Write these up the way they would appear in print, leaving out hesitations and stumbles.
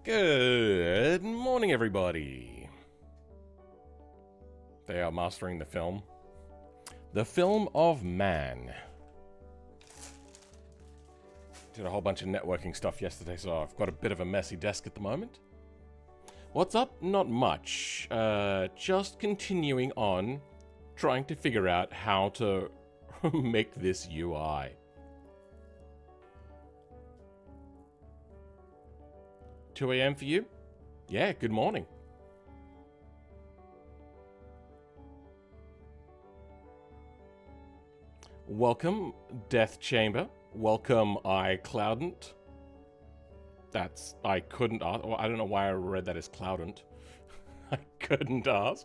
Good morning, everybody. They are mastering the film. The film of man. Did a whole bunch of networking stuff yesterday, so I've got a bit of a messy desk at the moment. What's up? Not much. Just continuing on, trying to figure out how to make this UI. $2 a.m. for you? Yeah, good morning. Welcome, Death Chamber. Welcome, iCloudant. That's... I couldn't ask... Well, I don't know why I read that as Cloudant. I couldn't ask.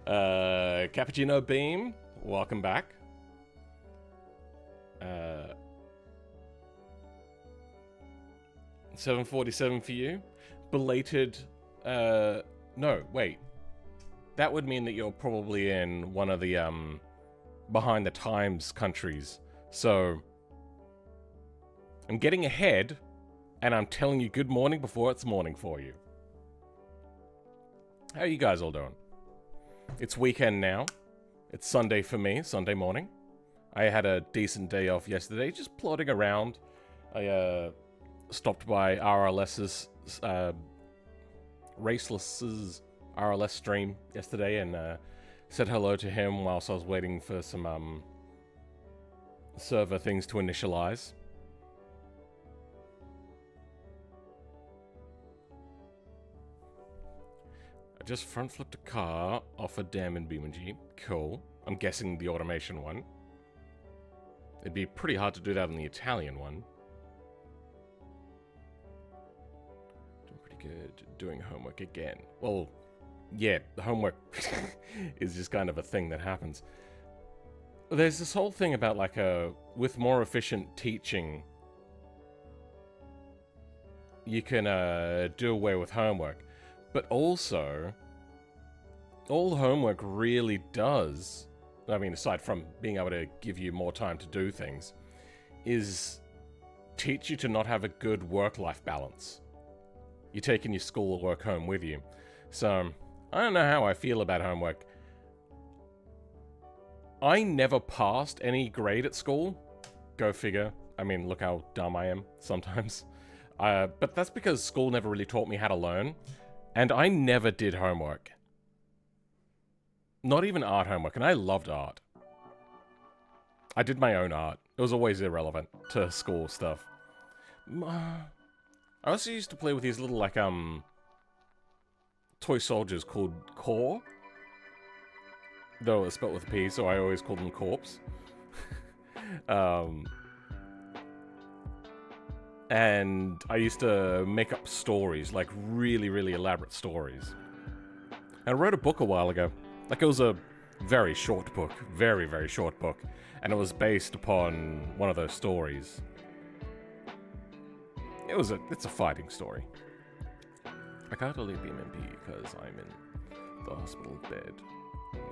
Cappuccino Beam, welcome back. 747 for you. Belated... no, wait. That would mean that you're probably in one of the, behind the times countries. So... I'm getting ahead, and I'm telling you good morning before it's morning for you. How are you guys all doing? It's weekend now. It's Sunday for me, Sunday morning. I had a decent day off yesterday, just plodding around. I, stopped by RLS's, Raceless's RLS stream yesterday and, said hello to him whilst I was waiting for some, server things to initialize. I just front flipped a car off a dam in BeamNG. Cool. I'm guessing the automation one. It'd be pretty hard to do that on the Italian one. Doing pretty good. Doing homework again. Well, yeah, the homework is just kind of a thing that happens. There's this whole thing about like with more efficient teaching, you can do away with homework. But also, all homework really does, I mean, aside from being able to give you more time to do things, is teach you to not have a good work-life balance. You're taking your schoolwork home with you. So, I don't know how I feel about homework. I never passed any grade at school. Go figure. I mean, look how dumb I am sometimes. But that's because school never really taught me how to learn. And I never did homework. Not even art homework, and I loved art. I did my own art. It was always irrelevant to school stuff. I also used to play with these little, like, toy soldiers called Core. Though it's spelled with a P, so I always called them Corpse. And I used to make up stories, like really, really elaborate stories. And I wrote a book a while ago. Like, it was a very short book. Very, very short book. And it was based upon one of those stories. It's a fighting story. I can't leave BeamNG because I'm in the hospital bed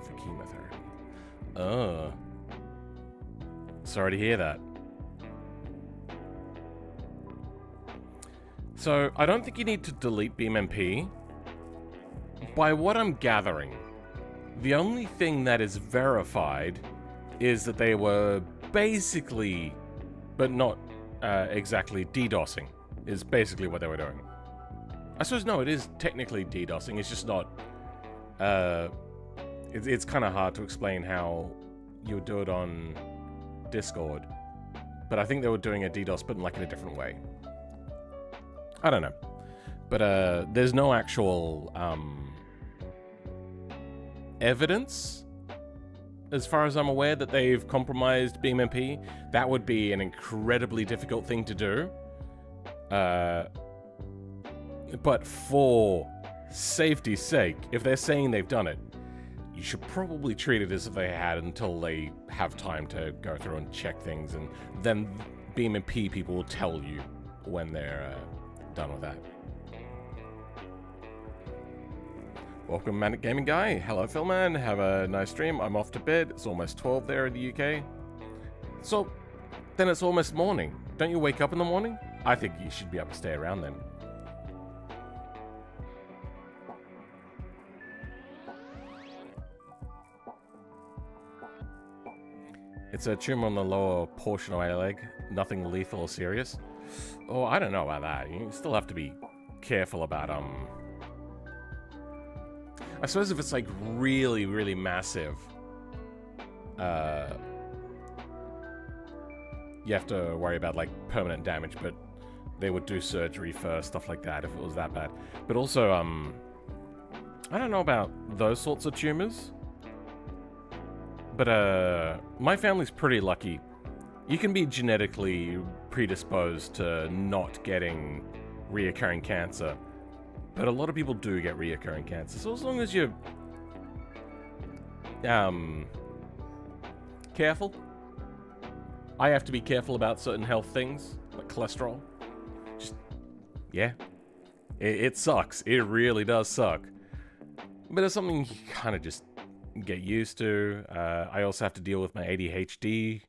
for chemotherapy. Sorry to hear that. So, I don't think you need to delete BeamNG. By what I'm gathering, the only thing that is verified is that they were basically, but not exactly, DDoSing, is basically what they were doing. I suppose, no, it is technically DDoSing, it's just not... it's kind of hard to explain how you would do it on Discord. But I think they were doing a DDoS, but like in a different way. I don't know. But there's no actual evidence, as far as I'm aware, that they've compromised BeamNG. That would be an incredibly difficult thing to do. But for safety's sake, if they're saying they've done it, you should probably treat it as if they had until they have time to go through and check things, and then BeamNG people will tell you when they're done with that. Welcome, Manic Gaming Guy. Hello, Philman. Have a nice stream. I'm off to bed. It's almost 12 there in the UK. So, then it's almost morning. Don't you wake up in the morning? I think you should be able to stay around then. It's a tumor on the lower portion of my leg. Nothing lethal or serious. Oh, I don't know about that. You still have to be careful about, I suppose if it's, like, really, really massive, you have to worry about, like, permanent damage, but they would do surgery first, stuff like that, if it was that bad. But also, I don't know about those sorts of tumors. But, my family's pretty lucky. You can be genetically predisposed to not getting reoccurring cancer. But a lot of people do get reoccurring cancer. So as long as you're, careful. I have to be careful about certain health things, like cholesterol. Just, yeah. It sucks. It really does suck. But it's something you kind of just get used to. I also have to deal with my ADHD.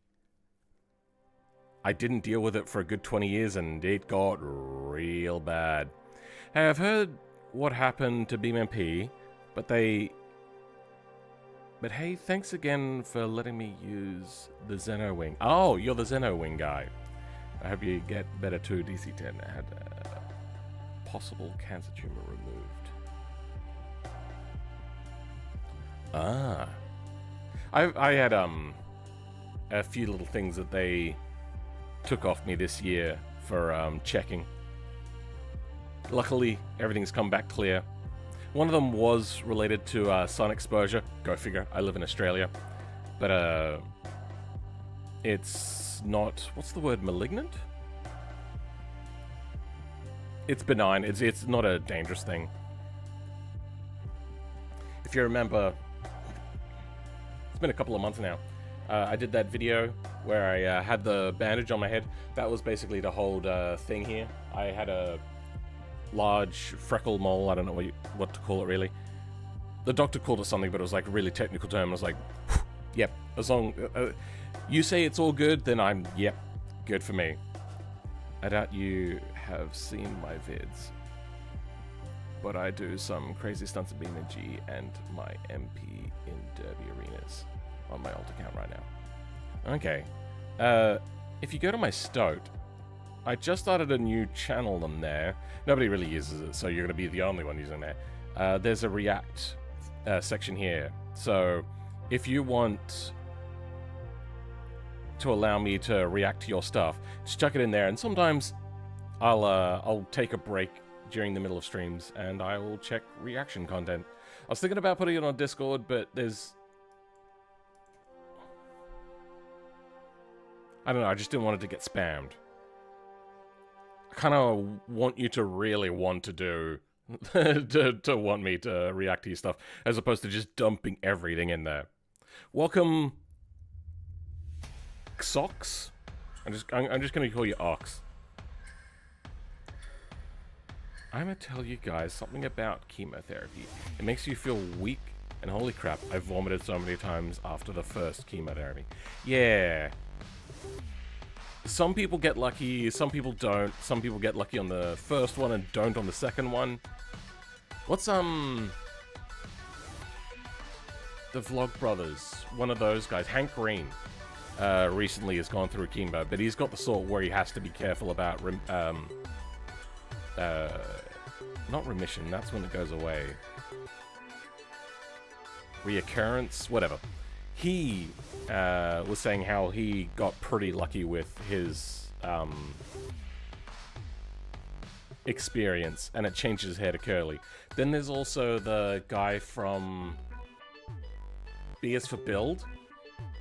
I didn't deal with it for a good 20 years and it got real bad. Hey, I've heard what happened to BeamNG, but hey, thanks again for letting me use the XenoWing. Oh, you're the XenoWing guy. I hope you get better too, DC-10. I had a possible cancer tumor removed. Ah. I had a few little things that they took off me this year for checking. Luckily, everything's come back clear. One of them was related to sun exposure. Go figure. I live in Australia. But it's not... What's the word? Malignant? It's benign. It's not a dangerous thing. If you remember... It's been a couple of months now. I did that video where I had the bandage on my head. That was basically to hold a thing here. I had a large freckle mole. I don't know what to call it, really. The doctor called it something, but it was like a really technical term. I was like, yep, as long... you say it's all good, then I'm, yep, good for me. I doubt you have seen my vids, but I do some crazy stunts at BeamNG and my MP in derby arenas on my alt account right now. Okay. If you go to my Stoat, I just started a new channel on there. Nobody really uses it, so you're going to be the only one using there. There's a React section here. So if you want to allow me to react to your stuff, just chuck it in there. And sometimes I'll take a break during the middle of streams and I will check reaction content. I was thinking about putting it on Discord, but there's... I don't know, I just didn't want it to get spammed. I kind of want you to really want to do... to want me to react to your stuff, as opposed to just dumping everything in there. Welcome... Xox? I'm just going to call you Ox. I'm going to tell you guys something about chemotherapy. It makes you feel weak, and holy crap, I vomited so many times after the first chemotherapy. Yeah. Some people get lucky, some people don't. Some people get lucky on the first one and don't on the second one. What's, the Vlog Brothers, one of those guys, Hank Green, recently has gone through chemo, but he's got the sort where he has to be careful about, not remission, that's when it goes away. Reoccurrence, whatever. He was saying how he got pretty lucky with his experience, and it changed his hair to curly. Then there's also the guy from B is for Build.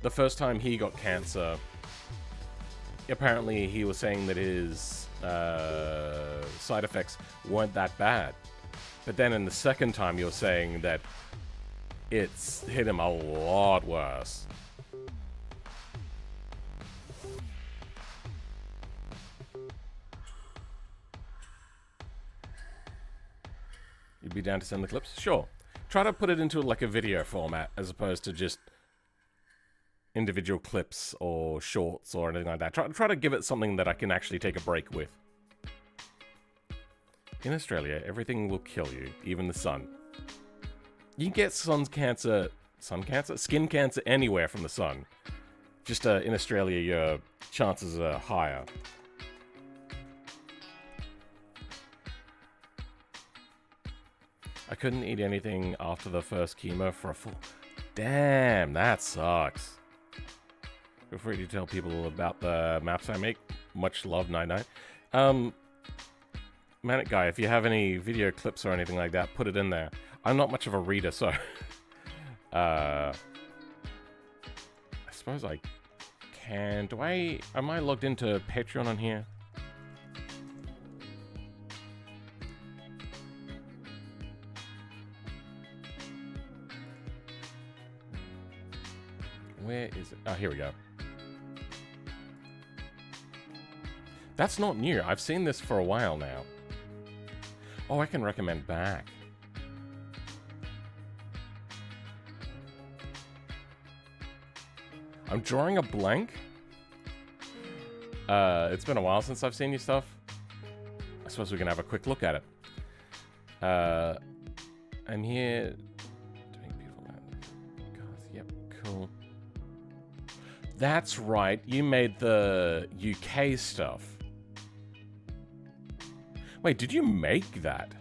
The first time he got cancer, apparently he was saying that his side effects weren't that bad. But then in the second time, he was saying that it's hit him a lot worse. You'd be down to send the clips? Sure. Try to put it into like a video format as opposed to just individual clips or shorts or anything like that. Try to give it something that I can actually take a break with. In Australia, everything will kill you, even the sun. You can get skin cancer anywhere from the sun. Just in Australia, your chances are higher. I couldn't eat anything after the first chemo for a full... Damn, that sucks. Feel free to tell people about the maps I make. Much love, 99. Manic Guy, if you have any video clips or anything like that, put it in there. I'm not much of a reader, so... I suppose I can... Am I logged into Patreon on here? Where is it? Oh, here we go. That's not new. I've seen this for a while now. Oh, I can recommend back. I'm drawing a blank. It's been a while since I've seen your stuff. I suppose we can have a quick look at it. I'm here... doing beautiful cars. Yep, cool. That's right. You made the UK stuff. Wait, did you make that?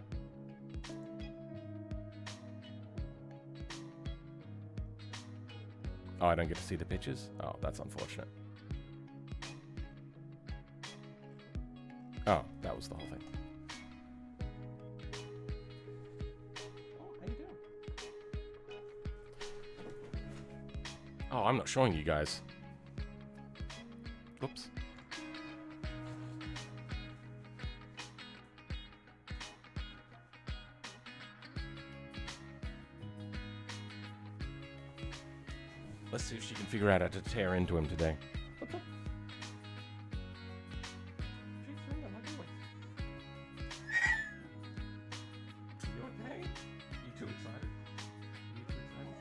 Oh, I don't get to see the pictures? Oh, that's unfortunate. Oh, that was the whole thing. Oh, how you doing? Oh, I'm not showing you guys. Oops. Let's see if she can figure out how to tear into him today. What's up? She's doing it like always. You okay? You too excited? You too excited?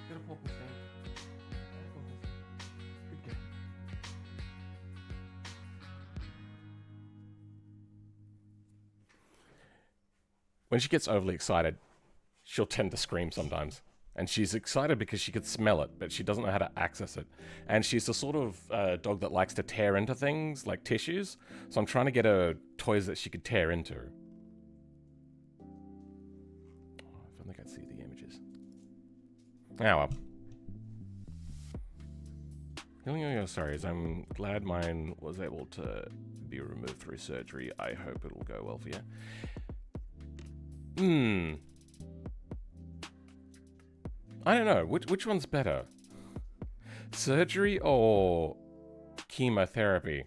Get a pop and stand. Good girl. When she gets overly excited, she'll tend to scream sometimes. And she's excited because she could smell it, but she doesn't know how to access it. And she's the sort of dog that likes to tear into things, like tissues. So I'm trying to get her toys that she could tear into. Oh, if only I could see the images. Oh well. Sorry, I'm glad mine was able to be removed through surgery. I hope it will go well for you. I don't know. Which one's better? Surgery or chemotherapy?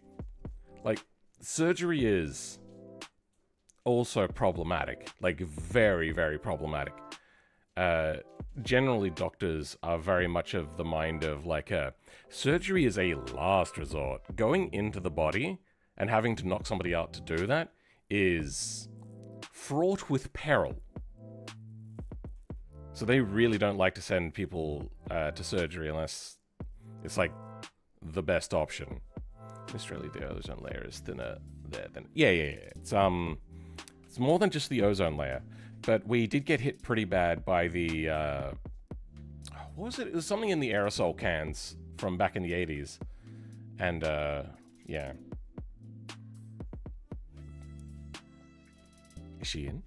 Like, surgery is also problematic. Like, very, very problematic. Generally, doctors are very much of the mind of, like, surgery is a last resort. Going into the body and having to knock somebody out to do that is fraught with peril. So they really don't like to send people to surgery unless it's like the best option. In Australia, the ozone layer is thinner there than... Yeah. It's more than just the ozone layer. But we did get hit pretty bad by the... what was it? It was something in the aerosol cans from back in the 80s. And, yeah. Is she in?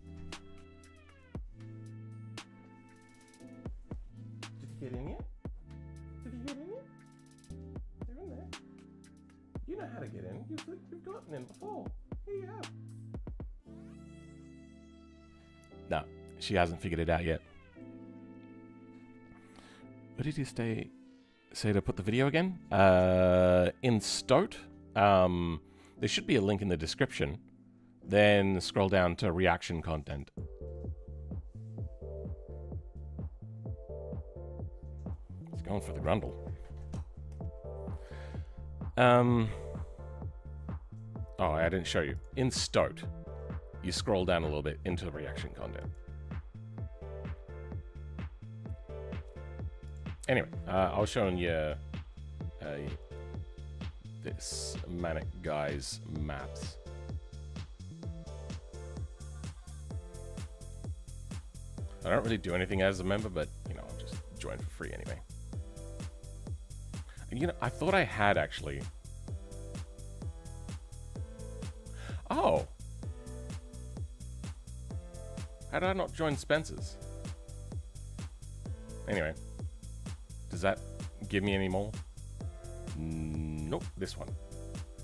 Get in yet? Did you get in yet? They're in there. You know how to get in. You've gotten in before. Here you have. No, she hasn't figured it out yet. Where did you say to put the video again? In Stoat. There should be a link in the description. Then scroll down to reaction content. Going for the grundle. Oh, I didn't show you. In Stoat, you scroll down a little bit into the reaction content. Anyway, I was showing you this Manic Guy's maps. I don't really do anything as a member, but, you know, I'll just join for free anyway. You know, I thought I had actually. Oh. How did I not join Spencer's? Anyway. Does that give me any more? Nope, this one.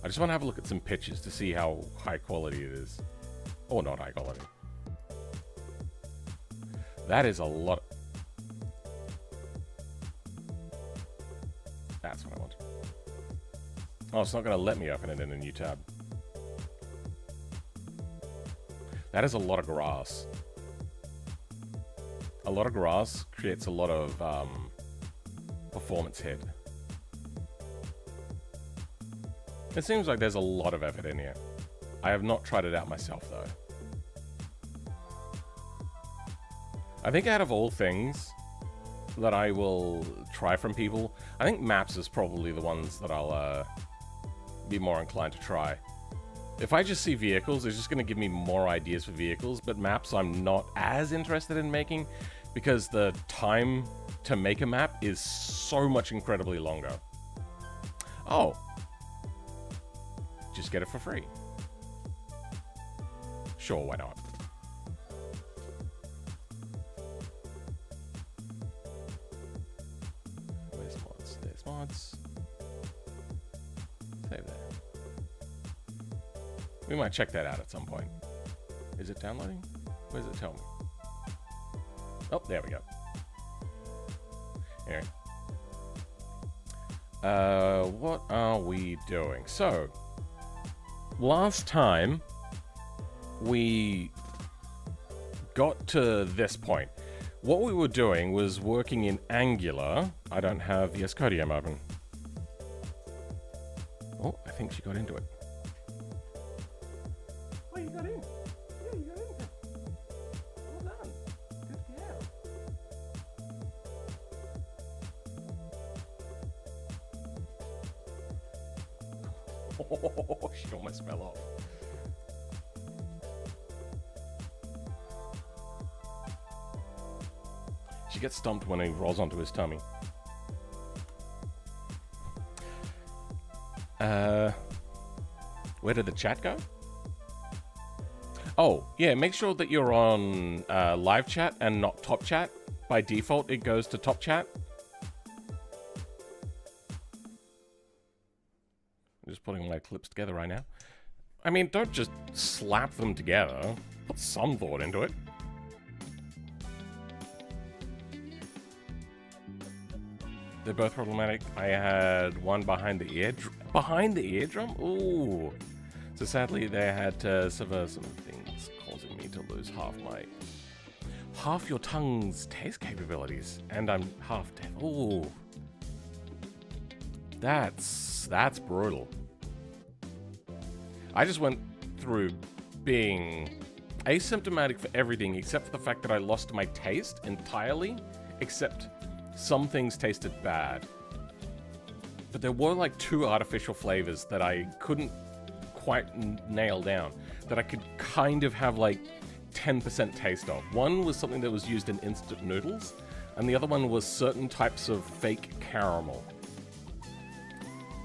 I just want to have a look at some pictures to see how high quality it is. Or not high quality. That is a lot. That's what I want. Oh, it's not going to let me open it in a new tab. That is a lot of grass. A lot of grass creates a lot of performance hit. It seems like there's a lot of effort in here. I have not tried it out myself, though. I think out of all things that I will try from people, I think maps is probably the ones that I'll be more inclined to try. If I just see vehicles, it's just going to give me more ideas for vehicles, but maps I'm not as interested in making because the time to make a map is so much incredibly longer. Oh. Just get it for free. Sure, why not? Where's mods? There's mods. Save that. We might check that out at some point. Is it downloading? Where does it tell me? Oh, there we go. Anyway. What are we doing? So, last time we got to this point. What we were doing was working in Angular. I don't have the SCODIUM open. Oh, I think she got into it. Oh, you got in. Yeah, you got in. Well done. Good girl. Oh, she almost fell off. She gets stomped when he rolls onto his tummy. Where did the chat go? Oh, yeah, make sure that you're on live chat and not top chat. By default, it goes to top chat. I'm just putting my clips together right now. I mean, don't just slap them together. Put some thought into it. They're both problematic. I had one behind the eardrum? Ooh. So sadly, they had to sever some things, causing me to lose half your tongue's taste capabilities. And I'm half deaf. Ooh. That's brutal. I just went through being asymptomatic for everything except for the fact that I lost my taste entirely, except some things tasted bad. But there were like 2 artificial flavors that I couldn't quite nail down, that I could kind of have like 10% taste of. One was something that was used in instant noodles, and the other one was certain types of fake caramel.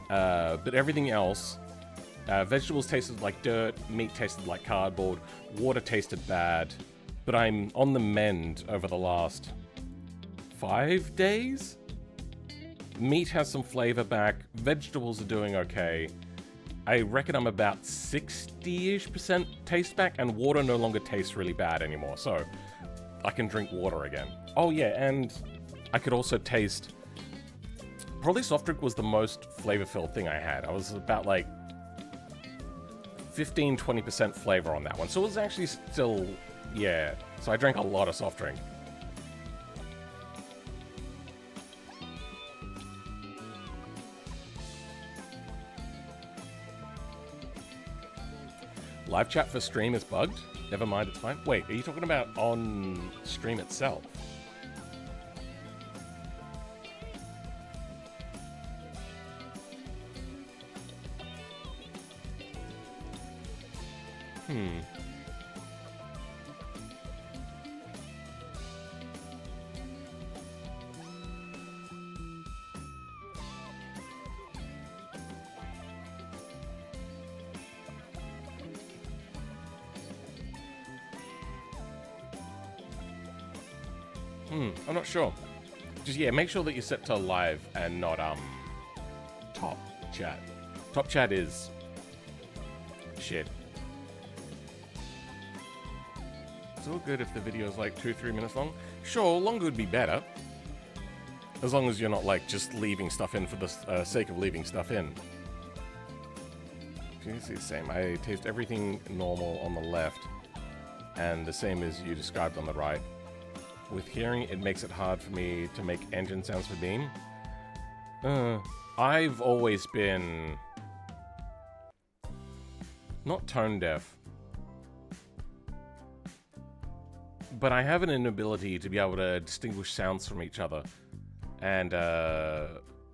But everything else, vegetables tasted like dirt, meat tasted like cardboard, water tasted bad. But I'm on the mend over the last 5 days? Meat has some flavor back, vegetables are doing okay. I reckon I'm about 60-ish% taste back, and water no longer tastes really bad anymore, so I can drink water again. Oh yeah, and I could also taste... Probably soft drink was the most flavor-filled thing I had. I was about like 15-20% flavor on that one, so it was actually still... Yeah, so I drank a lot of soft drink. Live chat for stream is bugged? Never mind, it's fine. Wait, are you talking about on stream itself? I'm not sure. Just, yeah, make sure that you're set to live and not, top chat. Top chat is shit. It's all good if the video's like 2-3 minutes long. Sure, longer would be better. As long as you're not like just leaving stuff in for the sake of leaving stuff in. It's the same. I taste everything normal on the left and the same as you described on the right. With hearing, it makes it hard for me to make engine sounds for Beam. I've always been not tone deaf, but I have an inability to be able to distinguish sounds from each other. And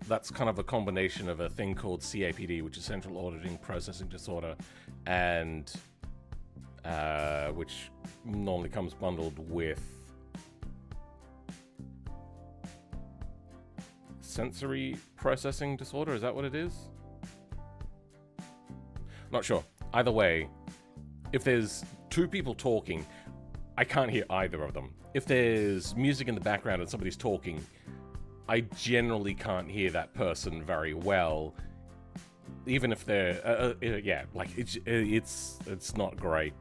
that's kind of a combination of a thing called CAPD, which is Central Auditing Processing Disorder, and which normally comes bundled with sensory processing disorder. Is that what it is? Not sure. Either way, if there's two people talking, I can't hear either of them. If there's music in the background and somebody's talking, I generally can't hear that person very well, even if they're yeah, like it's not great.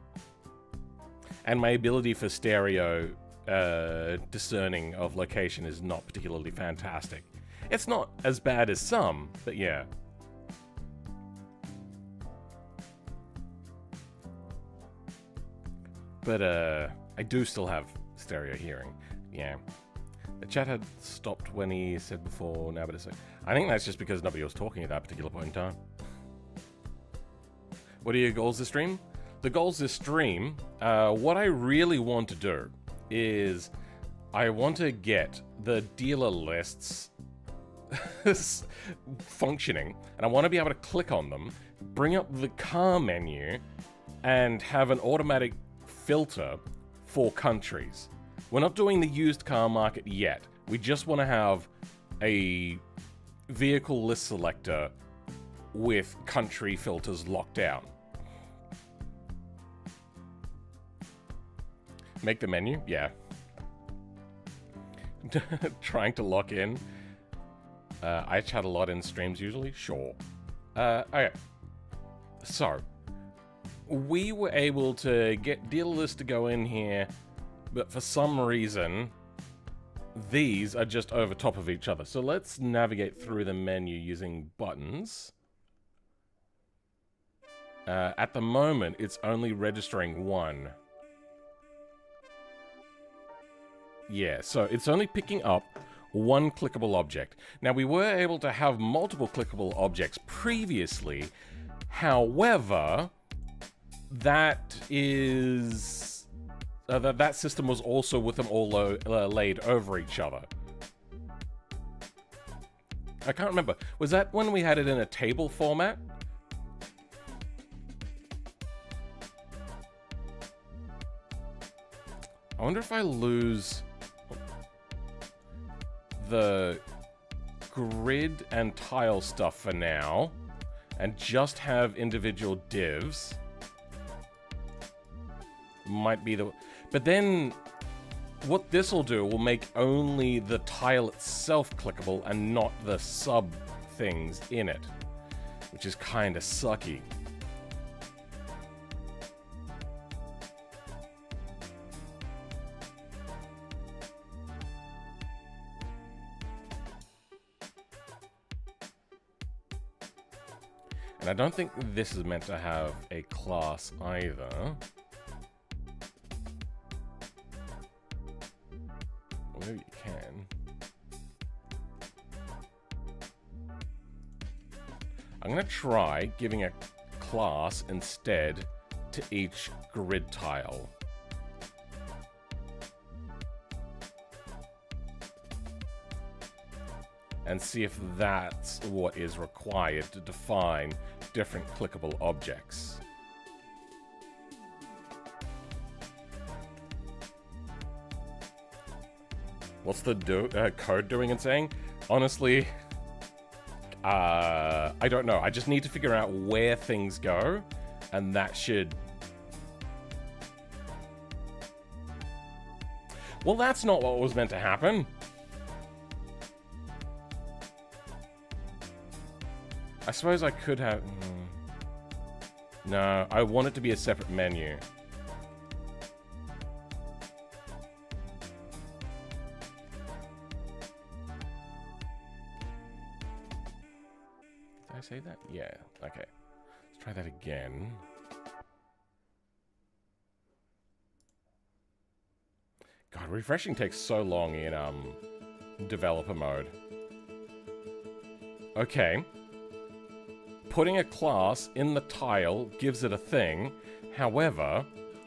And my ability for stereo discerning of location is not particularly fantastic. It's not as bad as some, but yeah. But I do still have stereo hearing. Yeah. The chat had stopped when he said before, now but it's like, I think that's just because nobody was talking at that particular point in time. What are your goals this stream? The goals this stream, what I really want to do is I want to get the dealer lists functioning, and I want to be able to click on them, bring up the car menu, and have an automatic filter for countries. We're not doing the used car market yet. We just want to have a vehicle list selector with country filters locked down. Make the menu? Yeah. Trying to lock in. I chat a lot in streams usually? Sure. Okay. So, we were able to get dealer list to go in here, but for some reason, these are just over top of each other. So let's navigate through the menu using buttons. At the moment, it's only registering one. Yeah, so it's only picking up one clickable object. Now, we were able to have multiple clickable objects previously. However, that is... that system was also with them all laid over each other. I can't remember. Was that when we had it in a table format? I wonder if I lose the grid and tile stuff for now and just have individual divs. Might be the... But then what this will do will make only the tile itself clickable and not the sub things in it, which is kind of sucky. And I don't think this is meant to have a class either. Or maybe you can. I'm going to try giving a class instead to each grid tile. And see if that's what is required to define different clickable objects. What's the code doing and saying? Honestly, I don't know. I just need to figure out where things go, and that should... Well, that's not what was meant to happen. I suppose I could have... No, I want it to be a separate menu. Did I say that? Yeah, okay. Let's try that again. God, refreshing takes so long in developer mode. Okay. Putting a class in the tile gives it a thing. However,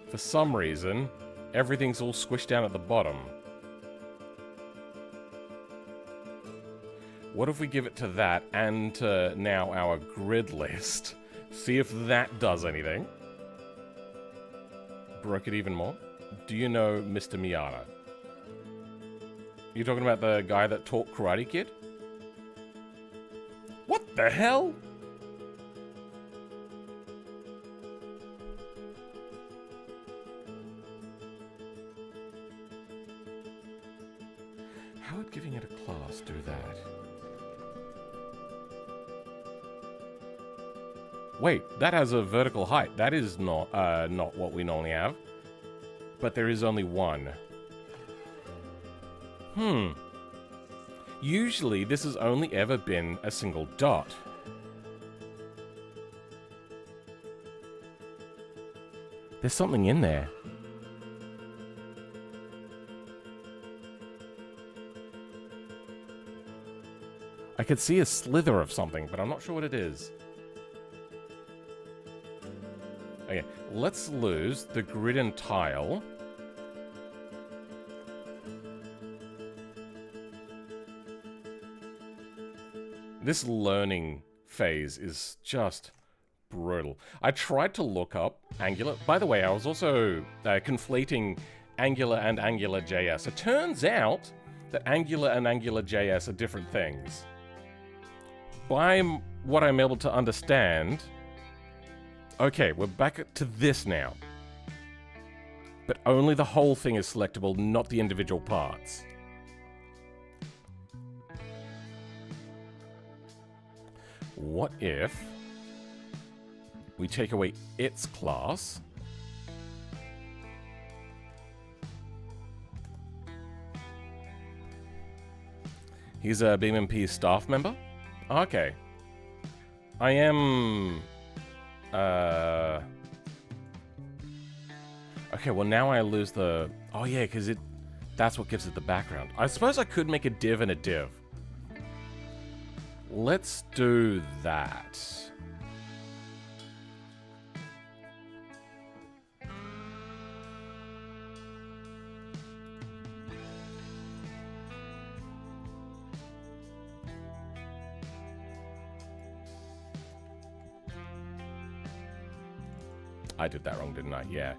for some reason, everything's all squished down at the bottom. What if we give it to that and to now our grid list? See if that does anything. Broke it even more. Do you know Mr. Miyata? You talking about the guy that taught Karate Kid? What the hell? How would giving it a class do that? Wait, that has a vertical height. That is not what we normally have. But there is only one. Usually, this has only ever been a single dot. There's something in there. I could see a slither of something, but I'm not sure what it is. Okay, let's lose the grid and tile. This learning phase is just brutal. I tried to look up Angular. By the way, I was also conflating Angular and AngularJS. It turns out that Angular and AngularJS are different things. By what I'm able to understand... Okay, we're back to this now. But only the whole thing is selectable, not the individual parts. What if we take away its class? He's a BeamNG staff member? Okay. I am... Okay, well now I lose the... Oh yeah, because that's what gives it the background. I suppose I could make a div and a div. Let's do that. I did that wrong, didn't I? Yeah.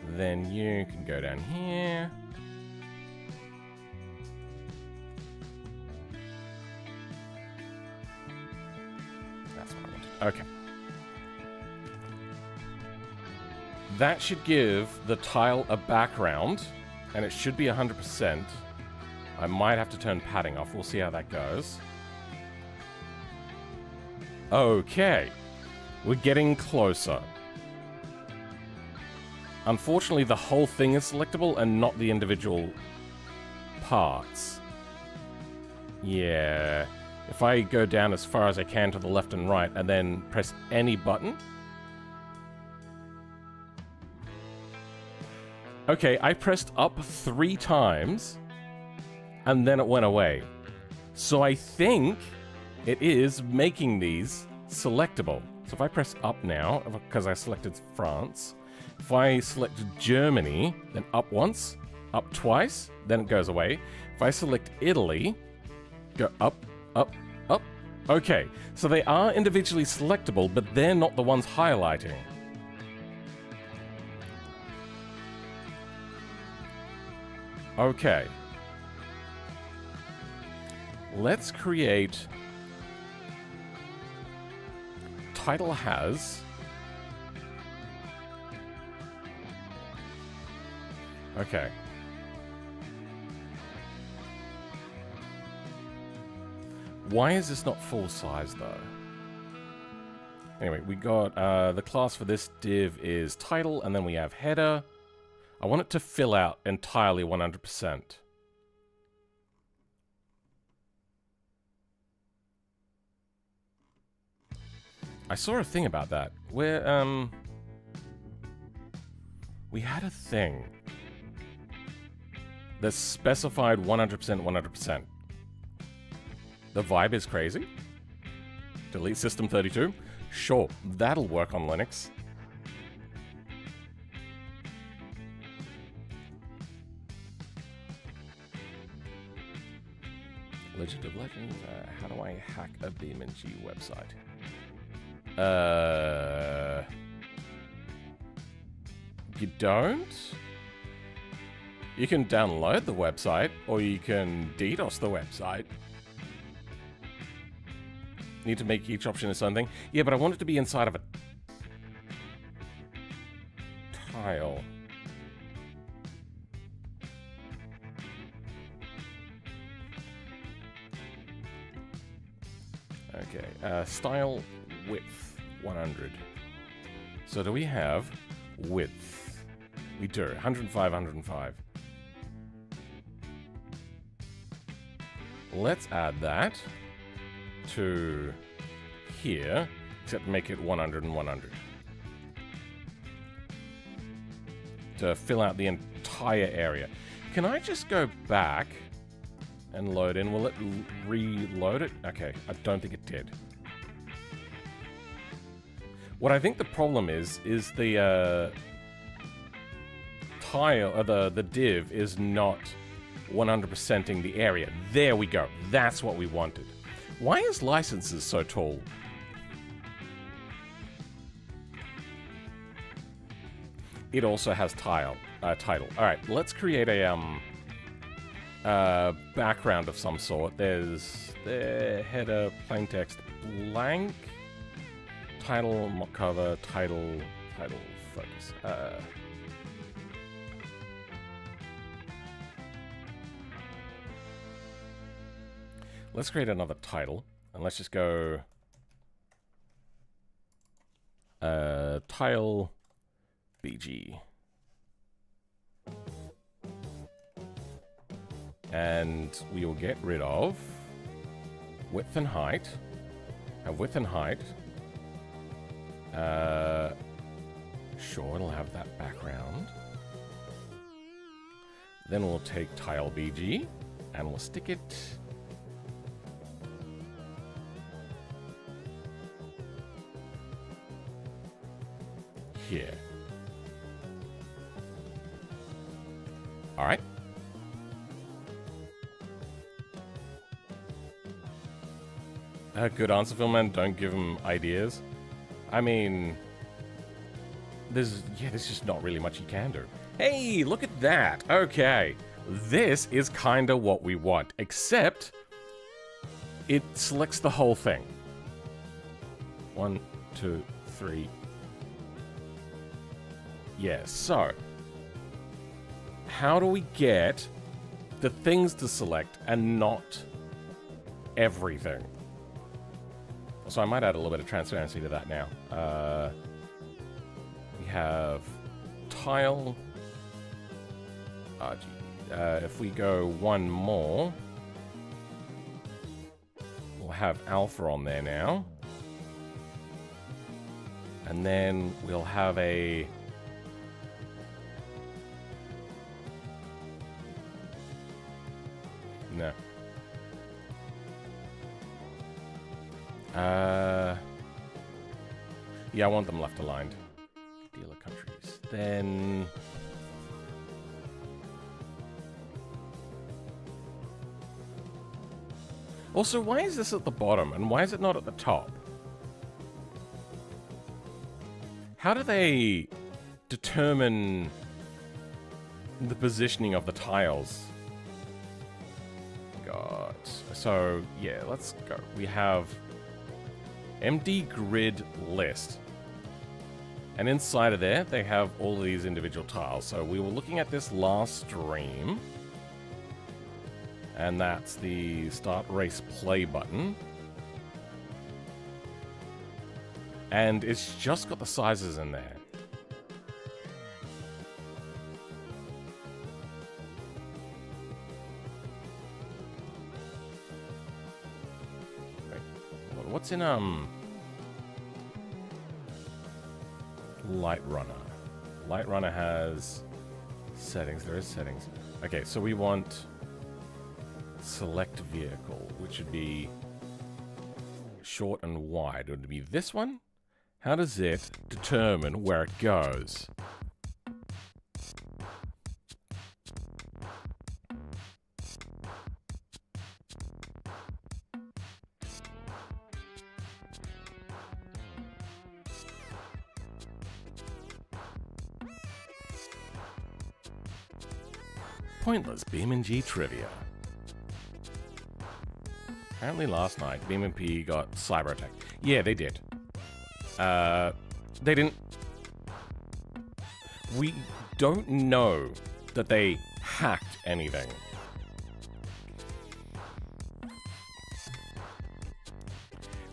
Then you can go down here. That's what I wanted. Okay. That should give the tile a background, and it should be 100%. I might have to turn padding off. We'll see how that goes. Okay, we're getting closer. Unfortunately, the whole thing is selectable and not the individual parts. Yeah, if I go down as far as I can to the left and right and then press any button. Okay, I pressed up 3 times and then it went away. So I think it is making these selectable. So if I press up now, because I selected France, if I select Germany, then up once, up twice, then it goes away. If I select Italy, go up, up, up. Okay, so they are individually selectable, but they're not the ones highlighting. Okay. Let's create... Title has Okay. Why is this not full size, though? Anyway, we got the class for this div is title, and then we have header. I want it to fill out entirely 100%. I saw a thing about that, where, we had a thing that specified 100%, 100%. The vibe is crazy. Delete system32? Sure, that'll work on Linux. Legend of Legends, how do I hack a BeamNG website? You don't? You can download the website, or you can DDoS the website. Need to make each option its own thing. Yeah, but I want it to be inside of a tile. Okay, style width 100. So do we have width? We do, 105, 105. Let's add that to here, except make it 100 and 100. To fill out the entire area. Can I just go back and load in? Will it reload it? Okay, I don't think it did. What I think the problem is the tile, or the div is not 100%ing the area. There we go. That's what we wanted. Why is licenses so tall? It also has title. All right, let's create a background of some sort. There's the header, plain text, blank, title, mock cover, title, focus. Let's create another title, and let's just go tile BG. And we will get rid of width and height. Have width and height. Sure, it'll have that background. Then we'll take tile BG and we'll stick it here. All right. Good answer, Philman. Don't give him ideas. I mean, there's just not really much you can do. Hey, look at that. Okay. This is kind of what we want, except it selects the whole thing. 1, 2, 3. Yeah, so how do we get the things to select and not everything? So I might add a little bit of transparency to that now. We have tile RG. If we go one more, we'll have alpha on there now. And then we'll have a no. Yeah, I want them left aligned. Dealer countries. Then also, why is this at the bottom and why is it not at the top? How do they determine the positioning of the tiles? God. So, yeah, let's go. We have empty grid list. And inside of there, they have all of these individual tiles. So we were looking at this last stream. And that's the Start Race Play button. And it's just got the sizes in there. Wait, what's in, Light Runner? Light Runner has settings. There is settings. Okay, so we want select vehicle, which would be short and wide. Would it be this one? How does it determine where it goes? Pointless BeamNG trivia. Apparently last night, BeamNG got cyber attacked. Yeah, they did. They didn't... We don't know that they hacked anything.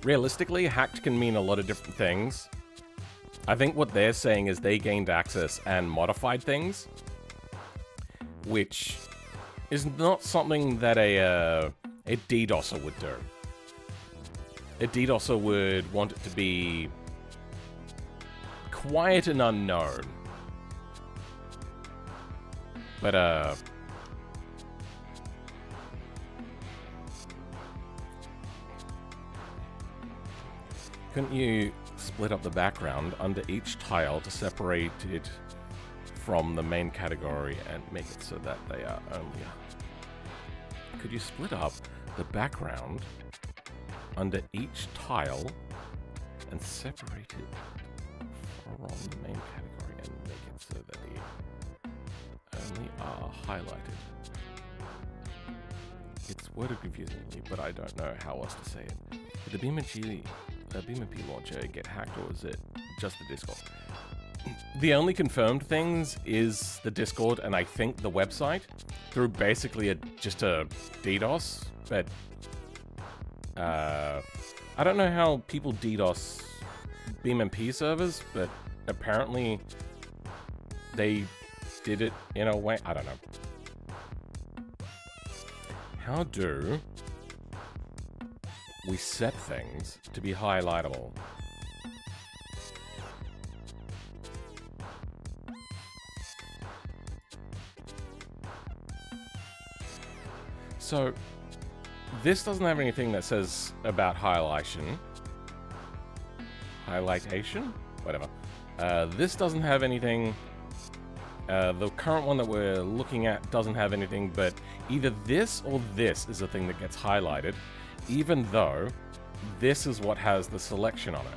Realistically, hacked can mean a lot of different things. I think what they're saying is they gained access and modified things, which is not something that a DDoSer would do. A DDoSer would want it to be quiet and unknown. But, couldn't you split up the background under each tile to separate it from the main category and make it so that they are only... Could you split up the background under each tile and separate it from the main category and make it so that they only are highlighted? It's worded confusingly, but I don't know how else to say it. Did the BeamNG launcher get hacked, or is it just the Discord? The only confirmed things is the Discord and I think the website through basically just a DDoS, but I don't know how people DDoS BeamNG servers, but apparently they did it in a way, I don't know. How do we set things to be highlightable? So, this doesn't have anything that says about highlightation. Highlightation? Whatever. This doesn't have anything. The current one that we're looking at doesn't have anything, but either this or this is the thing that gets highlighted, even though this is what has the selection on it.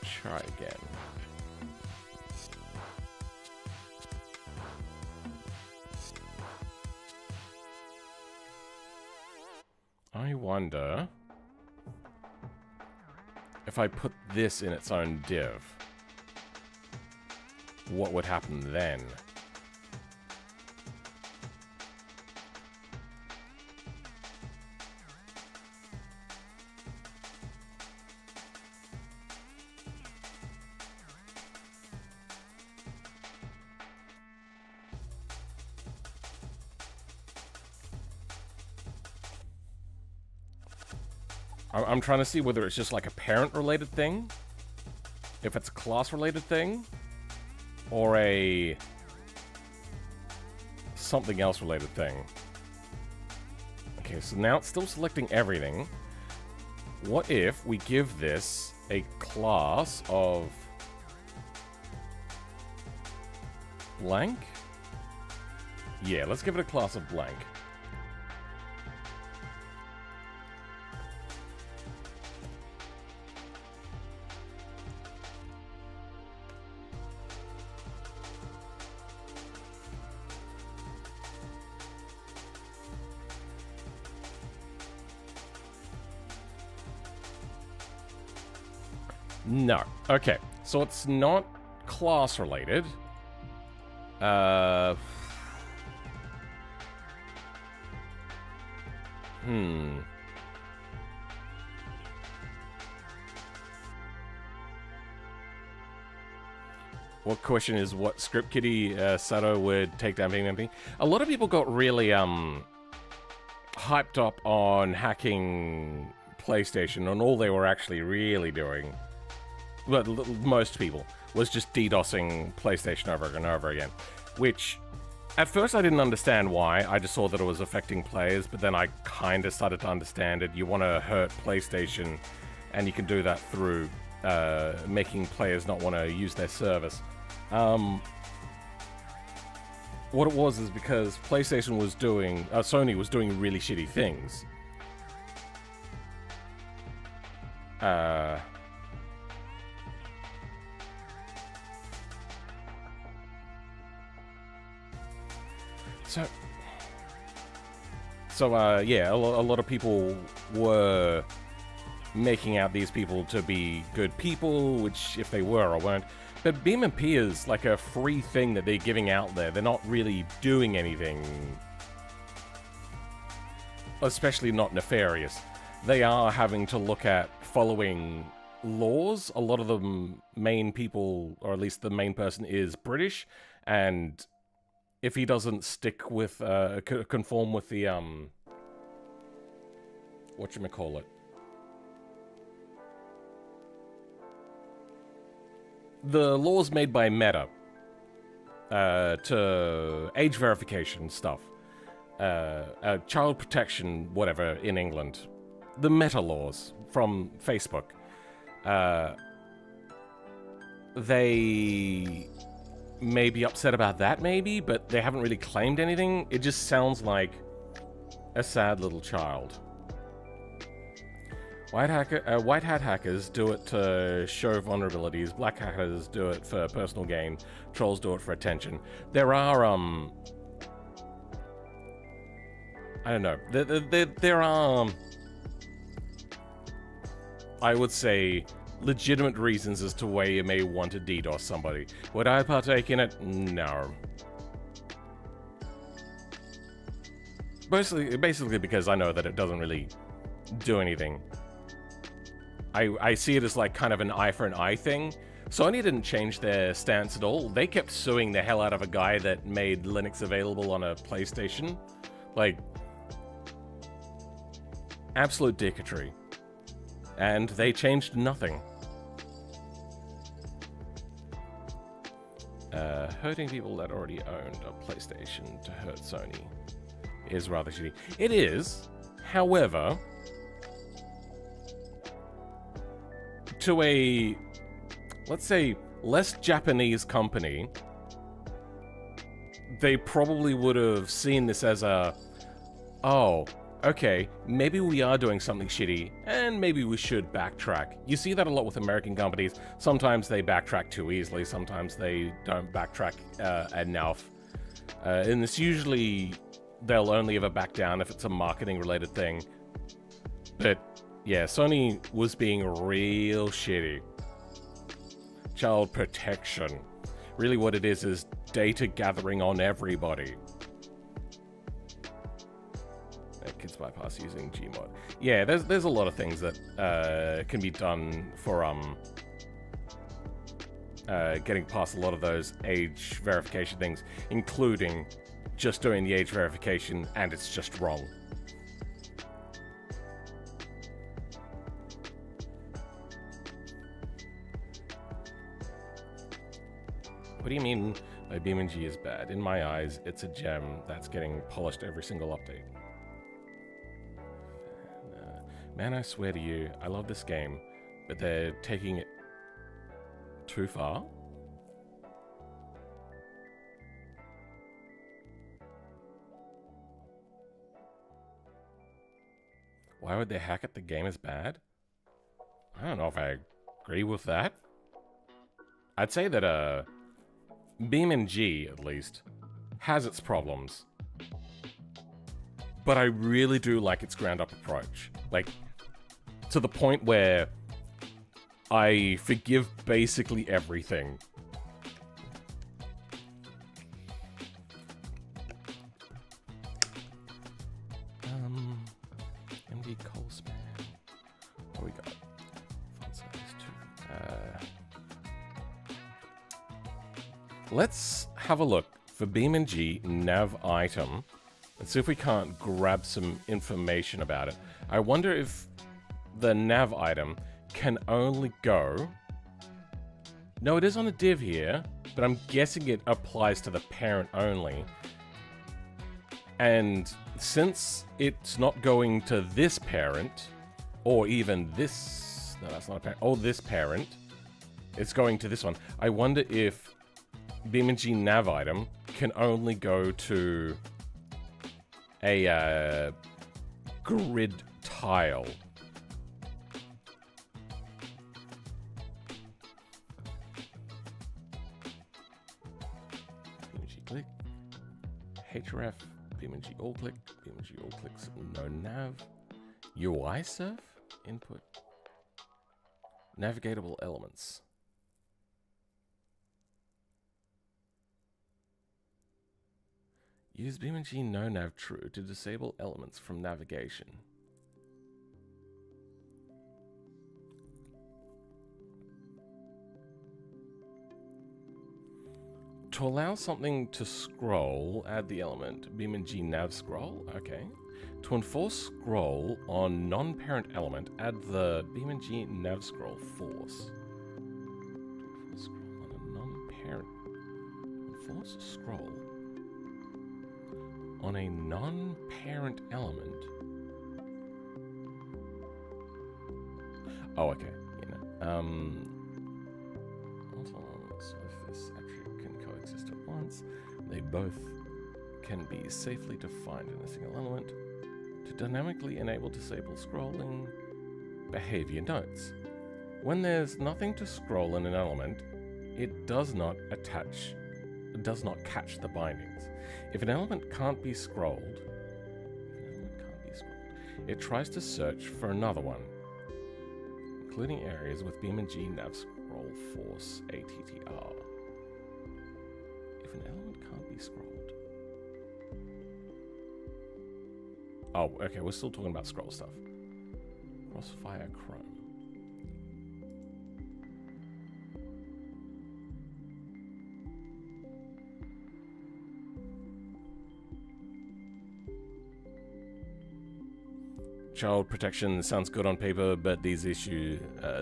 Try again. I wonder if I put this in its own div, what would happen then? I'm trying to see whether it's just like a parent-related thing, if it's a class-related thing, or a something else-related thing. Okay, so now it's still selecting everything. What if we give this a class of blank? Yeah, let's give it a class of blank. No. Okay, so it's not class related. What question is what script kiddie Sato would take down BeamNG? A lot of people got really hyped up on hacking PlayStation, and all they were actually really doing, well, most people, was just DDoSing PlayStation over and over again. Which, at first I didn't understand why. I just saw that it was affecting players, but then I kind of started to understand it. You want to hurt PlayStation, and you can do that through making players not want to use their service. What it was is because PlayStation was doing, Sony was doing really shitty things. Yeah, a lot of people were making out these people to be good people, which if they were or weren't. But BeamNG is like a free thing that they're giving out there. They're not really doing anything, especially not nefarious. They are having to look at following laws. A lot of the main people, or at least the main person, is British, and if he doesn't stick with, conform with the, whatchamacallit, the laws made by Meta to age verification stuff, child protection, whatever, in England, the Meta laws from Facebook, they may be upset about that, maybe, but they haven't really claimed anything. It just sounds like a sad little child. White hat hackers do it to show vulnerabilities. Black hackers do it for personal gain. Trolls do it for attention. There are, I don't know. There are, I would say, legitimate reasons as to why you may want to DDoS somebody. Would I partake in it? No. Basically because I know that it doesn't really do anything. I see it as like kind of an eye for an eye thing. Sony didn't change their stance at all. They kept suing the hell out of a guy that made Linux available on a PlayStation. Like, absolute dicketry. And they changed nothing. Hurting people that already owned a PlayStation to hurt Sony is rather shitty. It is, however, to a, let's say, less Japanese company, they probably would have seen this as a, oh, okay, maybe we are doing something shitty, and maybe we should backtrack. You see that a lot with American companies. Sometimes they backtrack too easily, sometimes they don't backtrack enough. And it's usually, they'll only ever back down if it's a marketing-related thing. But yeah, Sony was being real shitty. Child protection. Really what it is data gathering on everybody. Kids bypass using Gmod. Yeah, there's a lot of things that can be done for getting past a lot of those age verification things, including just doing the age verification and it's just wrong. What do you mean by BeamNG is bad? In my eyes, it's a gem that's getting polished every single update. Man, I swear to you, I love this game, but they're taking it too far. Why would they hack it? The game is bad? I don't know if I agree with that. I'd say that, BeamNG, at least, has its problems. But I really do like its ground-up approach. Like, to the point where I forgive basically everything. MD Colespan. What we got? Font size 2. Let's have a look for BeamNG nav item and see if we can't grab some information about it. I wonder if the nav item can only go... No, it is on a div here, but I'm guessing it applies to the parent only. And since it's not going to this parent, or even this... No, that's not a parent. Oh, this parent. It's going to this one. I wonder if BeamNG nav item can only go to a grid tile. BeamNG click, href, BeamNG all click, BeamNG all clicks, no nav, UI surf, input, navigatable elements. Use BeamNG no nav true to disable elements from navigation. To allow something to scroll, add the element BeamNG nav scroll. Okay. To enforce scroll on non-parent element, add the BeamNG nav scroll force. To enforce scroll on a non-parent. Enforce scroll on a non-parent element. Oh, okay. You know. So if this attribute can coexist at once, they both can be safely defined in a single element. To dynamically enable disable scrolling, behavior notes. When there's nothing to scroll in an element, it does not catch the bindings. If an element can't be scrolled, it tries to search for another one, including areas with BeamNG nav scroll force ATTR. If an element can't be scrolled. Oh, okay, we're still talking about scroll stuff. Crossfire Chrome. Child protection sounds good on paper, but the issue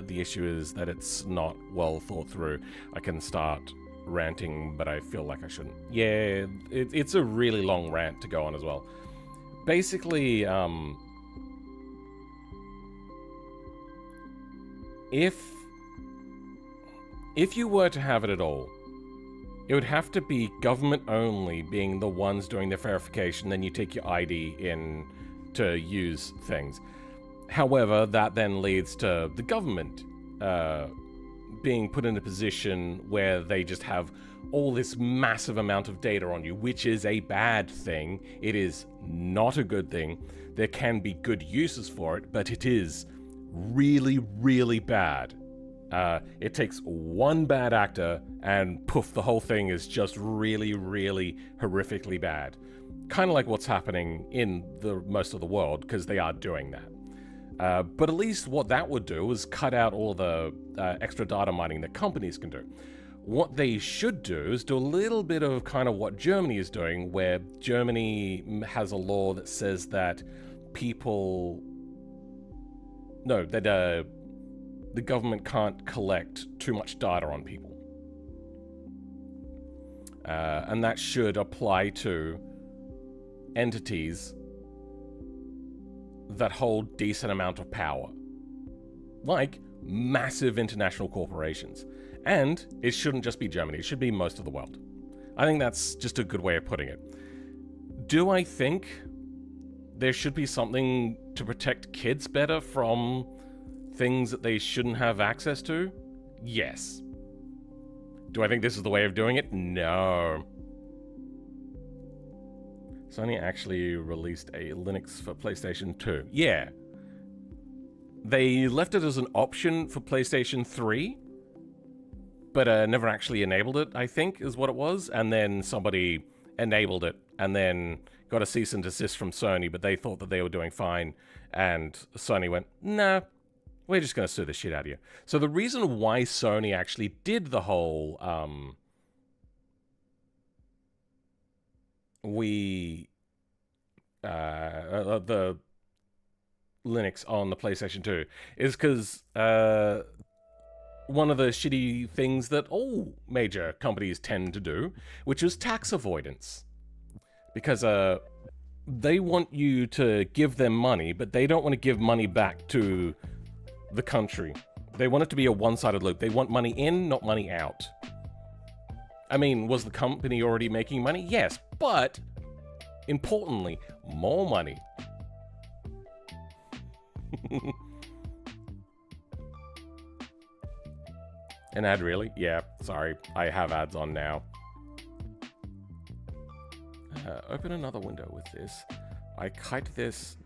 is that it's not well thought through. I can start ranting, but I feel like I shouldn't. Yeah, it's a really long rant to go on as well. Basically, if you were to have it at all, it would have to be government only being the ones doing the verification, then you take your ID in to use things. However, that then leads to the government being put in a position where they just have all this massive amount of data on you, which is a bad thing. It is not a good thing. There can be good uses for it, but it is really, really bad. It takes one bad actor and poof, the whole thing is just really, really horrifically bad. Kind of like what's happening in most of the world, because they are doing that. But at least what that would do is cut out all the extra data mining that companies can do. What they should do is do a little bit of kind of what Germany is doing, where Germany has a law that says that the government can't collect too much data on people. And that should apply to entities that hold decent amount of power, like massive international corporations. And it shouldn't just be Germany, it should be most of the world. I think that's just a good way of putting it. Do I think there should be something to protect kids better from things that they shouldn't have access to? Yes. Do I think this is the way of doing it? No. Sony actually released a Linux for PlayStation 2. Yeah. they left it as an option for PlayStation 3, but never actually enabled it, I think, is what it was. And then somebody enabled it and then got a cease and desist from Sony, but they thought that they were doing fine. And Sony went, nah, we're just going to sue the shit out of you. So the reason why Sony actually did the whole, the Linux on the PlayStation 2 is because one of the shitty things that all major companies tend to do, which is tax avoidance. Because they want you to give them money, but they don't want to give money back to the country. They want it to be a one-sided loop. They want money in, not money out. I mean, was the company already making money? Yes, but importantly, more money. An ad, really? Yeah, sorry. I have ads on now. Open another window with this. I kite this,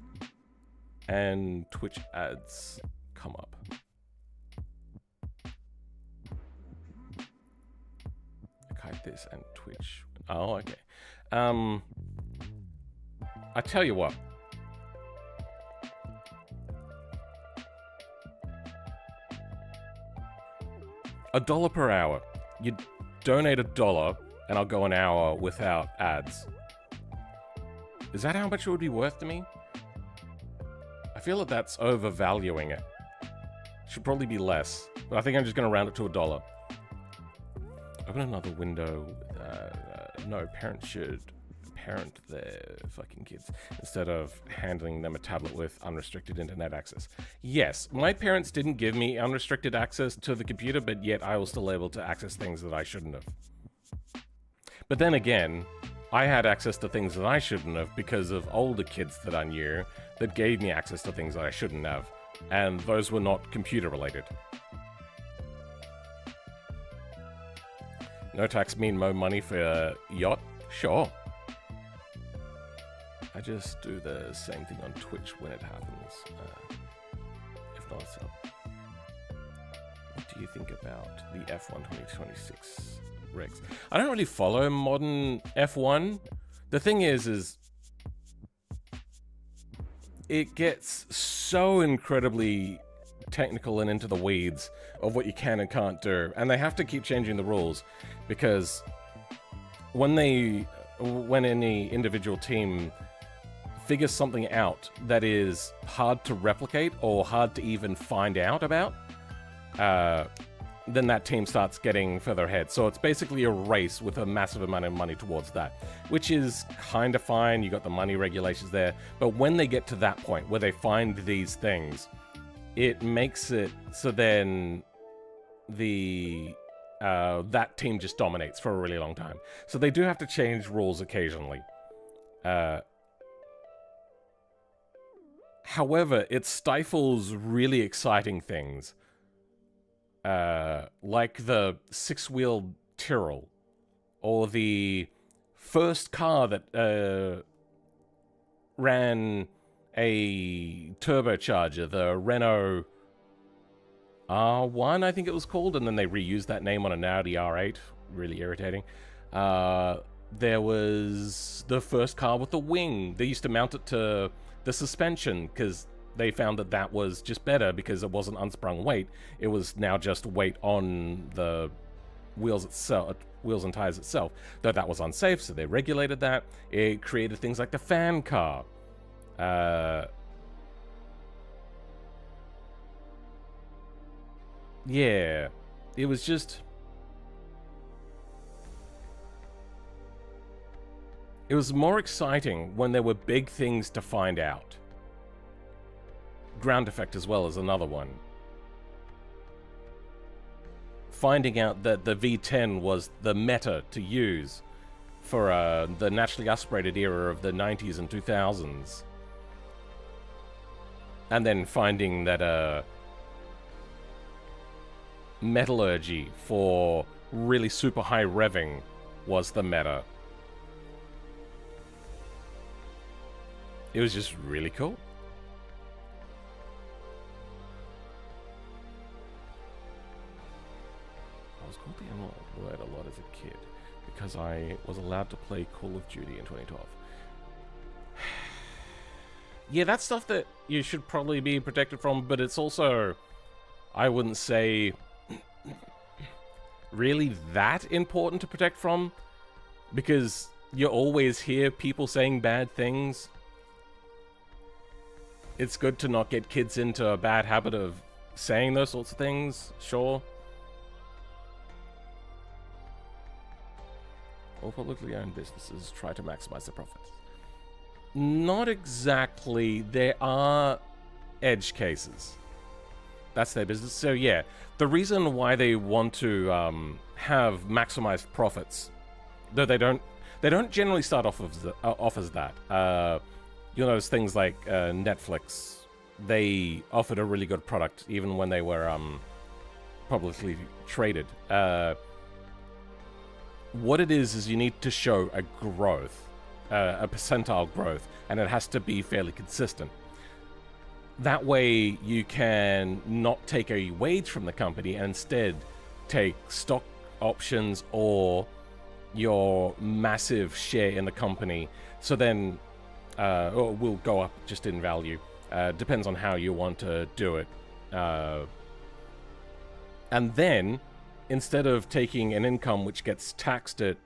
and Twitch ads come up. I kite this and Twitch. Oh, okay. I tell you what. $1 per hour. You donate $1, and I'll go an hour without ads. Is that how much it would be worth to me? I feel that that's overvaluing it. Should probably be less, but I think I'm just going to round it to $1. Open another window. No, parents should parent their fucking kids instead of handing them a tablet with unrestricted internet access. Yes, my parents didn't give me unrestricted access to the computer, but yet I was still able to access things that I shouldn't have. But then again, I had access to things that I shouldn't have because of older kids that I knew that gave me access to things that I shouldn't have, and those were not computer related. No tax mean more money for a yacht? Sure. I just do the same thing on Twitch when it happens. If not, so. What do you think about the F1 2026 regs? I don't really follow modern F1. The thing is it gets so incredibly technical and into the weeds of what you can and can't do, and they have to keep changing the rules because when any individual team figures something out that is hard to replicate or hard to even find out about, then that team starts getting further ahead. So it's basically a race with a massive amount of money towards that, which is kind of fine. You got the money regulations there. But when they get to that point where they find these things, it makes it so then that team just dominates for a really long time. So they do have to change rules occasionally. However, it stifles really exciting things. Like the six-wheeled Tyrrell, or the first car that ran a turbocharger, the Renault R1, I think it was called, and then they reused that name on an Audi R8. Really irritating. There was the first car with the wing. They used to mount it to the suspension because they found that that was just better because it wasn't unsprung weight. It was now just weight on the wheels itself, wheels and tires itself. Though that was unsafe, so they regulated that. It created things like the fan car. Yeah, it was just... It was more exciting when there were big things to find out. Ground effect as well as another one. Finding out that the V10 was the meta to use for the naturally aspirated era of the 90s and 2000s. And then finding that metallurgy for really super high revving was the meta. It was just really cool. learned a lot as a kid because I was allowed to play Call of Duty in 2012. Yeah, that's stuff that you should probably be protected from, but it's also, I wouldn't say, really that important to protect from, because you always hear people saying bad things. It's good to not get kids into a bad habit of saying those sorts of things, sure. All publicly owned businesses try to maximize their profits. Not exactly. There are edge cases. That's their business. So yeah, the reason why they want to have maximized profits, though they don't generally start off as that. You'll notice things like Netflix. They offered a really good product even when they were publicly traded. What it is you need to show a growth. A percentile growth, and it has to be fairly consistent. That way you can not take a wage from the company and instead take stock options or your massive share in the company. So then it will go up just in value. Depends on how you want to do it. And then instead of taking an income which gets taxed at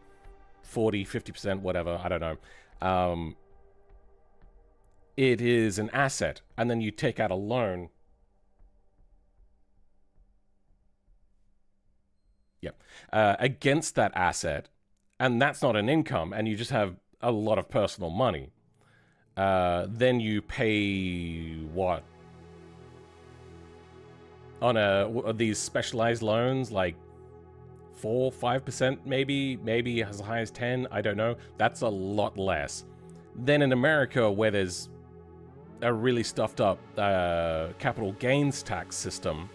40, 50%, whatever, I don't know. It is an asset, and then you take out a loan. Yep. Against that asset, and that's not an income, and you just have a lot of personal money. Then you pay what? On these specialized loans, like 4, 5% maybe as high as 10, I don't know. That's a lot less. Then in America, where there's a really stuffed up capital gains tax system,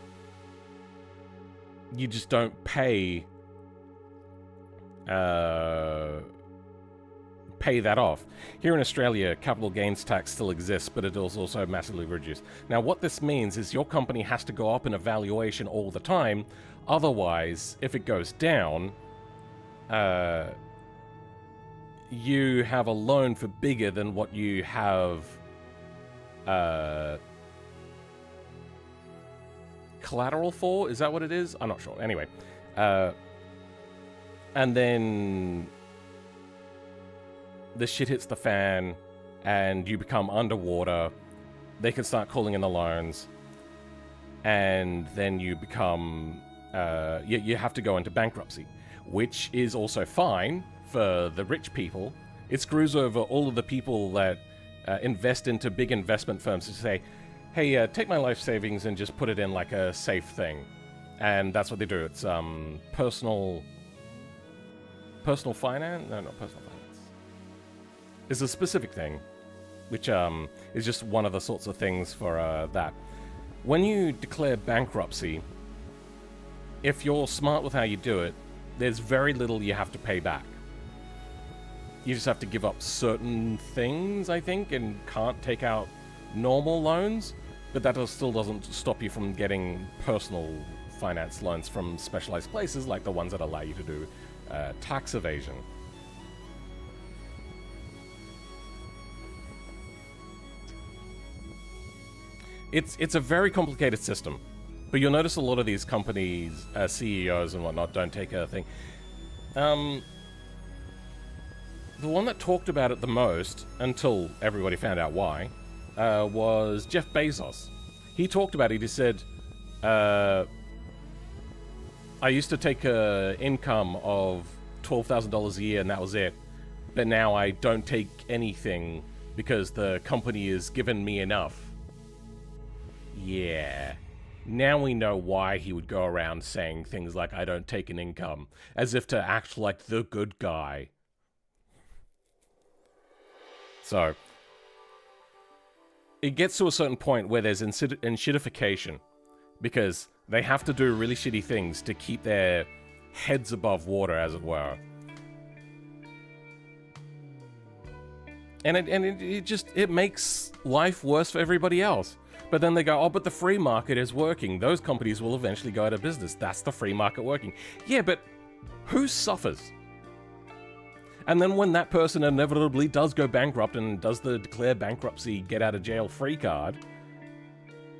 you just don't pay that off. Here in Australia, capital gains tax still exists, but it is also massively reduced. Now, what this means is your company has to go up in evaluation all the time. Otherwise, if it goes down, you have a loan for bigger than what you have collateral for. Is that what it is? I'm not sure. Anyway, and then the shit hits the fan and you become underwater. They can start calling in the loans, and then you become you have to go into bankruptcy, which is also fine for the rich people. It screws over all of the people that invest into big investment firms to say, hey, take my life savings and just put it in like a safe thing. And that's what they do. It's personal finance? No, not personal finance. It's a specific thing, which is just one of the sorts of things for that. When you declare bankruptcy, if you're smart with how you do it, there's very little you have to pay back. You just have to give up certain things, I think, and can't take out normal loans, but that still doesn't stop you from getting personal finance loans from specialized places like the ones that allow you to do tax evasion. It's a very complicated system, but you'll notice a lot of these companies, CEOs and whatnot, don't take a thing. The one that talked about it the most, until everybody found out why, was Jeff Bezos. He talked about it. He said, I used to take an income of $12,000 a year and that was it. But now I don't take anything because the company has given me enough. Yeah. Now we know why he would go around saying things like, I don't take an income, as if to act like the good guy. So, it gets to a certain point where there's enshittification, because they have to do really shitty things to keep their heads above water, as it were. And it makes life worse for everybody else. But then they go, oh, but the free market is working. Those companies will eventually go out of business. That's the free market working. Yeah, but Who suffers? And then when that person inevitably does go bankrupt and does the declare bankruptcy, get out of jail free card,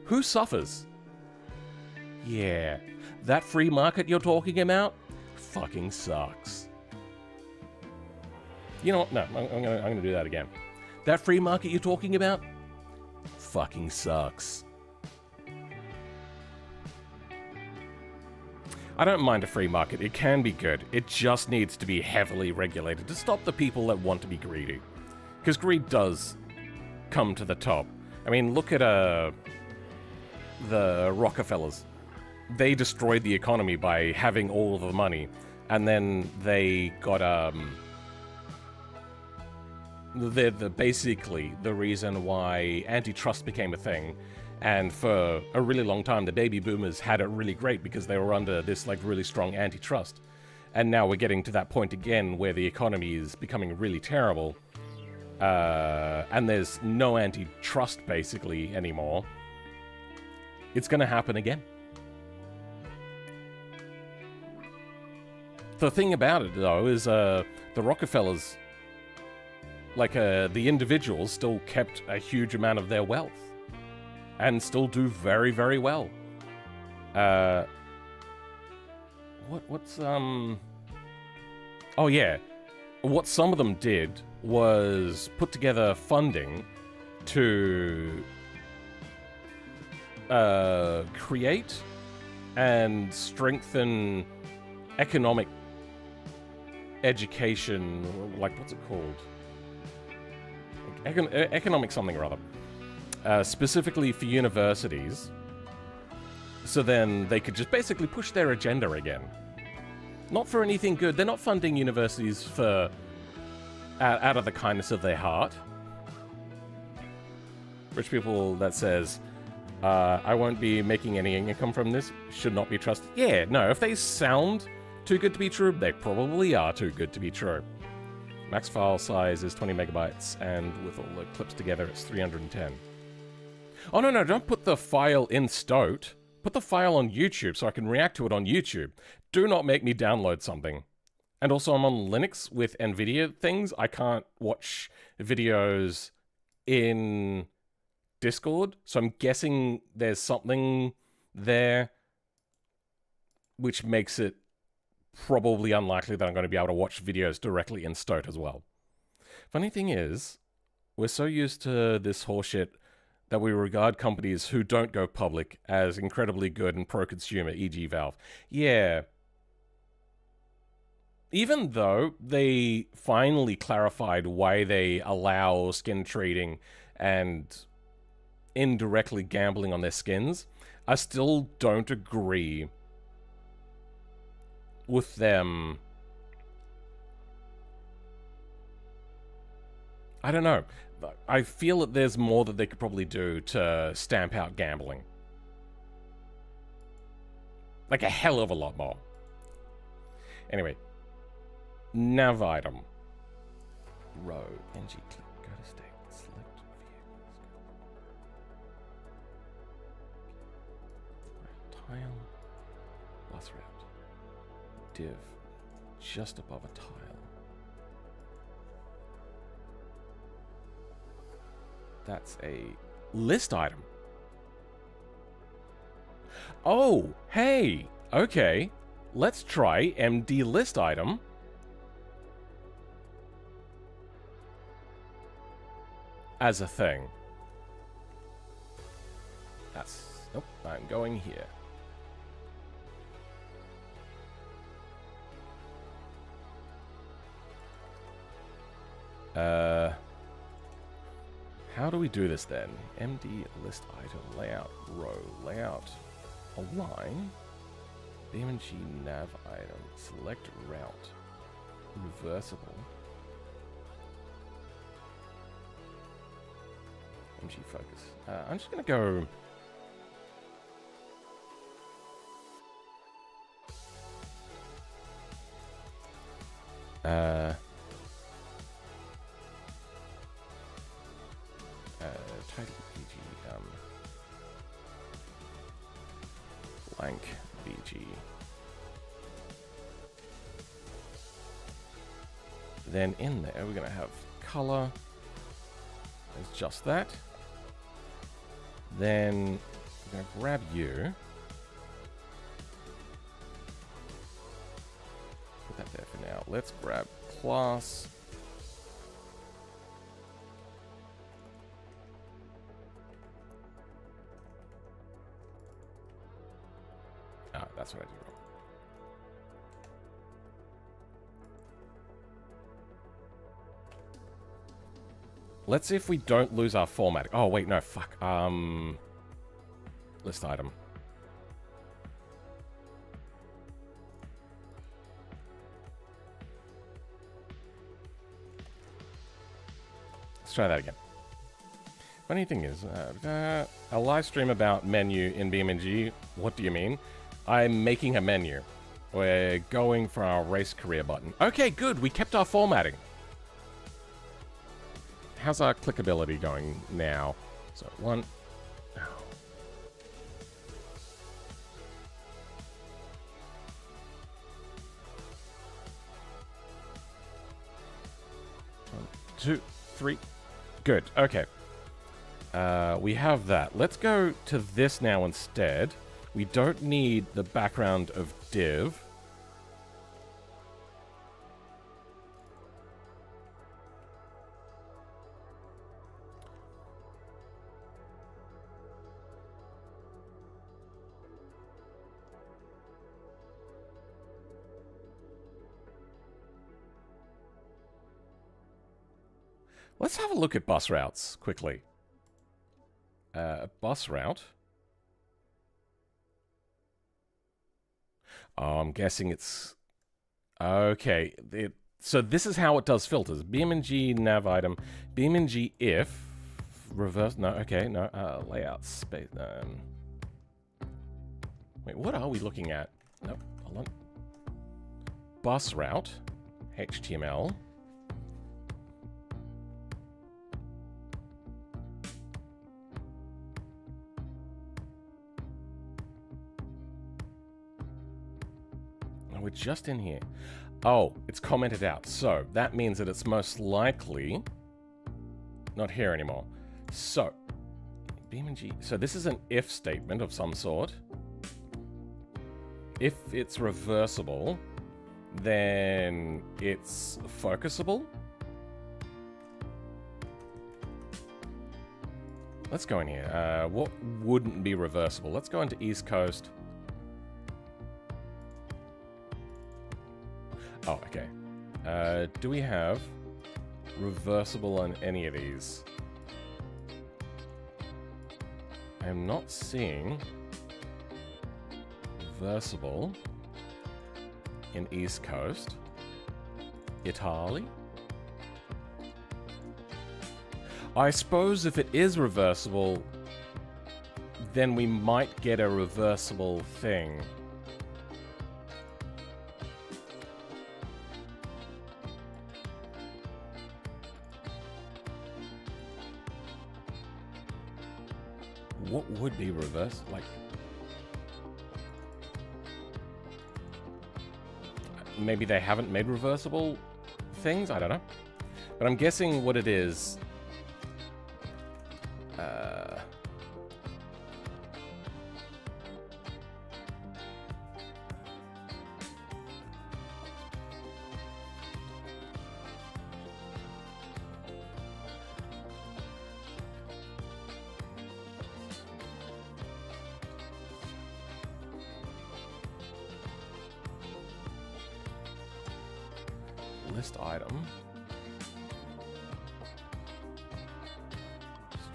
who suffers? Yeah, that free market you're talking about fucking sucks. You know what? No, I'm gonna do that again. That free market you're talking about fucking sucks. I don't mind a free market, it can be good. It just needs to be heavily regulated to stop the people that want to be greedy. Because greed does come to the top. I mean, look at the Rockefellers. They destroyed the economy by having all of the money, and then they got they're basically the reason why antitrust became a thing. And for a really long time, the baby boomers had it really great because they were under this like really strong antitrust. And now we're getting to that point again where the economy is becoming really terrible. And there's no antitrust basically anymore. It's going to happen again. The thing about it though is the Rockefellers, like the individuals, still kept a huge amount of their wealth. And still do very, very well. What's oh yeah. What some of them did was put together funding to create and strengthen economic education, like what's it called? Economic something or other. Specifically for universities, so then they could just basically push their agenda again. Not for anything good. They're not funding universities for out of the kindness of their heart. Rich people that says, I won't be making any income from this, should not be trusted. Yeah, no, if they sound too good to be true, they probably are too good to be true. Max file size is 20 megabytes, and with all the clips together, it's 310. Oh, no, don't put the file in Stoat. Put the file on YouTube so I can react to it on YouTube. Do not make me download something. And also, I'm on Linux with NVIDIA things. I can't watch videos in Discord, so I'm guessing there's something there which makes it probably unlikely that I'm going to be able to watch videos directly in Stoat as well. Funny thing is, we're so used to this horseshit that we regard companies who don't go public as incredibly good and pro-consumer, e.g. Valve. Yeah. Even though they finally clarified why they allow skin trading and indirectly gambling on their skins, I still don't agree with them. I don't know. I feel that there's more that they could probably do to stamp out gambling. Like a hell of a lot more. Anyway. Nav item. Row. NG click. Go to state. Select vehicles. Tile. Bus route. Div. Just above a tile. That's a list item. Oh, hey, okay. Let's try MD list item. As a thing. That's, nope, I'm going here. How do we do this then? MD list item layout row layout align BeamNG nav item select route reversible MG focus. I'm just gonna go. Title BG blank BG Then in there, we're going to have color as just that. Then we're going to grab you. Put that there for now. Let's grab class. Ah, that's what I did wrong. Let's see if we don't lose our formatting. Oh, wait, no, fuck. List item. Let's try that again. Funny thing is, a live stream about menu in BeamNG. What do you mean? I'm making a menu. We're going for our race career button. Okay, good. We kept our formatting. How's our clickability going now? So, one. Oh. 1, 2, 3. Good. Okay. We have that. Let's go to this now instead. We don't need the background of div. Let's have a look at bus routes quickly. Bus route. Oh, I'm guessing it's... Okay. So this is how it does filters. BeamNG nav item. BeamNG if... Reverse... No, okay, no. Layout space... Wait, what are we looking at? Nope, hold on. Bus route. HTML. We're just in here. Oh, it's commented out. So that means that it's most likely not here anymore. So BeamNG. So this is an if statement of some sort. If it's reversible, then it's focusable. Let's go in here. What wouldn't be reversible? Let's go into East Coast. Oh, okay. Do we have reversible on any of these? I'm not seeing reversible in East Coast. Italy? I suppose if it is reversible, then we might get a reversible thing. What would be reverse? Like, maybe they haven't made reversible things? I don't know. But I'm guessing what it is... list item.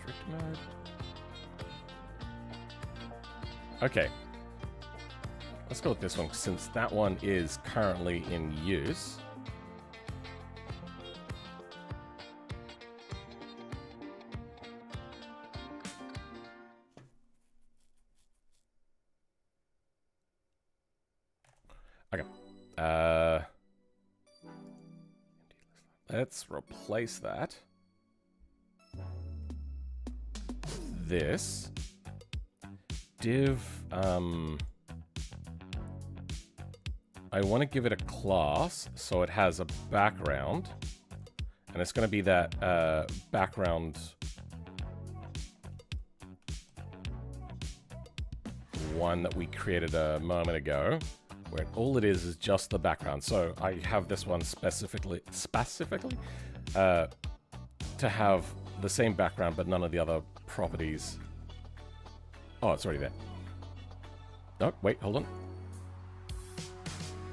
Strict mode. Okay. Let's go with this one since that one is currently in use. Okay. Let's replace that with this div. I want to give it a class so it has a background. And it's going to be that background one that we created a moment ago, where all it is just the background. So I have this one specifically to have the same background, but none of the other properties. Oh, it's already there. No, wait, hold on.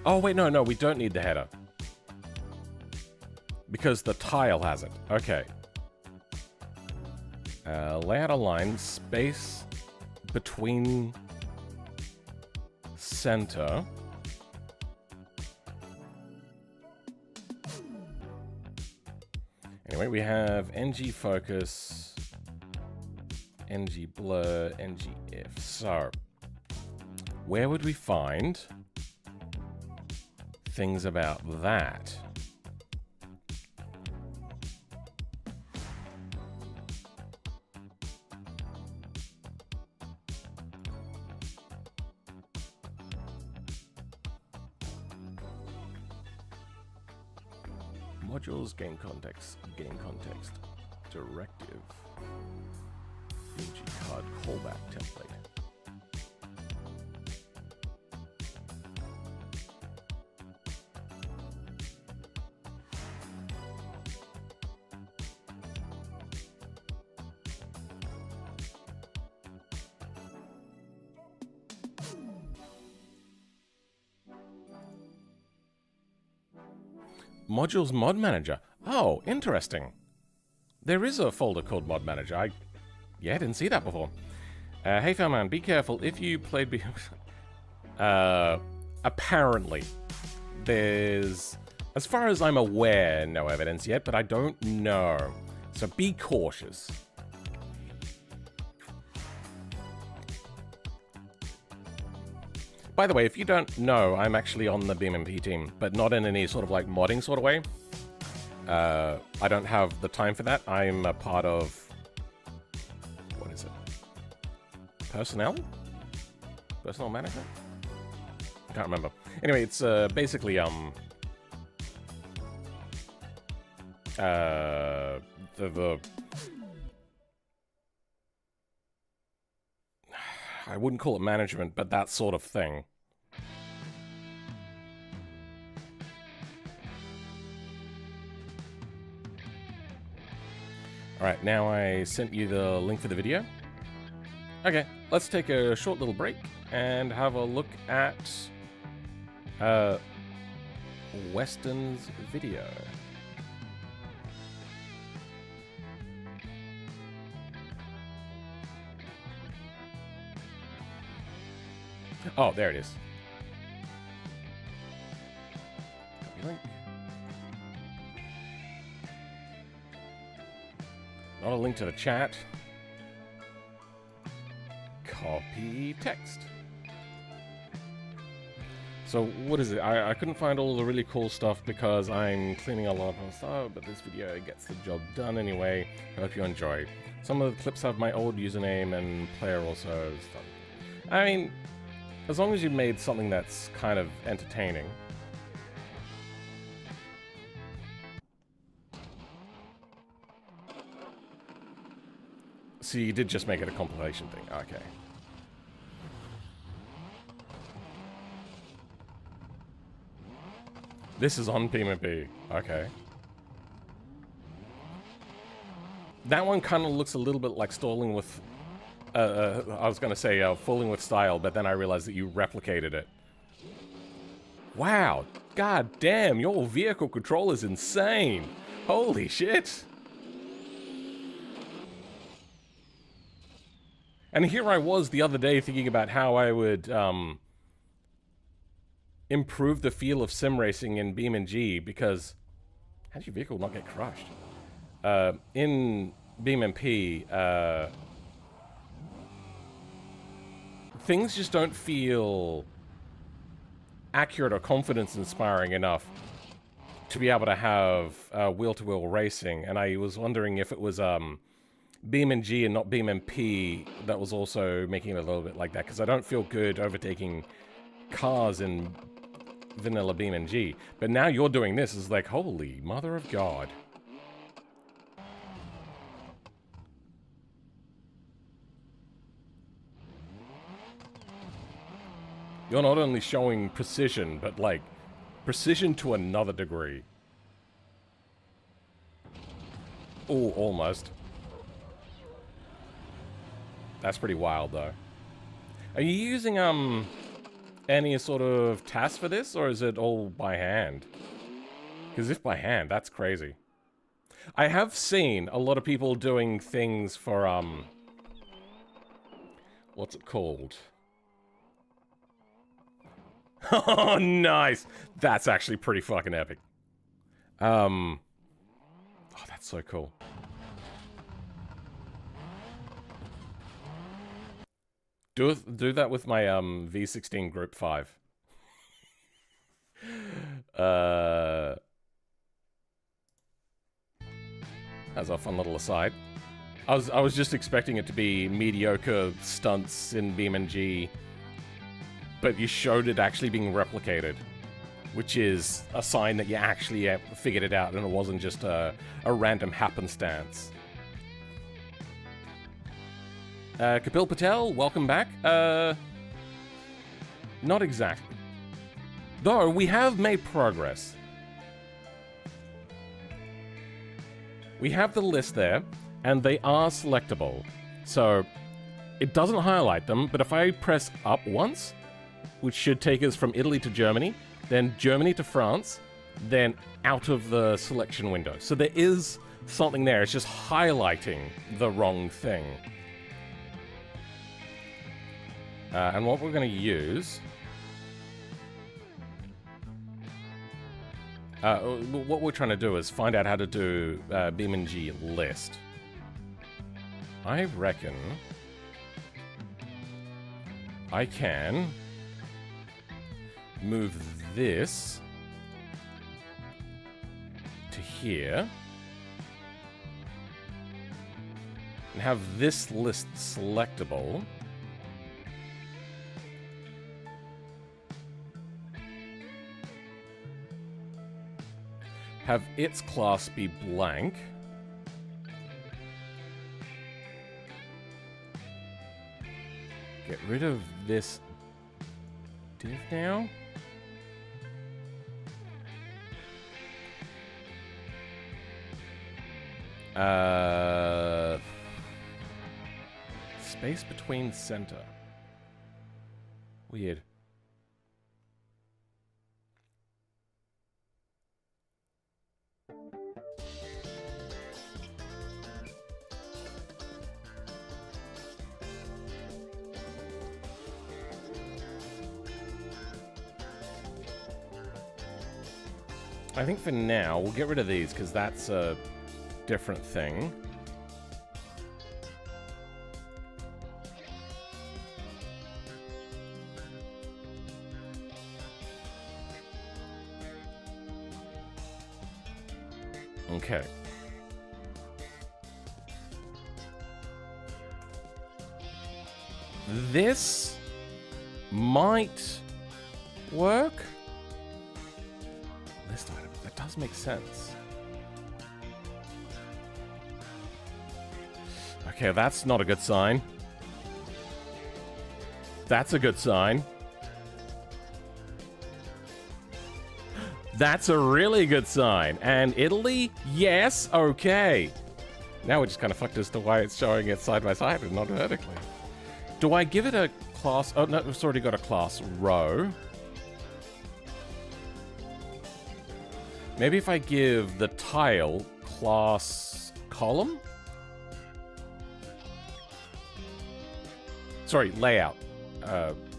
Oh, wait, no, we don't need the header. Because the tile has it. Okay. Layout align, space between center. Anyway, we have NG focus, NG blur, NG if. So, where would we find things about that? Modules, game context, directive, BeamNG card callback template. Modules Mod Manager. Oh, interesting. There is a folder called Mod Manager. Yeah, didn't see that before. Hey, Fairman, be careful. If you played apparently, there's, as far as I'm aware, no evidence yet, but I don't know. So be cautious. By the way, if you don't know, I'm actually on the BeamNG team, but not in any sort of like modding sort of way. I don't have the time for that. I'm a part of, what is it? Personnel? Personnel management? I can't remember. Anyway, it's basically the I wouldn't call it management, but that sort of thing. Alright, now I sent you the link for the video. Okay, let's take a short little break and have a look at Weston's video. Oh, there it is. Copy link. Not a link to the chat. Copy text. So what is it? I couldn't find all the really cool stuff because I'm cleaning a lot of stuff, but this video gets the job done anyway. I hope you enjoy. Some of the clips have my old username and player also stuff. I mean, as long as you made something that's kind of entertaining. So you did just make it a compilation thing. Okay. This is on BeamNG. Okay. That one kind of looks a little bit like stalling with... I was going to say falling with style, but then I realized that you replicated it. Wow. God damn, your vehicle control is insane. Holy shit. And here I was the other day thinking about how I would improve the feel of sim racing in BeamNG, because how does your vehicle not get crushed? In BeamNG, things just don't feel accurate or confidence-inspiring enough to be able to have wheel-to-wheel racing. And I was wondering if it was BeamNG and not BeamNG that was also making it a little bit like that, because I don't feel good overtaking cars in vanilla BeamNG. But now you're doing this, is like, holy mother of God. You're not only showing precision, but like, precision to another degree. Oh, almost. That's pretty wild, though. Are you using, any sort of task for this, or is it all by hand? Because if by hand, that's crazy. I have seen a lot of people doing things for, what's it called? Oh, nice! That's actually pretty fucking epic. Oh, that's so cool. Do that with my, V16 Group 5. As a fun little aside. I was just expecting it to be mediocre stunts in BeamNG, but you showed it actually being replicated, which is a sign that you actually figured it out and it wasn't just a random happenstance. Kapil Patel, welcome back. Not exactly. Though we have made progress. We have the list there, and they are selectable. So, it doesn't highlight them, but if I press up once, which should take us from Italy to Germany, then Germany to France, then out of the selection window. So there is something there, it's just highlighting the wrong thing. And what we're going to use... what we're trying to do is find out how to do BeamNG list. I reckon I can move this to here and have this list selectable. Have its class be blank. Get rid of this div now. Space between center. Weird. I think for now, we'll get rid of these, because that's a different thing. Okay. This might work. List item. That does make sense. Okay, that's not a good sign. That's a good sign. That's a really good sign. And Italy? Yes, okay. Now we're just kind of fucked as to why it's showing it side by side and not vertically. Do I give it a class? Oh, no, it's already got a class row. Maybe if I give the tile class column? Sorry, layout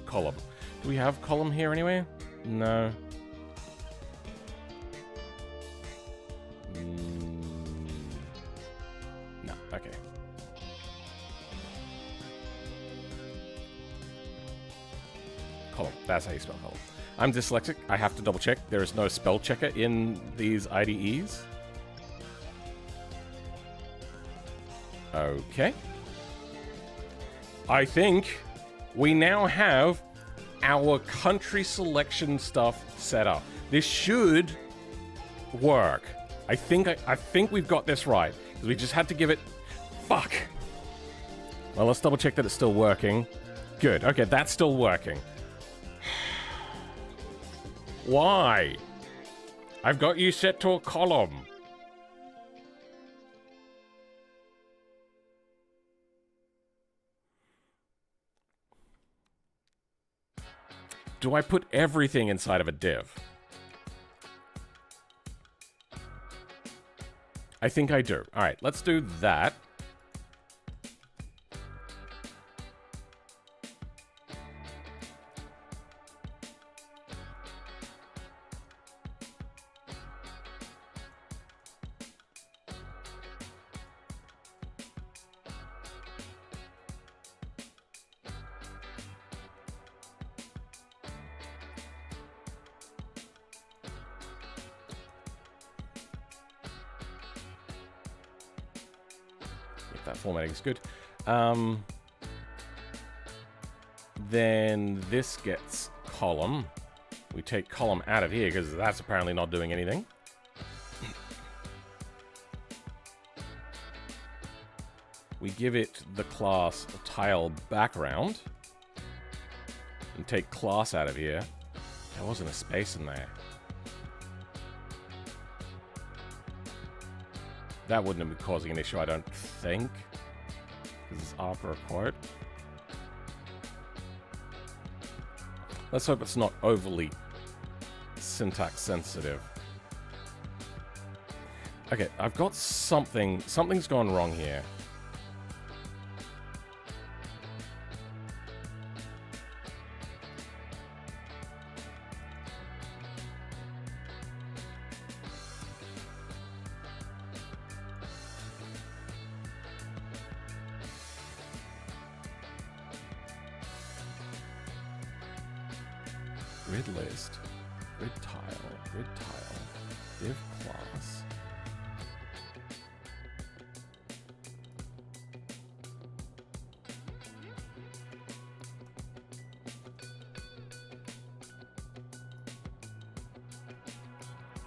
column. Do we have column here anywhere? No. No, okay. Column, that's how you spell column. I'm dyslexic, I have to double check. There is no spell checker in these IDEs. Okay. I think we now have our country selection stuff set up. This should work. I think we've got this right. Because we just had to give it... Fuck! Well, let's double check that it's still working. Good, okay, that's still working. Why? I've got you set to a column. Do I put everything inside of a div? I think I do. All right, let's do that. That formatting is good. Then this gets column. We take column out of here because that's apparently not doing anything. We give it the class tile background and take class out of here. There wasn't a space in there. That wouldn't have been causing an issue, I don't think. This is after a quote. Let's hope it's not overly syntax sensitive. Okay, I've got something. Something's gone wrong here. Grid list, grid tile, div class.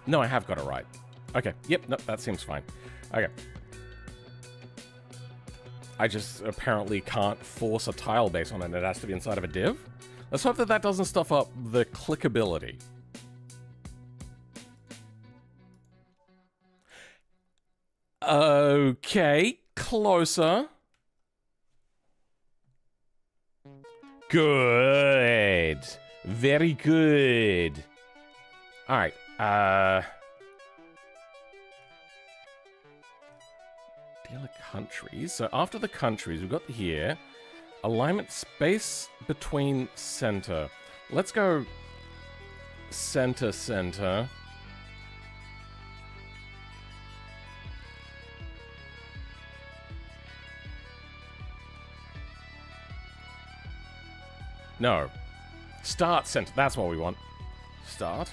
No, I have got it right. Okay, yep, no, that seems fine. Okay. I just apparently can't force a tile base on it. It has to be inside of a div. Let's hope that that doesn't stuff up the clickability. Okay, closer. Good. Very good. All right. Dealer countries. So after the countries, we've got here. Alignment space between center. Let's go center, center. No. Start center. That's what we want. Start.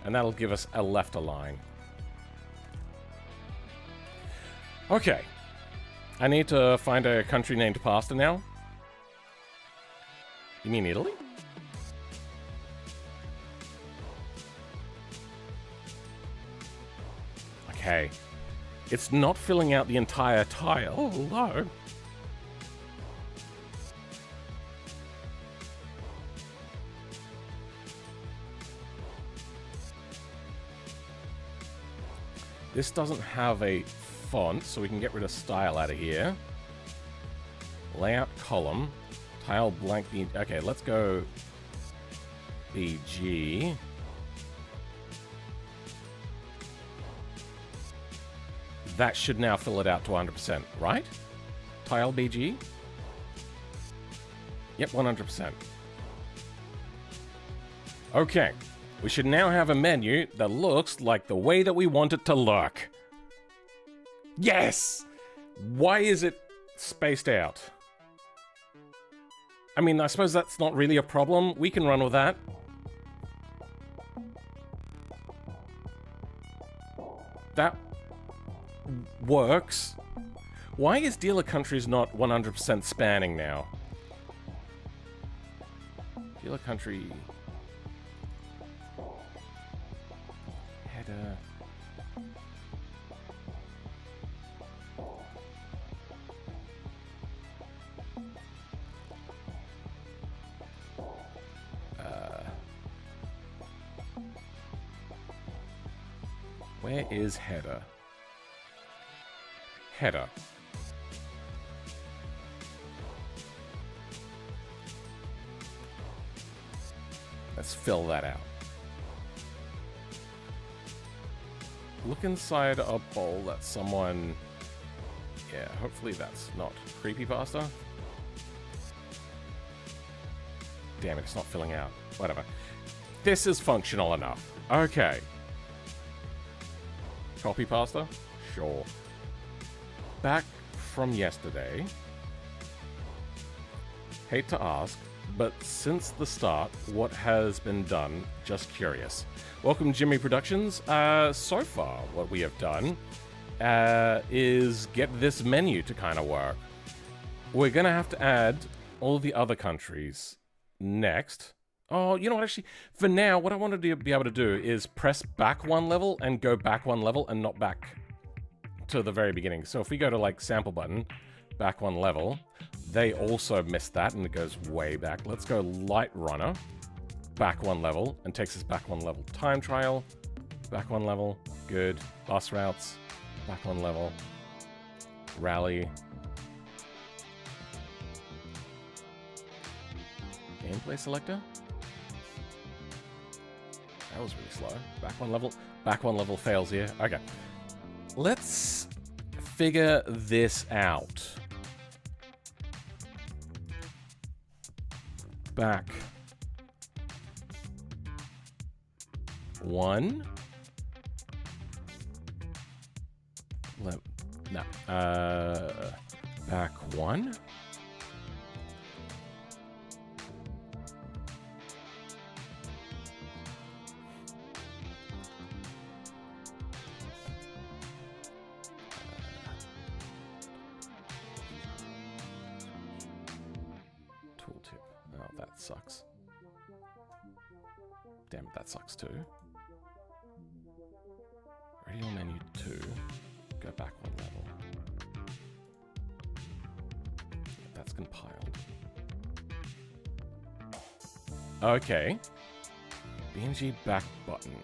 And that'll give us a left align. Okay. I need to find a country named pasta now. You mean Italy? Okay. It's not filling out the entire tile. Oh, no. This doesn't have a font, so we can get rid of style out of here. Layout column. Tile blank. Okay, let's go BG. That should now fill it out to 100%, right? Tile BG? Yep, 100%. Okay. We should now have a menu that looks like the way that we want it to look. Yes! Why is it spaced out? I mean, I suppose that's not really a problem. We can run with that. That works. Why is dealer countries not 100% spanning now? Dealer country... header... Where is header? Header. Let's fill that out. Look inside a bowl that someone... Yeah, hopefully that's not creepypasta. Damn it, it's not filling out. Whatever. This is functional enough. Okay. Copy pasta? Sure. Back from yesterday. Hate to ask, but since the start, what has been done? Just curious. Welcome, Jimmy Productions. So far, what we have done is get this menu to kind of work. We're going to have to add all the other countries next. Oh, you know what, actually, for now, what I wanted to be able to do is press back one level and go back one level and not back to the very beginning. So if we go to, like, sample button, back one level, they also missed that, and it goes way back. Let's go light runner, back one level, and takes us back one level. Time trial, back one level, good. Bus routes, back one level. Rally. Gameplay selector? That was really slow. Back one level fails here. Okay. Let's figure this out. Back. One. No. Back one. Sucks. Damn it, that sucks too. Radio menu 2. Go back one level. That's compiled. Okay. BeamNG back button.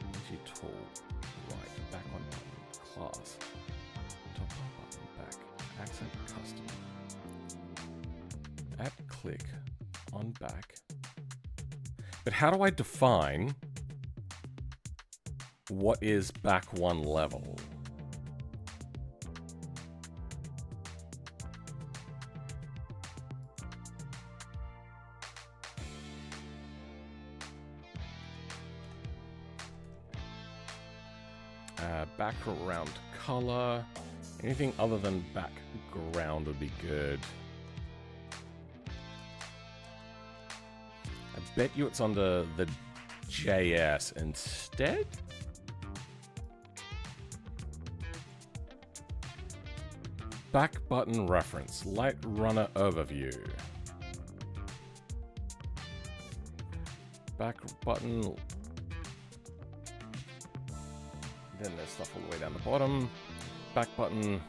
BeamNG tool. Right. Back one button. Class. Accent custom. Add click on back. But how do I define what is back one level? Background color. Anything other than background would be good. I bet you it's under the JS instead? Back button reference. Light runner overview. Back button. Then there's stuff all the way down the bottom. Back button,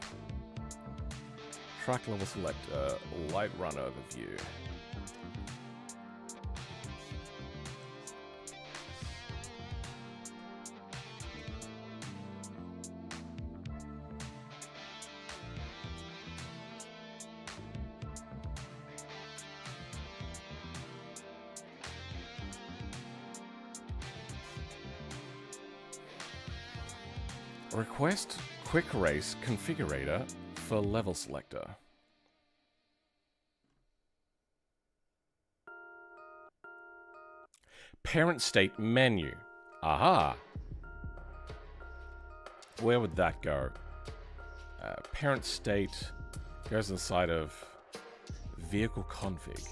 track level selector, light run overview. Request quick race configurator for level selector. Parent state menu. Aha! Where would that go? Parent state goes inside of vehicle config.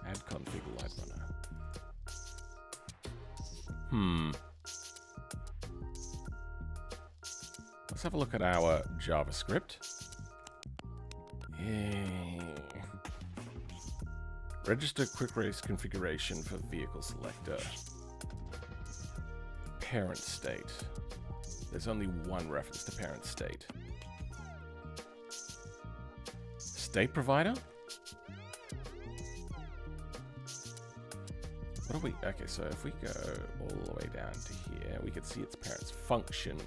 Add config light runner. Let's have a look at our JavaScript. Yay. Register quick race configuration for vehicle selector. Parent state. There's only one reference to parent state. State provider? What are we? Okay, so if we go all the way down to here, we can see its parents. Function.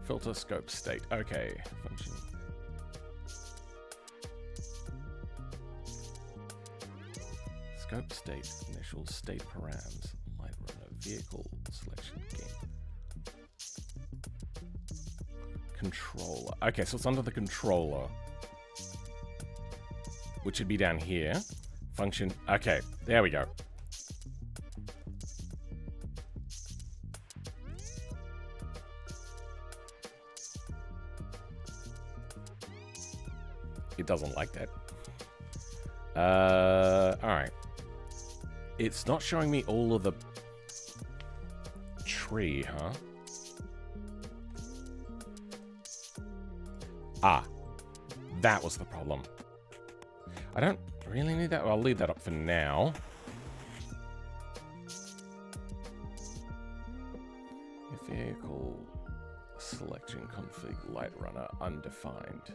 Filter scope state. Okay, function. Scope state, initial state params, light runner, vehicle selection game. Controller. Okay, so it's under the controller, which should be down here. Function. Okay, there we go. It doesn't like that. Alright. It's not showing me all of the tree, huh? Ah. That was the problem. I don't really need that. I'll leave that up for now. Vehicle selection config light runner undefined.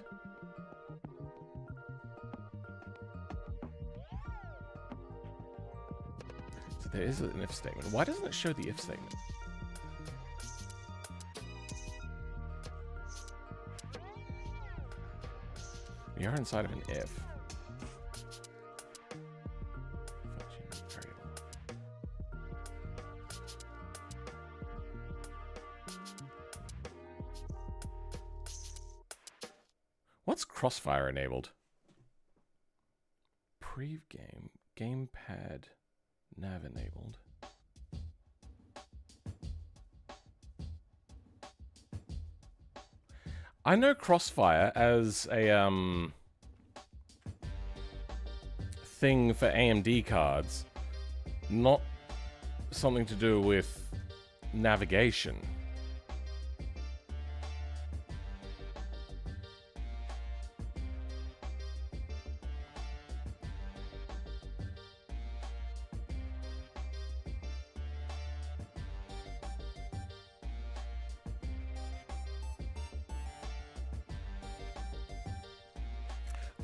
So there is an if statement. Why doesn't it show the if statement? We are inside of an if. What's crossfire enabled? Pre-game, gamepad, nav enabled. I know crossfire as a thing for AMD cards, not something to do with navigation.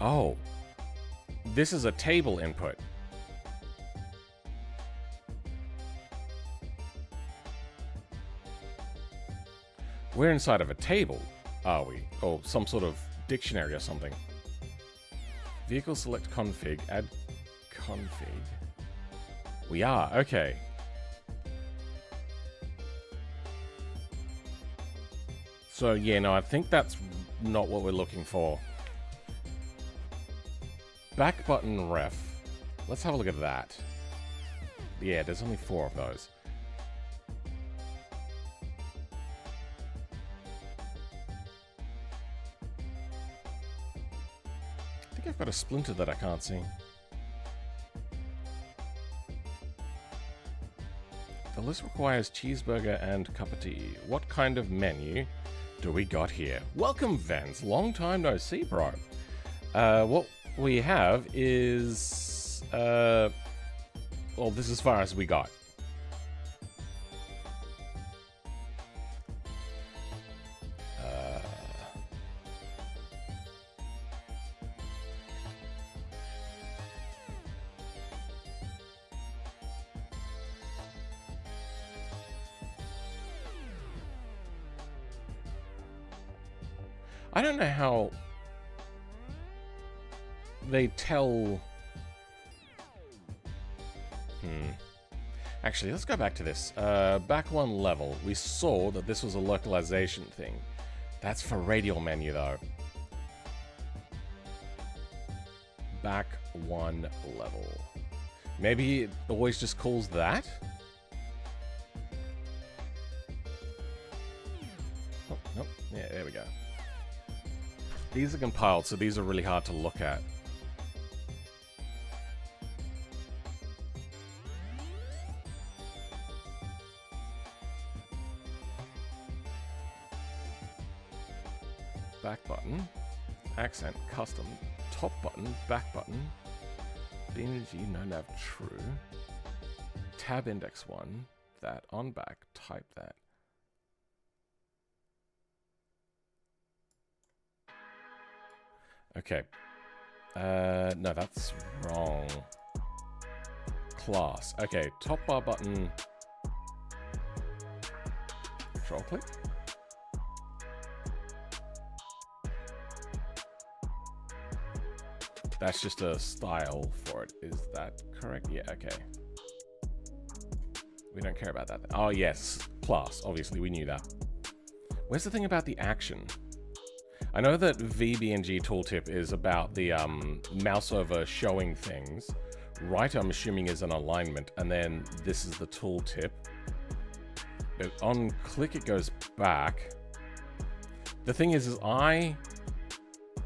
Oh, this is a table input. We're inside of a table, are we? Oh, some sort of dictionary or something. Vehicle select config, add config. We are, okay. So yeah, no, I think that's not what we're looking for. Back button ref. Let's have a look at that. Yeah, there's only 4 of those. I think I've got a splinter that I can't see. The list requires cheeseburger and cup of tea. What kind of menu do we got here? Welcome, Vance. Long time no see, bro. What we have is, well, this is as far as we got. I don't know how they tell... Actually, let's go back to this. Back one level, we saw that this was a localization thing. That's for radial menu, though. Back one level. Maybe it always just calls that? Oh, nope. Yeah, there we go. These are compiled, so these are really hard to look at. Back button, accent, custom, top button, back button, BeamNG, no nav, true, tab index 1, that, on back, type that. Okay. No, that's wrong. class. Okay, top bar button. Control click. That's just a style for it. Is that correct? Yeah, okay. We don't care about that. Oh, yes. Class. Obviously, we knew that. Where's the thing about the action? I know that BeamNG tooltip is about the mouse over showing things. Right, I'm assuming, is an alignment. And then this is the tooltip. But on click, it goes back. The thing is I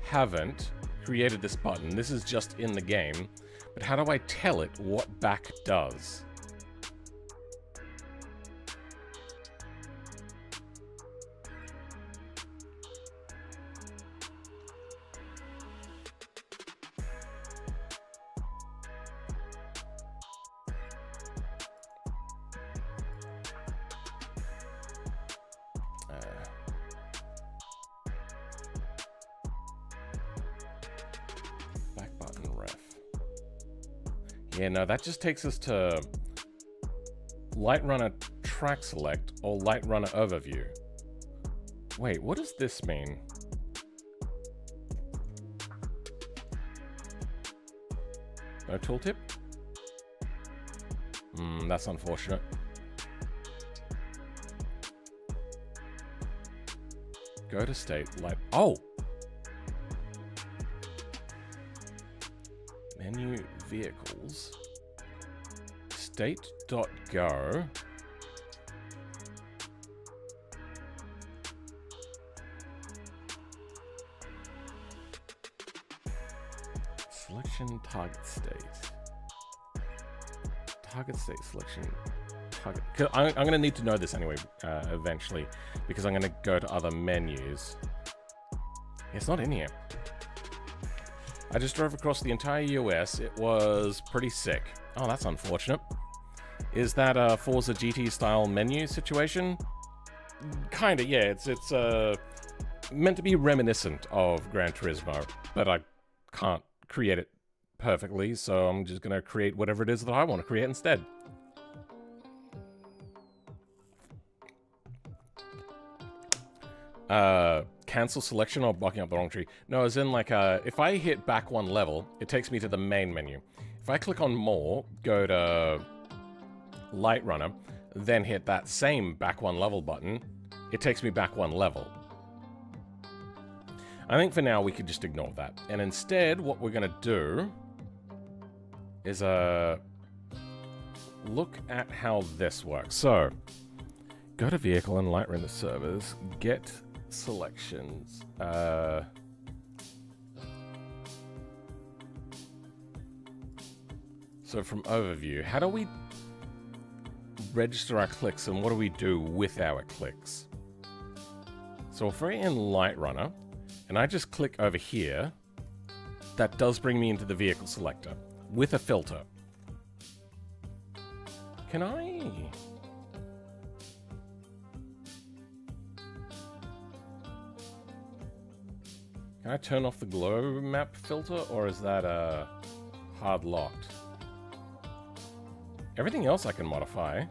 haven't created this button. This is just in the game. But how do I tell it what back does? Yeah, no, that just takes us to Light Runner Track Select or Light Runner Overview. Wait, what does this mean? No tooltip? That's unfortunate. Go to state, light... Oh! Menu vehicles. State.go. Selection target state. Target state selection. Target. I'm going to need to know this anyway, eventually, because I'm going to go to other menus. It's not in here. I just drove across the entire US. It was pretty sick. Oh, that's unfortunate. Is that a Forza GT style menu situation? Kinda, yeah. It's meant to be reminiscent of Gran Turismo, but I can't create it perfectly, so I'm just gonna create whatever it is that I want to create instead. Cancel selection or blocking up the wrong tree? No, as in like, if I hit back one level, it takes me to the main menu. If I click on more, go to Light Runner, then hit that same back one level button, it takes me back one level. I think for now we could just ignore that. And instead, what we're gonna do is look at how this works. So, go to Vehicle and Light Runner Servers, get selections. So from overview, how do we register our clicks and what do we do with our clicks? So if we're in Light Runner and I just click over here, that does bring me into the vehicle selector with a filter. Can I turn off the glow map filter, or is that hard locked? Everything else I can modify.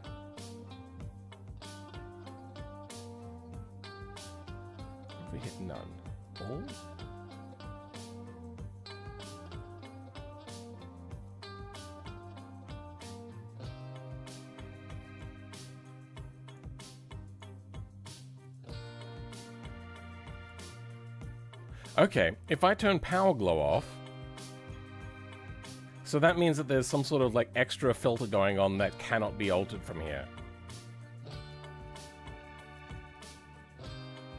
If we hit none. All? Okay, if I turn power glow off, so that means that there's some sort of like extra filter going on that cannot be altered from here.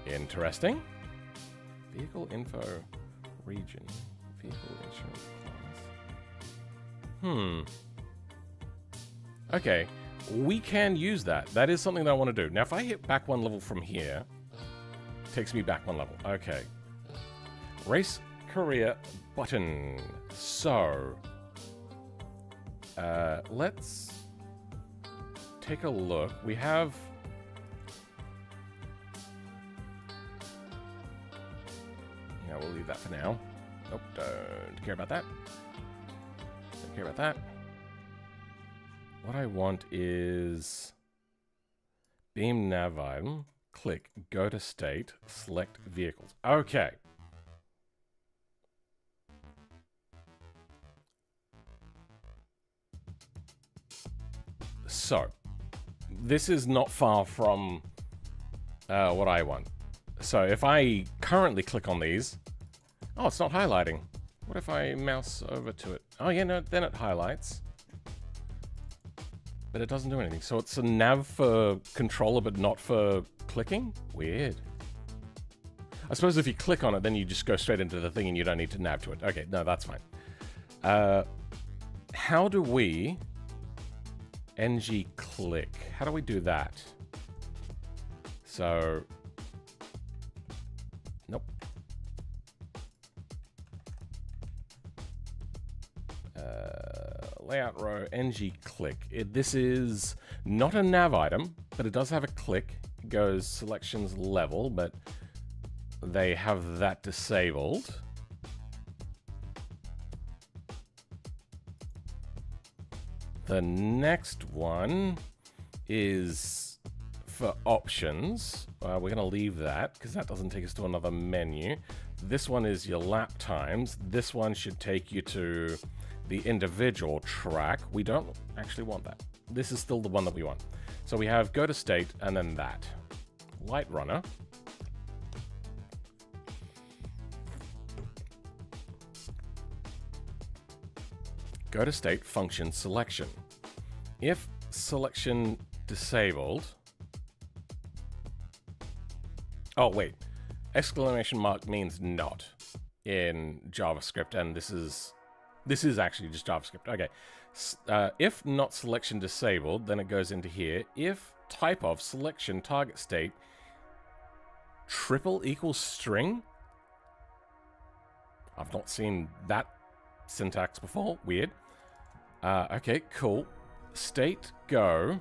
Interesting. Vehicle info region. Vehicle insurance class. Okay, we can use that. That is something that I want to do. Now if I hit back one level from here, it takes me back one level. Okay. Race career button. So, let's take a look. We have... Yeah, we'll leave that for now. Nope, don't care about that. Don't care about that. What I want is beam nav item, click, go to state, select vehicles. Okay. So, this is not far from what I want. So if I currently click on these, oh, it's not highlighting. What if I mouse over to it? Oh yeah, no, then it highlights. But it doesn't do anything. So it's a nav for controller, but not for clicking? Weird. I suppose if you click on it, then you just go straight into the thing and you don't need to nav to it. Okay, no, that's fine. How do we ng click? How do we do that? So, nope. Layout row, ng click. This is not a nav item, but it does have a click. It goes selections level, but they have that disabled. The next one is for options. We're going to leave that because that doesn't take us to another menu. This one is your lap times. This one should take you to the individual track. We don't actually want that. This is still the one that we want. So we have go to state and then that. Light runner. Go to state function selection. If selection disabled. Oh, wait. Exclamation mark means not in JavaScript, and this is actually just JavaScript. Okay. If not selection disabled, then it goes into here. If type of selection target state triple equals string. I've not seen that syntax before. Weird. Okay, cool. State go.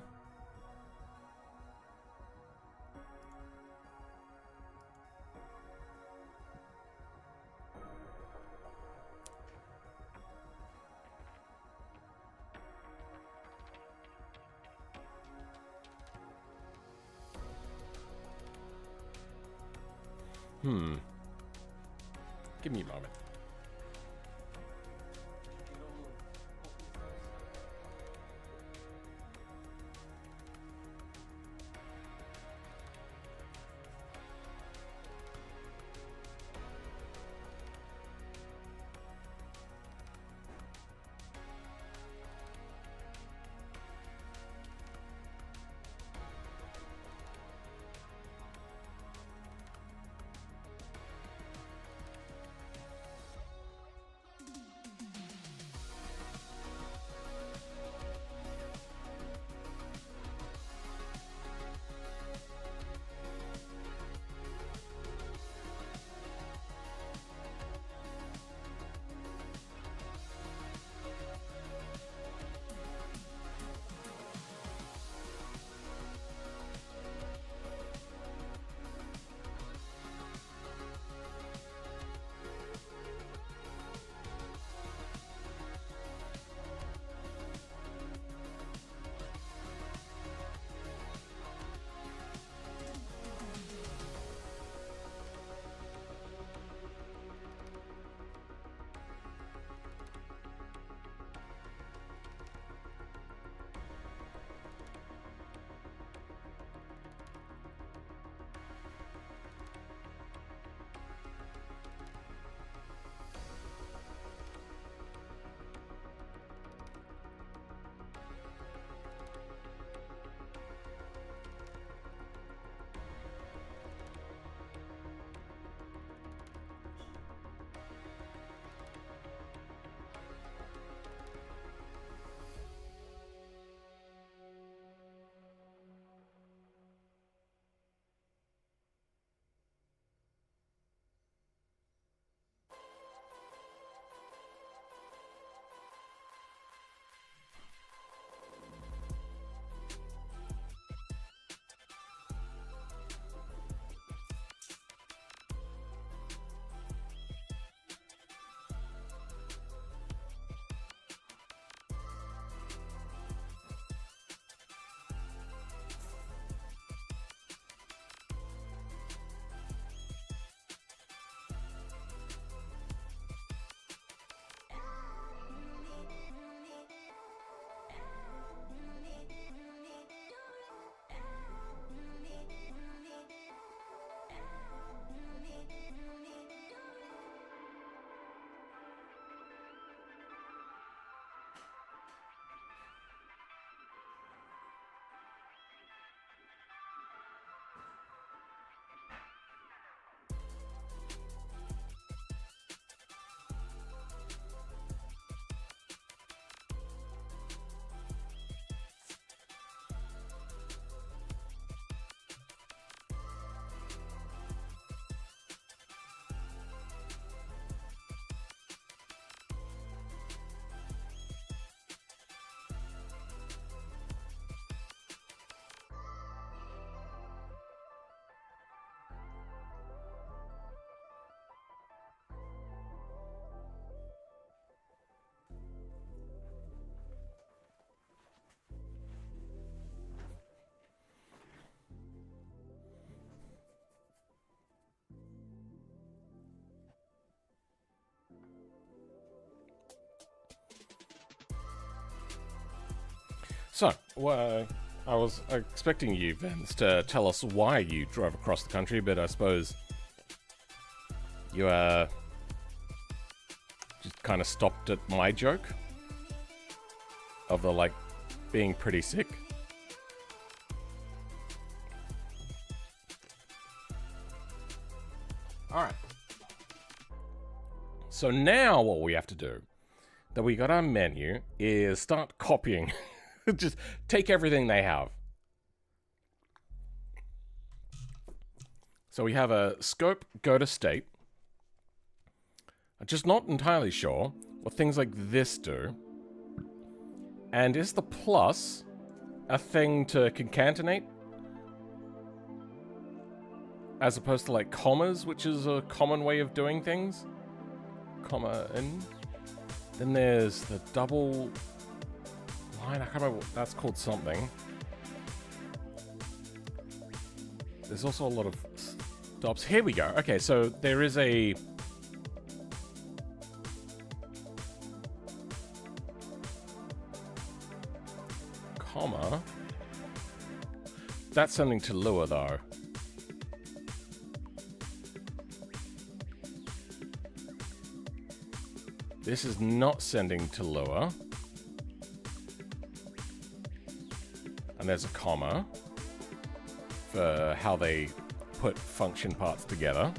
Give me a moment. So, I was expecting you, Vince, to tell us why you drove across the country, but I suppose you just kind of stopped at my joke of the, like, being pretty sick. Alright. So now what we have to do, that we got our menu, is start copying. Just take everything they have. So we have a scope go to state. I'm just not entirely sure what things like this do. And is the plus a thing to concatenate? As opposed to like commas, which is a common way of doing things. Comma in. Then there's the double line. I can't remember what that's called, something. There's also a lot of stops. Here we go. Okay, so there is a comma. That's something to Lua, though. This is not sending to Lua. And there's a comma for how they put function parts together.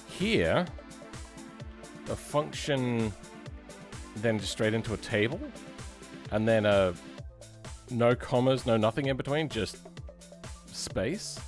Here, the function then just straight into a table, and then no commas, no nothing in between, just space.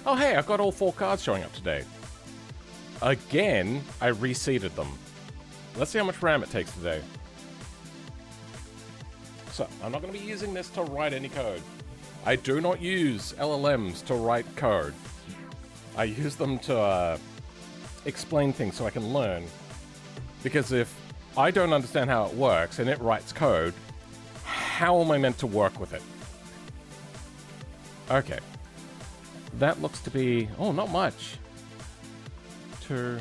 Oh hey, I've got all 4 cards showing up today. Again, I reseeded them. Let's see how much RAM it takes today. So, I'm not going to be using this to write any code. I do not use LLMs to write code. I use them to explain things so I can learn. Because if I don't understand how it works and it writes code, how am I meant to work with it? Okay. That looks to be... oh, not much. 2,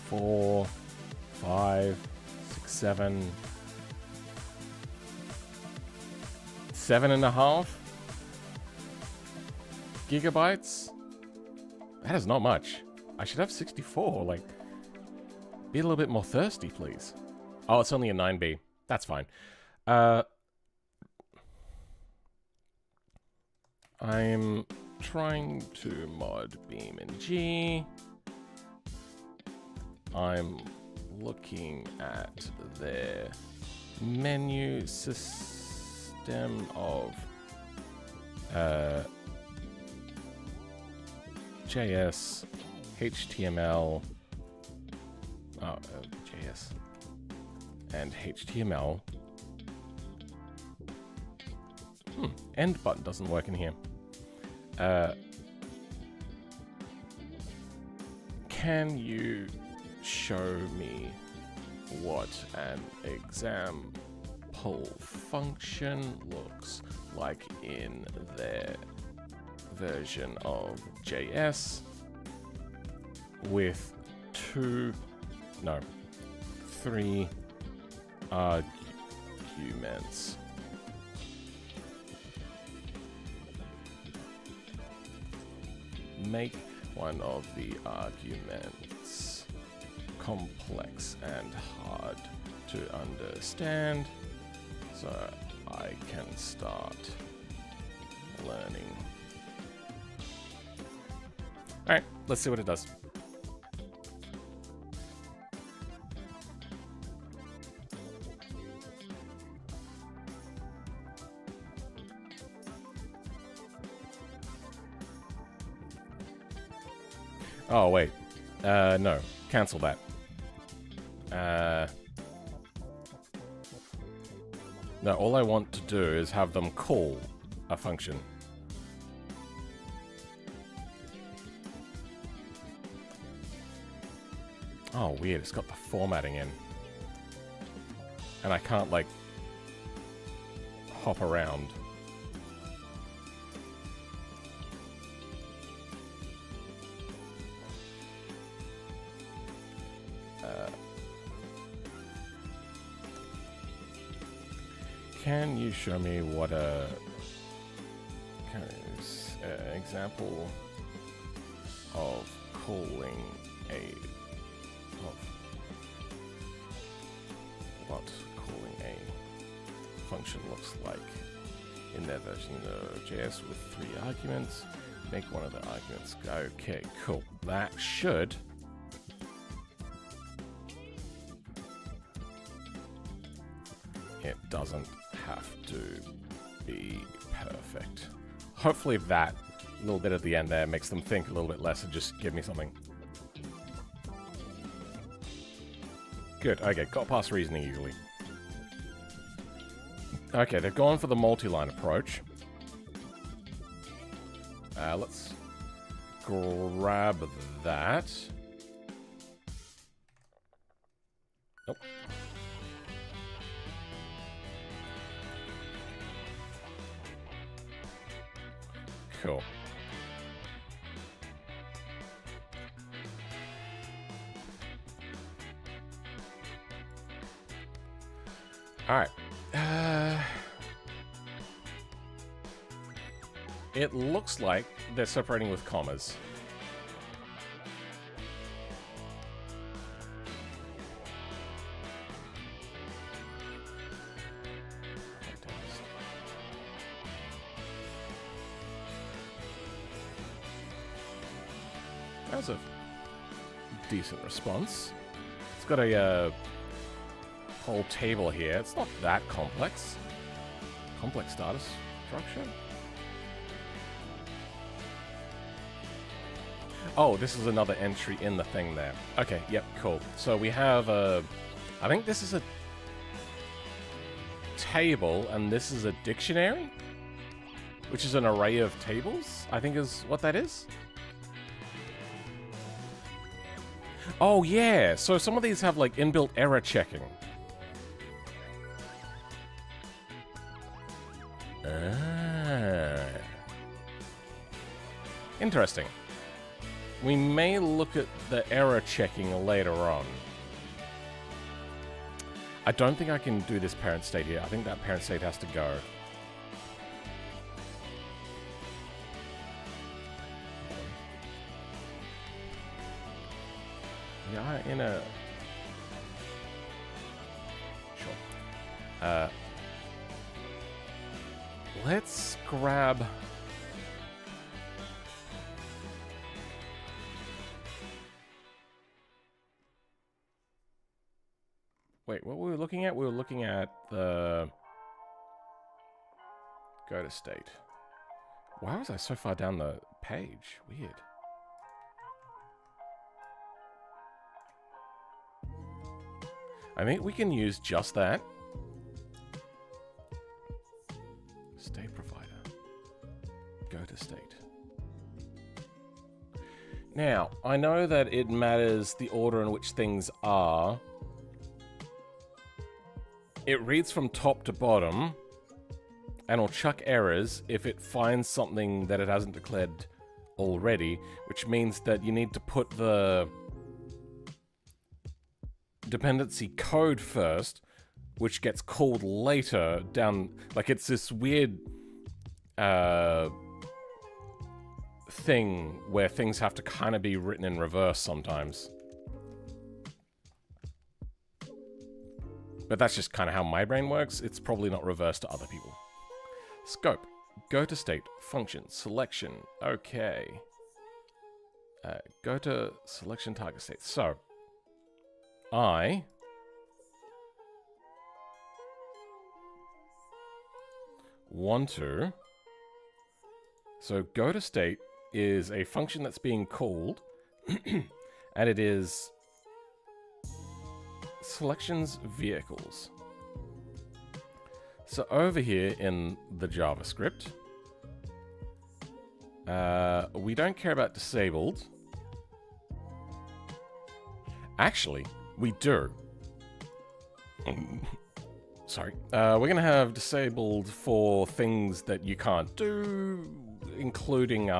4, 5, 6, 7... 7.5 gigabytes? That is not much. I should have 64, like... be a little bit more thirsty, please. Oh, it's only a 9B. That's fine. I'm trying to mod BeamNG. I'm looking at their menu system of JS, HTML, JS, and HTML. End button doesn't work in here. Can you show me what an example function looks like in their version of JS with 3 arguments. Make one of the arguments complex and hard to understand so I can start learning. Alright, let's see what it does. Oh, wait. No. Cancel that. No, all I want to do is have them call a function. Oh, weird. It's got the formatting in. And I can't, like, hop around. Can you show me what a example of calling a function looks like in their version of JS with 3 arguments? Make one of the arguments. Okay, cool. That should. It doesn't have to be perfect. Hopefully that little bit at the end there makes them think a little bit less and just give me something. Good, okay, got past reasoning usually. Okay, they've gone for the multi-line approach. Let's grab that. Nope. Cool. All right. It looks like they're separating with commas. That's a decent response. It's got a whole table here. It's not that complex. Complex data structure. Oh, this is another entry in the thing there. Okay, yep, cool. So we have a... I think this is a table, and this is a dictionary? Which is an array of tables, I think is what that is. Oh, yeah. So some of these have, like, inbuilt error checking. Ah. Interesting. We may look at the error checking later on. I don't think I can do this parent state here. I think that parent state has to go. We are in a... Sure. Let's grab... Wait, what were we looking at? We were looking at the... Go to state. Why was I so far down the page? Weird. I think we can use just that. State provider. Go to state. Now, I know that it matters the order in which things are. It reads from top to bottom. and it'll chuck errors if it finds something that it hasn't declared already, which means that you need to put the dependency code first, which gets called later down. Like, it's this weird thing where things have to kind of be written in reverse sometimes. But that's just kind of how my brain works. It's probably not reversed to other people. Scope. Go to state. Function. Selection. Okay. Go to selection target state. So, I want to... So, go to state is a function that's being called, and it is selections vehicles. So over here in the JavaScript, we don't care about disabled. Actually, we do. Sorry. We're going to have disabled for things that you can't do, including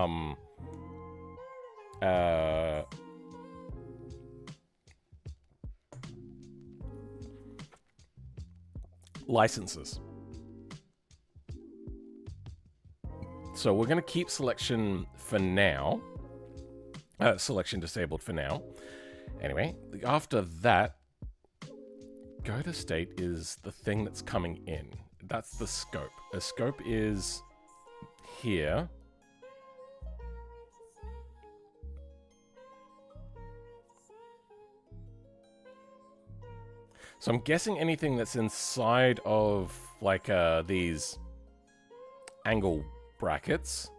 licenses. So we're going to keep selection for now. Selection disabled for now. Anyway, after that, go to state is the thing that's coming in. That's the scope. A scope is here. So I'm guessing anything that's inside of, like, these angle brackets.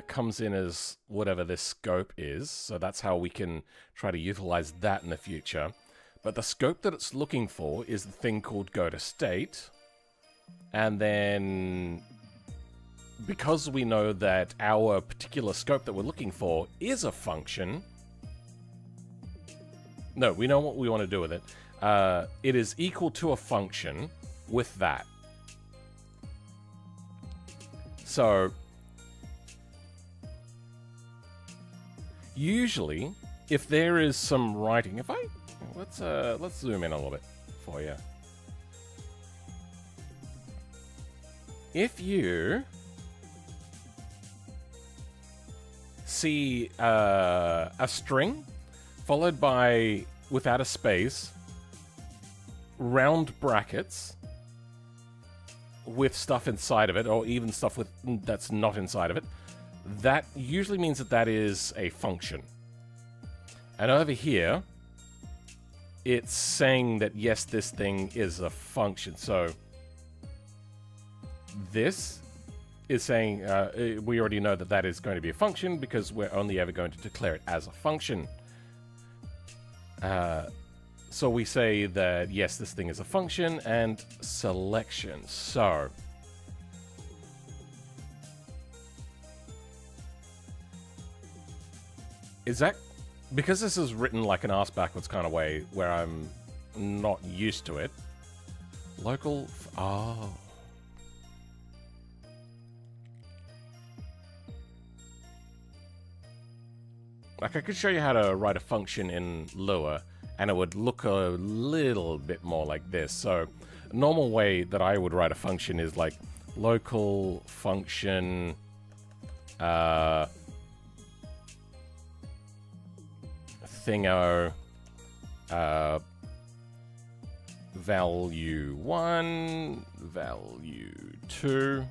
Comes in as whatever this scope is. So that's how we can try to utilize that in the future. But the scope that it's looking for is the thing called go to state. And then, because we know that our particular scope that we're looking for is a function... No, we know what we want to do with it. It is equal to a function with that. So, usually, if there is some writing... Let's zoom in a little bit for you. If you see a string followed by, without a space, round brackets with stuff inside of it, or even stuff with that's not inside of it, that usually means that that is a function. And over here, it's saying that, yes, this thing is a function. So this is saying, we already know that that is going to be a function because we're only ever going to declare it as a function. So we say that, yes, this thing is a function, and selection. So is that, because this is written like an ass backwards kind of way where I'm not used to it, local, oh. Like, I could show you how to write a function in Lua, and it would look a little bit more like this. So, a normal way that I would write a function is like local function thingo value 1, value 2.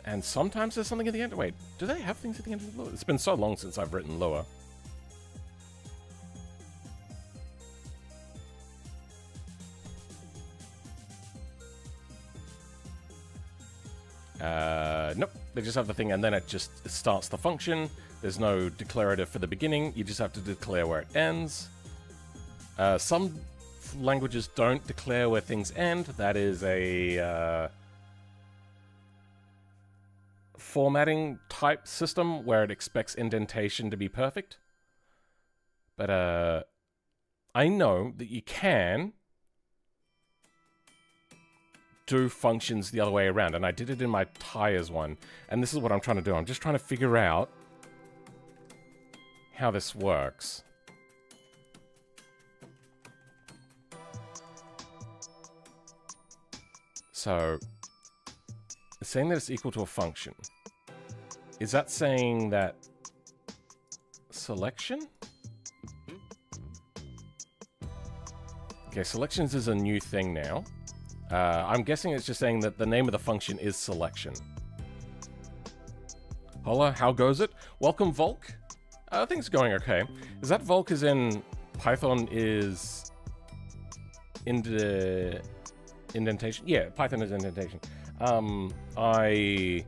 And sometimes there's something at the end. Wait, do they have things at the end of Lua? It's been so long since I've written Lua. Nope, they just have the thing, and then it just starts the function. There's no declarative for the beginning. You just have to declare where it ends. Some languages don't declare where things end. That is a... formatting type system where it expects indentation to be perfect. But I know that you can do functions the other way around, and I did it in my tires one, and this is what I'm trying to do. I'm just trying to figure out how this works. So, it's saying that it's equal to a function. Is that saying that selection? Okay, selections is a new thing now. I'm guessing it's just saying that the name of the function is selection. Hola, how goes it? Welcome, Volk. Things are going okay. Is that Volk is in Python is indentation? Yeah, Python is indentation. I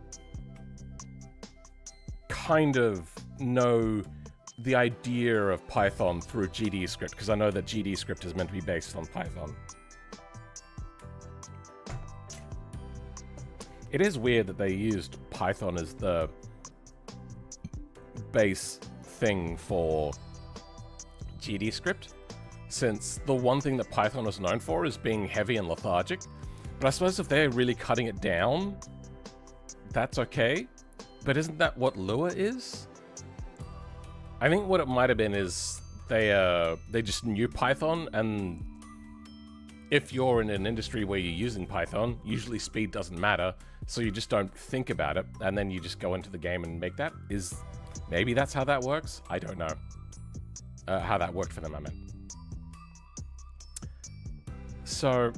kind of know the idea of Python through GD script, because I know that GD script is meant to be based on Python. It is weird that they used Python as the base thing for GD script, since the one thing that Python is known for is being heavy and lethargic. But I suppose if they're really cutting it down, that's okay. But isn't that what Lua is? I think what it might have been is they just knew Python, and if you're in an industry where you're using Python, usually speed doesn't matter, so you just don't think about it, and then you just go into the game and make that. Maybe that's how that works? I don't know. How that worked for them, I meant. So,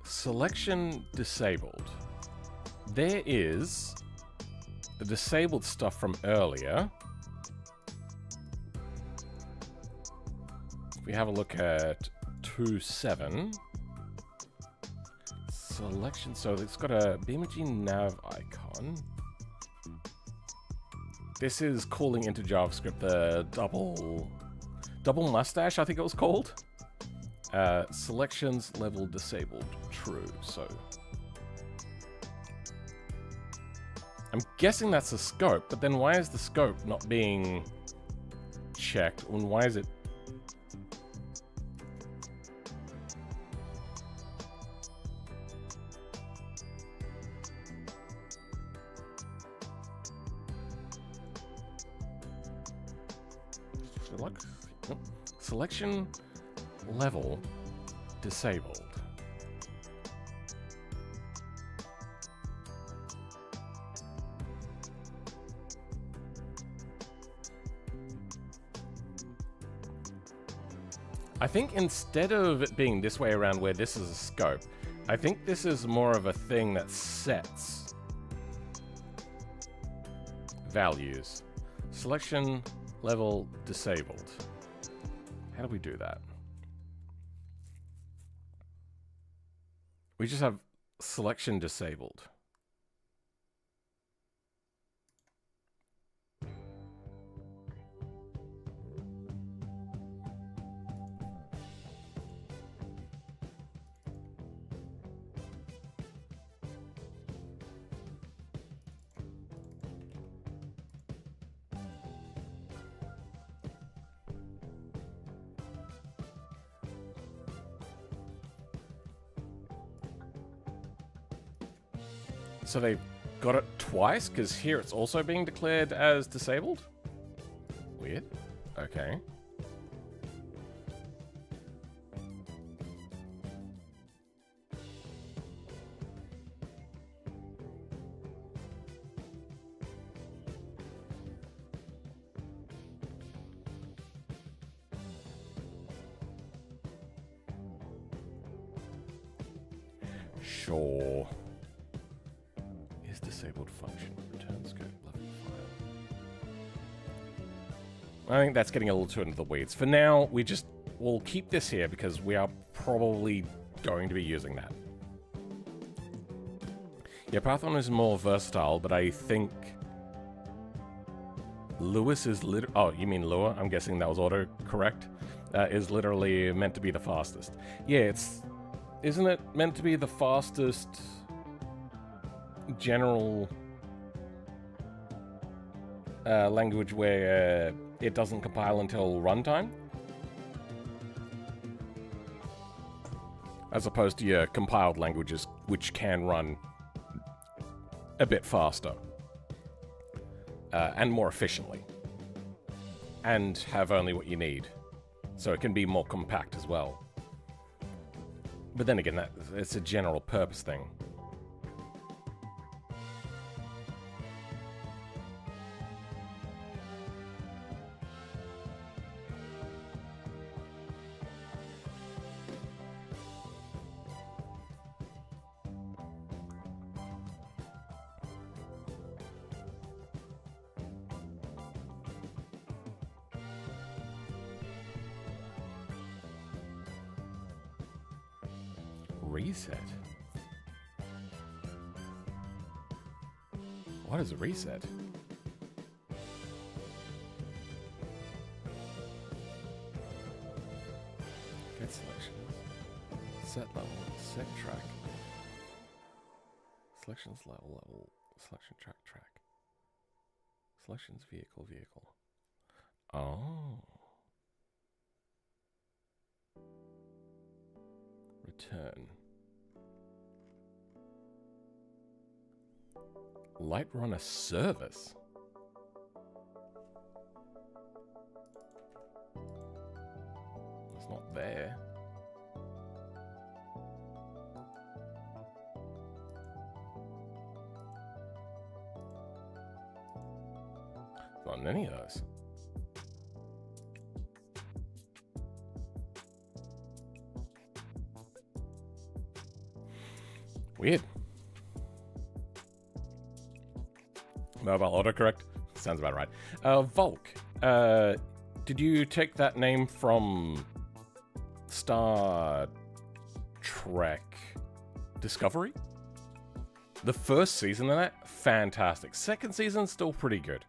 selection disabled. There is the disabled stuff from earlier. If we have a look at 2.7, selection, so it's got a BeamNG nav icon. This is calling into JavaScript the double mustache, I think it was called. Selections level disabled, true, so. I'm guessing that's the scope, but then why is the scope not being checked, and why is it? Selection level disabled. I think instead of it being this way around where this is a scope, I think this is more of a thing that sets values. Selection level disabled. How do we do that? We just have selection disabled. So they've got it twice, because here it's also being declared as disabled? Weird. Okay. Sure. Disabled function, return scope, level file. I think that's getting a little too into the weeds. For now, we'll keep this here because we are probably going to be using that. Yeah, Python is more versatile, but I think Lewis is oh, you mean Lua? I'm guessing that was auto-correct. Is literally meant to be the fastest. Yeah, Isn't it meant to be the fastest general language where it doesn't compile until runtime? As opposed to your compiled languages, which can run a bit faster. And more efficiently. And have only what you need. So it can be more compact as well. But then again, it's a general purpose thing. Reset? What is a reset? Get selections. Set level. Set track. Selections level. Selection track. Selections vehicle. Oh. Return. Light runner service. It's not there. It's not in any of those. Weird. Mobile autocorrect? Sounds about right. Volk. Did you take that name from Star Trek Discovery? The first season of that, fantastic. Second season, still pretty good.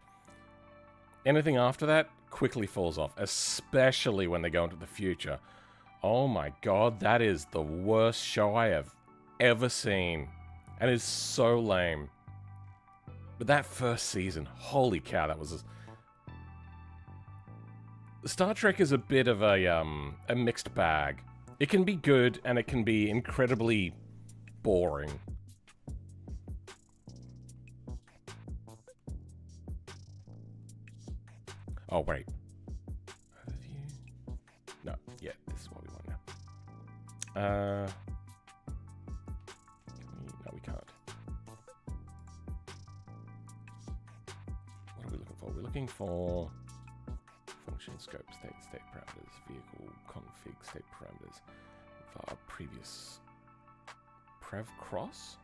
Anything after that quickly falls off, especially when they go into the future. Oh my god, that is the worst show I have ever seen. And is so lame. But that first season, holy cow, that was... Star Trek is a bit of a mixed bag. It can be good, and it can be incredibly boring. Oh, wait. Overview? No, yeah, this is what we want now. No, we can't. What are we looking for? We're looking for function scope, state parameters, vehicle config, state parameters. For our previous prev cross.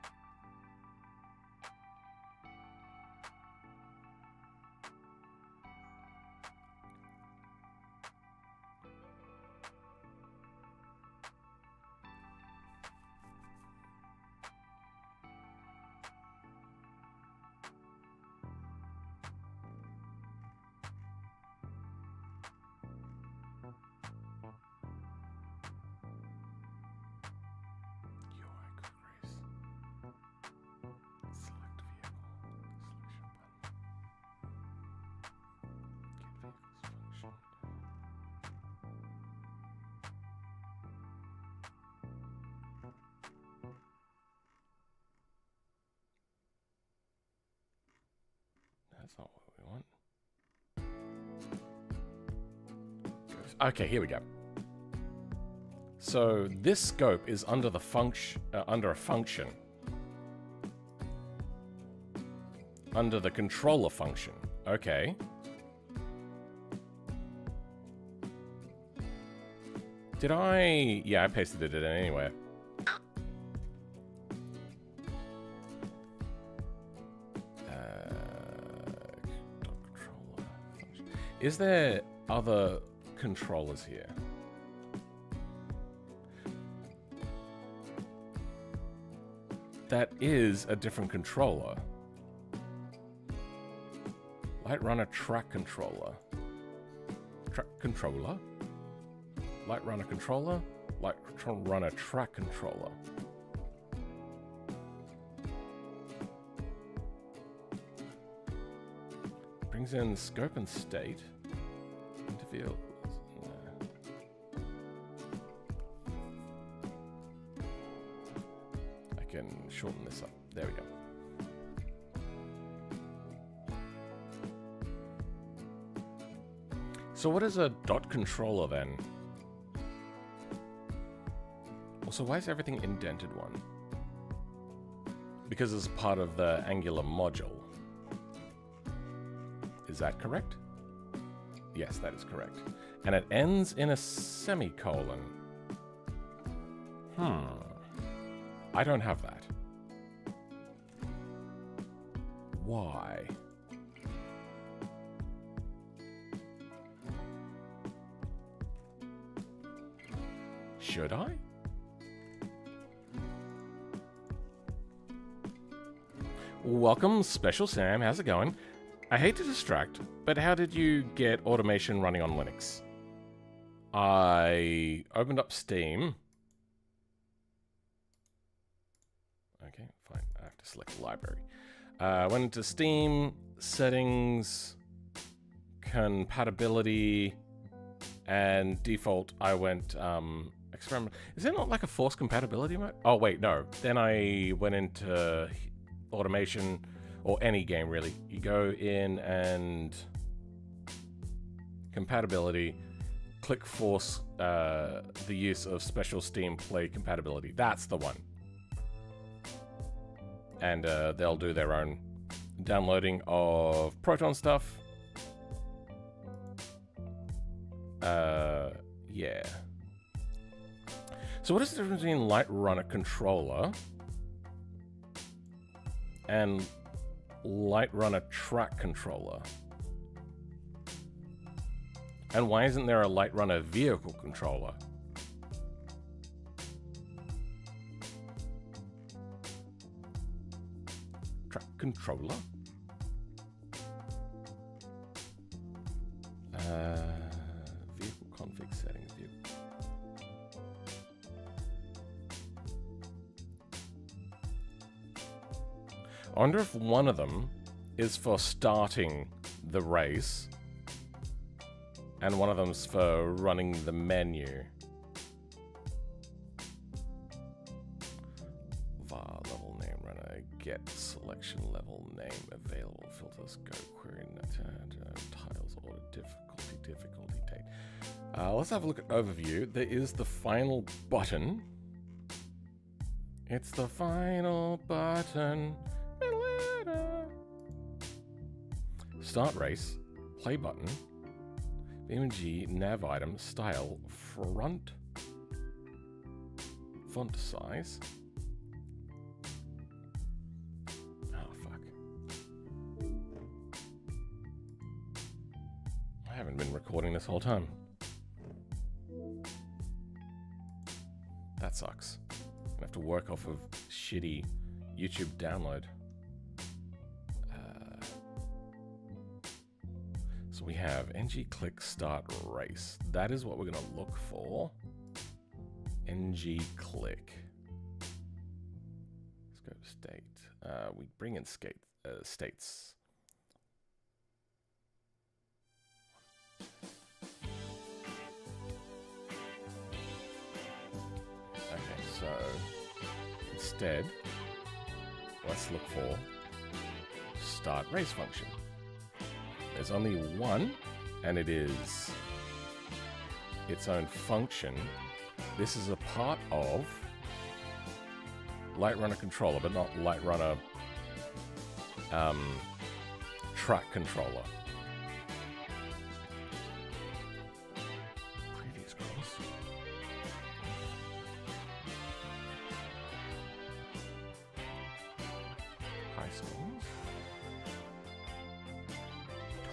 That's not what we want. Okay, here we go. So this scope is under the function, under a function, under the controller function. Okay. Did I? Yeah, I pasted it in anyway. Is there other controllers here? That is a different controller. Light runner track controller. Track controller? Light runner controller? Light Runner track controller. Brings in scope and state. Interview. I can shorten this up. There we go. So what is a dot controller then? Also, why is everything indented one? Because it's part of the Angular module. Is that correct? Yes, that is correct. And it ends in a semicolon. I don't have that. Why? Should I? Welcome, Special Sam. How's it going? I hate to distract, but how did you get automation running on Linux? I opened up Steam. Okay, fine. I have to select library. Went into Steam, settings, compatibility, and default. I went experiment. Is there not like a forced compatibility mode? Oh wait, no. Then I went into automation, or any game really. You go in and compatibility, click force the use of special Steam Play compatibility. That's the one. And they'll do their own downloading of Proton stuff. Yeah. So what is the difference between Light Runner controller and Light Runner track controller? And why isn't there a Light Runner vehicle controller? Track controller? Vehicle config settings. I wonder if one of them is for starting the race and one of them's for running the menu. var level name runner, get selection level name available, filters, go query, tiles, order, difficulty date. Let's have a look at overview. There is the final button. It's the final button. Start race, play button, BeamNG, nav item, style, font size. Oh, fuck. I haven't been recording this whole time. That sucks. I have to work off of shitty YouTube download. So we have ng click start race. That is what we're going to look for. ng click. Let's go to state. We bring in states. Okay, so instead, let's look for start race function. There's only one, and it is its own function. This is a part of Light Runner controller, but not Light Runner track controller. Previous course. High schools.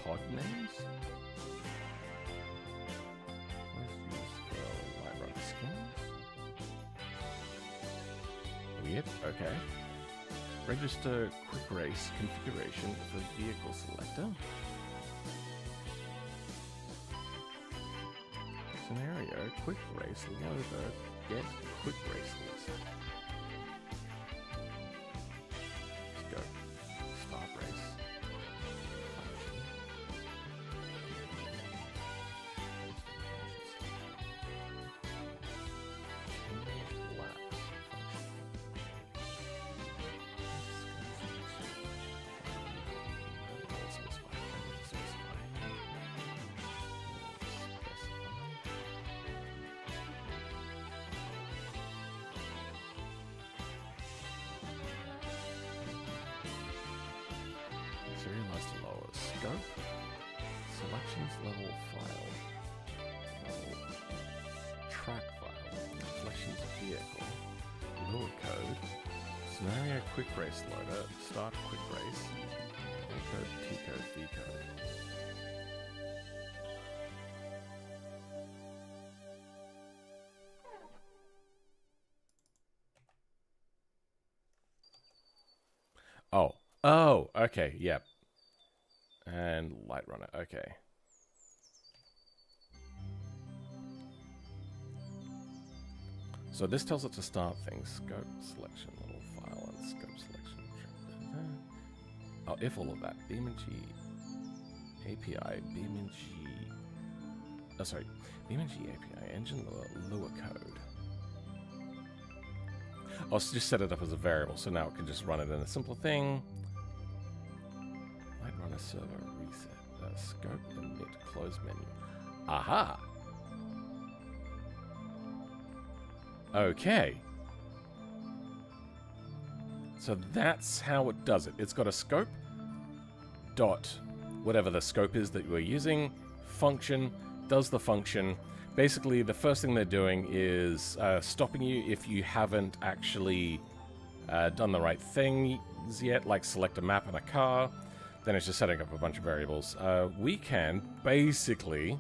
Pod names. Where's used for Light Runner skins? Weird. Okay. Register quick race configuration for vehicle selector. Scenario. quick race loader, get quick race list. Let's go. Start race. Serialized to lower scope. Selections level file. Level track file. Reflections vehicle. Lure code. Scenario quick race loader. Start quick race. A code, T code, V code. Oh. Oh, okay, yep. And light runner, okay. So this tells it to start things. Scope selection, little file, and scope selection. Oh, if all of that. BeamNG API, BeamNG. Oh, sorry. BeamNG API, engine lure code. I'll just set it up as a variable, so now it can just run it in a simpler thing. Light runner server reset. Scope emit close menu. Aha! Okay. So that's how it does it. It's got a scope dot whatever the scope is that we're using. Function does the function. Basically, the first thing they're doing is stopping you if you haven't actually done the right things yet, like select a map and a car. Then it's just setting up a bunch of variables. We can basically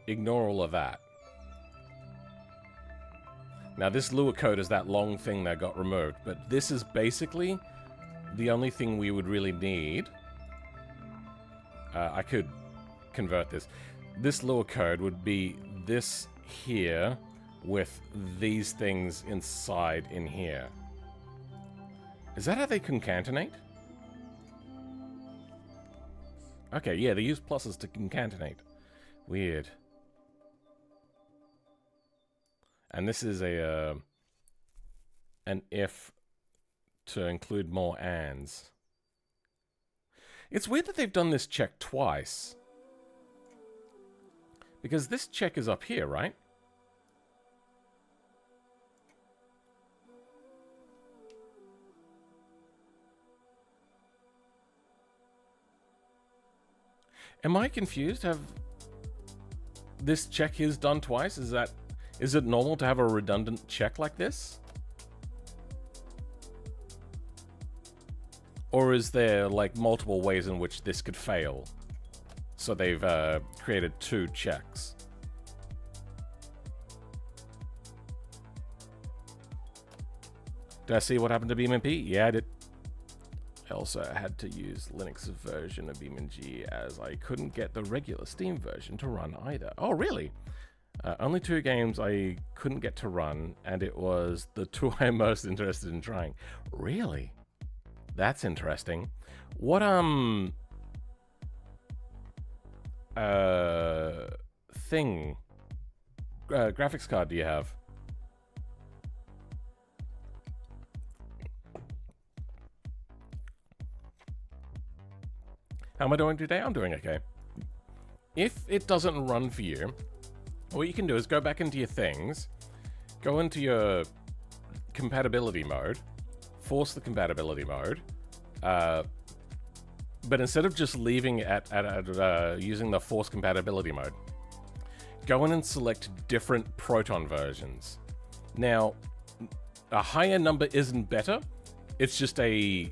ignore all of that. Now this lure code is that long thing that got removed, but this is basically the only thing we would really need. I could convert this. This lure code would be this here with these things inside in here. Is that how they concatenate? Okay, yeah, they use pluses to concatenate. Weird. And this is a an if to include more ands. It's weird that they've done this check twice. Because this check is up here, right? Am I confused? Have this check is done twice? Is it normal to have a redundant check like this? Or is there like multiple ways in which this could fail? So they've created two checks. Did I see what happened to BeamNG? Yeah, I did. I also had to use Linux version of BeamNG as I couldn't get the regular Steam version to run either. Oh, really? Only two games I couldn't get to run, and it was the two I'm most interested in trying. Really? That's interesting. What graphics card do you have? How am I doing today? I'm doing okay. If it doesn't run for you, what you can do is go back into your things, go into your compatibility mode, force the compatibility mode, but instead of just leaving it at using the force compatibility mode, go in and select different Proton versions. Now, a higher number isn't better, it's just a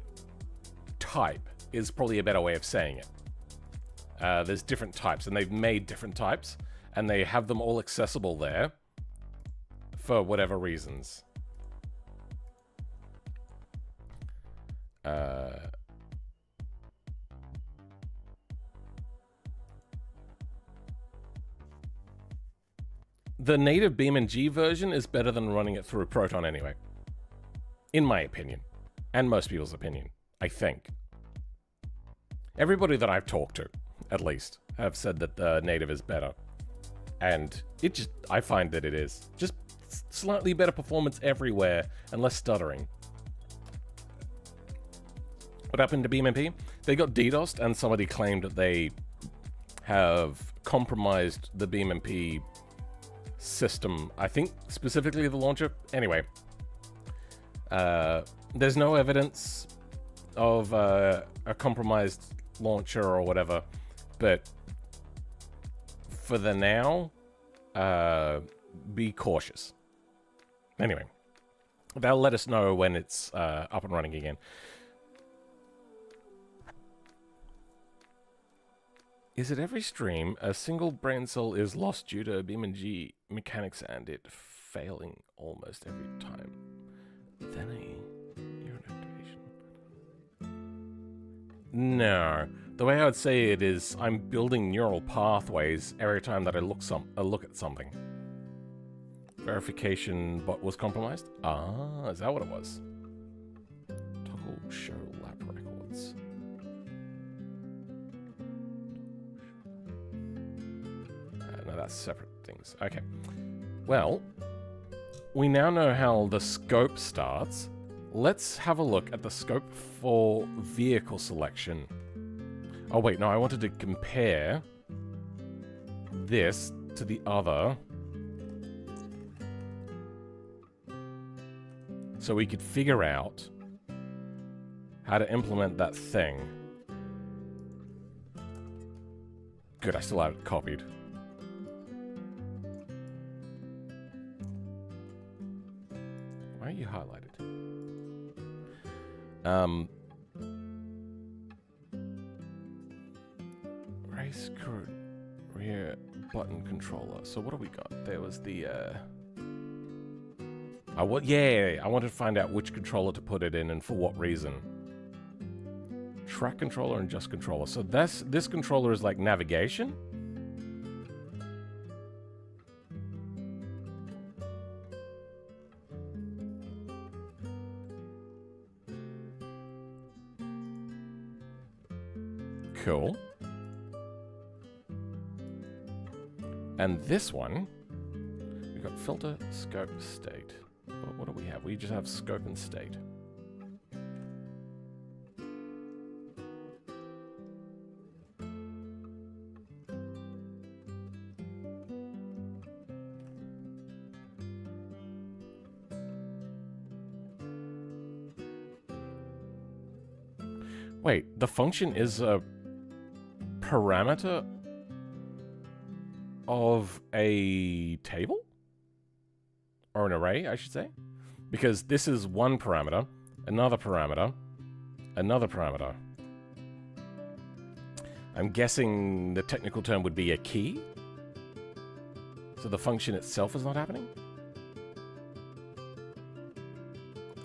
type is probably a better way of saying it. There's different types, and they've made different types, and they have them all accessible there for whatever reasons. The native BeamNG version is better than running it through Proton anyway. In my opinion. And most people's opinion, I think. Everybody that I've talked to, at least, have said that the native is better. And I find that it is. Just slightly better performance everywhere and less stuttering. What happened to BeamNG? They got DDoSed and somebody claimed that they have compromised the BeamNG system. I think specifically the launcher. Anyway, there's no evidence of a compromised launcher or whatever, but for the now, be cautious. Anyway, they'll let us know when it's up and running again. Is it every stream a single brain cell is lost due to BeamNG mechanics and it failing almost every time? Then a neuron activation. No. The way I would say it is I'm building neural pathways every time that I look at something. Verification bot was compromised? Ah, is that what it was? Toggle show lab records. No, that's separate things. Okay. Well, we now know how the scope starts. Let's have a look at the scope for vehicle selection. Oh wait, no, I wanted to compare this to the other. So we could figure out how to implement that thing. Good, I still have it copied. Why are you highlighted? Race rear button controller. So what do we got? There was the I wanted to find out which controller to put it in and for what reason. Track controller and just controller. So this controller is like navigation. Cool. And this one, we've got filter, scope, state. What do we have? We just have scope and state. Wait, the function is a parameter of a table? Or an array, I should say. Because this is one parameter, another parameter, another parameter. I'm guessing the technical term would be a key? So the function itself is not happening?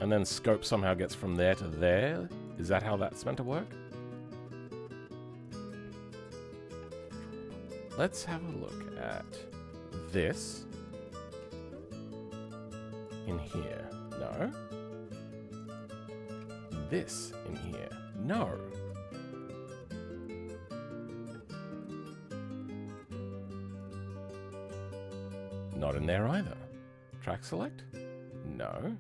And then scope somehow gets from there to there? Is that how that's meant to work? Let's have a look at this in here. No. This in here. No. Not in there either. Track select? No.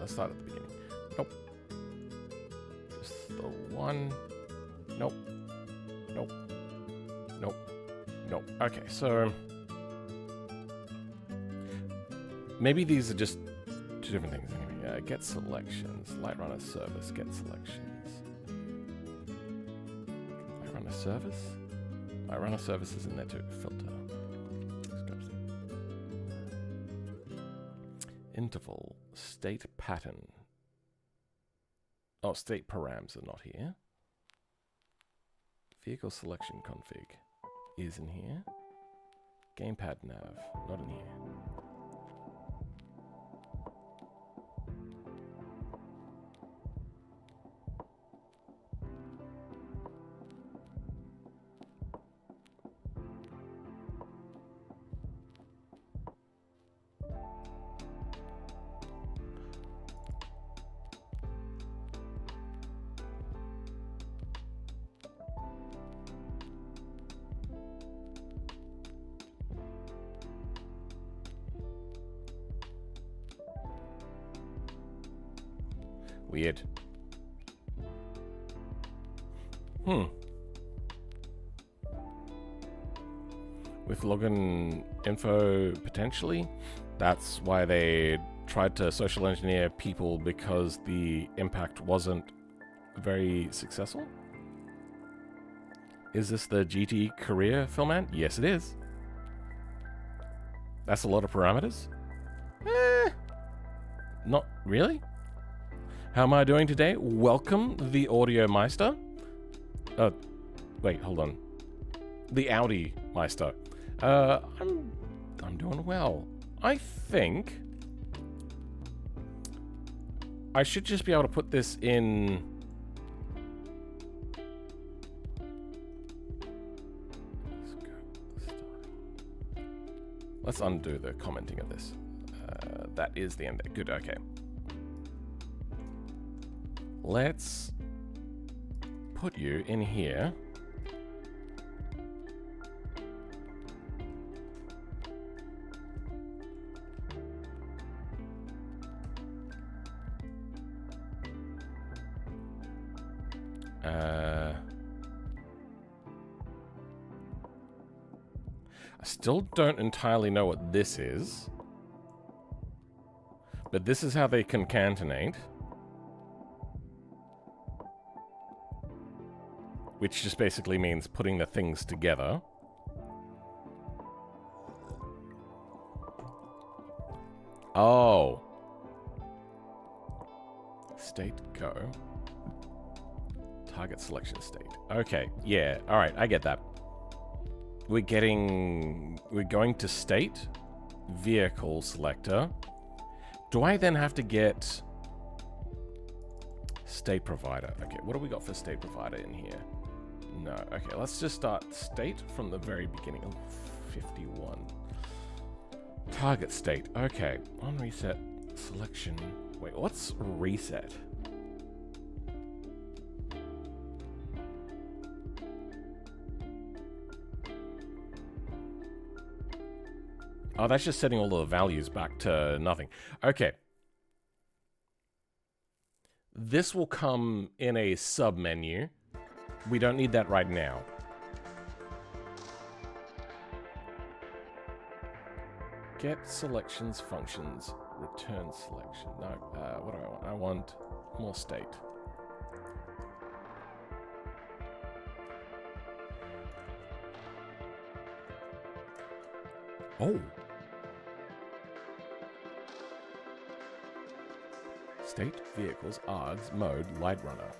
Let's start at the beginning. Nope. Just the one. Nope. Nope. Nope. Nope. Okay, so maybe these are just two different things anyway. Get selections. Light runner service. Get selections. Light runner service? Light runner service is in there too. Filter. interval, state pattern. Oh, state params are not here. Vehicle selection config is in here. Gamepad nav, not in here. Weird. With login info, potentially? That's why they tried to social engineer people, because the impact wasn't very successful? Is this the GT career filmant? Yes, it is. That's a lot of parameters? Not really? How am I doing today? Welcome, the Audio Meister. Wait, hold on. The Audi Meister. I'm doing well. I think I should just be able to put this in. Let's undo the commenting of this. That is the end. Good, okay. Let's put you in here. I still don't entirely know what this is, but this is how they concatenate. Which just basically means putting the things together. Oh. State go. Target selection state. Okay, yeah, alright, I get that. We're going to state, vehicle selector. Do I then have to get state provider? Okay, what do we got for state provider in here? No, okay, let's just start state from the very beginning. Oh, 51. Target state, okay. On reset, selection. Wait, what's reset? Oh, that's just setting all the values back to nothing. Okay. This will come in a sub-menu. We don't need that right now. Get selections, functions, return selection. No, what do I want? I want more state. Oh. State, vehicles, ARGs, mode, light runner.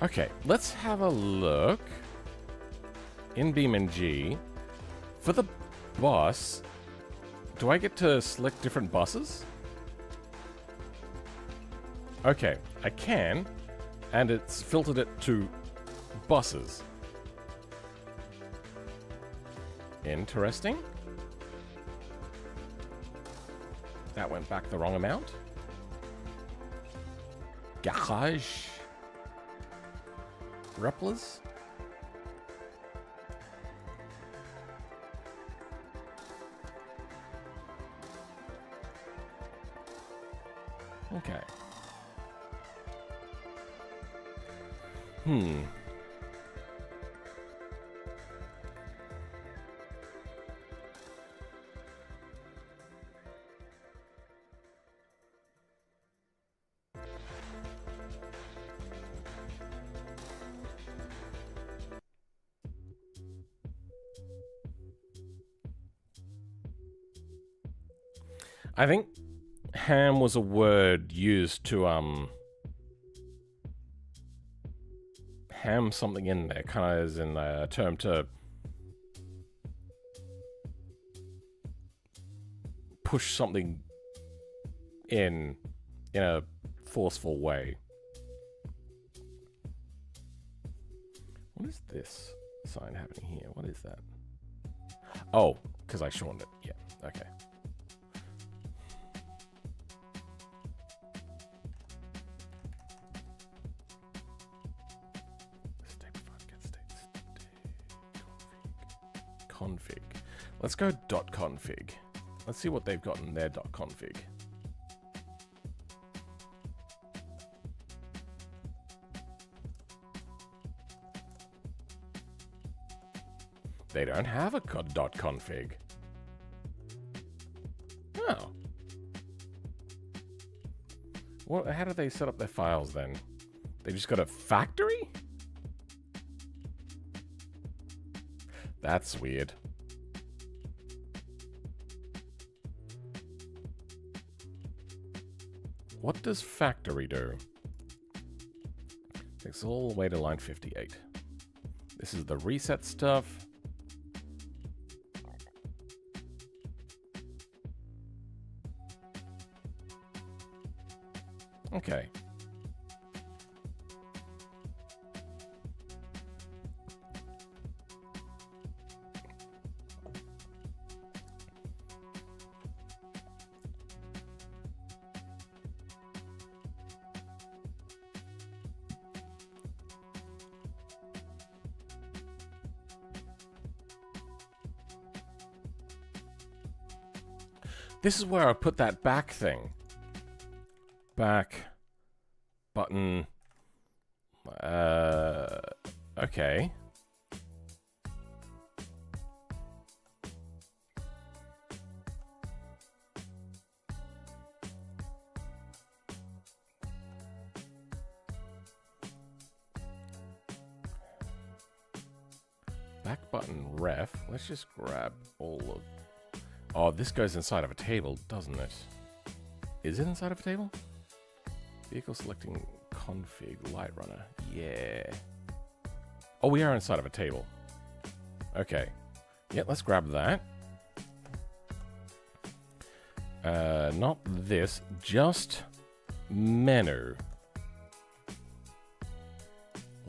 Okay, let's have a look in BeamNG. For the bus, do I get to select different buses? Okay, I can, and it's filtered it to buses. Interesting. That went back the wrong amount. Garage. Replas. Okay. I think ham was a word used to ham something in there, kind of as in a term to push something in a forceful way. What is this sign happening here? What is that? Oh, because I shortened it. Yeah, okay. Config. Let's go .config. Let's see what they've got in their .config. They don't have a .config. Oh. Well, how do they set up their files then? They just got a factory? That's weird. What does factory do? Takes all the way to line 58. This is the reset stuff. Okay. This is where I put that back thing. Back button. Okay. Back button ref. Let's just grab all of... Oh, this goes inside of a table, doesn't it? Is it inside of a table? Vehicle selecting config light runner. Yeah. Oh, we are inside of a table. Okay. Yeah, let's grab that. Not this, just menu.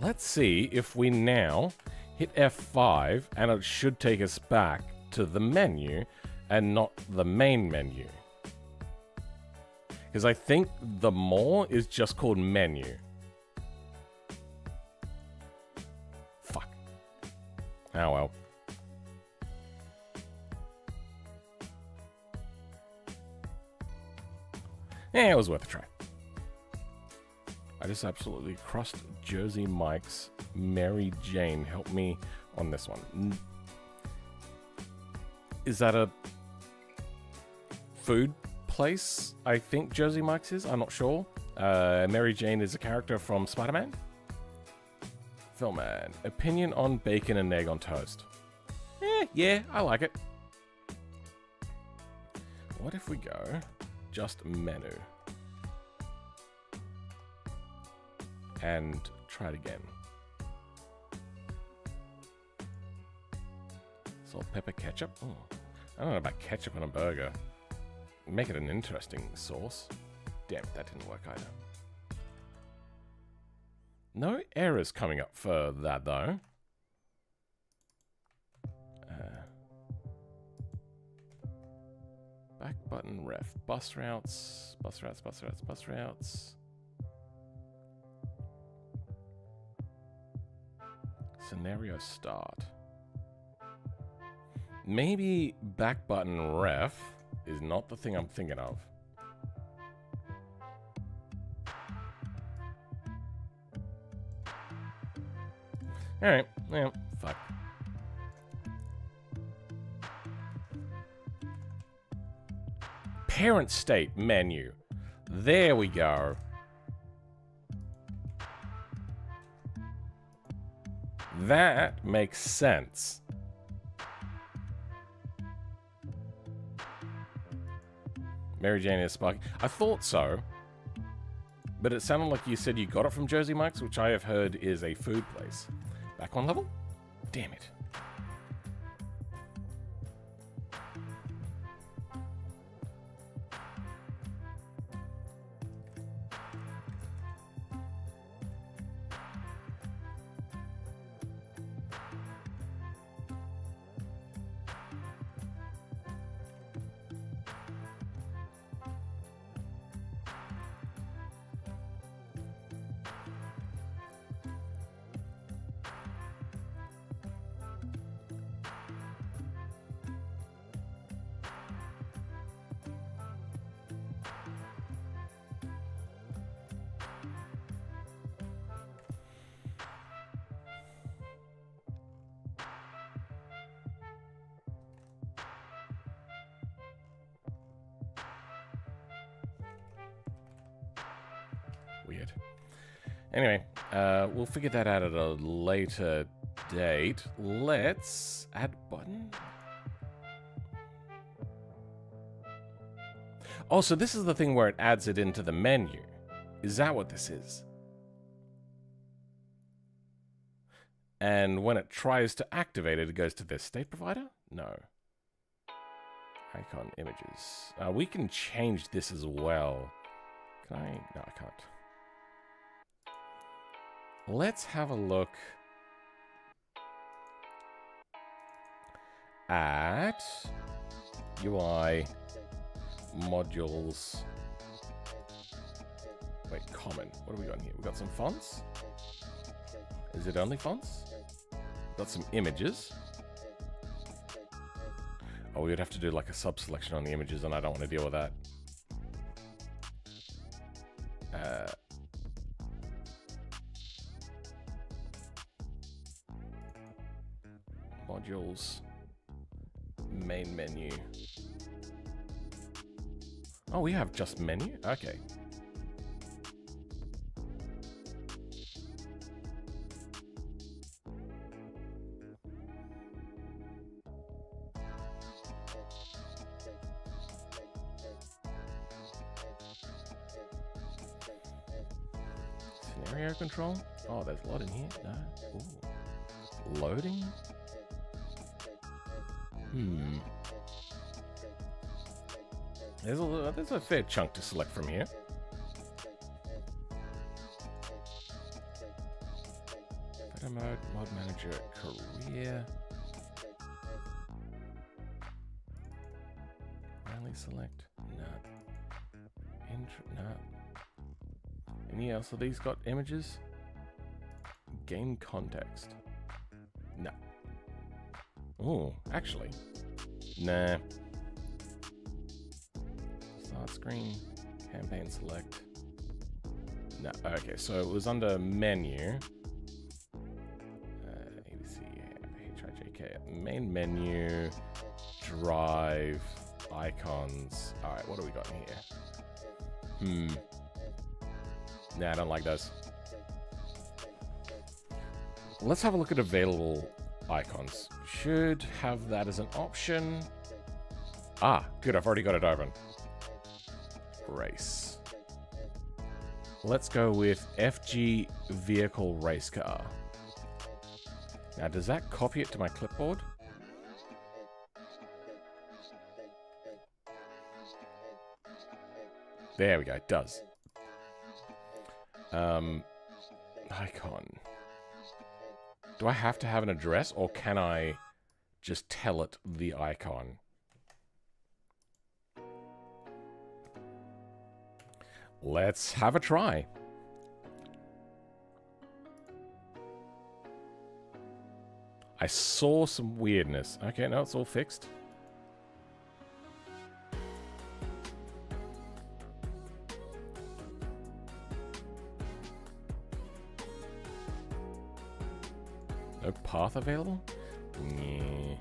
Let's see if we now hit F5 and it should take us back to the menu and not the main menu. Because I think the more is just called menu. Fuck. Oh well. Yeah, it was worth a try. I just absolutely crossed Jersey Mike's Mary Jane. Help me on this one. Is that a food place? I think Jersey Mike's is. I'm not sure. Mary Jane is a character from Spider-Man. Philman. Opinion on bacon and egg on toast. Yeah, I like it. What if we go just menu and try it again? Salt, pepper, ketchup. Oh, I don't know about ketchup on a burger. Make it an interesting sauce. Damn, that didn't work either. No errors coming up for that though. Back button ref. Bus routes. Bus routes, bus routes, bus routes. Scenario start. Maybe back button ref is not the thing I'm thinking of. Alright, yeah, fuck. Parent state menu. There we go. That makes sense. Mary Jane is Sparky. I thought so. But it sounded like you said you got it from Jersey Mike's, which I have heard is a food place. Back one level? Damn it. Weird. Anyway, we'll figure that out at a later date. Let's add button. Oh, so this is the thing where it adds it into the menu. Is that what this is? And when it tries to activate it, it goes to the state provider? No. Icon images. We can change this as well. Can I? No, I can't. Let's have a look at UI modules. Wait, common. What do we got in here? We got some fonts. Is it only fonts? Got some images. Oh, we would have to do like a sub-selection on the images, and I don't want to deal with that. Modules. Main menu. Oh, we have just menu? Okay. Scenario control? Oh, there's a lot in here. No. Ooh. Loading? There's a fair chunk to select from here. Photo mode, mod manager, career. Rally select. No. No. Any else of these got images? Game context. No. Oh, actually. Nah. Start screen. Campaign select. No. Okay, so it was under menu. ABC, HIJK. Main menu. Drive. Icons. Alright, what do we got in here? Nah, I don't like those. Let's have a look at available icons. Should have that as an option. Ah, good, I've already got it open. Race. Let's go with FG Vehicle Race Car. Now, does that copy it to my clipboard? There we go, it does. Icon. Do I have to have an address, or can I just tell it the icon? Let's have a try. I saw some weirdness. Okay, no, it's all fixed. No path available? Yeah.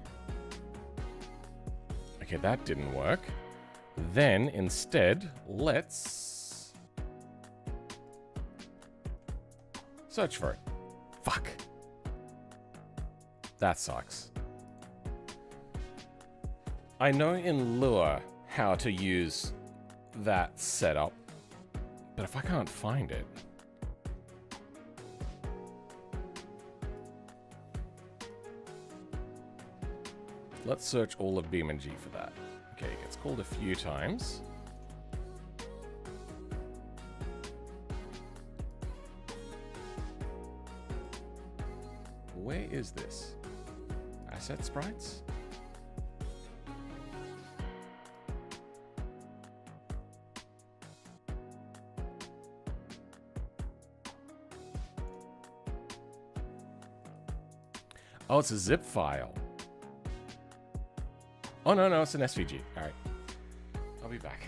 Okay, that didn't work. Then, instead, let's search for it. Fuck. That sucks. I know in Lua how to use that set up, but if I can't find it... Let's search all of BeamNG for that. Okay, it gets called a few times. Where is this? Asset sprites? Oh, it's a zip file. Oh, no, it's an SVG. All right. I'll be back.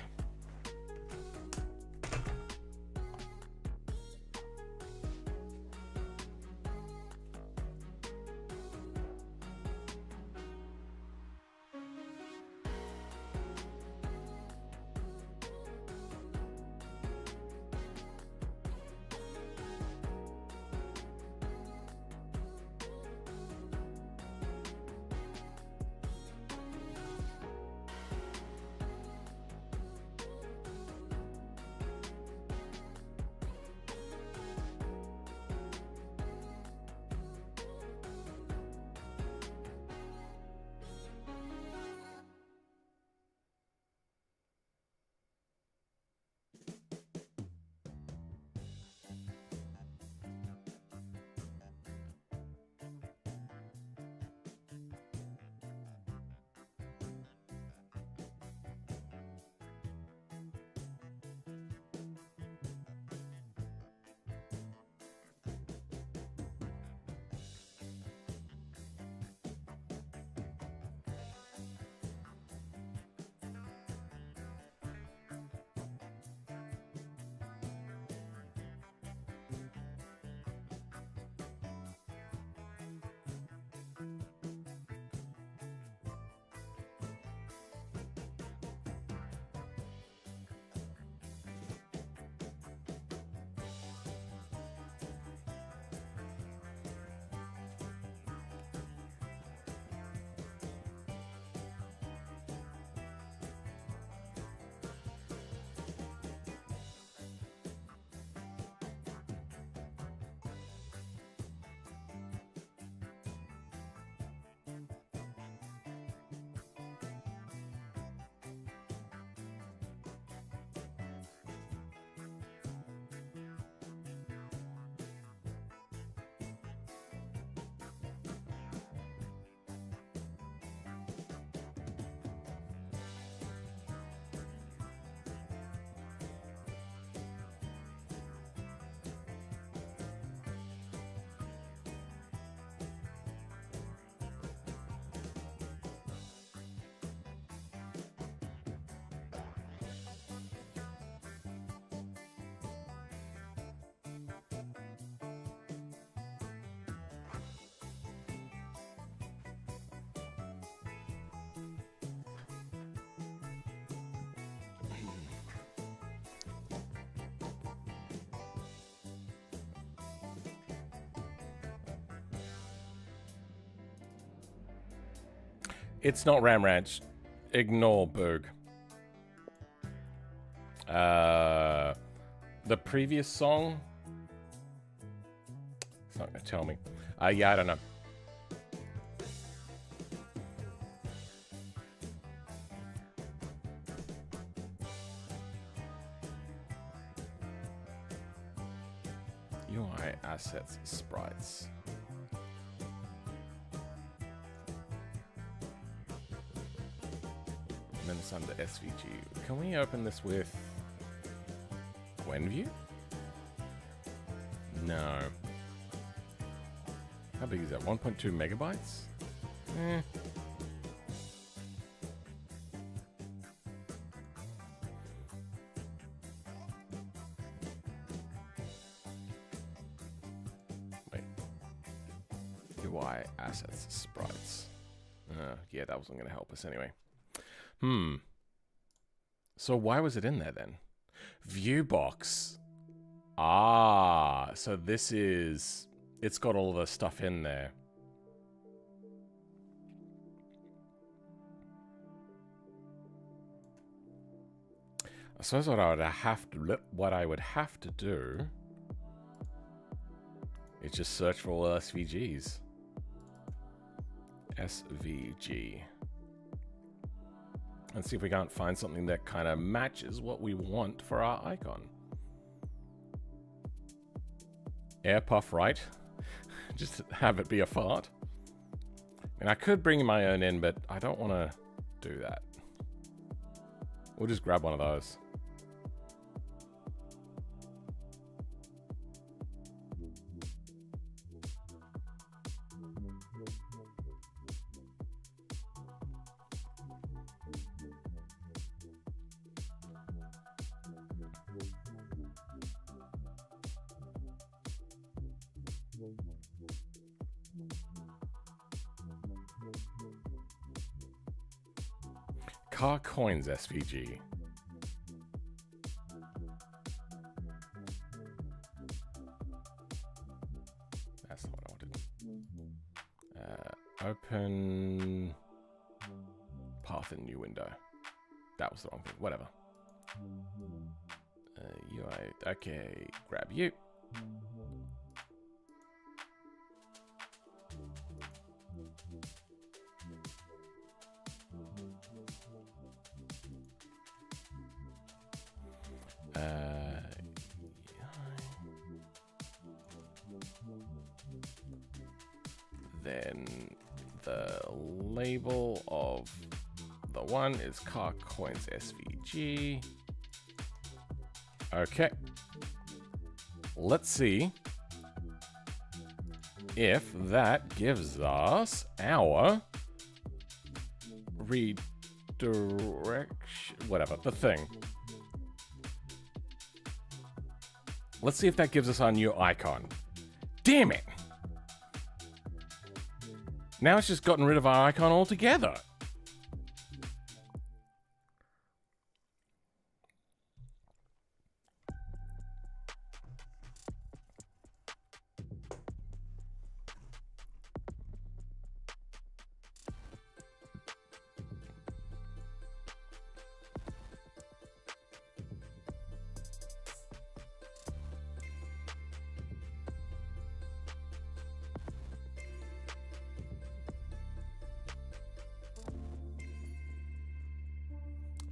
It's not Ram Ranch. Ignore Berg. The previous song? It's not going to tell me. Yeah, I don't know. UI assets sprites. And then it's under SVG. Can we open this with GwenView? No. How big is that? 1.2 megabytes? Eh. Wait. UI assets sprites. Yeah, that wasn't going to help us anyway. So why was it in there then? Viewbox. Ah, so this is... It's got all the stuff in there. suppose what I would have to do is just search for all SVGs. SVG. And see if we can't find something that kind of matches what we want for our icon. Air puff, right? Just have it be a fart. I mean, I could bring my own in, but I don't want to do that. We'll just grab one of those. Car coins SVG. That's not what I wanted. Open path in new window. That was the wrong thing. Whatever. UI. Okay, grab you. Then the label of the one is car coins SVG. Okay. Let's see if that gives us our redirection, whatever, the thing. Let's see if that gives us our new icon. Damn it! Now it's just gotten rid of our icon altogether.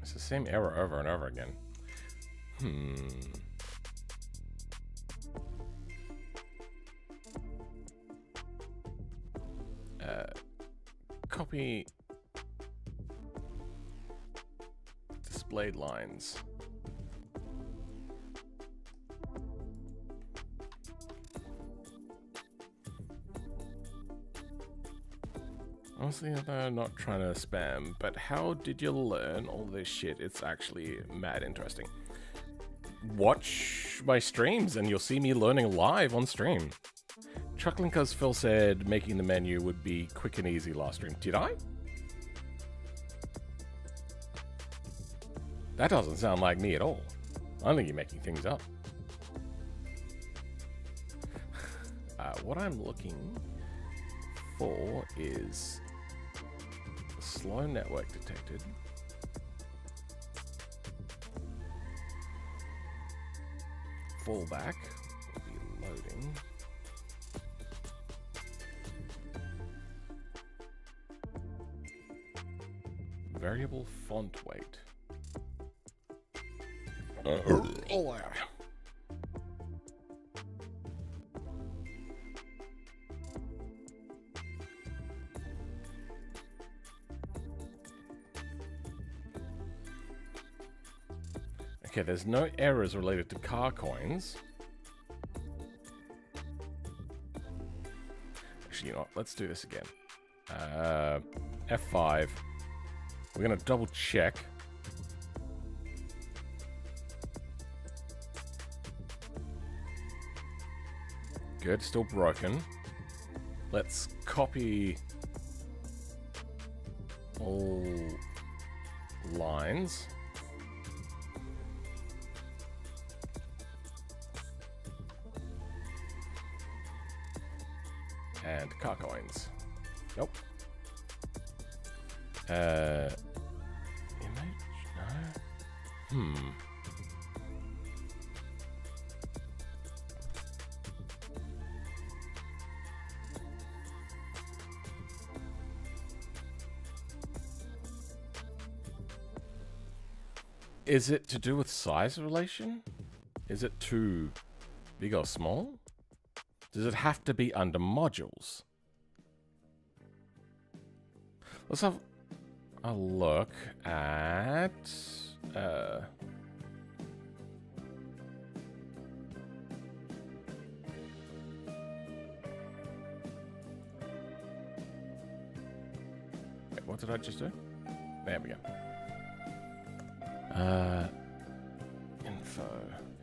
It's the same error over and over again. Copy displayed lines. Honestly, they're not trying to spam, but how did you learn all this shit? It's actually mad interesting. Watch my streams and you'll see me learning live on stream. Chuckling because Phil said making the menu would be quick and easy last stream. Did I? That doesn't sound like me at all. I think you're making things up. What I'm looking for is slow network detected. Fallback will be loading. Variable font weight. Oh, yeah. Okay, there's no errors related to car coins. Actually, you know what? Let's do this again. F5. We're going to double check. Good, still broken. Let's copy all lines. And car coins. Nope. Image? No. Is it to do with size relation? Is it too big or small? Does it have to be under modules? Let's have a look at... Wait, what did I just do? There we go. Info.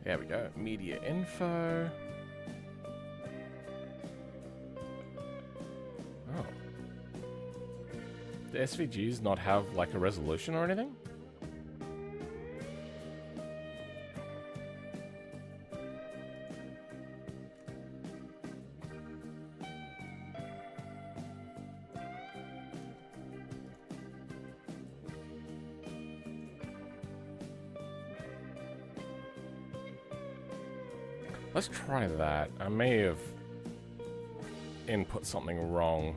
There we go. Media info. Oh. Do SVGs not have like a resolution or anything? Let's try that. I may have input something wrong.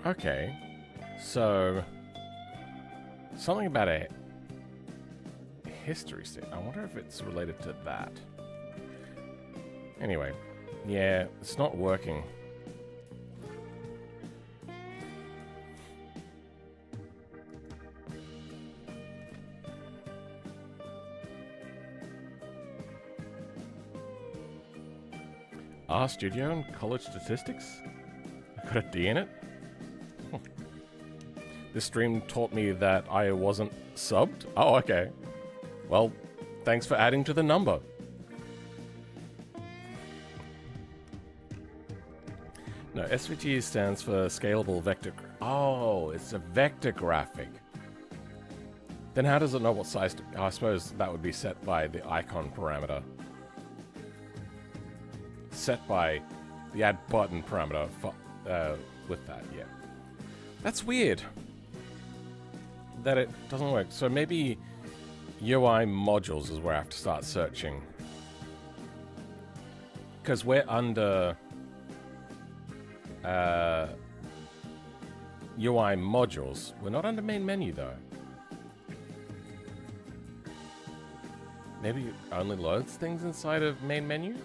Okay, so something about a history stick. I wonder if it's related to that. Anyway, yeah, it's not working. RStudio and college statistics? I got a D in it? This stream taught me that I wasn't subbed? Oh, okay. Well, thanks for adding to the number. No, SVG stands for Scalable Vector... Oh, it's a vector graphic. Then how does it know what size to... I suppose that would be set by the icon parameter. Set by the add button parameter for, with that, yeah. That's weird that it doesn't work. So maybe UI modules is where I have to start searching. Because we're under UI modules. We're not under main menu though. Maybe it only loads things inside of main menu?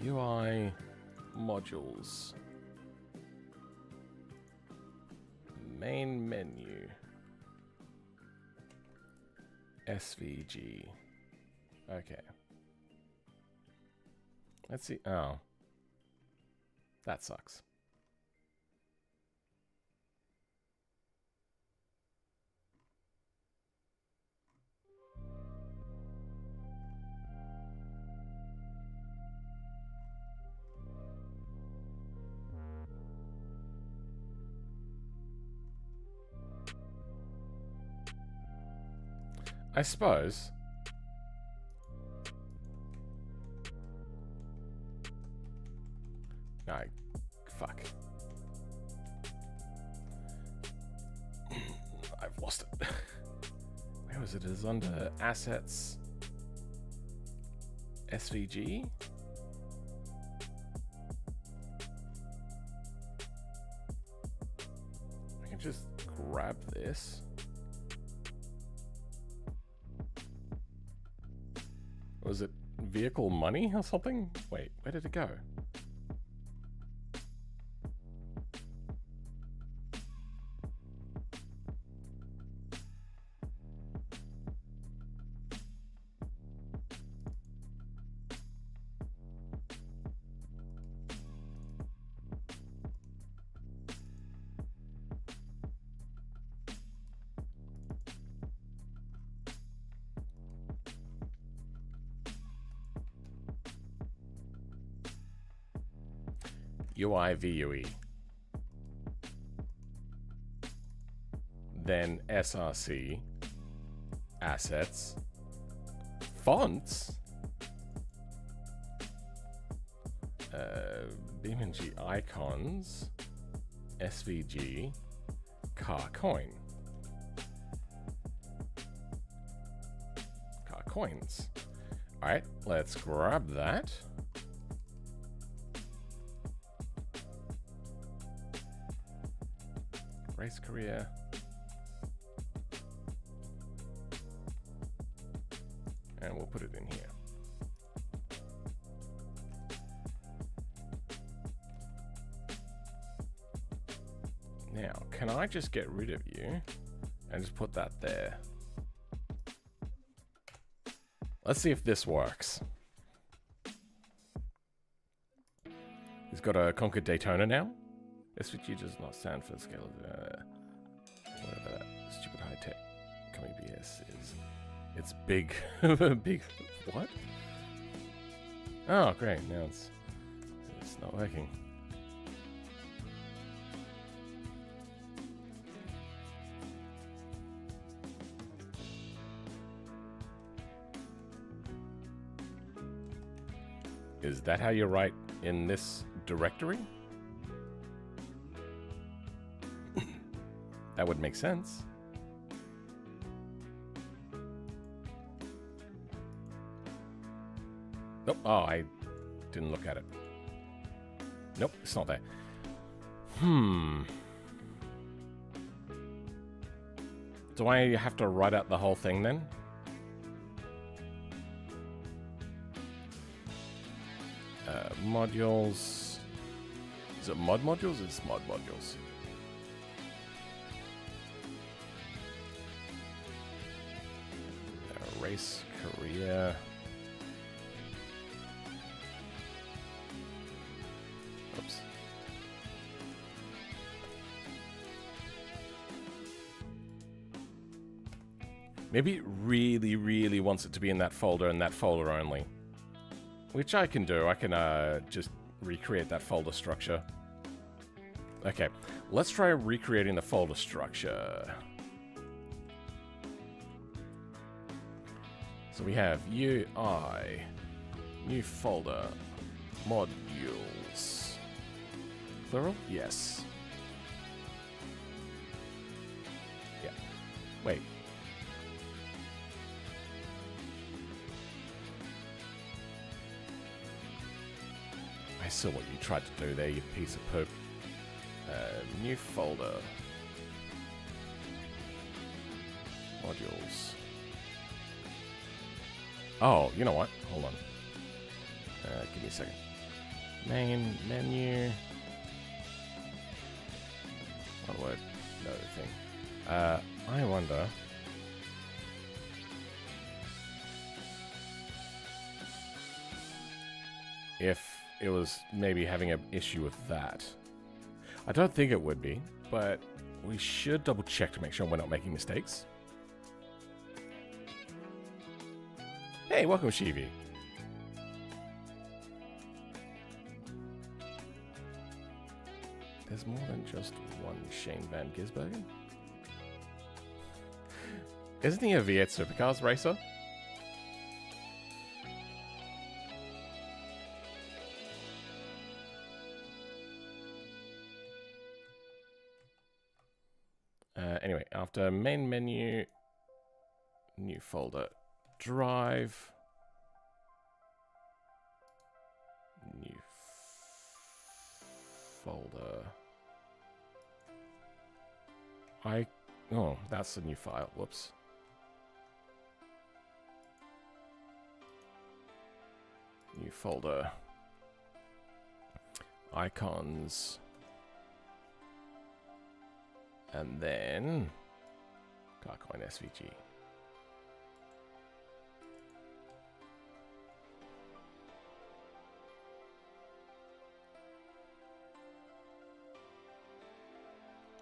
UI modules. Main menu. SVG. Okay. Let's see. Oh. That sucks. I suppose. No, fuck. I've lost it. Where was it? It is under assets. SVG. I can just grab this. Was it vehicle money or something? Wait, where did it go? UI VUE. Then SRC, assets, fonts, BeamNG icons, SVG, car coin. Car coins. Alright, let's grab that. Race career. And we'll put it in here. Now, can I just get rid of you and just put that there? Let's see if this works. He's got a Conquer Daytona now. SVG does not stand for the scale of whatever that stupid high-tech coming BS is. It's big. Big. What? Oh, great. Now it's not working. Is that how you write in this directory? That would make sense. Nope. Oh, I didn't look at it. Nope, it's not there. Do I have to write out the whole thing then? Modules. Is it mod modules? It's mod modules. Race career. Oops. Maybe it really, really wants it to be in that folder and that folder only. Which I can do. I can just recreate that folder structure. Okay, let's try recreating the folder structure. So we have UI, new folder, modules. Plural? Yes. Yeah. Wait. I saw what you tried to do there, you piece of poop. New folder. Modules. Oh, you know what? Hold on. Give me a second. Main menu. One word. No thing. I wonder. If it was maybe having an issue with that. I don't think it would be, but we should double check to make sure we're not making mistakes. Hey, welcome, Shivi. There's more than just one Shane Van Gisbergen. Isn't he a V8 Supercars racer? Anyway, after main menu, new folder, drive, new folder. Oh, that's a new file. Whoops. New folder. Icons. And then Carcoin SVG.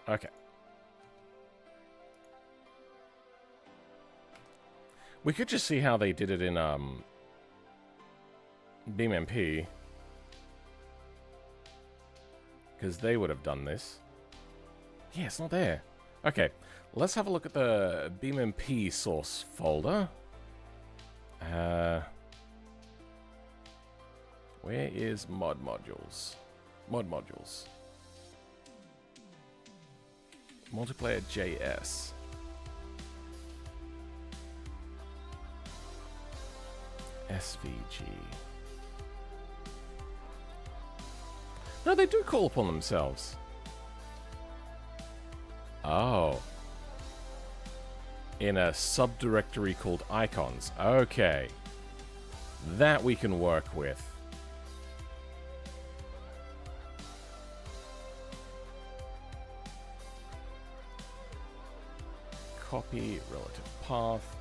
Okay. We could just see how they did it in BeamNG. because they would have done this. Yeah, it's not there. Okay, let's have a look at the BeamNG source folder. Where is mod modules? Mod modules. Multiplayer JS. SVG. No, they do call upon themselves. Oh. In a subdirectory called icons. Okay. That we can work with. Copy relative path.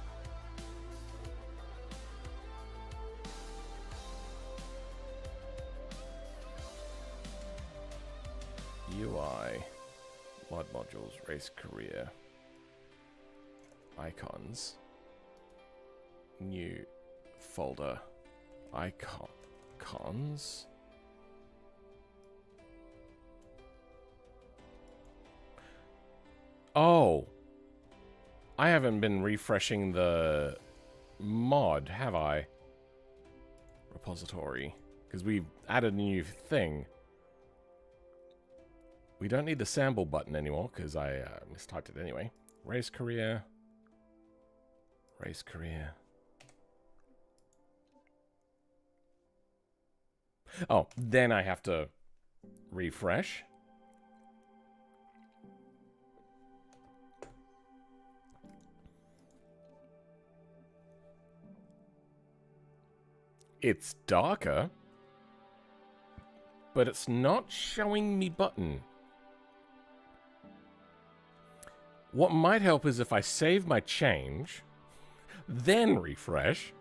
UI, mod modules, race career, icons, new folder, icons. Oh, I haven't been refreshing the mod, have I? Repository, because we've added a new thing. We don't need the sample button anymore, because I mistyped it anyway. Race career. Race career. Oh, then I have to refresh. It's darker, but it's not showing me button. What might help is if I save my change, then refresh.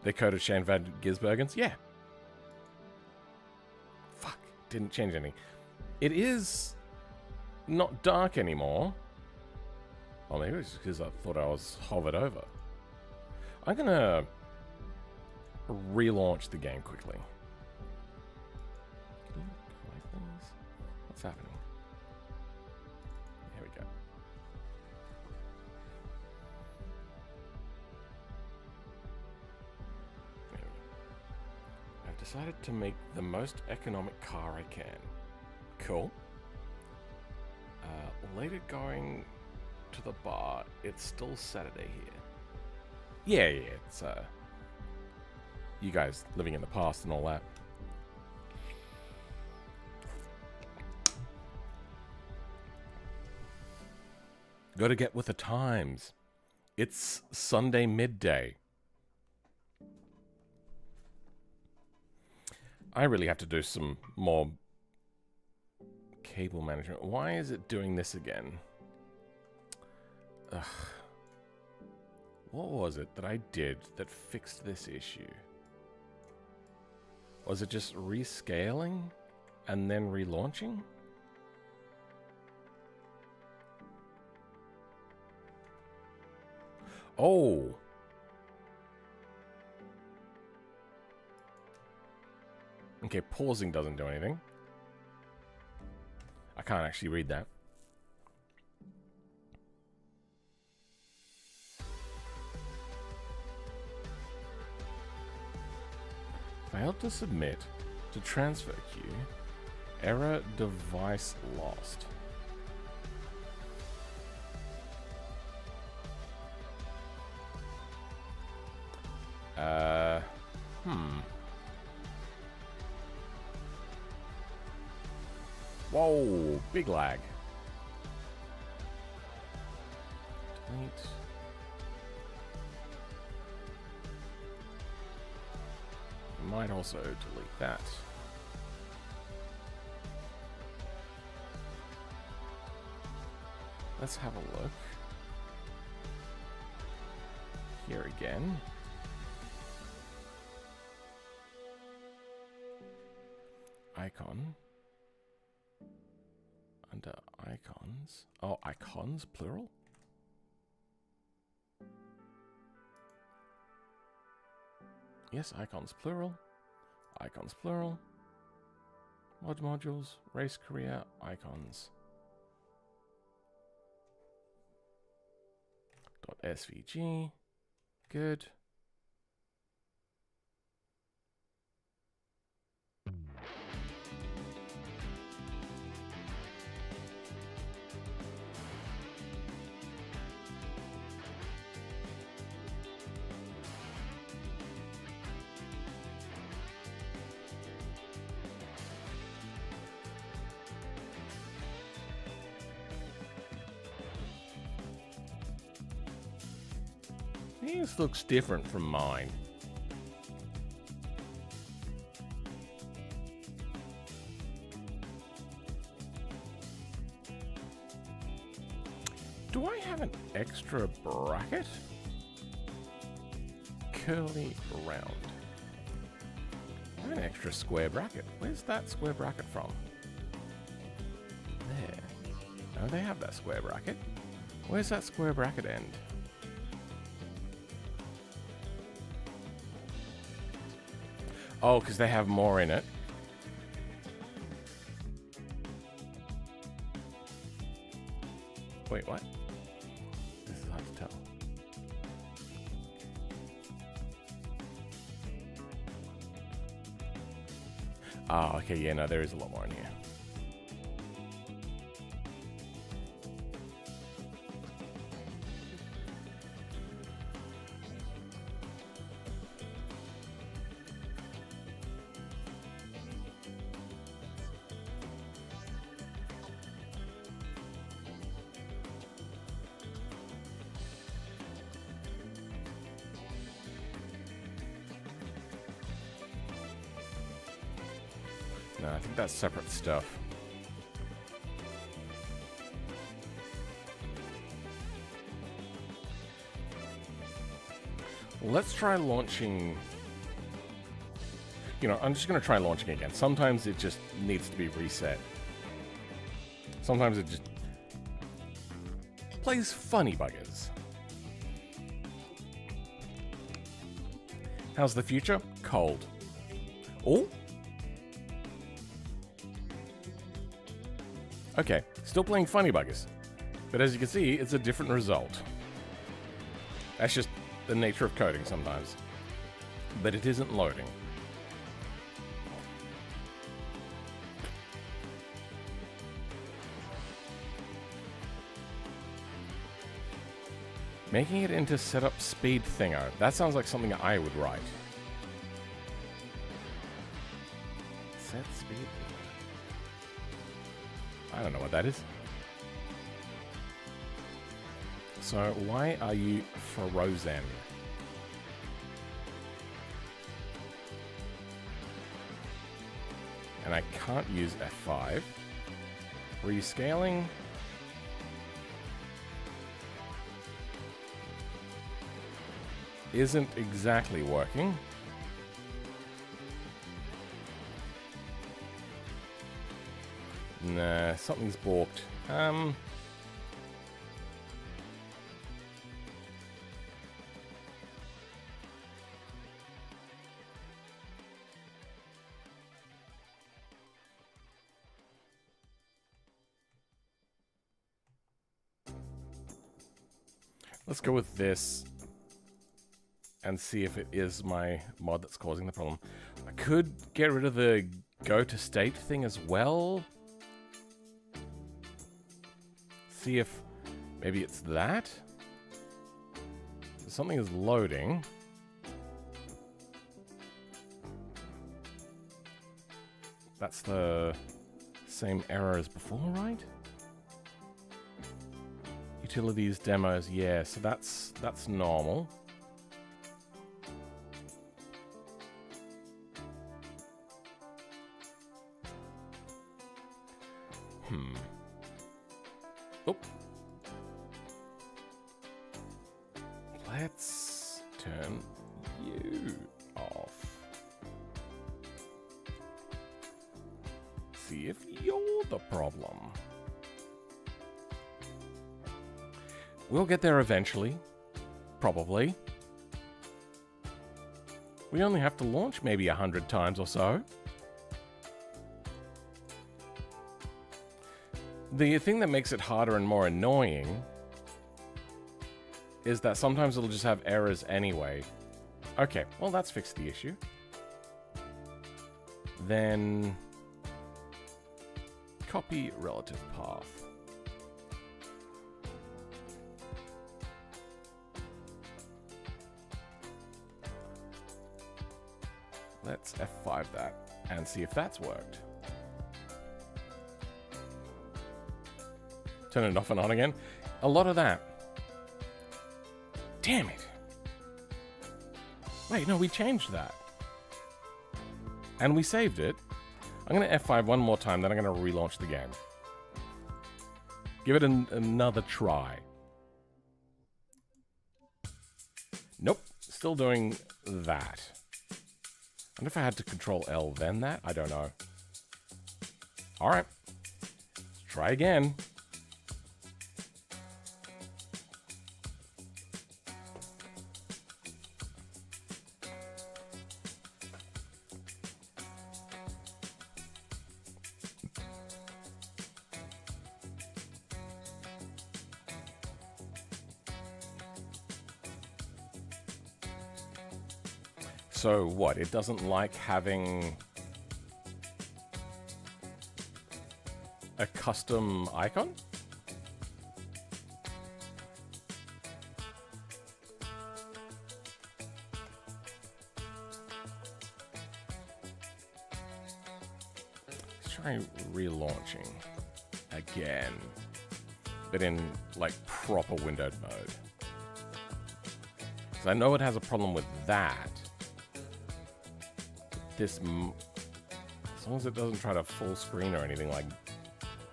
They coded Shane Van Gisbergens? Yeah. Fuck, didn't change anything. It is not dark anymore. Or maybe it's because I thought I was hovered over. I'm gonna relaunch the game quickly. What's happening? Here we go. I've decided to make the most economic car I can. Cool. Later going to the bar. It's still Saturday here. Yeah, it's you guys living in the past and all that. Gotta get with the times. It's Sunday midday. I really have to do some more cable management. Why is it doing this again? Ugh. What was it that I did that fixed this issue? Was it just rescaling and then relaunching? Oh! Okay, pausing doesn't do anything. I can't actually read that. Failed to submit to transfer queue. Error device lost. Whoa, big lag. Delete. Might also delete that. Let's have a look. Here again. Icon. Under icons. Oh, icons, plural? Yes, icons plural. Icons plural. Mod modules, race career, icons. .svg. Good. This looks different from mine. Do I have an extra bracket? Curly round. I have an extra square bracket. Where's that square bracket from? There. No, they have that square bracket. Where's that square bracket end? Oh, because they have more in it. Wait, what? This is hard to tell. Oh, okay, yeah, no, there is a lot more in here. No, I think that's separate stuff. Let's try launching... You know, I'm just going to try launching again. Sometimes it just needs to be reset. Sometimes it just plays funny buggers. How's the future? Cold. Oh? Okay, still playing funny buggers. But as you can see, it's a different result. That's just the nature of coding sometimes. But it isn't loading. Making it into setup speed thinger. That sounds like something I would write. Set speed. I don't know what that is. So why are you frozen? And I can't use F5. Rescaling. Isn't exactly working. Nah, something's balked. Let's go with this and see if it is my mod that's causing the problem. I could get rid of the go to state thing as well. See if maybe it's that. Something is loading. That's the same error as before, right? Utilities demos, yeah, so that's normal. Oh. Let's turn you off. See if you're the problem. We'll get there eventually. Probably. We only have to launch maybe 100 times or so. The thing that makes it harder and more annoying is that sometimes it'll just have errors anyway. Okay, well that's fixed the issue. Then copy relative path. Let's F5 that and see if that's worked. Turn it off and on again. A lot of that. Damn it. Wait, no, we changed that. And we saved it. I'm going to F5 one more time, then I'm going to relaunch the game. Give it another try. Nope, still doing that. I wonder if I had to Control L then that? I don't know. Alright. Let's try again. So what? It doesn't like having a custom icon? Let's try relaunching again, but in like proper windowed mode. So I know it has a problem with that. This, as long as it doesn't try to full screen or anything like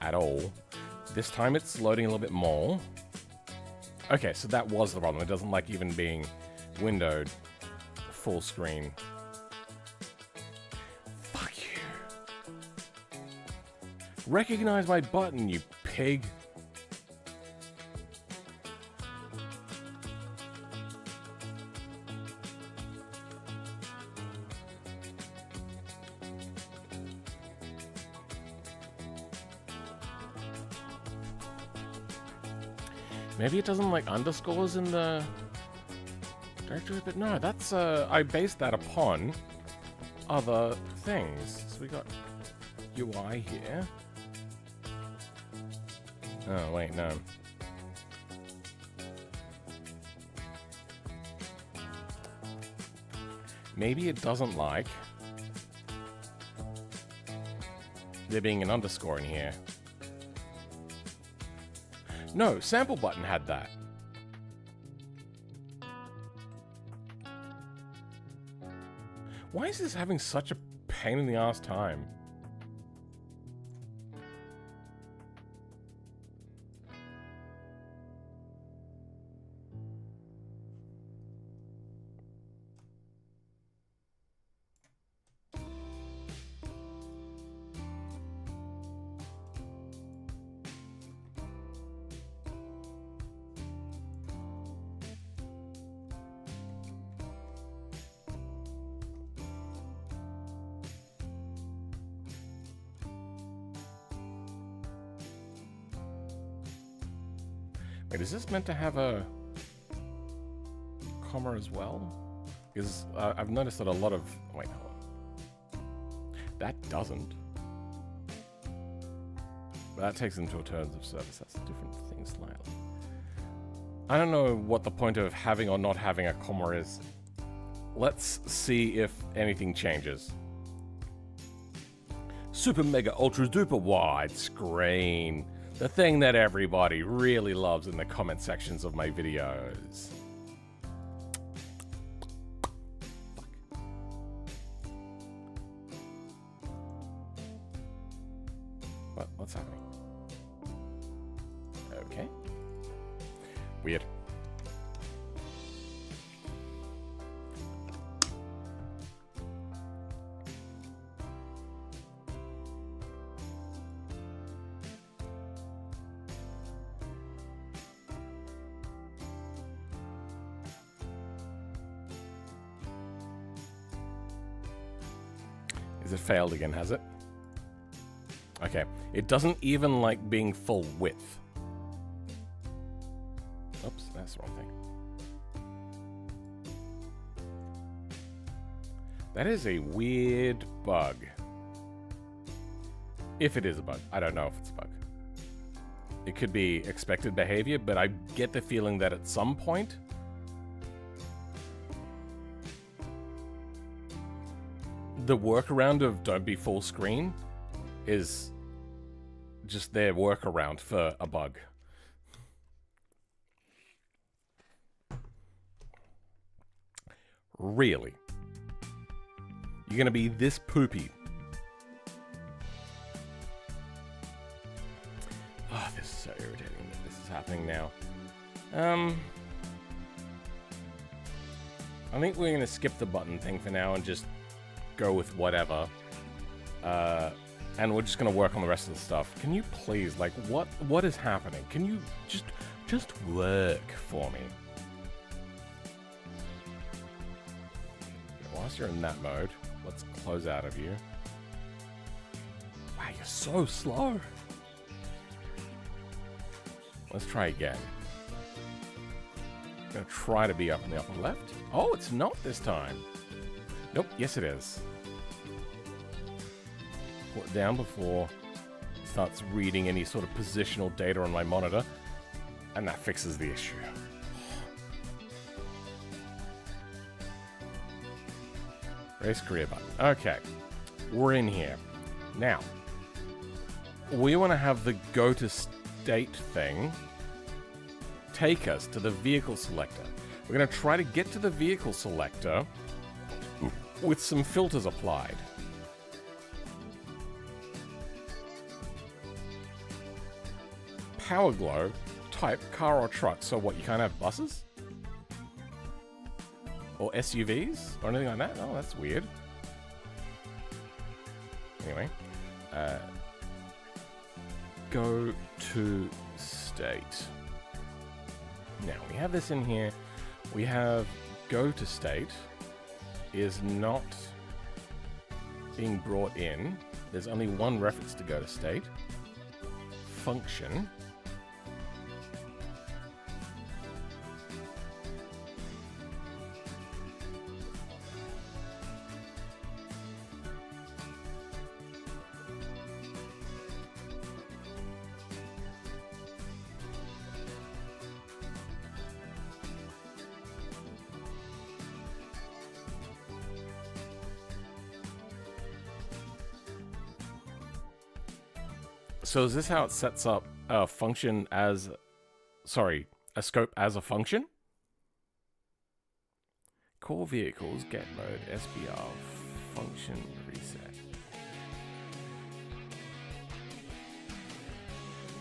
at all. This time it's loading a little bit more. Okay, so that was the problem. It doesn't like even being windowed full screen. Fuck you. Recognize my button, you pig. Maybe it doesn't like underscores in the directory, but no, that's, I based that upon other things. So we got UI here. Oh, wait, no. Maybe it doesn't like there being an underscore in here. No, sample button had that. Why is this having such a pain in the ass time? Wait, is this meant to have a comma as well? Because I've noticed that a lot of... Wait, hold on. That doesn't. But that takes into terms of service. That's a different thing slightly. I don't know what the point of having or not having a comma is. Let's see if anything changes. Super mega ultra duper wide screen. The thing that everybody really loves in the comment sections of my videos. Fuck. What's happening? Okay. Weird. Has it failed again, has it? Okay. It doesn't even like being full width. Oops, that's the wrong thing. That is a weird bug. If it is a bug. I don't know if it's a bug. It could be expected behavior, but I get the feeling that at some point the workaround of don't be full screen is just their workaround for a bug. Really? You're gonna be this poopy? Oh, this is so irritating that this is happening now. I think we're gonna skip the button thing for now and just go with whatever. And we're just gonna work on the rest of the stuff. Can you please, like, what is happening? Can you just work for me? Whilst you're in that mode, let's close out of you. Wow, you're so slow. Let's try again. I'm gonna try to be up in the upper left. Oh, it's not this time. Nope, yes it is. Put it down before it starts reading any sort of positional data on my monitor, and that fixes the issue. Race career button. Okay, we're in here. Now, we want to have the go to state thing take us to the vehicle selector. We're going to try to get to the vehicle selector with some filters applied. Power glow, type car or truck. So what, you can't have buses? Or SUVs? Or anything like that? Oh, that's weird. Anyway. Go to state. Now, we have this in here. We have go to state is not being brought in. There's only one reference to go to state. Function. So is this how it sets up a function as, sorry, a scope as a function? Core vehicles, get mode, SBR, function reset.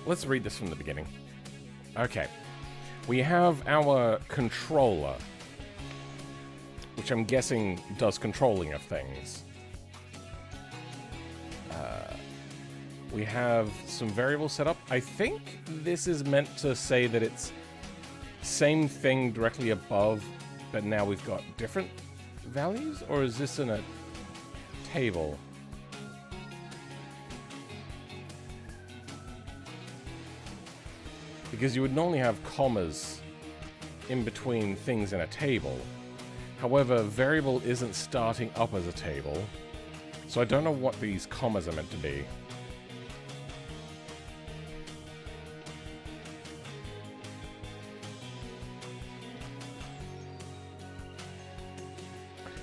Let's read this from the beginning. Okay, we have our controller, which I'm guessing does controlling of things. We have some variables set up. I think this is meant to say that it's same thing directly above, but now we've got different values? Or is this in a table? Because you would normally have commas in between things in a table. However, variable isn't starting up as a table, so I don't know what these commas are meant to be.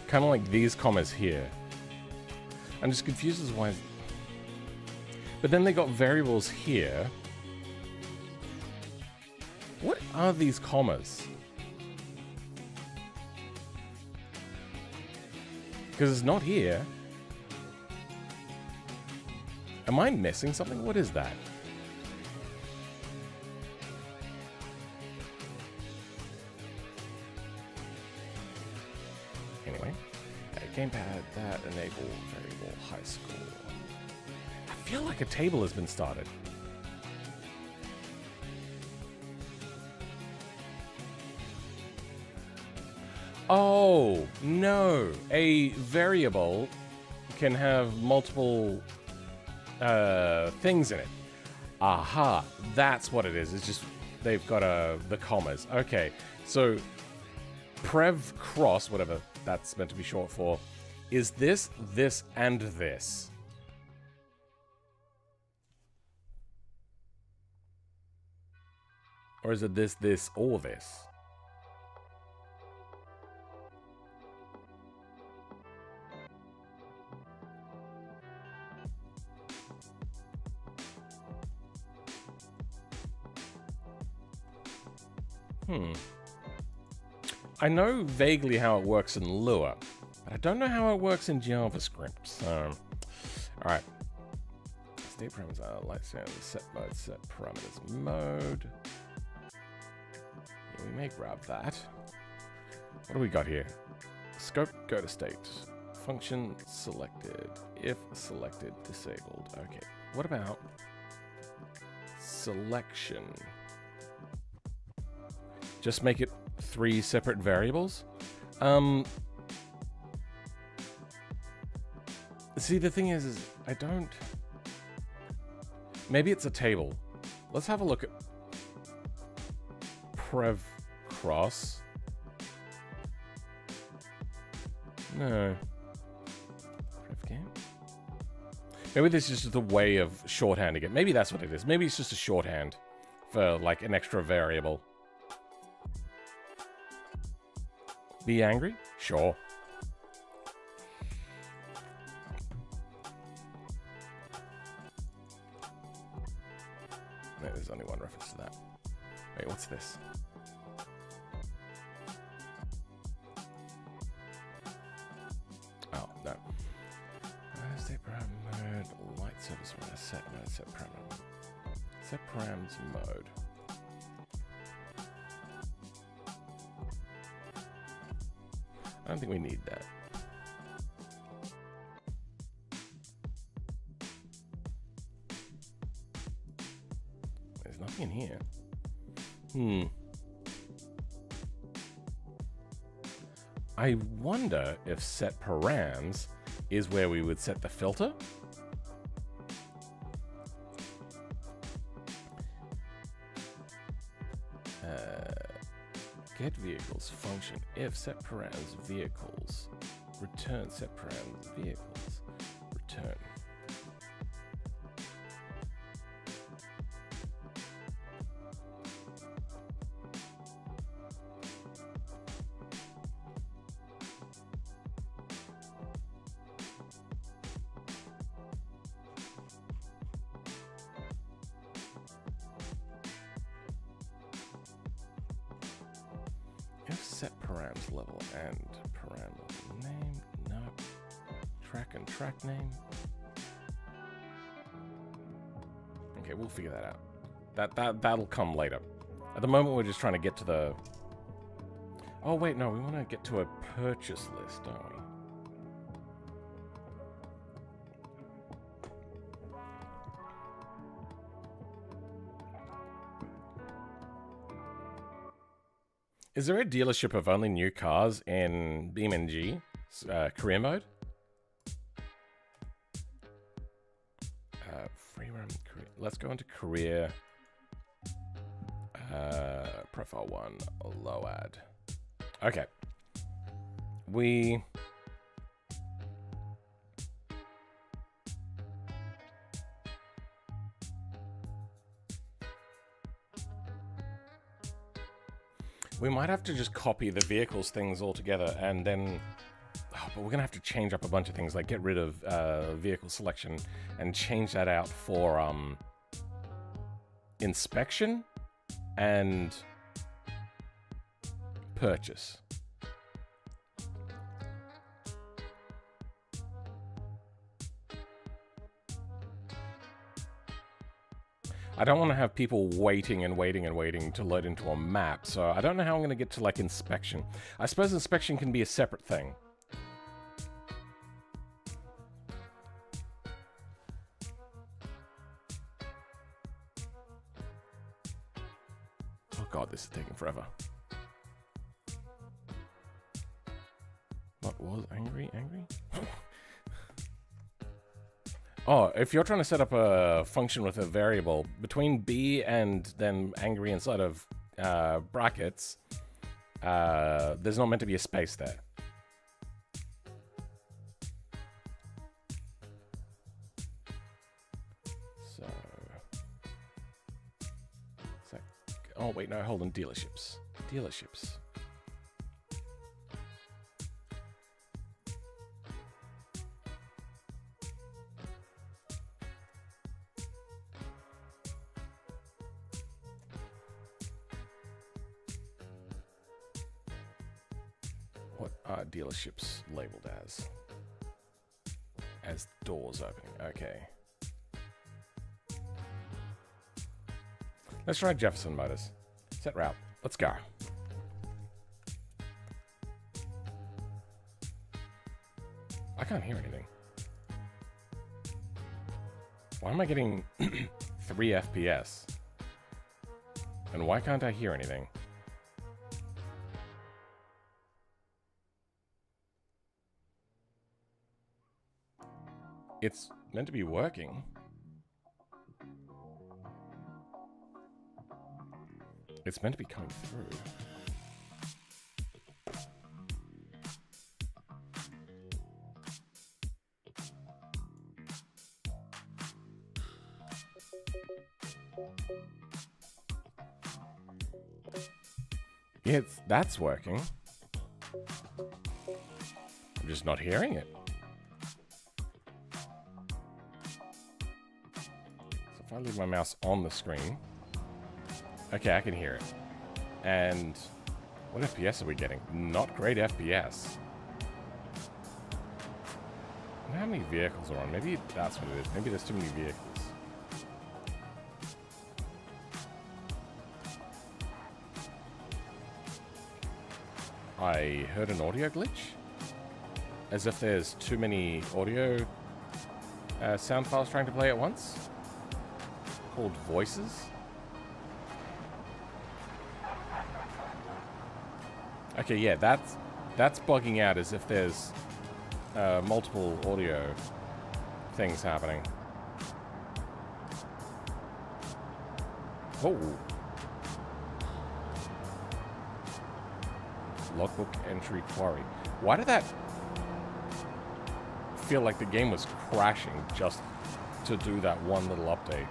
Kind of like these commas here. I'm just confused as why. But then they got variables here. What are these commas? Because it's not here. Am I missing something? What is that? Anyway, gamepad, that enable variable high school. I feel like a table has been started. Oh, no. A variable can have multiple things in it. Aha, that's what it is. It's just they've got the commas. Okay, so prev cross, whatever that's meant to be short for, is this, this, and this. Or is it this, this, or this? I know vaguely how it works in Lua, but I don't know how it works in JavaScript. So, all right. State parameters are light standard, set mode, set parameters mode. Yeah, we may grab that. What do we got here? Scope, go to state. Function selected. If selected, disabled. Okay. What about selection? Just make it 3 separate variables. See, the thing is I don't... Maybe it's a table. Let's have a look at prev cross. No. Prev game? Maybe this is just a way of shorthanding it. Maybe that's what it is. Maybe it's just a shorthand for, like, an extra variable. Be angry? Sure. No, there's only one reference to that. Wait, what's this? Oh, no. State parameter mode, light service mode, set mode, set parameter. Set params mode. I don't think we need that. There's nothing in here. I wonder if set params is where we would set the filter. Get vehicles function if set params vehicles return set params vehicles return. If set params level and param name, no. Track and track name. Okay, we'll figure that out. That'll come later. At the moment, we're just trying to get to the... Oh, wait, no, we want to get to a purchase list, don't we? Is there a dealership of only new cars in BeamNG career mode? Free roam career. Let's go into career. Profile 1, low ad. Okay. We might have to just copy the vehicles things all together and then... Oh, but we're going to have to change up a bunch of things, like get rid of vehicle selection and change that out for inspection and purchase. I don't want to have people waiting and waiting and waiting to load into a map, so I don't know how I'm going to get to, like, inspection. I suppose inspection can be a separate thing. Oh god, this is taking forever. What was angry? Angry? Oh, if you're trying to set up a function with a variable between B and then angry inside of brackets, there's not meant to be a space there. So, oh wait, no, hold on, dealerships. Dealerships. What are dealerships labeled as? As doors opening, okay. Let's try Jefferson Motors. Set route, let's go. I can't hear anything. Why am I getting 3 FPS? And why can't I hear anything? It's meant to be working. It's meant to be coming through. Yeah, that's working. I'm just not hearing it. So if I leave my mouse on the screen... Okay, I can hear it. And what FPS are we getting? Not great FPS. I wonder how many vehicles are on. Maybe that's what it is. Maybe there's too many vehicles. I heard an audio glitch. As if there's too many audio sound files trying to play at once. Called voices. Okay, yeah, that's bugging out as if there's multiple audio things happening. Oh. Logbook entry quarry. Why did that feel like the game was crashing just to do that one little update?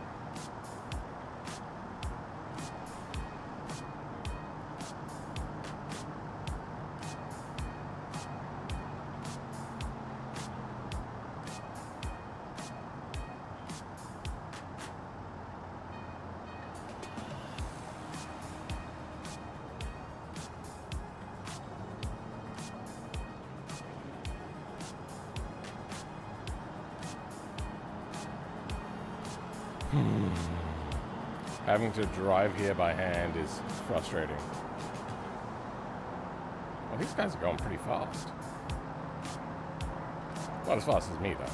Having to drive here by hand is frustrating. Well, these guys are going pretty fast. Not as fast as me, though.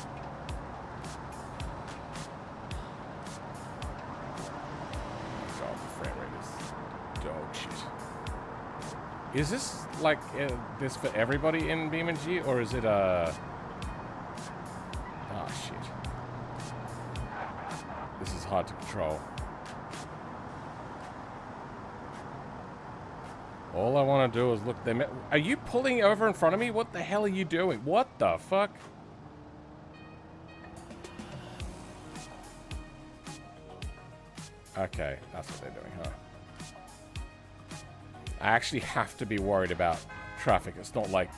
God, the frame rate is dog shit. Is this like this for everybody in BeamNG, or is it oh shit. This is hard to control. All I want to do is look at them. Are you pulling over in front of me? What the hell are you doing? What the fuck? Okay, that's what they're doing, huh? I actually have to be worried about traffic. It's not like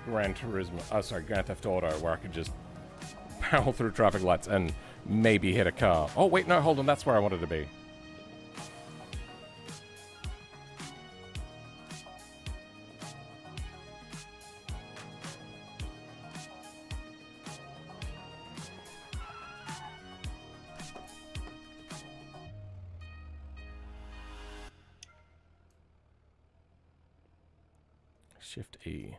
Gran Turismo, Grand Theft Auto, where I could just barrel through traffic lights and maybe hit a car. Oh, wait, no, hold on. That's where I wanted to be. Shift E.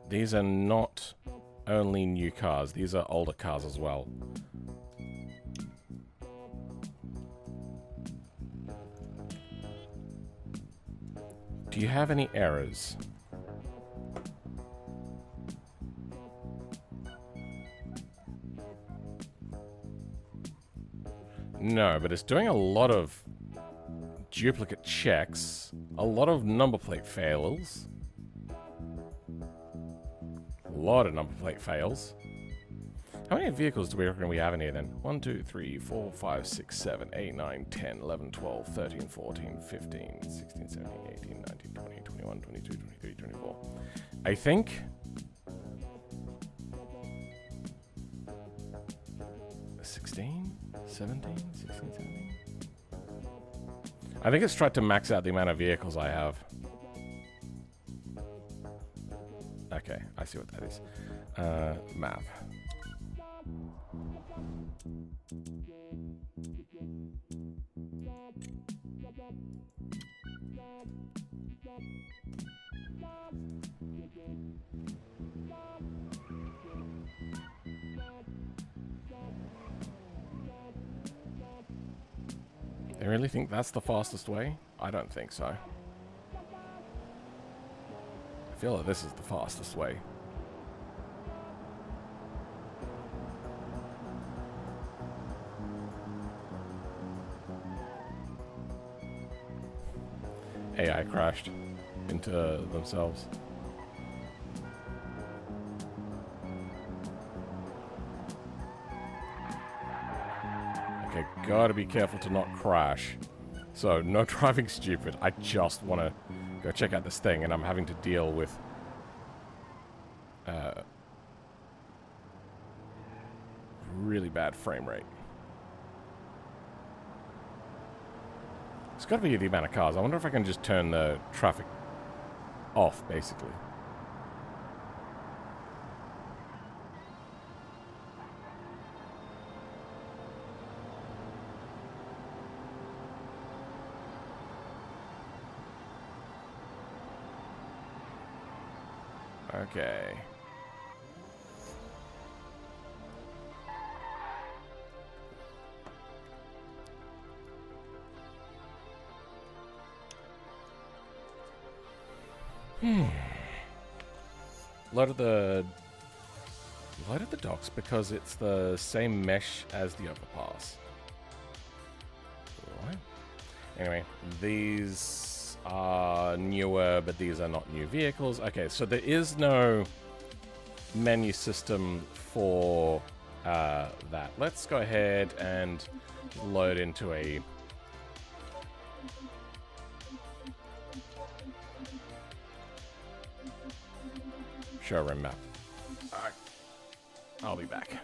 These are not only new cars, these are older cars as well. Do you have any errors? No, but it's doing a lot of duplicate checks, a lot of number plate fails. A lot of number plate fails. How many vehicles do we reckon we have in here then? 1, 2, 3, 4, 5, 6, 7, 8, 9, 10, 11, 12, 13, 14, 15, 16, 17, 18, 19, 20, 21, 22, 23, 24. I think... I think it's tried to max out the amount of vehicles I have. Okay, I see what that is. Map. They really think that's the fastest way? I don't think so. I feel like this is the fastest way. AI crashed into themselves. Okay, gotta be careful to not crash. So, no driving stupid. I just want to go check out this thing, and I'm having to deal with... really bad frame rate. It's got to be the amount of cars. I wonder if I can just turn the traffic off, basically. Okay. Loaded the docks because it's the same mesh as the overpass. Right. Anyway, these are newer, but these are not new vehicles. Okay, so there is no menu system for that. Let's go ahead and load into a showroom map. Alright, I'll be back.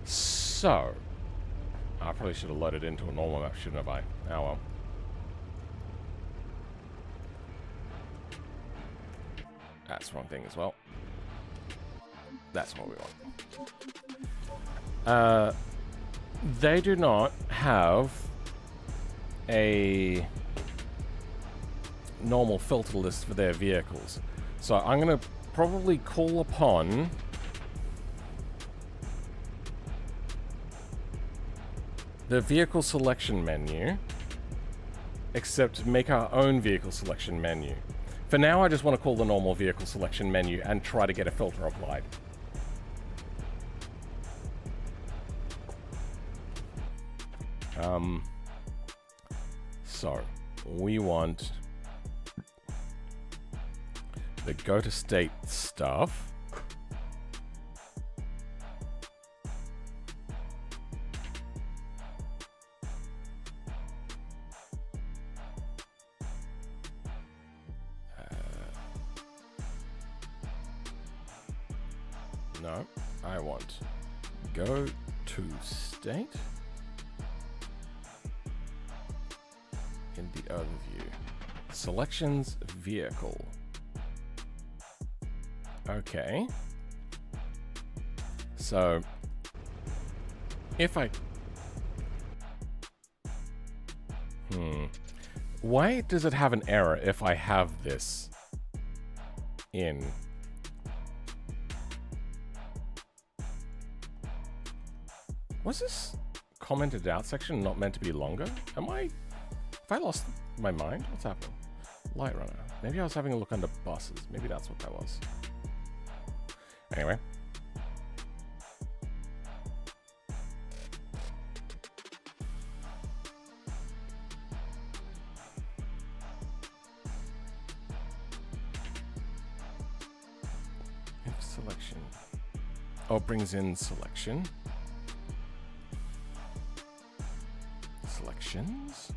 So, I probably should have loaded into a normal map, shouldn't I? Oh well. That's the wrong thing as well. That's what we want. They do not have a normal filter list for their vehicles. So I'm going to probably call upon the vehicle selection menu, except make our own vehicle selection menu. For now, I just want to call the normal vehicle selection menu and try to get a filter applied. So we want the go to state stuff. No, I want go to state in the overview. Selections vehicle. Okay. So if I why does it have an error if I have this in? Was this commented out section not meant to be longer? Have I lost my mind? What's happening? Light runner. Maybe I was having a look under buses. Maybe that's what that was. Anyway. If selection. Oh, it brings in selection. Selections.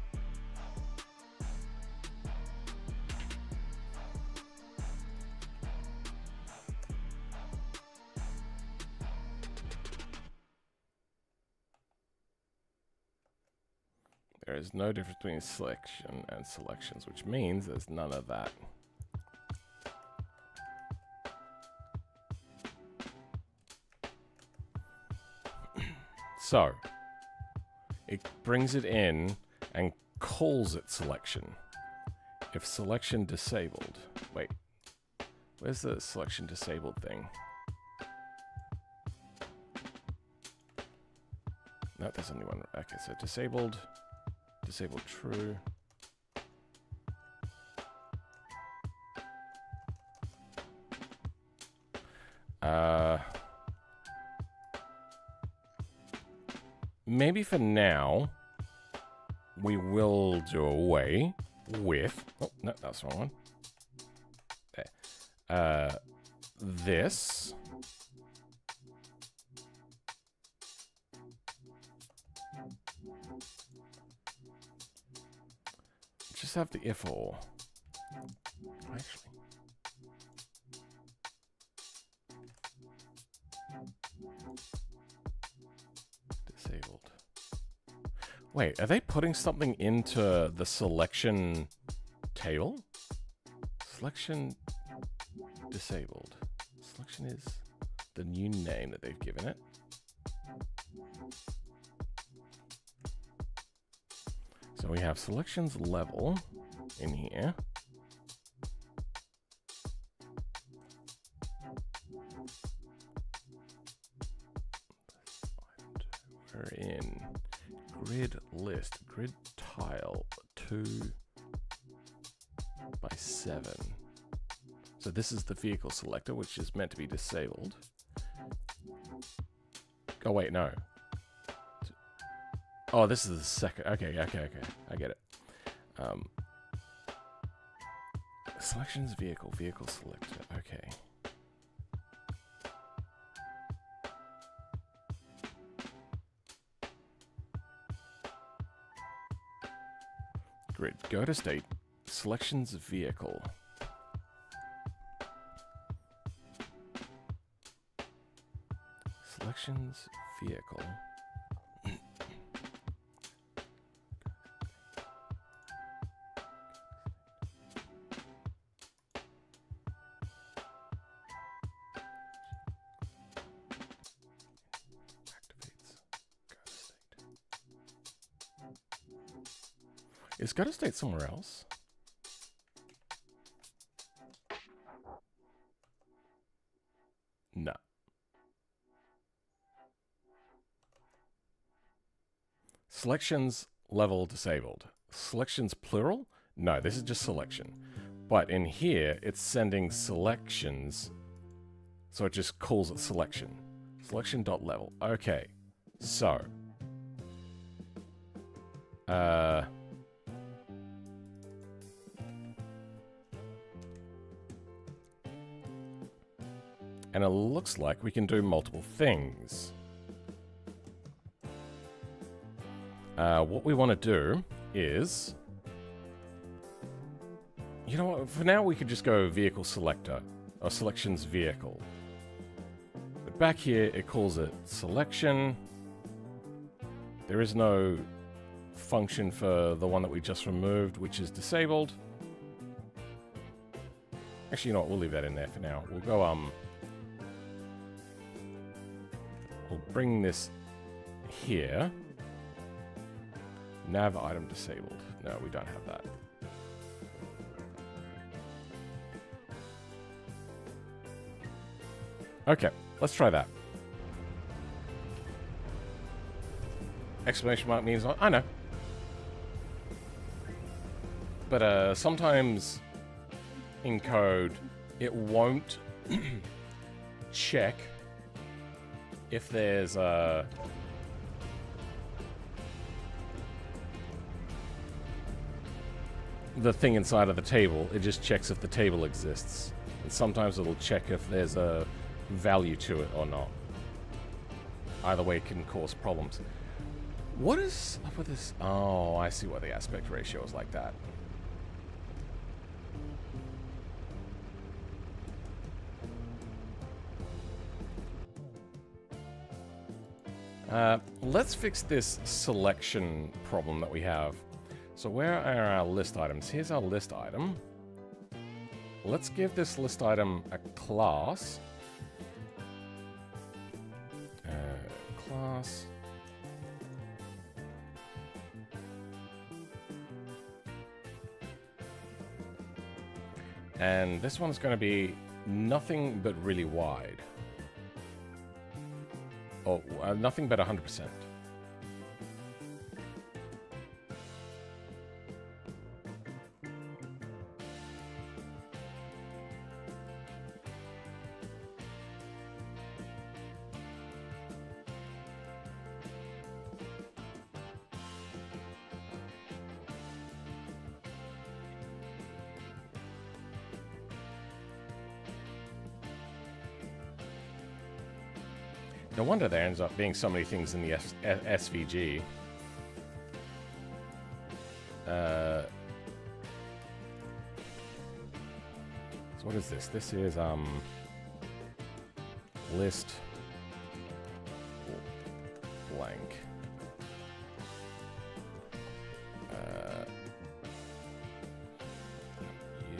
There is no difference between selection and selections, which means there's none of that. So, it brings it in and calls it selection. If selection disabled. Wait, where's the selection disabled thing? No, there's only one. Okay, so disabled true. Maybe for now, we will do away with... Oh, no, that's the wrong one. There. This. Just have the if or. Actually. Disabled. Wait, are they putting something into the selection table? Selection disabled. Selection is the new name that they've given it. So we have selections level in here. We're in grid list, grid tile 2 by 7. So this is the vehicle selector, which is meant to be disabled. Oh wait, no. Oh, this is the second. Okay. I get it. Selections vehicle selector. Okay. Grid. Go to state. Selections vehicle. Selections vehicle. Is go to state somewhere else? No. Selections level disabled. Selections plural? No, this is just selection. But in here, it's sending selections. So it just calls it selection. Selection.level. Okay. So. And it looks like we can do multiple things. What we want to do is... You know what? For now, we could just go vehicle selector. Or selections vehicle. But back here, it calls it selection. There is no function for the one that we just removed, which is disabled. Actually, you know what? We'll leave that in there for now. We'll go, we'll bring this here. Nav item disabled. No, we don't have that. Okay, let's try that. Exclamation mark means I know. But sometimes in code, it won't check if there's the thing inside of the table. It just checks if the table exists. And sometimes it'll check if there's a value to it or not. Either way can cause problems. What is up with this? Oh, I see why the aspect ratio is like that. Let's fix this selection problem that we have. So where are our list items? Here's our list item. Let's give this list item a class. Class. And this one's going to be nothing but really wide. Oh, nothing but 100%. No wonder there ends up being so many things in the SVG. So what is this? This is list blank. You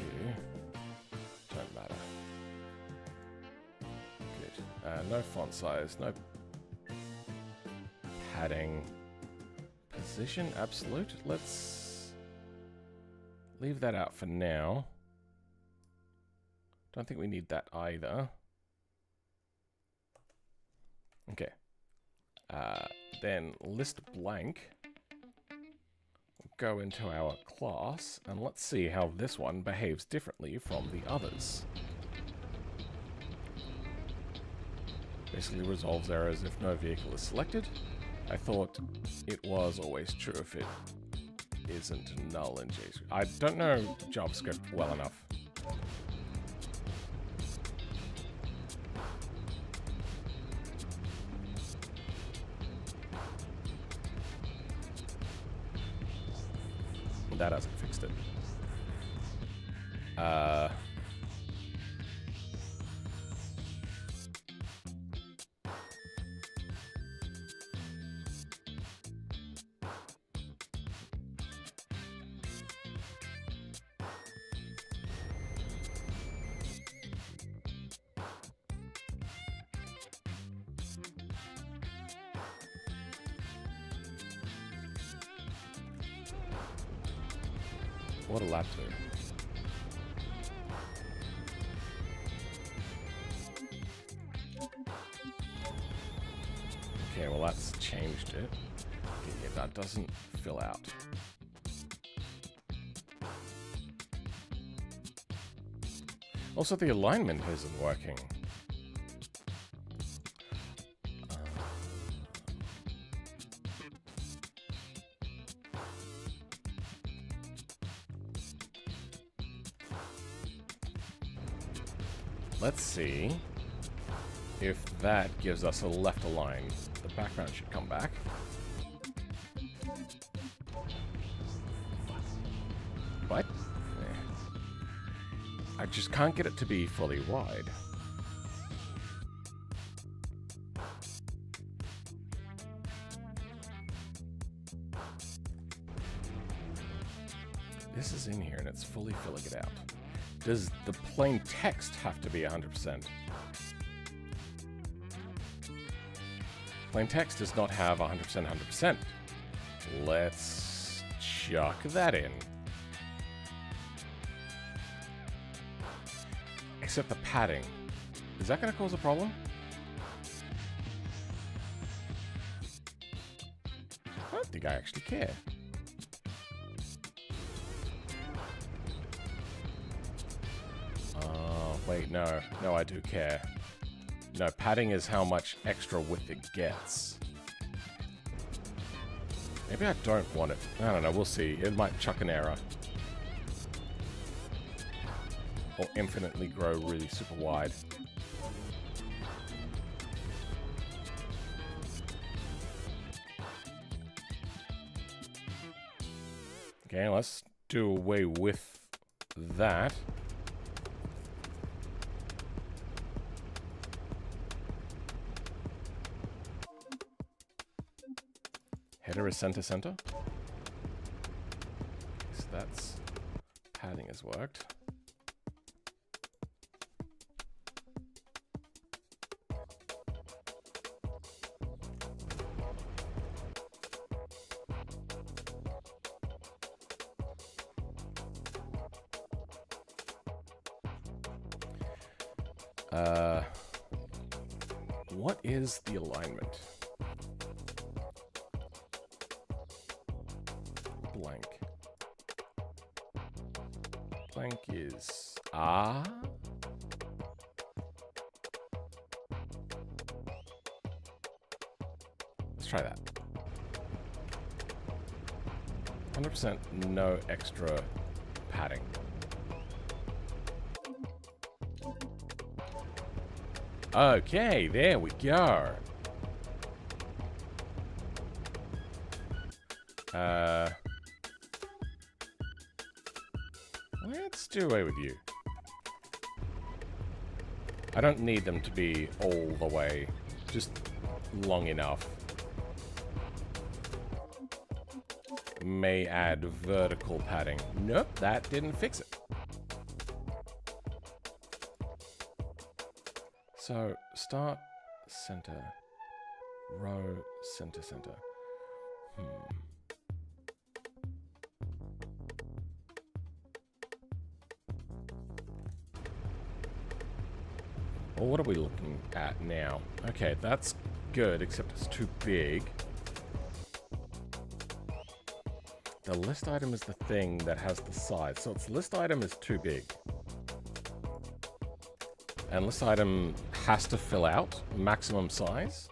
don't matter. No font size, no padding. Position, absolute. Let's leave that out for now. Don't think we need that either. Okay. Then list blank. We'll go into our class and let's see how this one behaves differently from the others. Basically resolves errors if no vehicle is selected. I thought it was always true if it isn't null in JavaScript. I don't know JavaScript well enough. That hasn't fixed it. What'll that do? Okay, well that's changed it. Okay, yeah, that doesn't fill out. Also, the alignment isn't working. Let's see if that gives us a left align. The background should come back. What? I just can't get it to be fully wide. This is in here and it's fully filling it out. Does the plain text have to be 100%? Plain text does not have 100%, 100%. Let's chuck that in. Except the padding. Is that going to cause a problem? I don't think I actually care. Wait, no. No, I do care. No, padding is how much extra width it gets. Maybe I don't want it. I don't know, we'll see. It might chuck an error. Or infinitely grow really super wide. Okay, let's do away with that. Header is center. So that's padding has worked. What is the alignment? Blank. Blank is Let's try that. 100% no extra padding. Okay, there we go. Let's do away with you. I don't need them to be all the way, just long enough. May add vertical padding. Nope, that didn't fix it. So, start, center, row, center. Well, what are we looking at now? Okay, that's good, except it's too big. The list item is the thing that has the size. So its list item is too big. And list item has to fill out maximum size.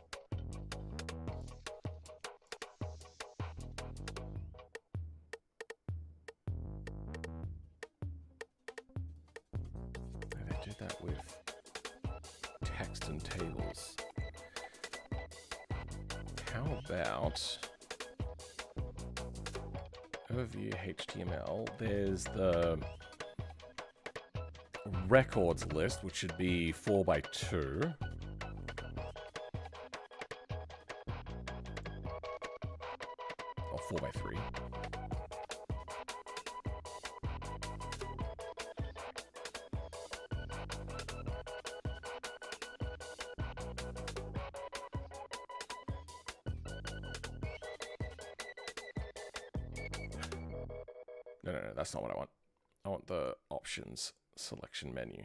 And I did that with text and tables. How about overview HTML? There's the records list, which should be 4x2. Or 4x3. No, that's not what I want. I want the options selection menu.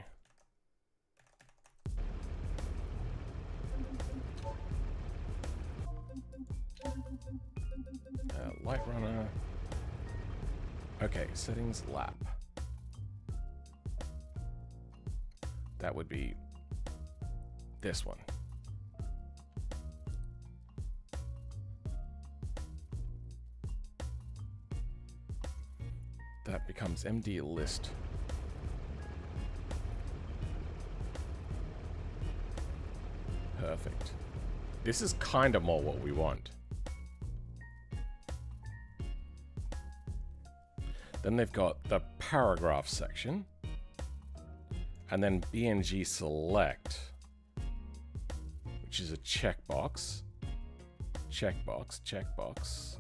Light runner. Okay, settings lap. That would be this one. That becomes MD list. Perfect. This is kind of more what we want. Then they've got the paragraph section. And then BeamNG select, which is a checkbox. Checkbox, checkbox.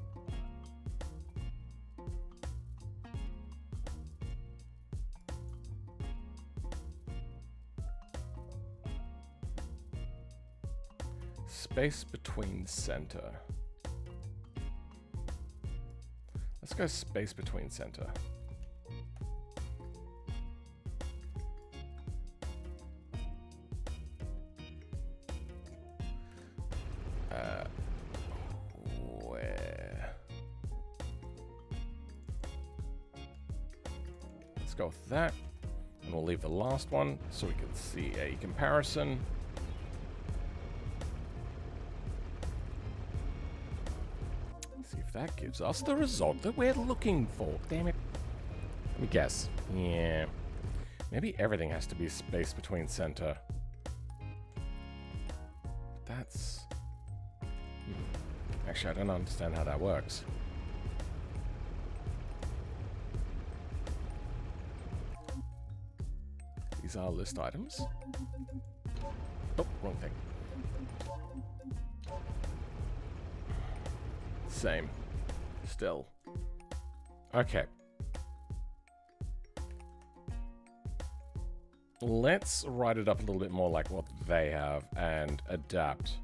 Space between center. Let's go space between center. Where? Let's go with that. And we'll leave the last one so we can see a comparison. That gives us the result that we're looking for. Damn it. Let me guess. Yeah. Maybe everything has to be space between center. That's... Actually, I don't understand how that works. These are list items. Oh, wrong thing. Same. Still. Okay. Let's write it up a little bit more like what they have and adapt.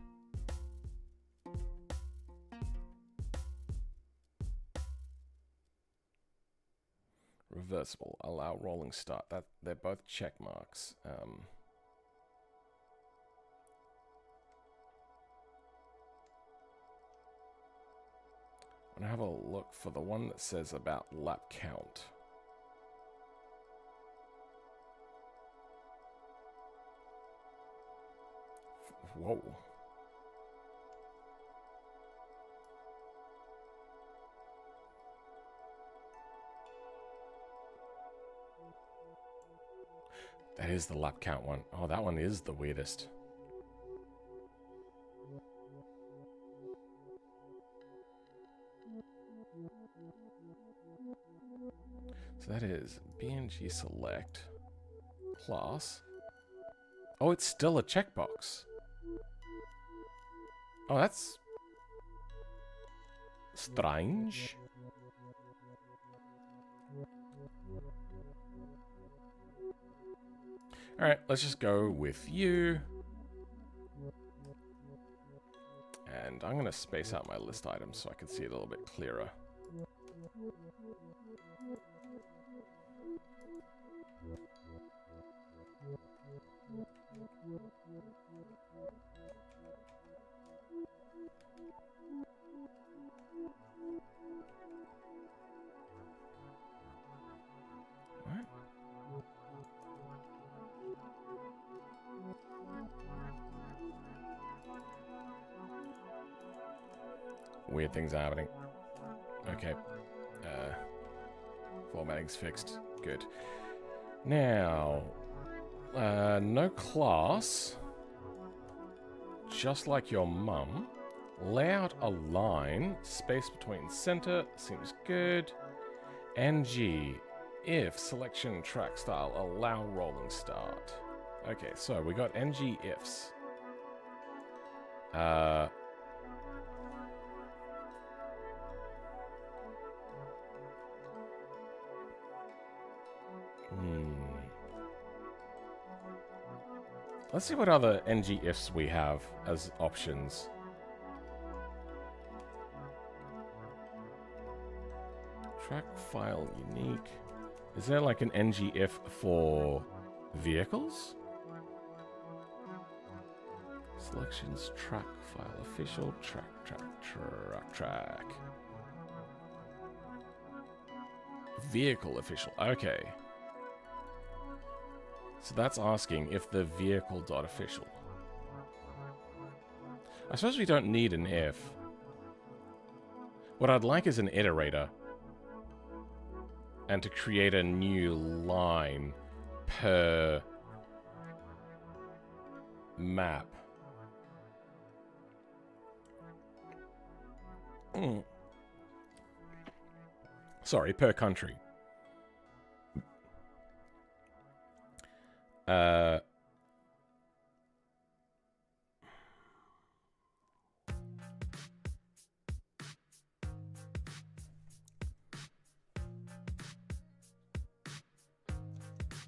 Reversible. Allow rolling start. That they're both check marks. I'm gonna have a look for the one that says about lap count. Whoa. That is the lap count one. Oh, that one is the weirdest. So that is BeamNG select class. Oh, it's still a checkbox. Oh, that's strange. All right, let's just go with you. And I'm going to space out my list items so I can see it a little bit clearer. What? Weird things are happening. Okay. Formatting's fixed. Good. Now, no class. Just like your mum. Layout align. Space between center. Seems good. NG. If selection track style. Allow rolling start. Okay, so we got NG ifs. Let's see what other NG ifs we have as options. Track file unique. Is there like an ngF for vehicles? Selections, track file, official, track. Vehicle official, okay. So that's asking if the vehicle.official. I suppose we don't need an if. What I'd like is an iterator. And to create a new line per map. Sorry, per country.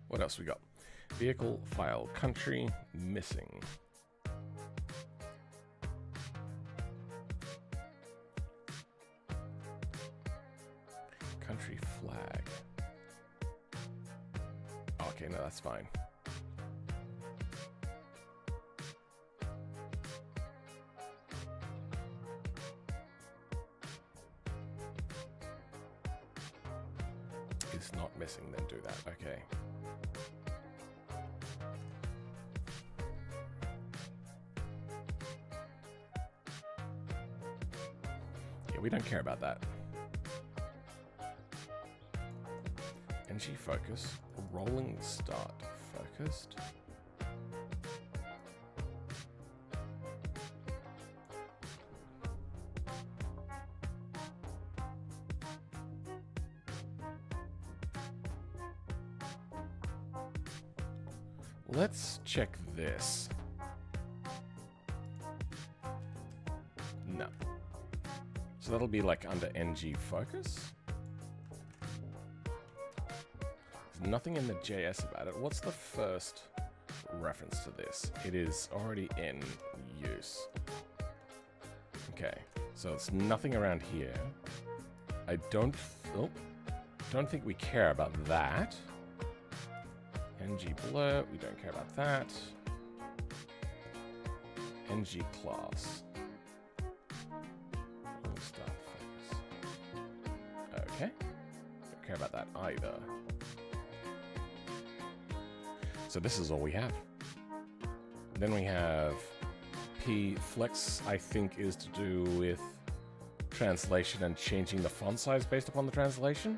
What else we got? Vehicle, file, country, missing. Country flag. Okay, no, that's fine. It's not missing, then do that. Okay. Yeah, we don't care about that. NG focus, rolling start focused. Let's check this. No. So that'll be like under NG focus. There's nothing in the JS about it. What's the first reference to this? It is already in use. Okay, so it's nothing around here. I don't think we care about that. NG blur, we don't care about that. NG class. Okay, don't care about that either. So this is all we have. Then we have P flex, I think is to do with translation and changing the font size based upon the translation.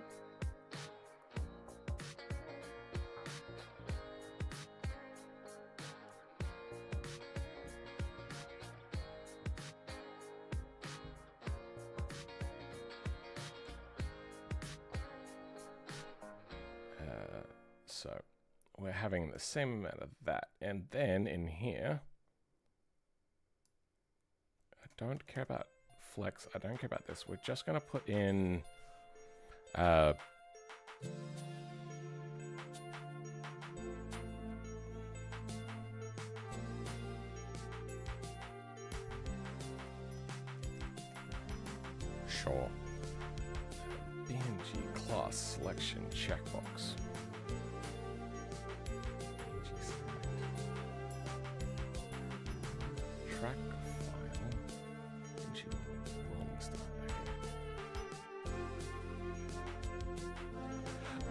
So we're having the same amount of that. And then in here, I don't care about flex. I don't care about this. We're just going to put in sure. BeamNG class selection checkbox. Track file. Rolling start. Okay.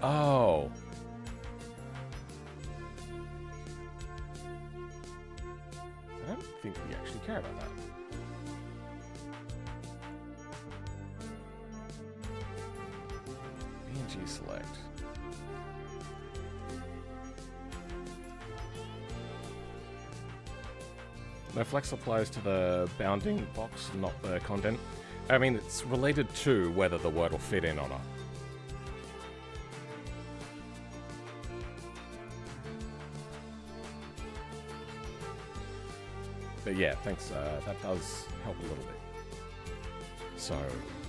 Oh. I don't think we actually care about that. BeamNG select. No flex applies to the bounding box, not the content. I mean, it's related to whether the word will fit in or not. But yeah, thanks. That does help a little bit. So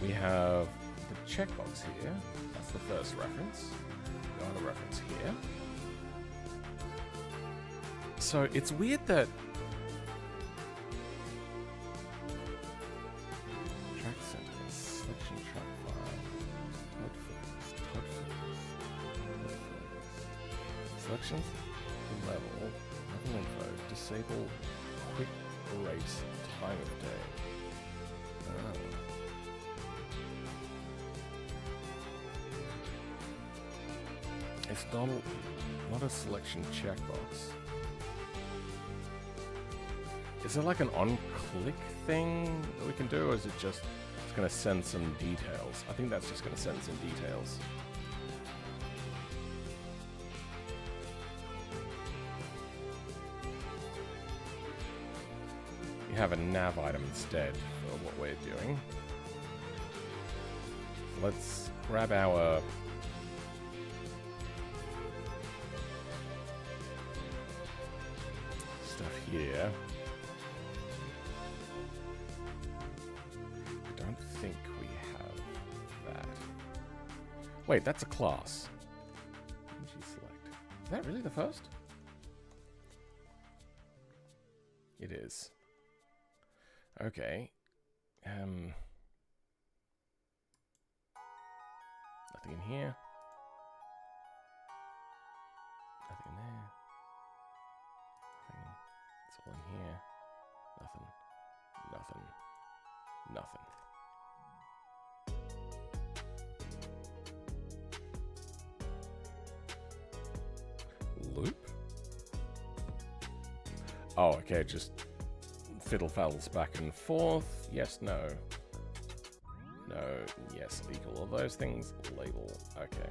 we have the checkbox here. That's the first reference. We got a reference here. So it's weird that track sentence, selection track file, selections, level info, disable quick race time of day. It's not a selection checkbox. Is it like an on-click thing that we can do, or is it just it's going to send some details? I think that's just going to send some details. You have a nav item instead for what we're doing. Let's grab our stuff here. I don't think we have that. Wait, that's a class. BeamNG select. Is that really the first? It is. Okay. Nothing in here. Nothing in there. Nothing. It's all in here. Nothing. Nothing. Nothing. Loop? Oh, okay, just fiddle-faddles back and forth. Yes, no. No, yes, equal. All those things, label. Okay.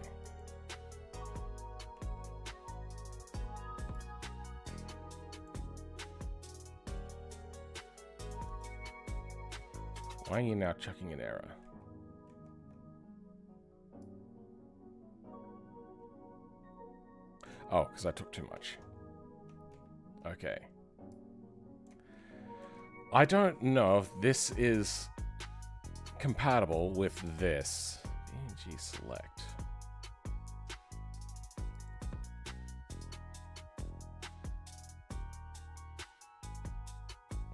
Why are you now chucking an error? Oh, because I took too much. Okay. I don't know if this is compatible with this. BeamNG select.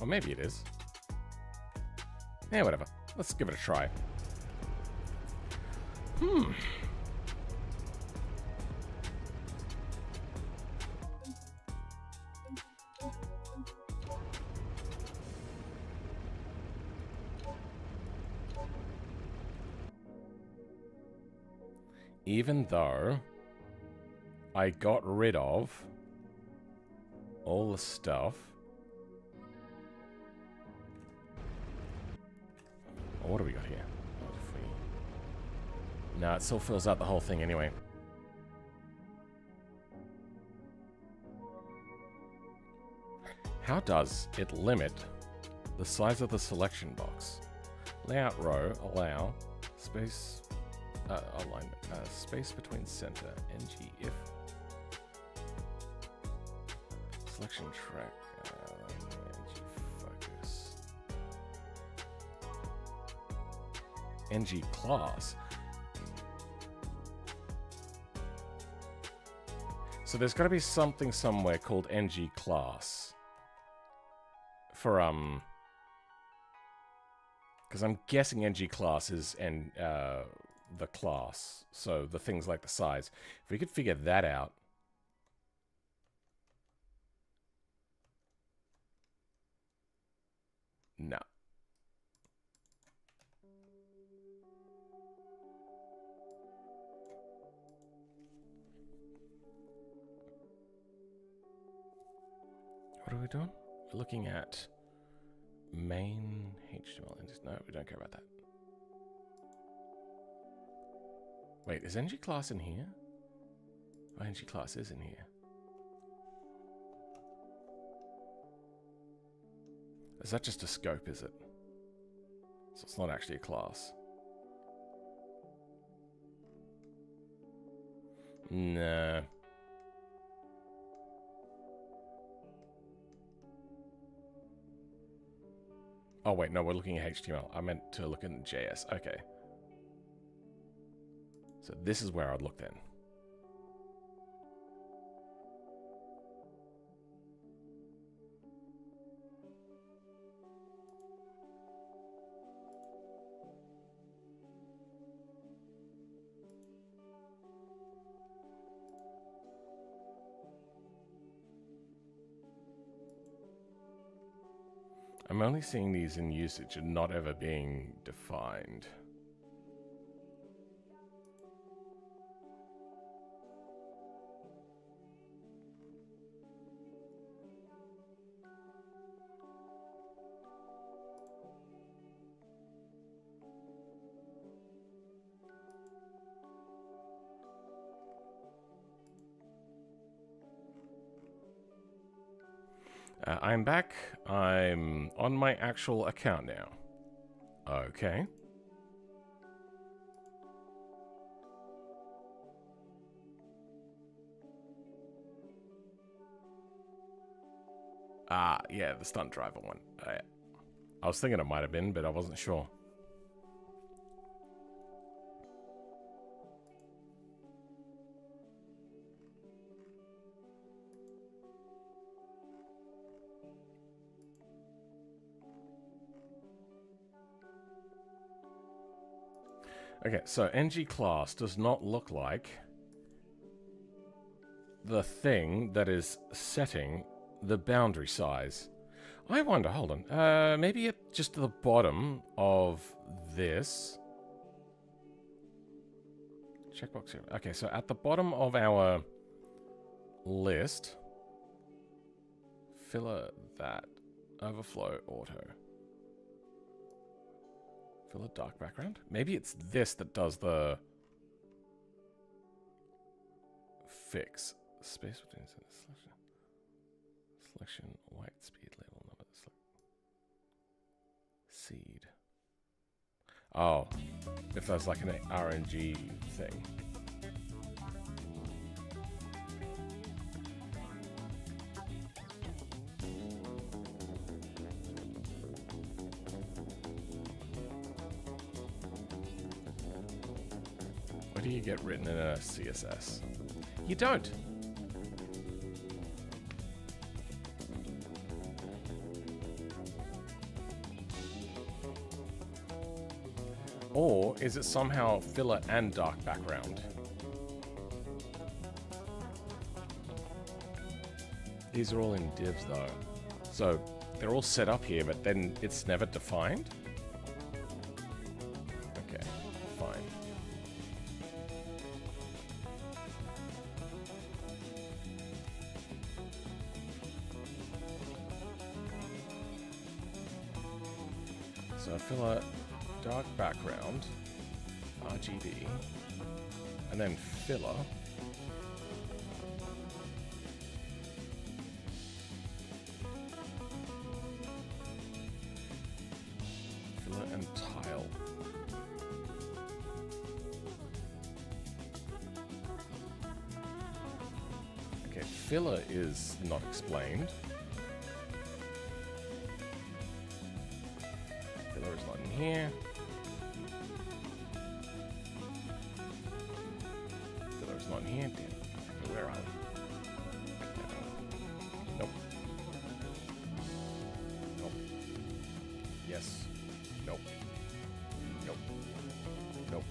Or maybe it is. Yeah, whatever. Let's give it a try. Even though I got rid of all the stuff. Oh, what do we got here? Nah, it still fills out the whole thing anyway. How does it limit the size of the selection box? Layout row, allow, space, alignment, space between center, NG if. Selection track, NG focus. NG class. So there's got to be something somewhere called NG class for because I'm guessing NG class is the class, so the things like the size. If we could figure that out. No. What are we doing? We're looking at main HTML. No, we don't care about that. Wait, is NG class in here? Oh, NG class is in here. Is that just a scope, is it? So it's not actually a class. Nah. Oh wait, no, we're looking at HTML. I meant to look in JS. Okay. So this is where I'd look then. I'm only seeing these in usage and not ever being defined. I'm back. I'm on my actual account now. Okay. Ah, yeah, the stunt driver one. I was thinking it might have been, but I wasn't sure. Okay, so NG class does not look like the thing that is setting the boundary size. I wonder, hold on, maybe at just to the bottom of this. Checkbox here. Okay, so at the bottom of our list, filler that, overflow auto. Fill a dark background? Maybe it's this that does the fix. Space between selection, white speed label number. Seed. Oh, if that's like an RNG thing. What do you get written in a CSS? You don't. Or is it somehow filler and dark background? These are all in divs though. So they're all set up here, but then it's never defined? Okay, fine. So filler dark background, RGB, and then filler. Filler and tile. Okay, filler is not explained. Filler is not in here. Not in here. Where are we? Nope. Nope. Yes. Nope. Nope. Nope.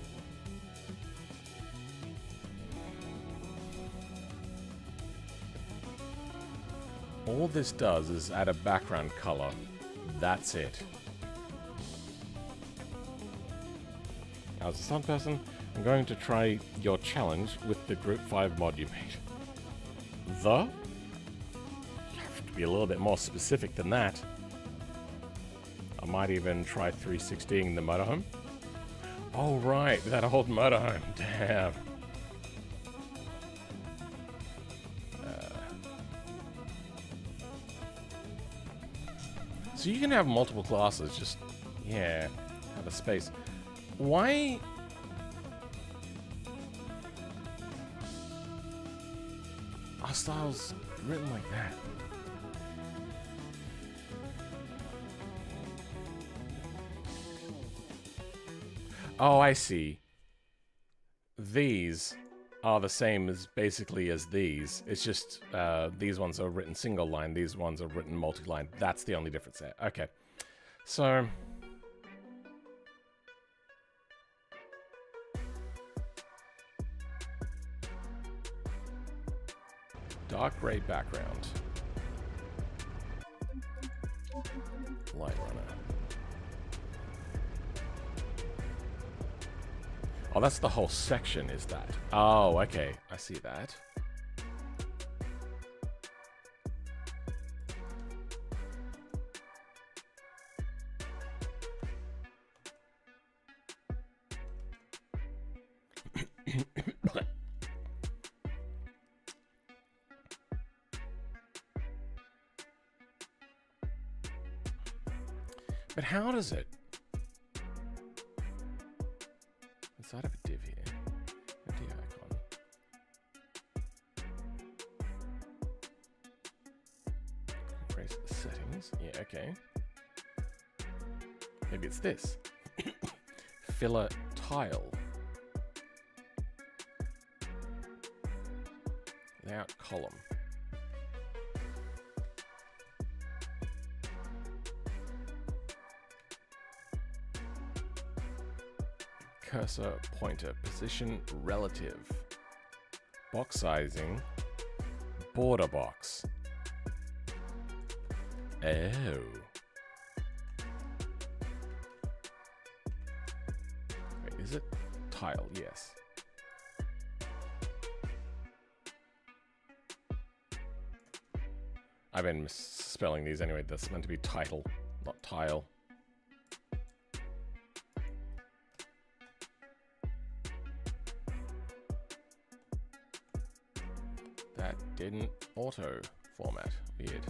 All this does is add a background color. That's it. As a stunt person, I'm going to try your challenge with the Group 5 mod you made. You have to be a little bit more specific than that. I might even try 360ing the motorhome. Oh right, that old motorhome, damn. So you can have multiple classes, just, yeah, have a space. Why? Our style's written like that. Oh, I see. These are the same as basically as these. It's just these ones are written single line, these ones are written multi-line. That's the only difference there. Okay. So dark gray background. Light runner. Oh, that's the whole section, is that? Oh, okay. I see that. But how does it? Inside of a div here. Empty icon. Raise the settings. Yeah, okay. Maybe it's this. Filler tile. Layout column. Cursor, pointer, position, relative, box sizing, border box. Oh. Wait, is it tile? Yes. I've been misspelling these anyway. That's meant to be title, not tile. That didn't auto format. Weird.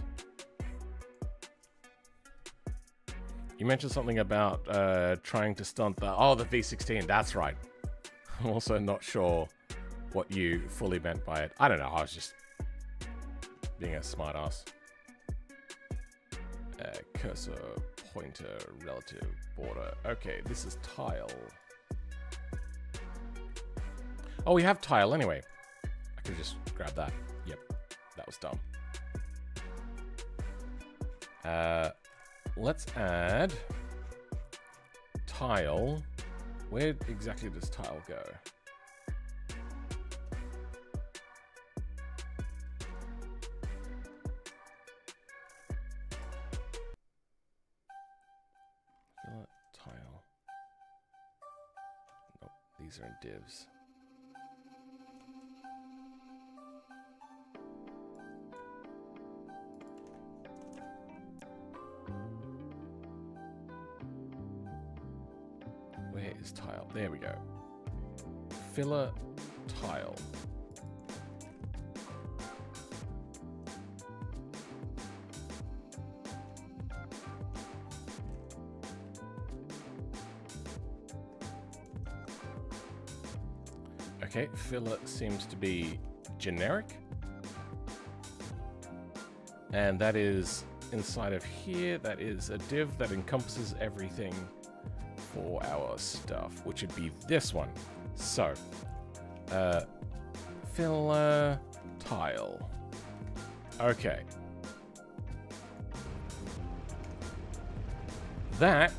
You mentioned something about trying to stunt the... Oh, the V16. That's right. I'm also not sure what you fully meant by it. I don't know. I was just being a smartass. Cursor, pointer, relative, border. Okay, this is tile. Oh, we have tile anyway. I could just grab that. Yep, that was dumb. Let's add tile. Where exactly does tile go? Tile. Nope, these are in divs. Where is tile? There we go. Filler tile. Okay, filler seems to be generic. And that is inside of here. That is a div that encompasses everything for our stuff, which would be this one. So, filler tile. Okay. That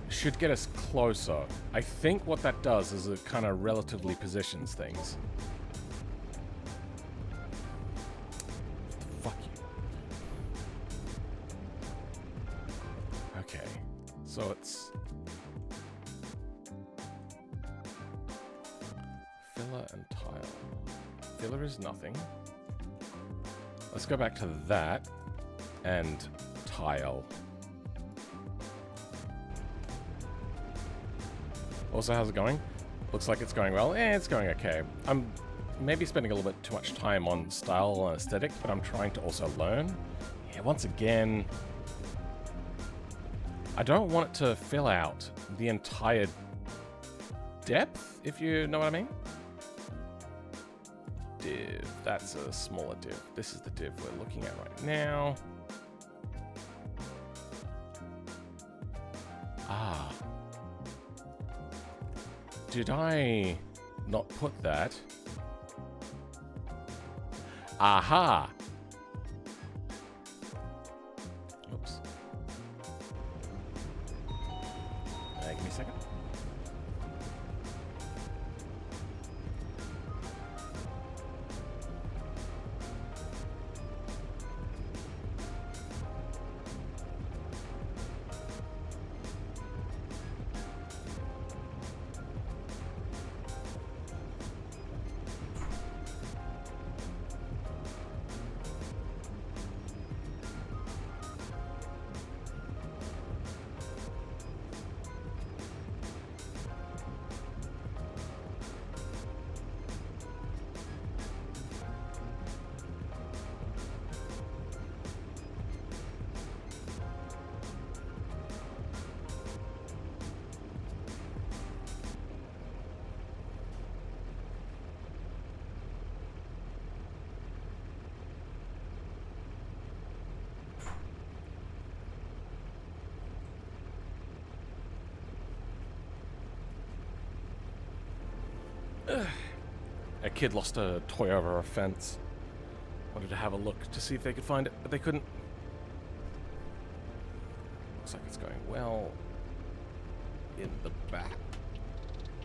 should get us closer. I think what that does is it kind of relatively positions things. Fuck you. Okay. So it's filler and tile. Filler is nothing. Let's go back to that and tile. Also, how's it going? Looks like it's going well. It's going okay. I'm maybe spending a little bit too much time on style and aesthetic, but I'm trying to also learn. Yeah, once again, I don't want it to fill out the entire depth, if you know what I mean. Div. That's a smaller div. This is the div we're looking at right now. Ah. Did I not put that? Aha! Oops. Give me a second. A kid lost a toy over a fence. Wanted to have a look to see if they could find it, but they couldn't. Looks like it's going well in the back.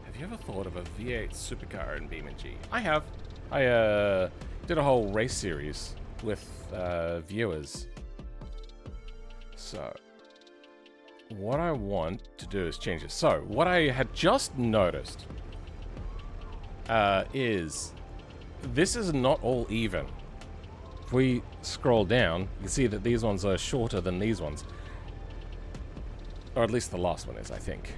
Have you ever thought of a V8 supercar in BeamNG? I have. I did a whole race series with viewers. So what I want to do is change it. So what I had just noticed is this is not all even. If we scroll down, you can see that these ones are shorter than these ones. Or at least the last one is, I think.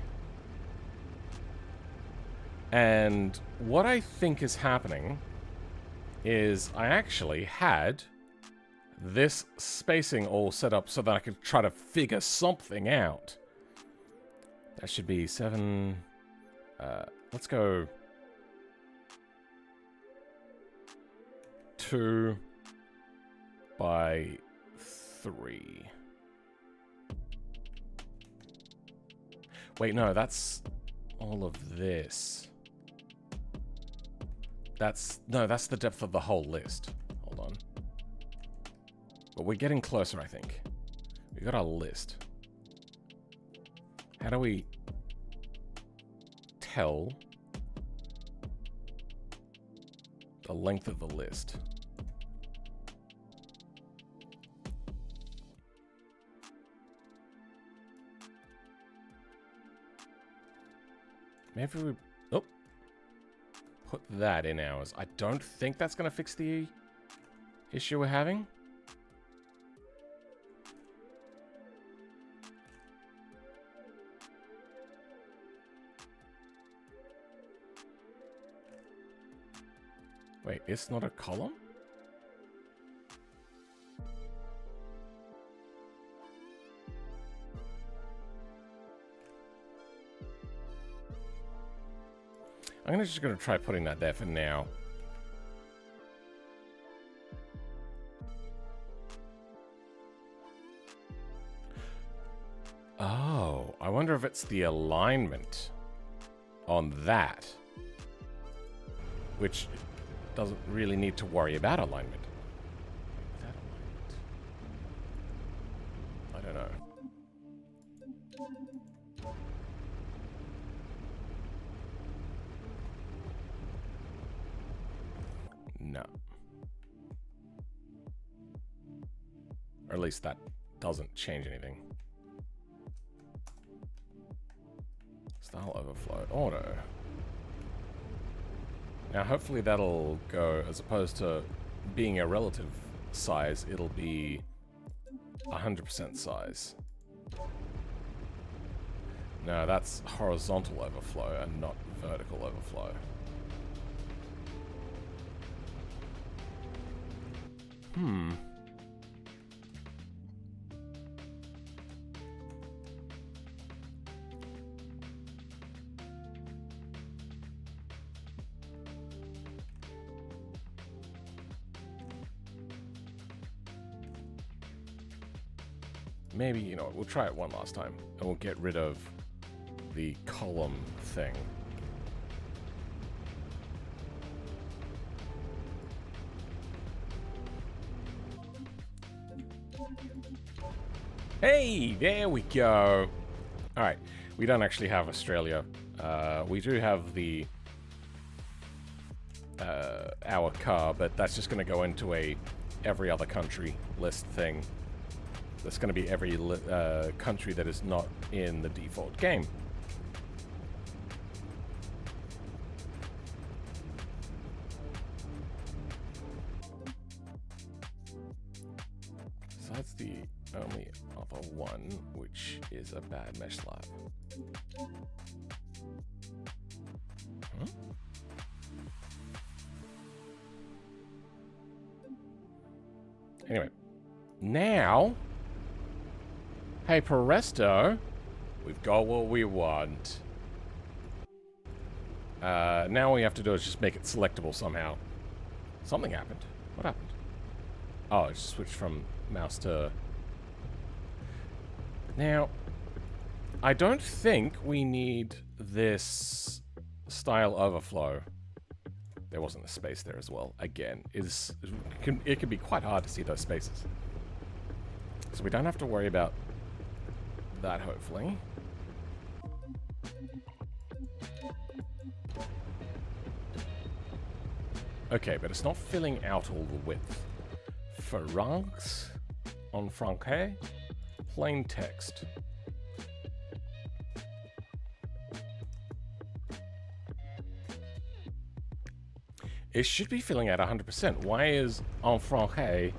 And what I think is happening is I actually had this spacing all set up so that I could try to figure something out. That should be 7... let's go... 2 by 3. Wait, no, that's all of this. That's the depth of the whole list. Hold on. But we're getting closer, I think. We got our list. How do we tell the length of the list? Maybe we... Oh. Put that in ours. I don't think that's going to fix the issue we're having. Wait, it's not a column? I'm just going to try putting that there for now. Oh, I wonder if it's the alignment on that, which doesn't really need to worry about alignment. That alignment. I don't know. No. Or at least that doesn't change anything. Style overflow auto. Now hopefully that'll go, as opposed to being a relative size, it'll be 100% size. No, that's horizontal overflow and not vertical overflow. Maybe, you know, we'll try it one last time, and we'll get rid of the column thing. Hey, there we go. All right, we don't actually have Australia. We do have the our car, but that's just going to go into a every other country list thing. That's going to be every country that is not in the default game. So that's the only other one, which is a bad mesh lab. Huh? Anyway, now... Hey, Presto, we've got what we want. Now all we have to do is just make it selectable somehow. Something happened. What happened? Oh, it just switched from mouse to... Now, I don't think we need this style overflow there wasn't a space there as well. Again, it can be quite hard to see those spaces. So we don't have to worry about that, hopefully. Okay, but it's not filling out all the width. Francs en français, plain text. It should be filling out 100%. Why is en français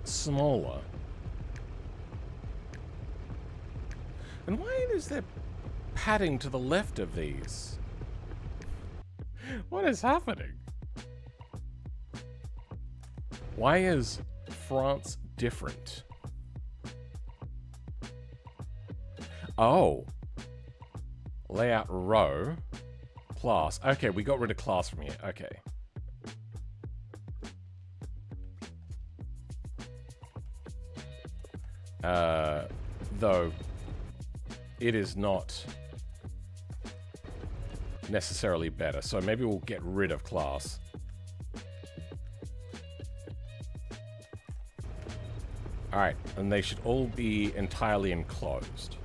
smaller? And why is there padding to the left of these? What is happening? Why is France different? Oh. Layout row. Class. Okay, we got rid of class from here. Okay. Though it is not necessarily better, so maybe we'll get rid of class. Alright, and they should all be entirely enclosed.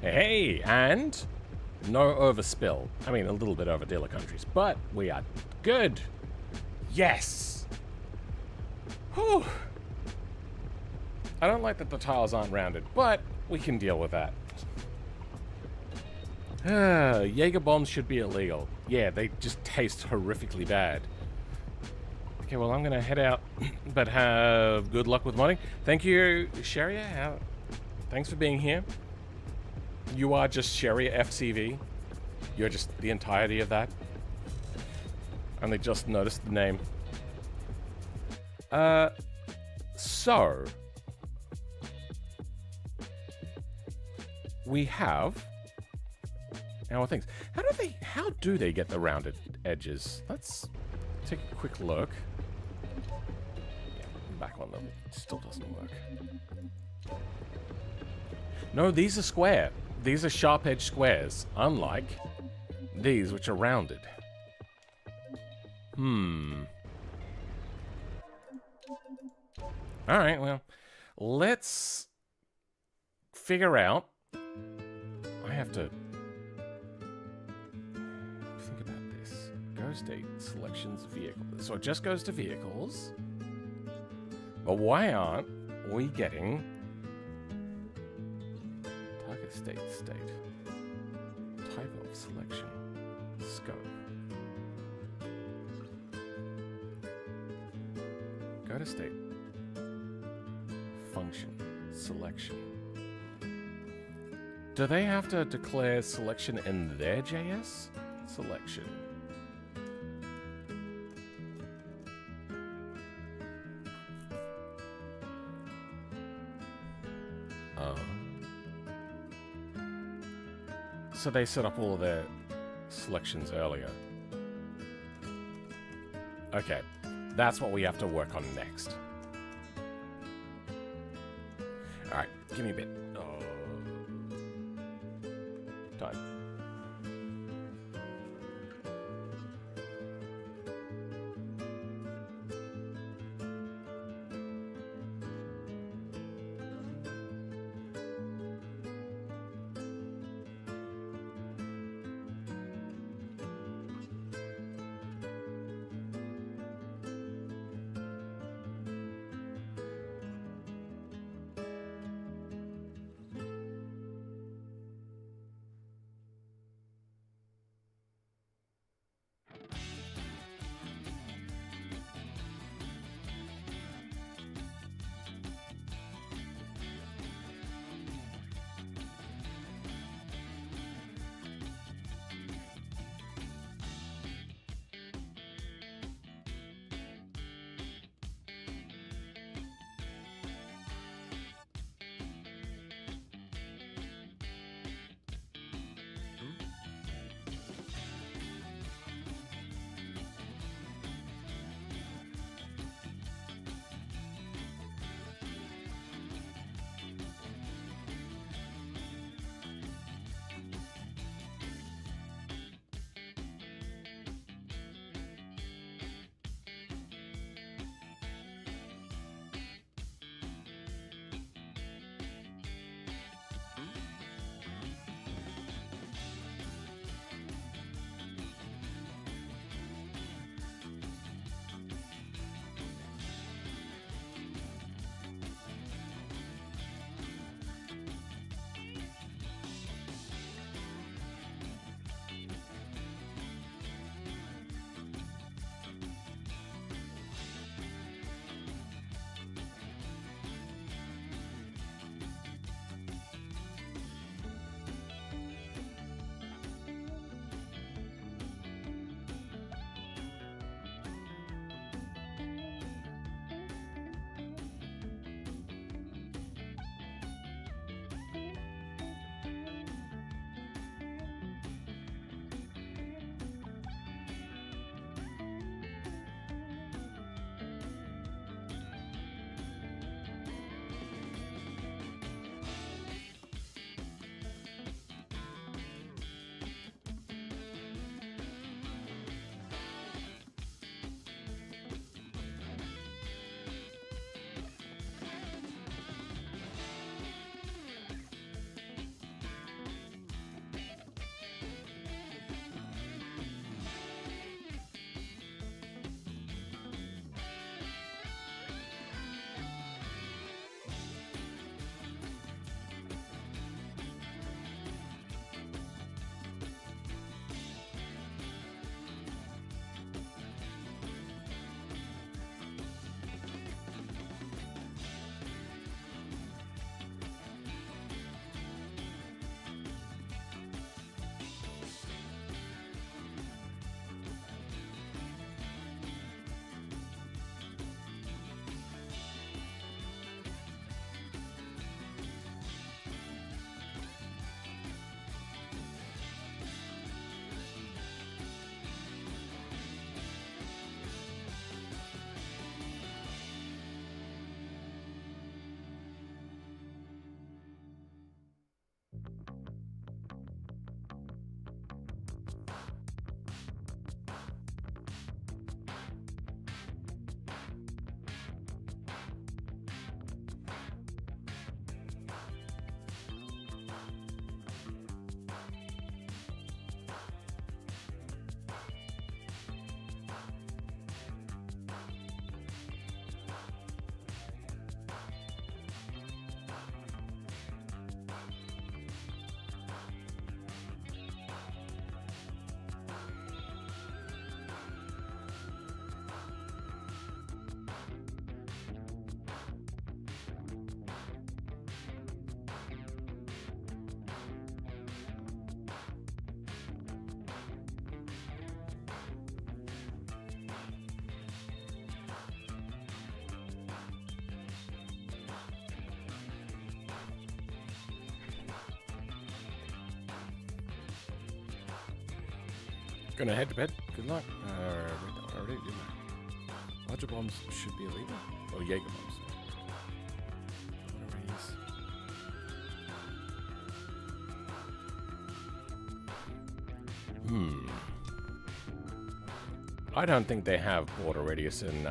Hey, and no overspill. I mean, a little bit over dealer countries, but we are good. Yes! Whew. I don't like that the tiles aren't rounded, but we can deal with that. Jaeger bombs should be illegal. Yeah, they just taste horrifically bad. Okay, well, I'm gonna head out, but have good luck with modding. Thank you, Sharia. Thanks for being here. You are just Sharia FCV. You're just the entirety of that. Only just noticed the name. So we have our things. How do they get the rounded edges? Let's take a quick look. Yeah, back one level. Still doesn't work. No, these are square. These are sharp edge squares, unlike these, which are rounded. Alright, well, let's figure out. I have to think about this. Go state, selections, vehicles. So it just goes to vehicles. But why aren't we getting target state, type of selection, scope. Go to state, function, selection. Do they have to declare selection in their JS? Selection. So they set up all of their selections earlier. Okay, that's what we have to work on next. Alright, give me a bit. Time. Gonna head to bed. Good luck. Already did that. Larger bombs should be illegal. Or Jaeger bombs. Whatever it is. I don't think they have border radius in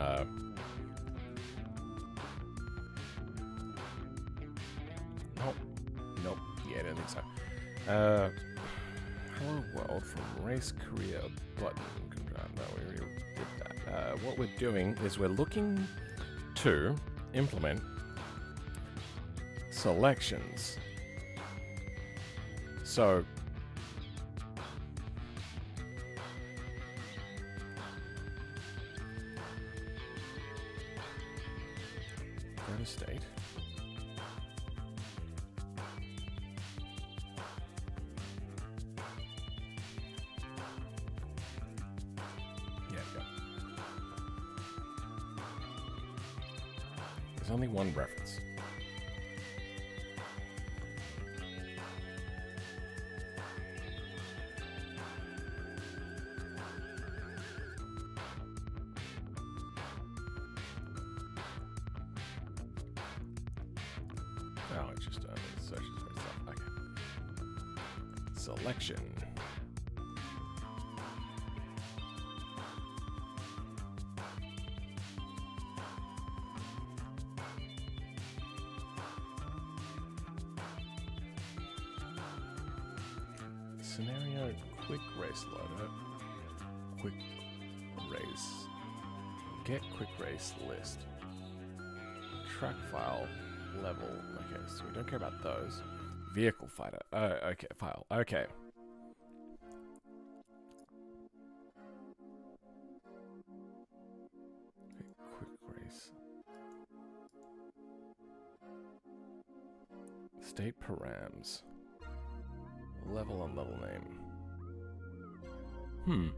Nope. Yeah, I don't think so. Hello world from race career button. No, we already did that. What we're doing is we're looking to implement selections. So go to state. There's only one reference. Oh, it's just searches for itself. Okay. Selection. Scenario quick race loader. Quick race. Get quick race list. Track file level. Okay, so we don't care about those. Vehicle fighter. Oh, okay, file. Okay. Quick race. State params. Level on level name.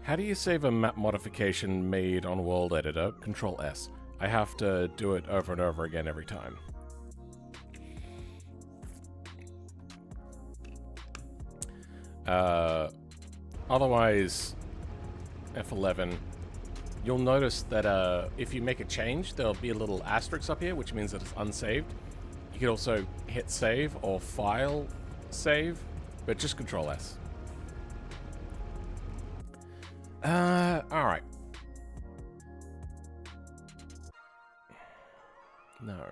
How do you save a map modification made on World Editor? Control S. I have to do it over and over again every time. Otherwise, F11, you'll notice that if you make a change, there'll be a little asterisk up here, which means that it's unsaved. You can also hit save or file save, but just Control S. Alright. No.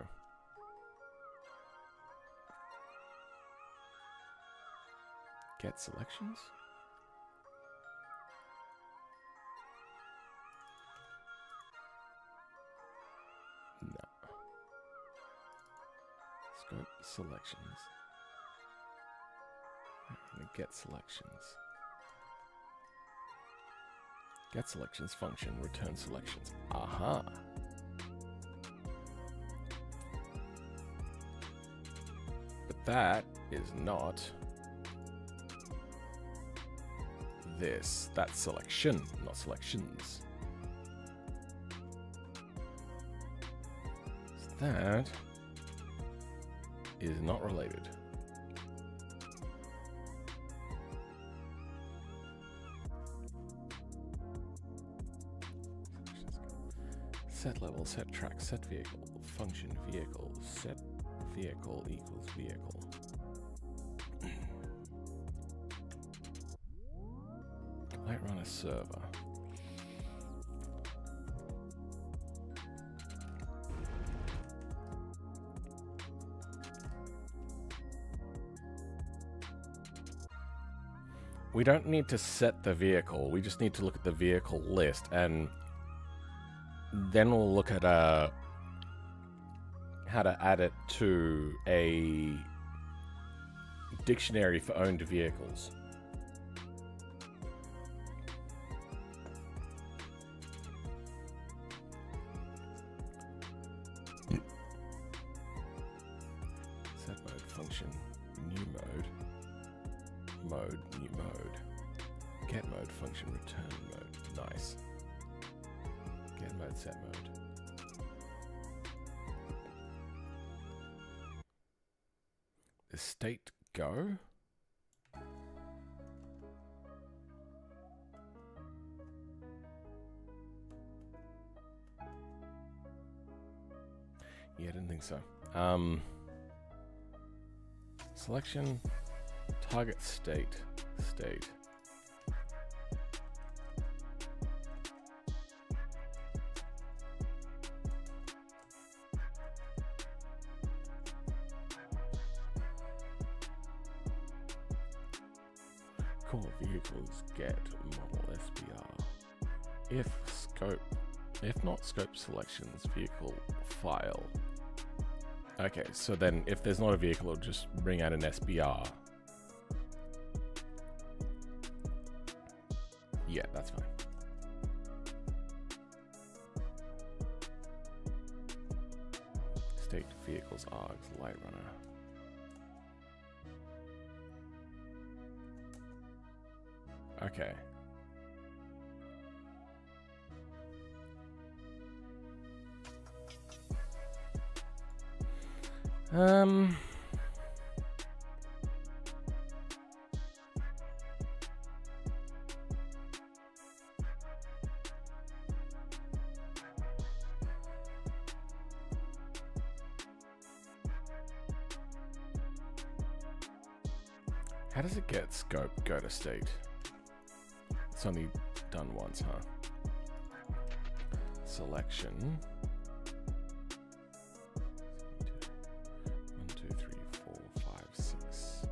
Get selections? No. Scope selections. Get selections. Get selections function, return selections. Aha. But that is not this. That's selection, not selections. So that is not related. Set level, set track, set vehicle, function vehicle, set vehicle equals vehicle. Might run a server. We don't need to set the vehicle, we just need to look at the vehicle list, and then we'll look at how to add it to a dictionary for owned vehicles. Set mode, function, new mode, mode, new mode, get mode, function, return mode. Nice. Get mode, set mode. Is state go? Yeah, I didn't think so. Selection, target state. Core vehicles get model SBR. If not scope selections, vehicle file. Okay, so then if there's not a vehicle, it'll just bring out an SBR. Yeah, that's fine. State vehicles args light runner. Okay. How does it get scope go to state? It's only done once, huh? Selection. 1, 2, 3, 4, 5, 6.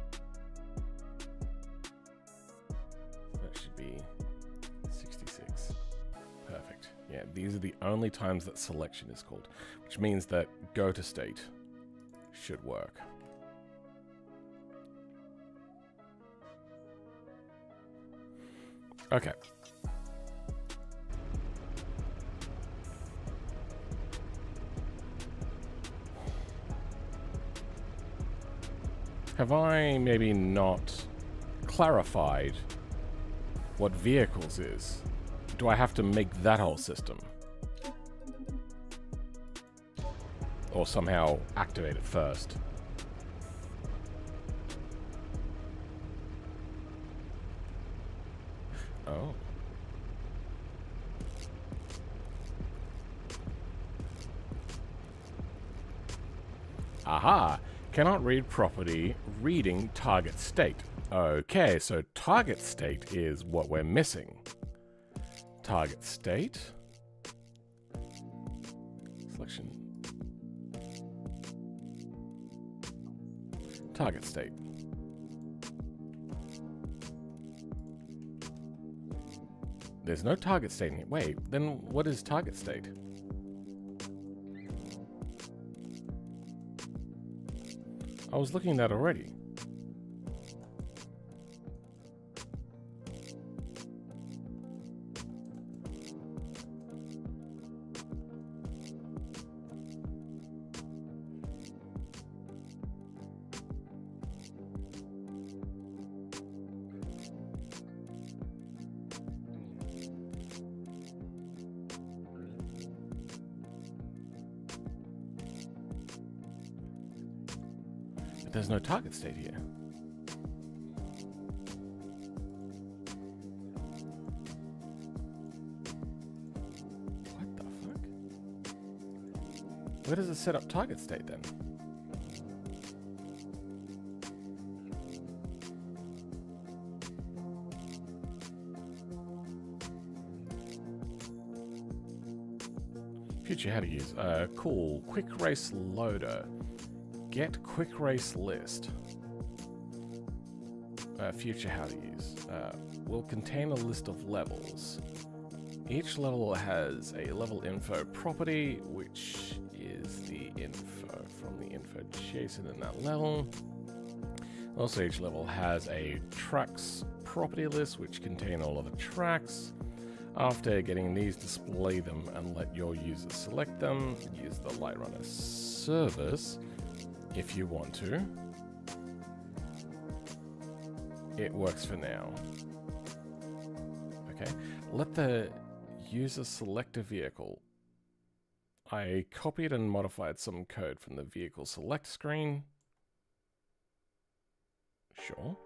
That should be 66. Perfect. Yeah, these are the only times that selection is called, which means that go to state should work. Okay. Have I maybe not clarified what vehicles is? Do I have to make that whole system? Or somehow activate it first? Oh. Aha! Cannot read property reading target state. Okay, so target state is what we're missing. Target state. Selection. Target state. There's no target state in here. Wait, then what is target state? I was looking at that already. There's no target state here. What the fuck? Where does it set up target state then? Future how to use. Cool. Quick race loader. Get quick race list. Future how to use. Will contain a list of levels. Each level has a level info property, which is the info from the info JSON in that level. Also, each level has a tracks property list, which contain all of the tracks. After getting these, display them and let your users select them. Use the light runner service if you want to. It works for now. Okay, let the user select a vehicle. I copied and modified some code from the vehicle select screen. Sure.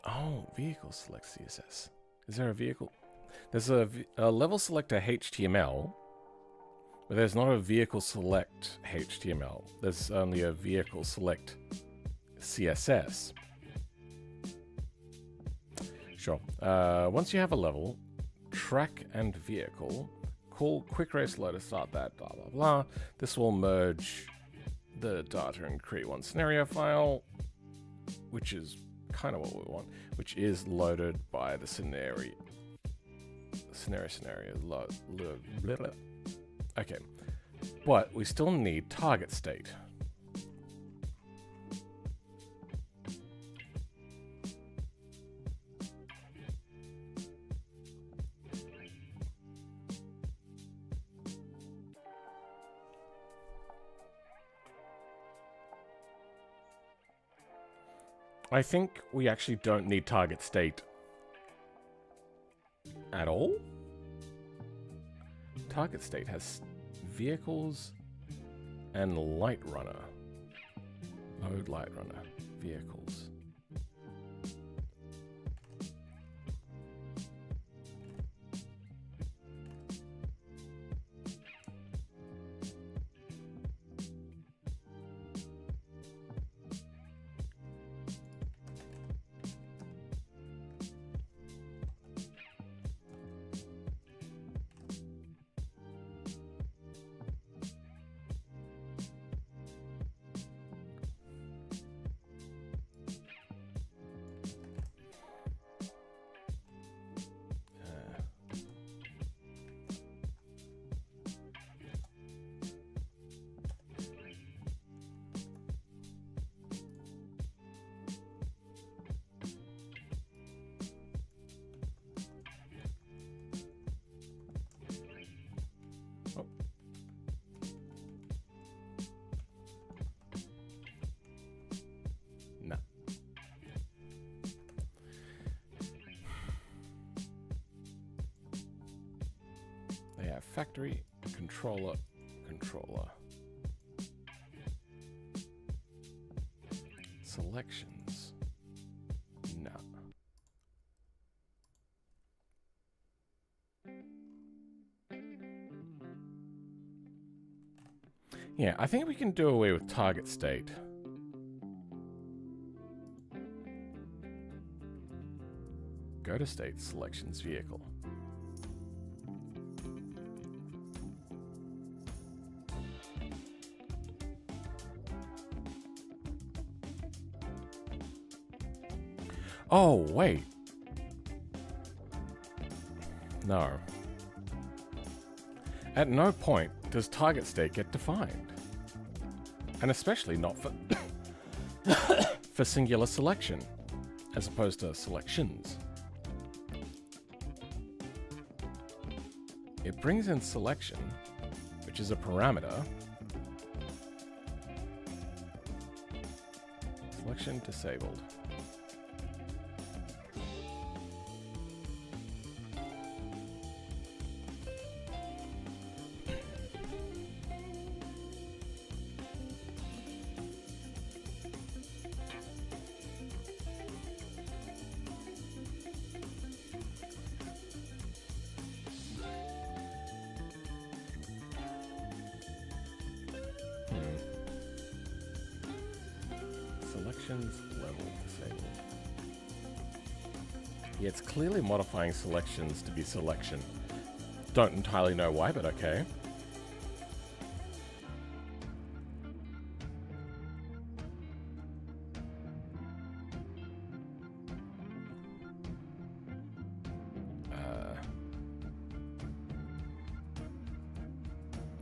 Oh, vehicle select CSS. Is there a vehicle? There's a level selector HTML, But there's not a vehicle select HTML. There's only a vehicle select CSS. Sure. Once you have a level, track and vehicle, call quick race loader, start that, blah, blah, blah. This will merge the data and create one scenario file, which is kind of what we want, which is loaded by the scenario. Okay, but we still need target state. I think we actually don't need target state at all. Target state has vehicles and light runner. Load light runner, vehicles. Factory controller. Selections. No. Yeah, I think we can do away with target state. Go to state, selections, vehicle. Oh, wait. No. At no point does target state get defined. And especially not for for singular selection, as opposed to selections. It brings in selection, which is a parameter. Selection disabled. Level disabled. Yeah, it's clearly modifying selections to be selection. Don't entirely know why, but okay.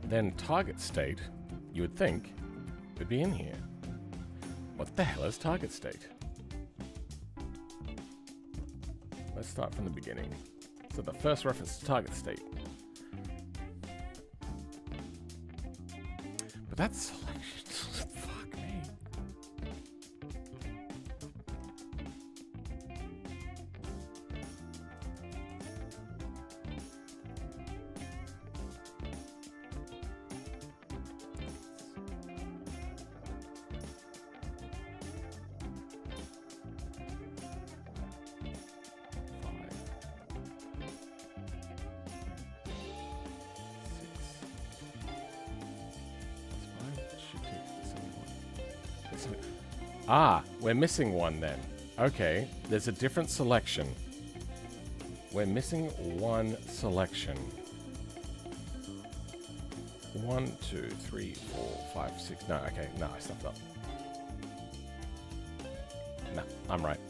Then target state, you would think, would be in here. What the hell is target state? Let's start from the beginning. So the first reference to target state. But that's selection. Fuck me. Ah, we're missing one then. Okay, there's a different selection. We're missing one selection. 1, 2, 3, 4, 5, 6. No, okay, no, I stuffed up. No, I'm right.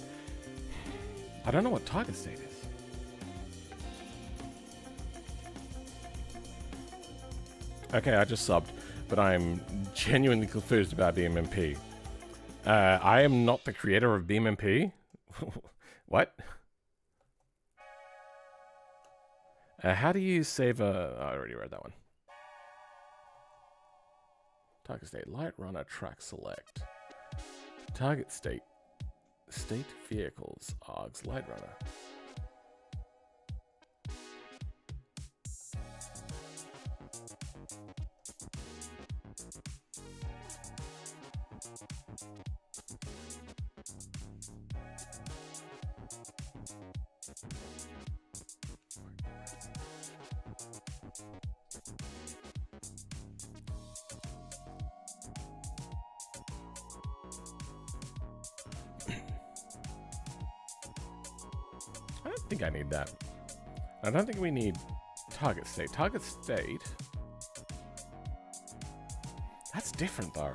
I don't know what target state is. Okay, I just subbed, but I'm genuinely confused about BeamNG. I am not the creator of BeamNG. What? How do you save a... Oh, I already read that one. Target state, light runner, track select. Target state, state vehicles, ARGs, light runner. I don't think I need that. I don't think we need target state. Target state... That's different, though.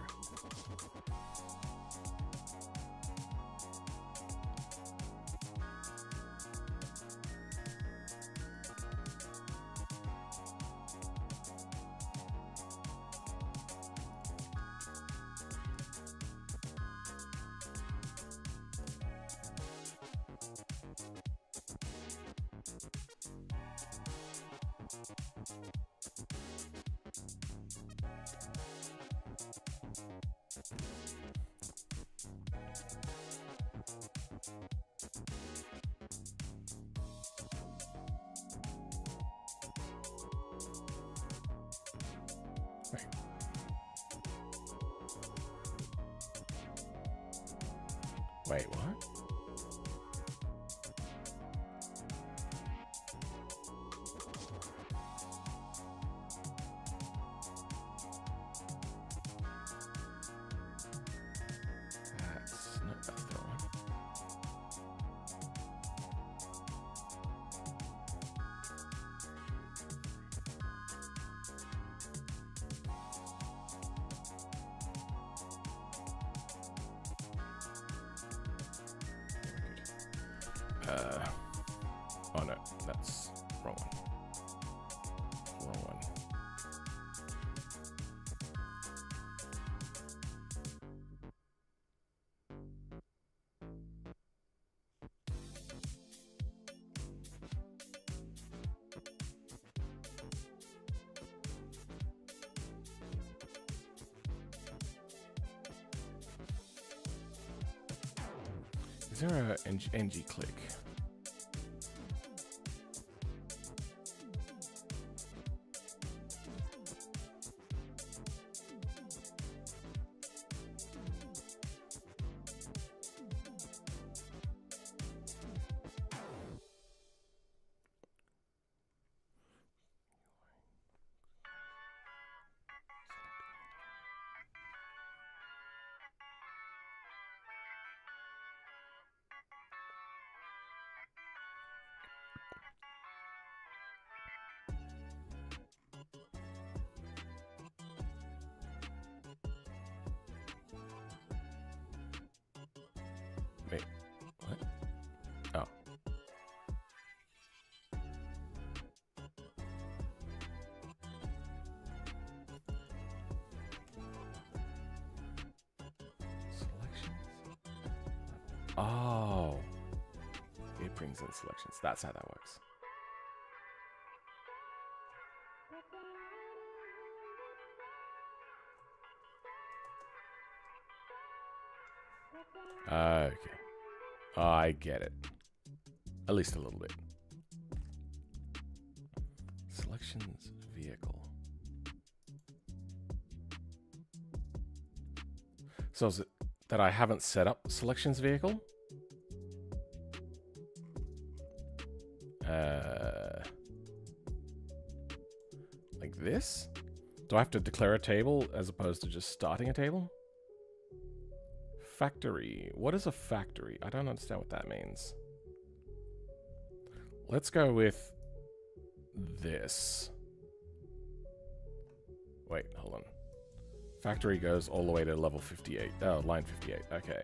Wait, what? That's the one. Oh no, that's wrong one. Wrong one. Is there a NG click? Wait, what? Oh. Selections? Oh. It brings in selections. That's how that works. Okay. I get it. At least a little bit. Selections vehicle. So is it that I haven't set up selections vehicle? Like this? Do I have to declare a table as opposed to just starting a table? Factory. What is a factory? I don't understand what that means. Let's go with this. Wait, hold on. Factory goes all the way to level 58. Oh, line 58. Okay.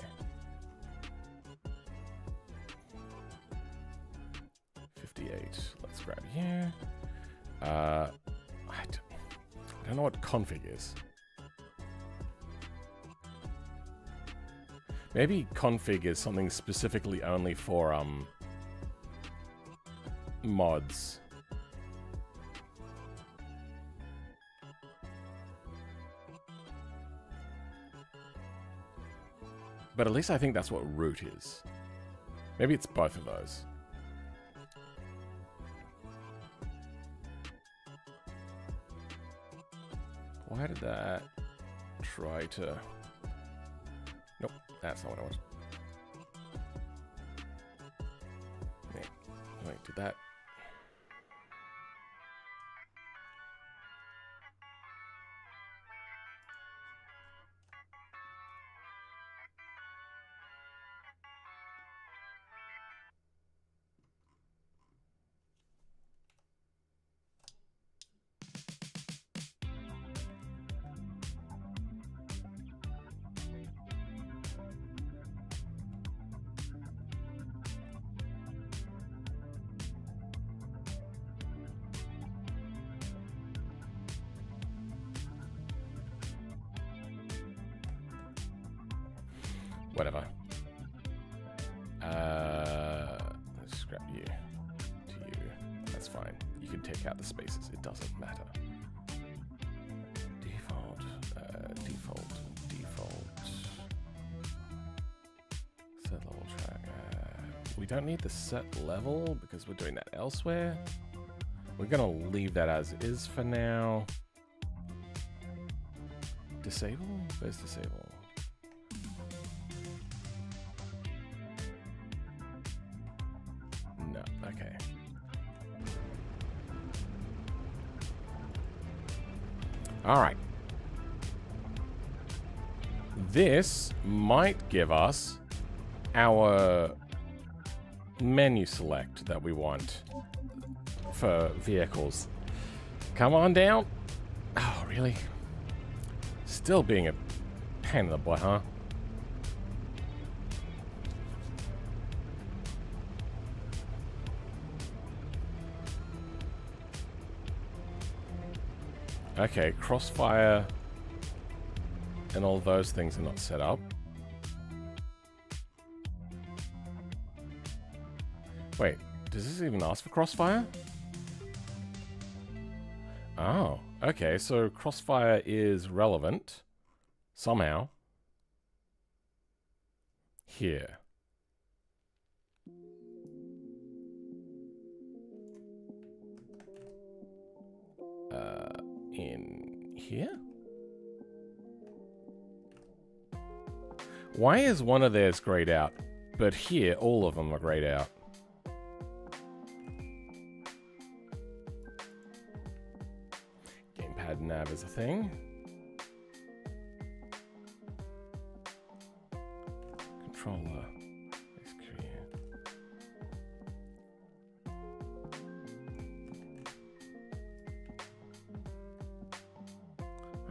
58. Let's grab here. I don't know what config is. Maybe config is something specifically only for mods. But at least I think that's what root is. Maybe it's both of those. Why did that try to... Nope, that's not what I wanted. Wait, did that... Whatever. Let's scrap you to you. That's fine. You can take out the spaces. It doesn't matter. Default. Set level track. We don't need the set level because we're doing that elsewhere. We're gonna leave that as is for now. Disable? Where's disable? Okay. All right. This might give us our menu select that we want for vehicles. Come on down. Oh, really? Still being a pain in the butt, huh? Okay, crossfire and all those things are not set up. Wait, does this even ask for crossfire? Oh, okay, so crossfire is relevant somehow here. In here? Why is one of theirs grayed out, but here all of them are grayed out? Gamepad nav is a thing. Controller.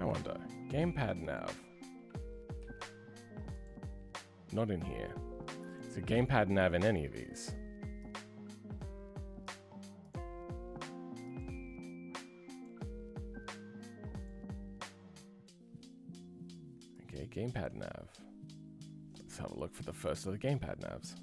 I wonder. Gamepad nav. Not in here. Is a gamepad nav in any of these? Okay, gamepad nav. Let's have a look for the first of the gamepad navs.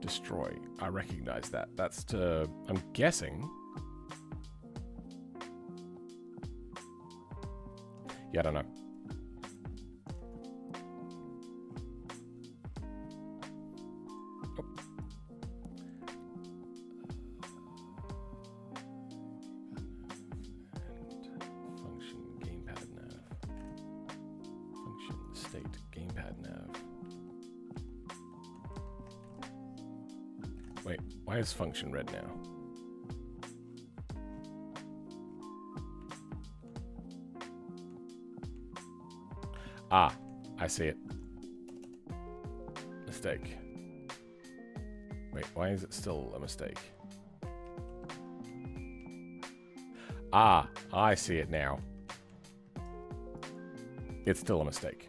Destroy. I recognize that. That's to, I'm guessing. Yeah, I don't know. Oh. And function gamepad nav. Function state gamepad nav. Wait, why is function red now? Ah, I see it. Mistake. Wait, why is it still a mistake? Ah, I see it now. It's still a mistake.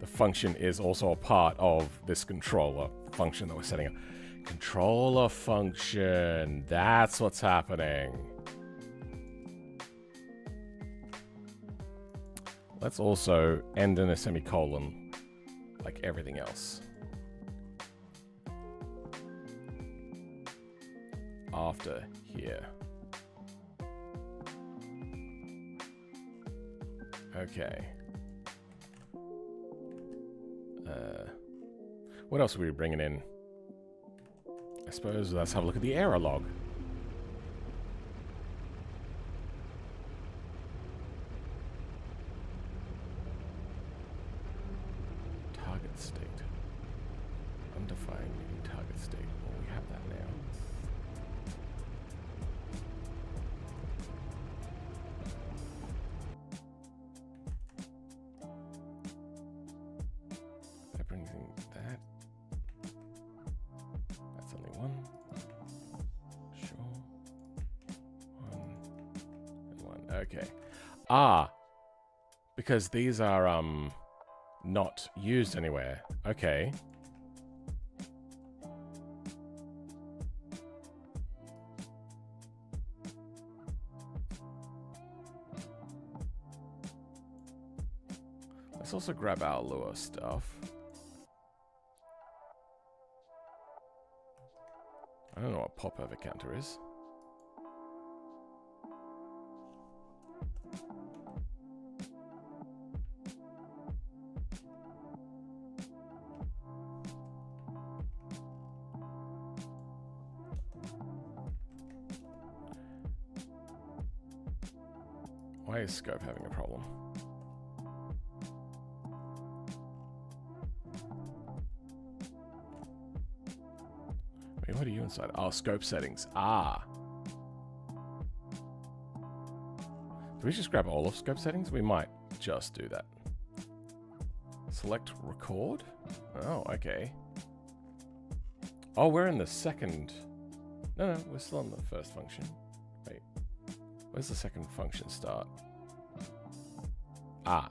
The function is also a part of this controller function that we're setting up. Controller function. That's what's happening. Let's also end in a semicolon, like everything else. After here. Okay. What else are we bringing in? I suppose let's have a look at the error log. Target state. Undefined target state. Well, we have that now. That brings in that. That's only one. Sure. One and one. Okay. Ah, because these are not used anywhere. Okay. Let's also grab our Lua stuff. I don't know what popover counter is. Why is scope having a problem? Wait, what are you inside? Oh, scope settings. Ah. Do we just grab all of scope settings? We might just do that. Select record? Oh, okay. Oh, we're in the second. No, we're still in the first function. Wait. Where's the second function start? Ah.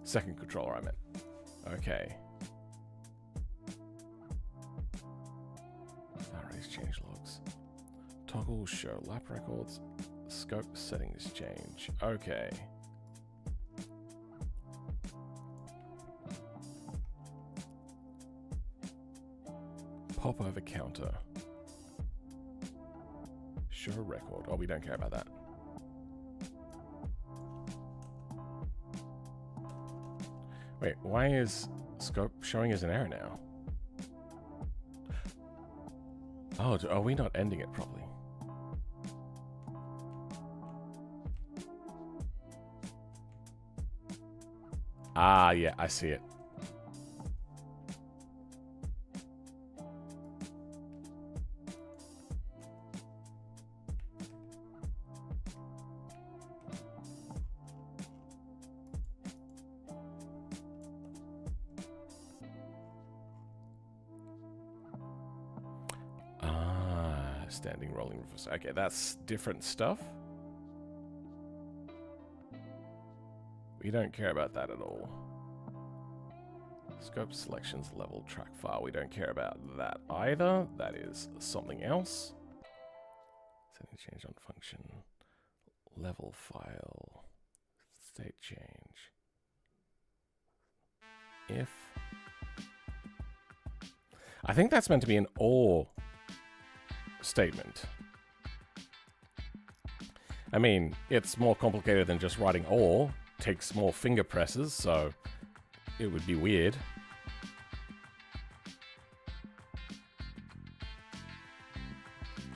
Second controller, I meant. Okay. Arrays change logs. Toggle show lap records. Scope settings change. Okay. Popover counter. Show record. Oh, we don't care about that. Wait, why is scope showing as an error now? Oh, are we not ending it properly? Ah, yeah, I see it. Standing rolling reverse. Okay, that's different stuff. We don't care about that at all. Scope selections level track file. We don't care about that either. That is something else. Setting change on function. Level file. State change. If. I think that's meant to be an OR statement. I mean, it's more complicated than just writing OR. Takes more finger presses, so it would be weird.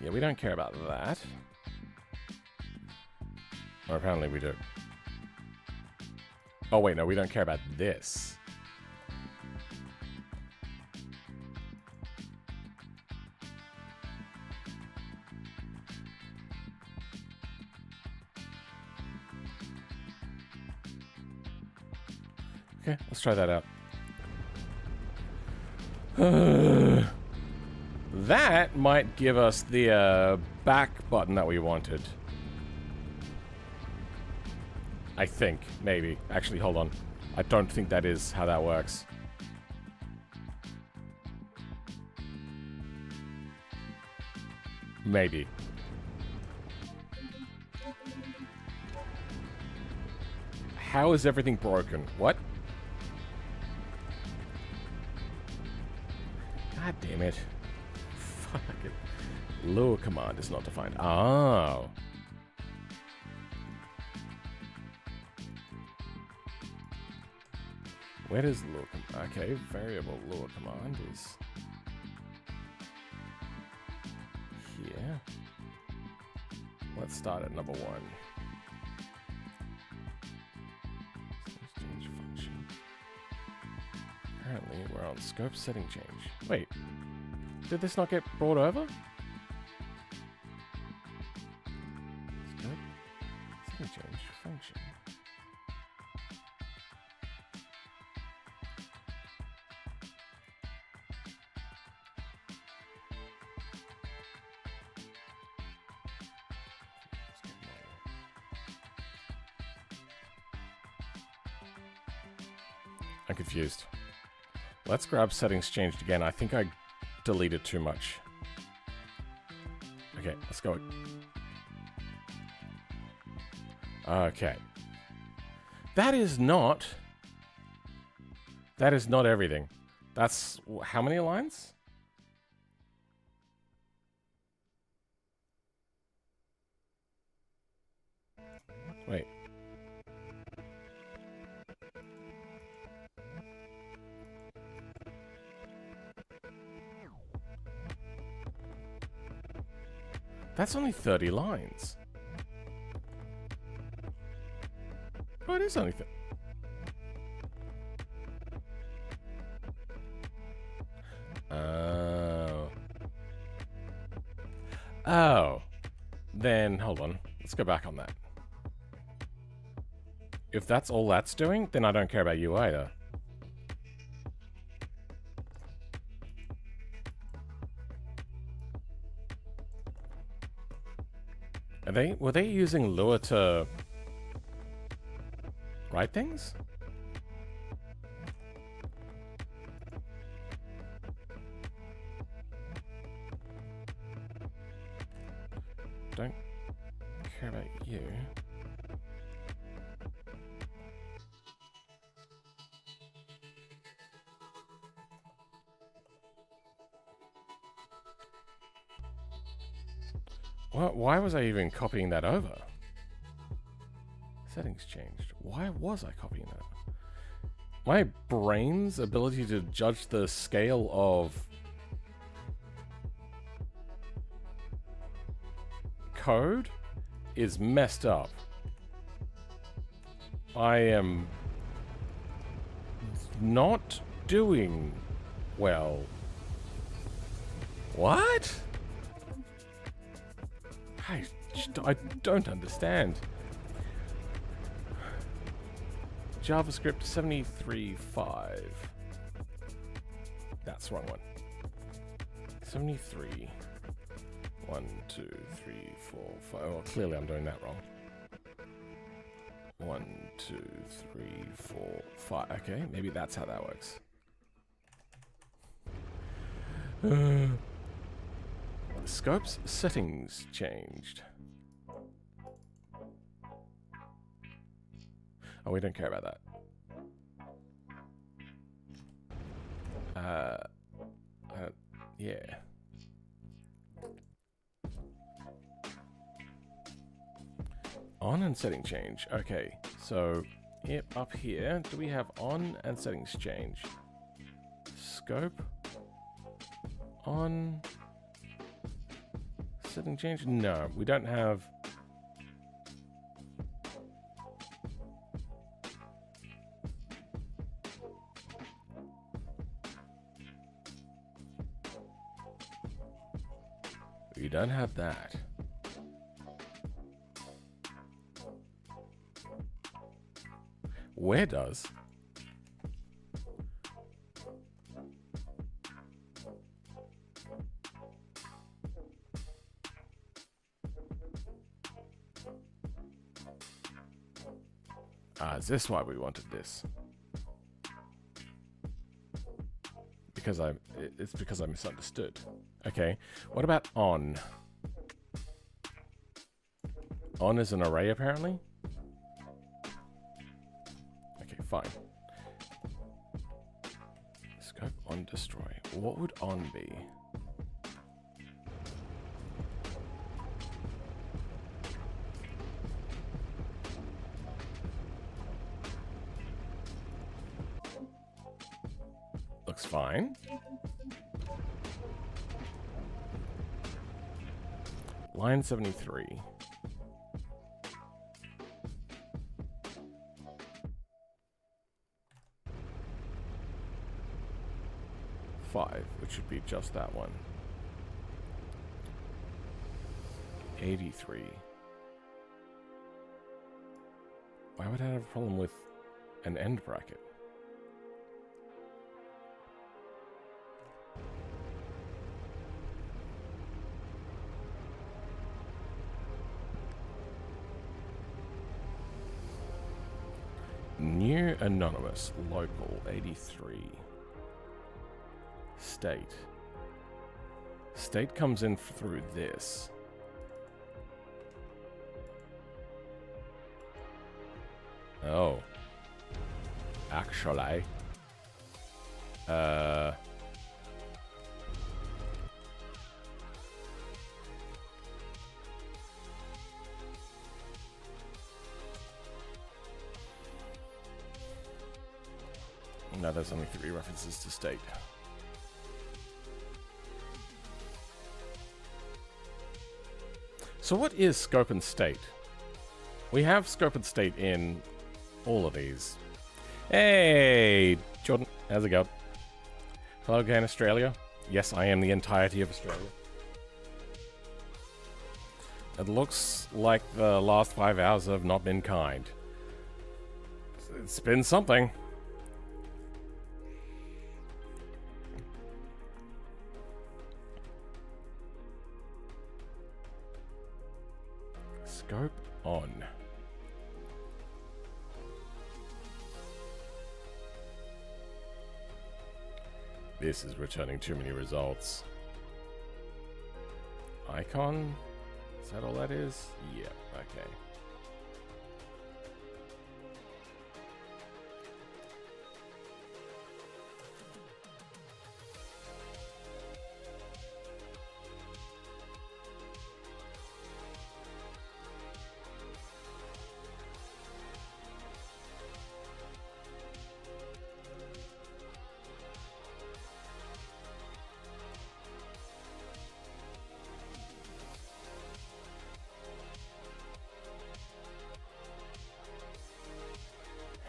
Yeah, we don't care about that. Or apparently we do. Oh wait, no, we don't care about this. Okay, let's try that out. That might give us the back button that we wanted. I think, maybe. Actually, hold on. I don't think that is how that works. Maybe. How is everything broken? What? God damn it. Fuck it. Lure command is not defined. Oh. Where does lure command? Okay, variable lure command is here. Let's start at number 1. Change function. Apparently, we're on scope setting change. Wait, did this not get brought over? Scope setting change function. I'm confused. Let's grab settings changed again. I think I deleted too much. Okay, let's go. Okay. That is not everything. That's how many lines? Wait. That's only 30 lines. Oh, it is only 30. Oh. Then, hold on. Let's go back on that. If that's all that's doing, then I don't care about you either. Were they using Lua to write things? Don't care about you. Why was I even copying that over? Settings changed. Why was I copying that? My brain's ability to judge the scale of code is messed up. I am not doing well. What? I don't understand. JavaScript 73.5. That's the wrong one. 73. 1, 2, 3, 4, 5. Oh, clearly I'm doing that wrong. 1, 2, 3, 4, 5. Okay, maybe that's how that works. Scope's settings changed. Oh, we don't care about that. Yeah. On and setting change. Okay, so up here, do we have on and settings change? Scope. On. Setting change? No, we don't have. We don't have that. Where does? Ah, is this why we wanted this? Because it's because I misunderstood. Okay, what about on? On is an array, apparently? Okay, fine. Scope on destroy. What would on be? Looks fine. Line 73. Which should be just that one. 83. Why would I have a problem with an end bracket? New anonymous local 83. State. State comes in through this. Oh. Actually. No, there's only 3 references to state. So what is scope and state? We have scope and state in all of these. Hey, Jordan, how's it going? Hello again, Australia. Yes, I am the entirety of Australia. It looks like the last 5 hours have not been kind. It's been something. Scope on. This is returning too many results. Icon? Is that all that is? Yep, okay.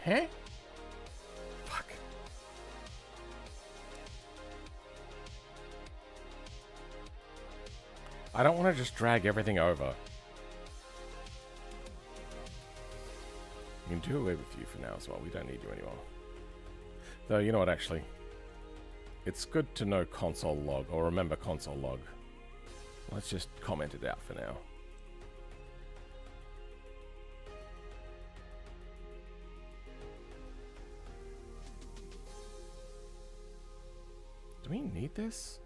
Huh? Fuck. I don't want to just drag everything over. We can do away with you for now as well. We don't need you anymore. Though, you know what, actually? It's good to know console log, or remember console log. Let's just comment it out for now. Do we need this?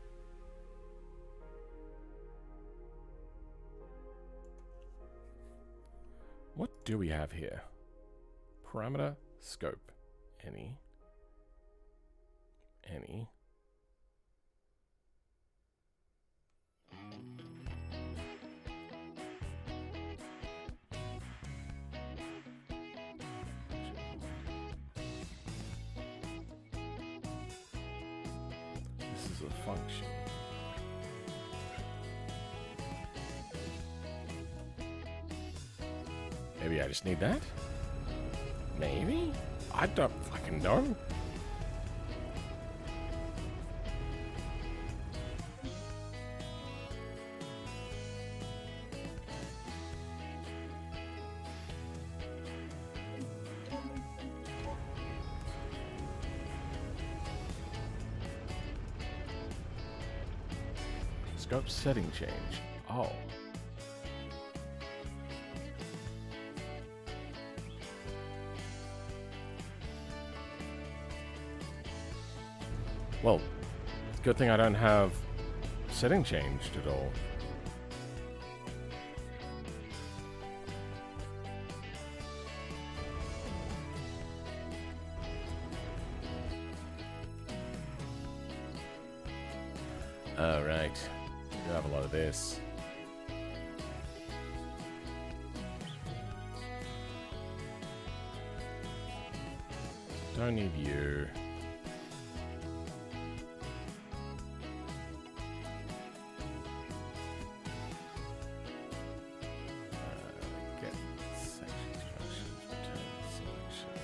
What do we have here? Parameter, scope, any. This is a function. Maybe I just need that? Maybe? I don't fucking know. Scope setting change. Oh. Well, it's a good thing I don't have setting changed at all. Alright. We have a lot of this. Don't need you. Get section instructions, return selections,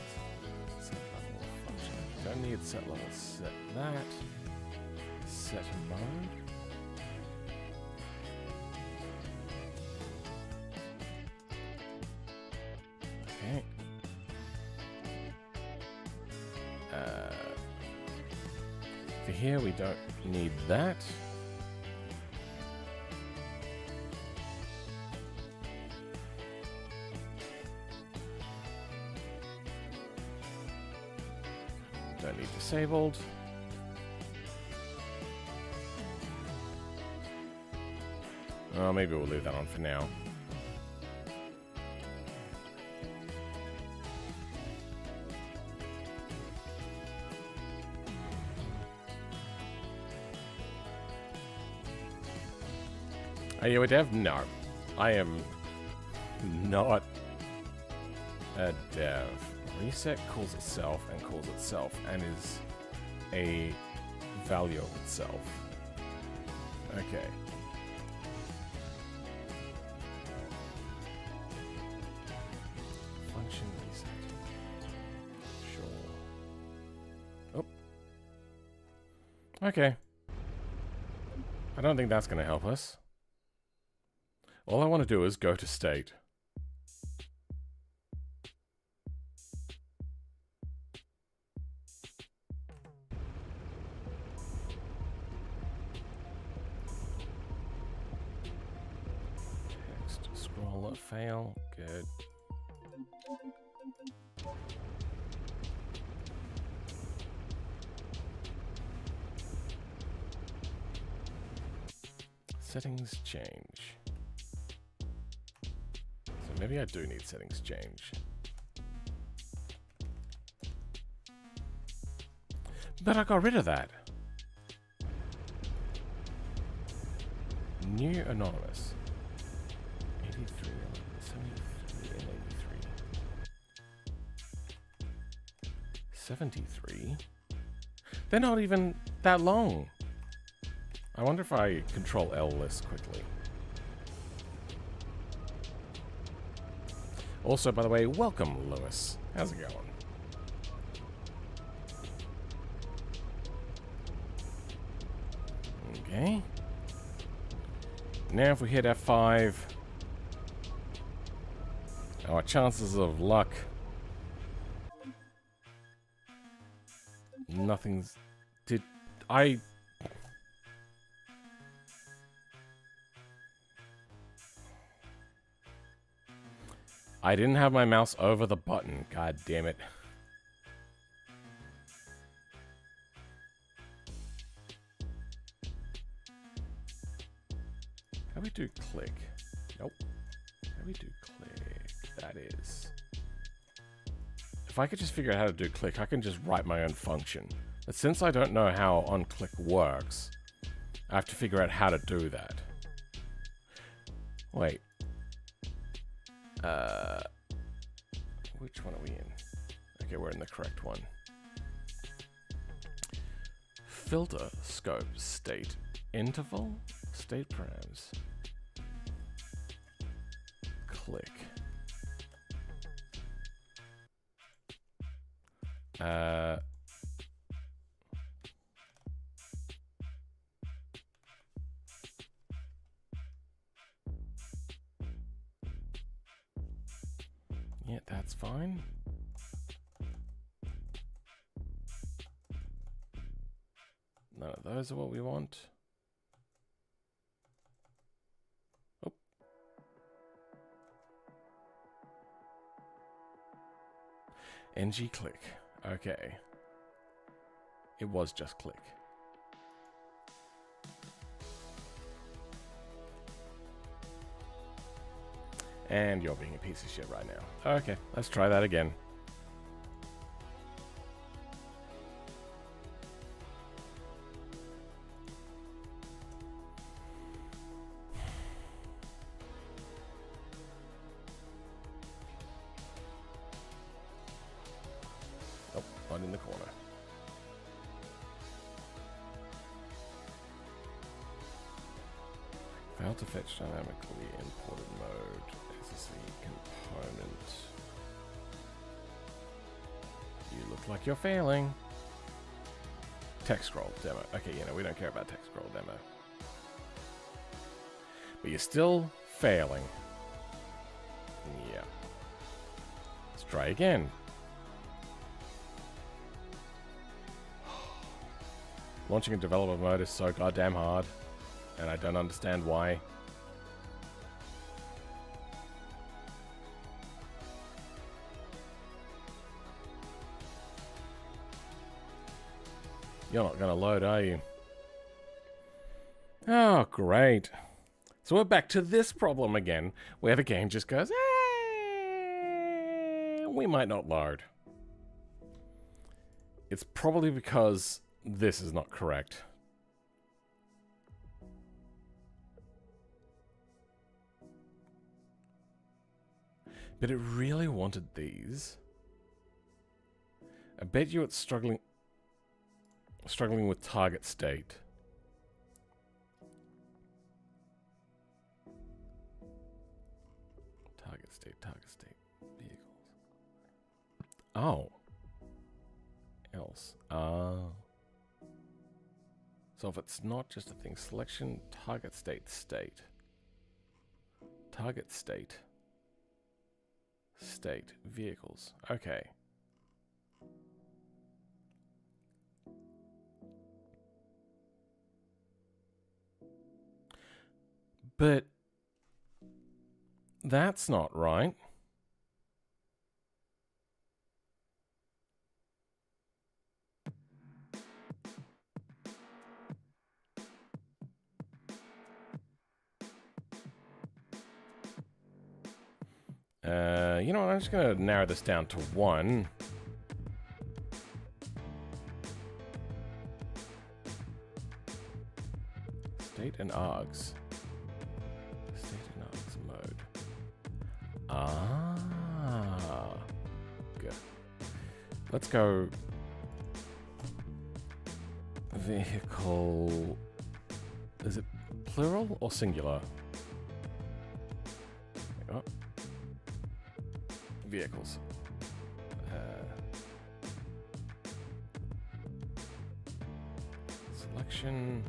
set level function. Don't need set level, set that. Set mode. Okay. For here, we don't need that. Don't need disabled. Oh, maybe we'll leave that on for now. Are you a dev? No. I am not a dev. Reset calls itself and is a value of itself. Okay. Function reset. Sure. Oh. Okay. I don't think that's going to help us. All I want to do is go to state. Text scroller fail. Good. Settings change. Maybe I do need settings change. But I got rid of that. New anonymous. 83, 73, and 83. 73? They're not even that long. I wonder if I control L this quickly. Also, by the way, welcome, Lewis. How's it going? Okay. Now if we hit F5, our chances of luck... Nothing's... Did I... I didn't have my mouse over the button. God damn it. How do we do click? Nope. How do we do click? That is. If I could just figure out how to do click, I can just write my own function. But since I don't know how onClick works, I have to figure out how to do that. Wait. Which one are we in? Okay, we're in the correct one. Filter, scope, state, interval, state params. Click. Yeah, that's fine. None of those are what we want. Oh. NG click. Okay. It was just click. And you're being a piece of shit right now. Okay, let's try that again. Oh, one in the corner. Failed to fetch dynamically imported mode. SSE component. You look like you're failing. Text scroll demo. Okay, you know, we don't care about text scroll demo. But you're still failing. Yeah. Let's try again. Launching a developer mode is so goddamn hard. And I don't understand why. You're not going to load, are you? Oh, great. So we're back to this problem again, where the game just goes, we might not load. It's probably because this is not correct. But it really wanted these. I bet you it's struggling with target state. Target state, vehicles. Oh. Else. So if it's not just a thing, selection, target state. Target state. State, vehicles. Okay. But that's not right. You know what, I'm just going to narrow this down to one. State and args. State and args mode. Ah. Good. Let's go vehicle. Is it plural or singular? Oh. Vehicles. Selection.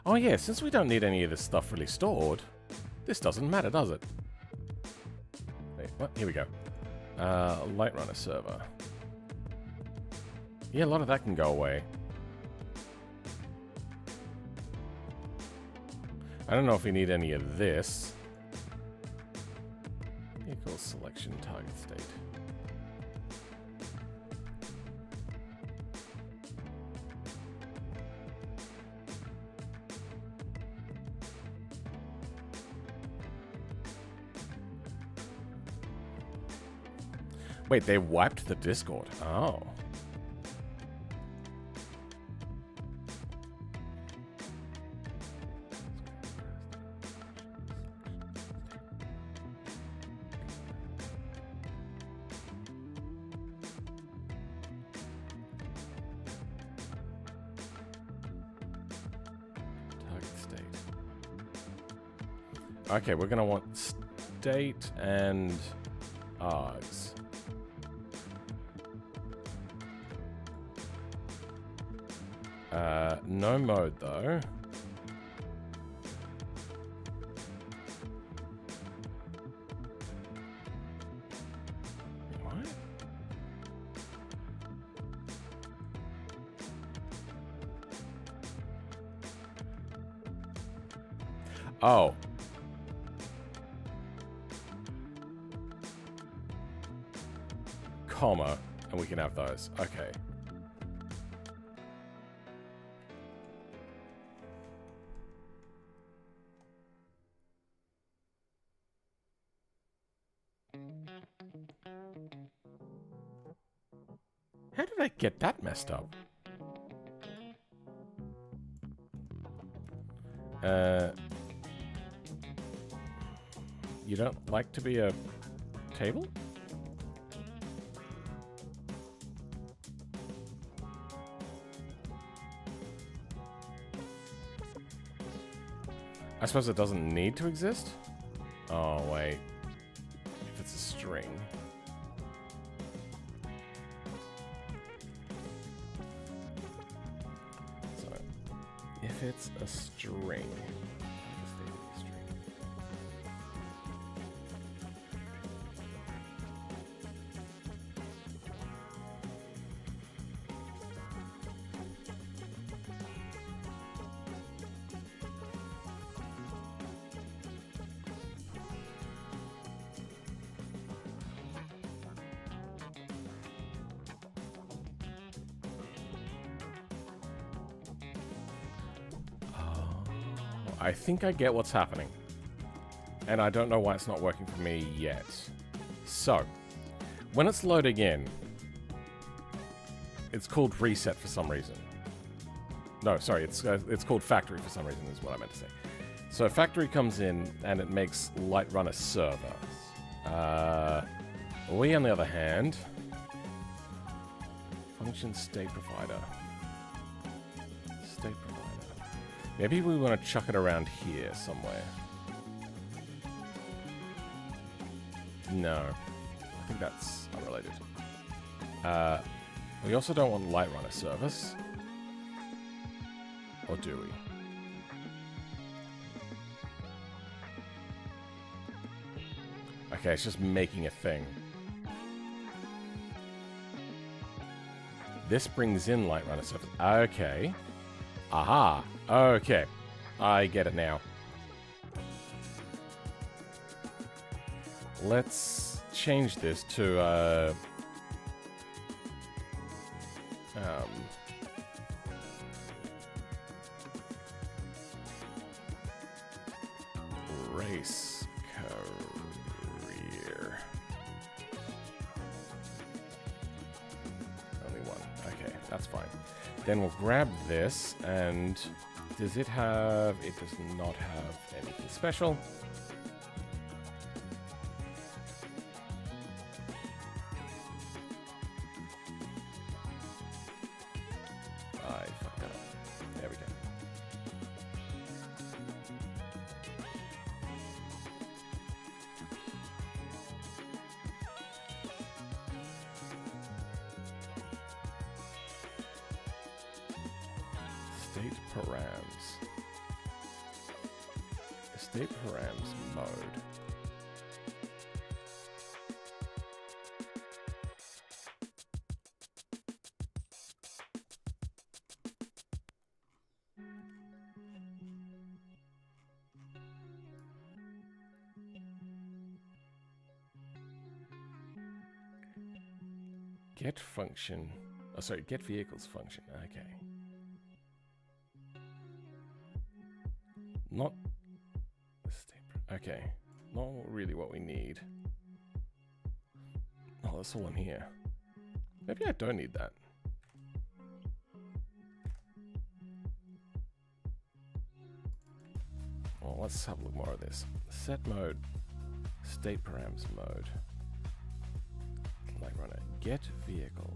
Oh yeah, since we don't need any of this stuff really stored, this doesn't matter, does it? Wait, what? Here we go. Light runner server. Yeah, a lot of that can go away. I don't know if we need any of this. Vehicle selection, target state. Wait, they wiped the Discord. Oh. Target state. Okay, we're going to want state and args. No mode though. Oh. Comma, and we can have those. Okay. How did I get that messed up? You don't like to be a table? I suppose it doesn't need to exist? Oh, wait. If it's a string. So, if it's a string. I think I get what's happening. And I don't know why it's not working for me yet. So, when it's loading in, it's called reset for some reason. No, sorry, it's called factory for some reason is what I meant to say. So factory comes in and it makes light run a server. We, on the other hand, function state provider. State provider. Maybe we want to chuck it around here somewhere. No. I think that's unrelated. We also don't want light runner service. Or do we? Okay, it's just making a thing. This brings in light runner service. Okay. Aha. Okay. I get it now. Let's change this to, race career. Only one. Okay, that's fine. Then we'll grab this, and does it have... It does not have anything special. I fucked that up. There we go. State params. State params mode. Get function. Oh, sorry, get vehicles function. Okay. Not... Okay. Not really what we need. Oh, that's all in here. Maybe I don't need that. Well, let's have a look more of this. Set mode. State params mode. Light runner. Get vehicle.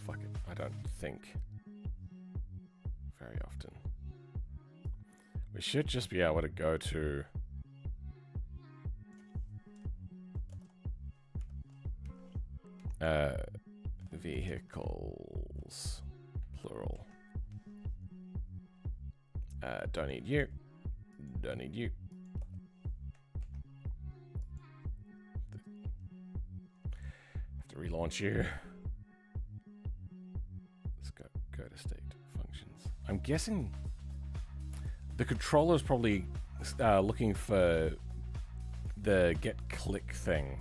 Fuck it. I don't think very often. We should just be able to go to Vehicles. Plural. Don't need you. Don't need you. Have to relaunch you. Let's go to state functions. I'm guessing the controller is probably looking for the get click thing.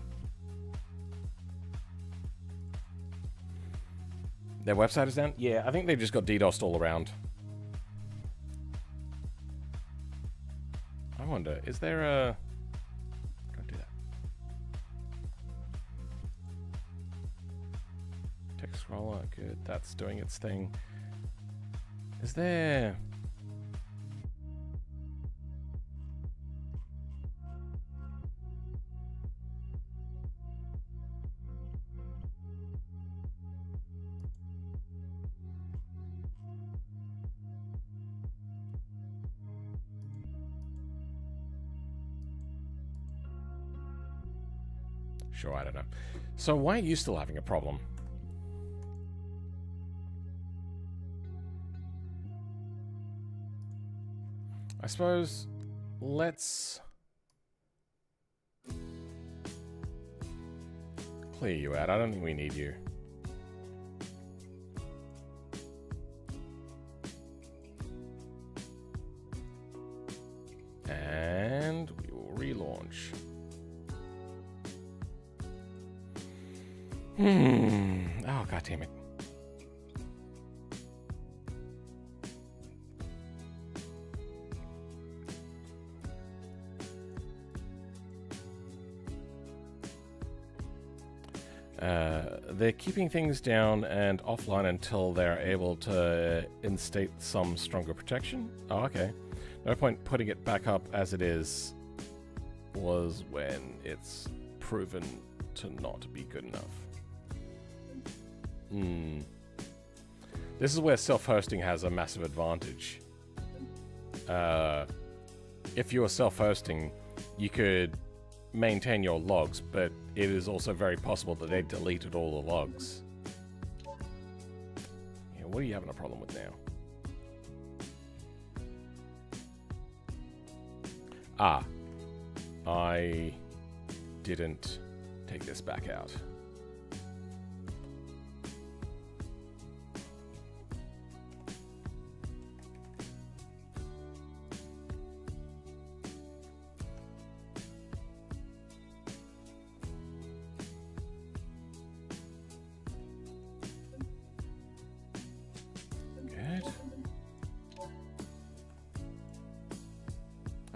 Their website is down? Yeah, I think they've just got DDoSed all around. I wonder, is there a... Don't do that. Text scroller, good. That's doing its thing. Is there... Sure, I don't know. So why are you still having a problem? I suppose let's clear you out. I don't think we need you. And we will relaunch. Oh, god damn it. They're keeping things down and offline until they're able to instate some stronger protection. Oh, okay. No point putting it back up as it is was when it's proven to not be good enough. This is where self-hosting has a massive advantage. If you were self-hosting, you could maintain your logs, but it is also very possible that they deleted all the logs. Yeah, what are you having a problem with now? Ah, I didn't take this back out.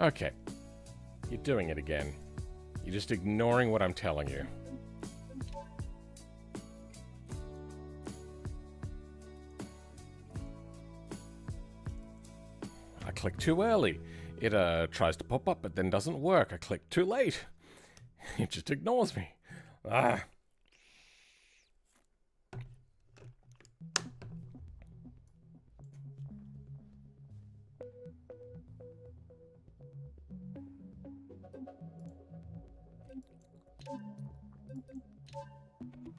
Okay, you're doing it again. You're just ignoring what I'm telling you. I click too early. It tries to pop up but then doesn't work. I click too late. It just ignores me. Ah.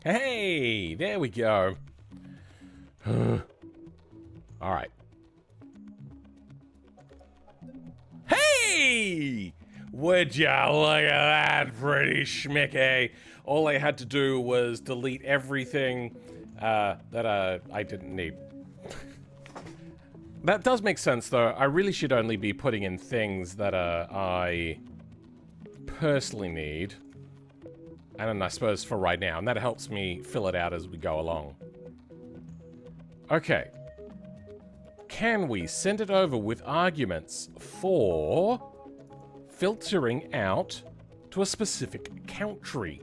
Hey, there we go. All right. Hey! Would ya look at that pretty schmicky? All I had to do was delete everything that I didn't need. That does make sense, though. I really should only be putting in things that I personally need. And then I suppose for right now, and that helps me fill it out as we go along. Okay. Can we send it over with arguments for filtering out to a specific country?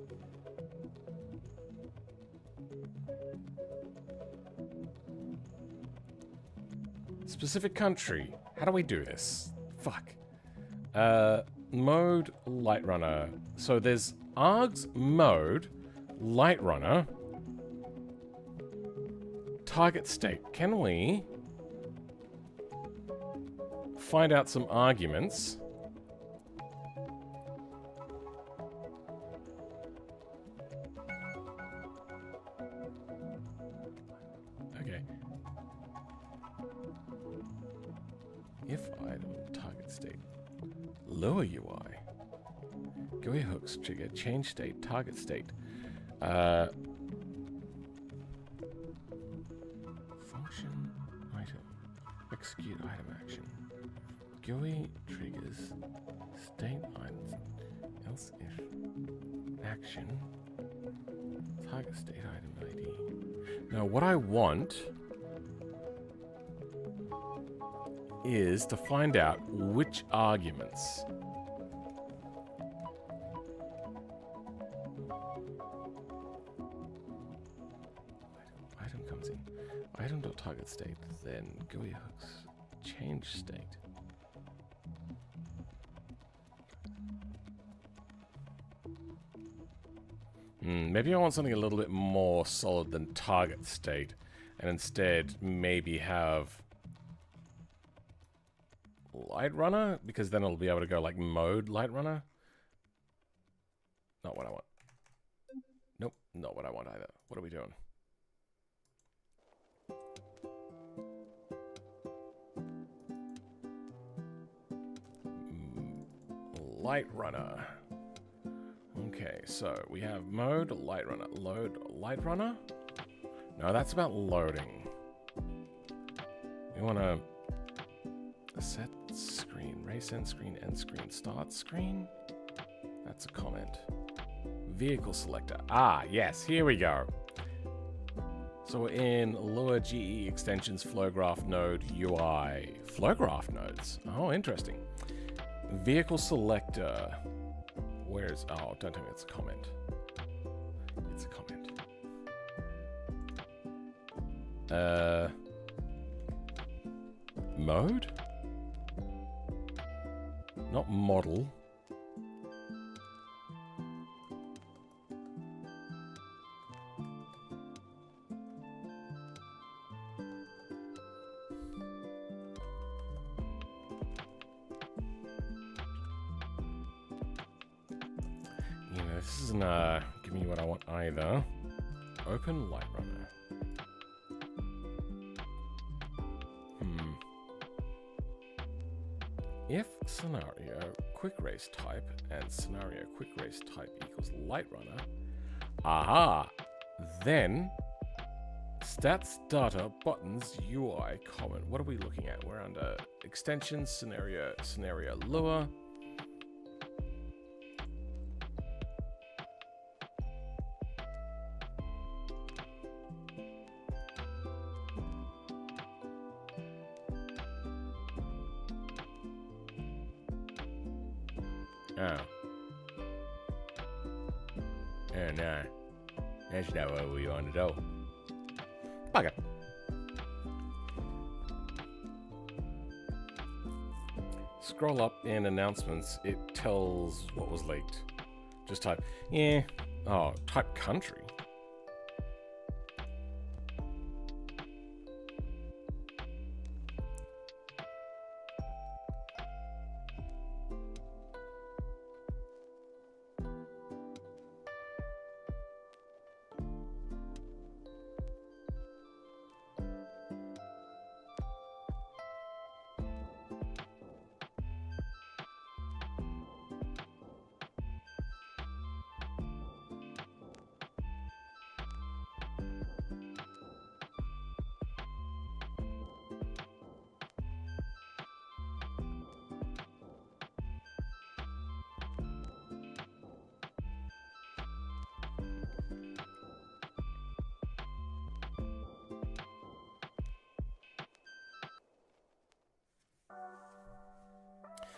Specific country. How do we do this? Fuck. Mode light runner. So there's args mode light runner target state. Can we find out some arguments? if item target state lower UI. GUI hooks trigger change state target state. Function item execute item action. GUI triggers state items else if action target state item ID. Now what I want is to find out which arguments item comes in. Item.target state, then GUI hooks change state. Maybe I want something a little bit more solid than target state, and instead maybe have light runner, because then it'll be able to go like mode light runner. Not what I want. Nope, not what I want either. What are we doing? Light runner. Okay, so we have mode light runner. Load light runner? No, that's about loading. We want to set screen, race end screen, start screen. That's a comment. Vehicle selector. Ah, yes, here we go. So we're in Lua GE extensions flow graph node UI. Flow graph nodes. Oh, interesting. Vehicle selector. Where's... Oh, don't tell me it's a comment. It's a comment. Mode? Not model. This isn't giving me what I want either. Open light runner. If scenario quick race type and scenario quick race type equals light runner, aha, then stats data buttons UI comment. What are we looking at? We're under extensions, scenario Lua. Oh no, that's not what we want to do. Bugger. Scroll up in announcements, it tells what was leaked. Just type, yeah. Oh, type country.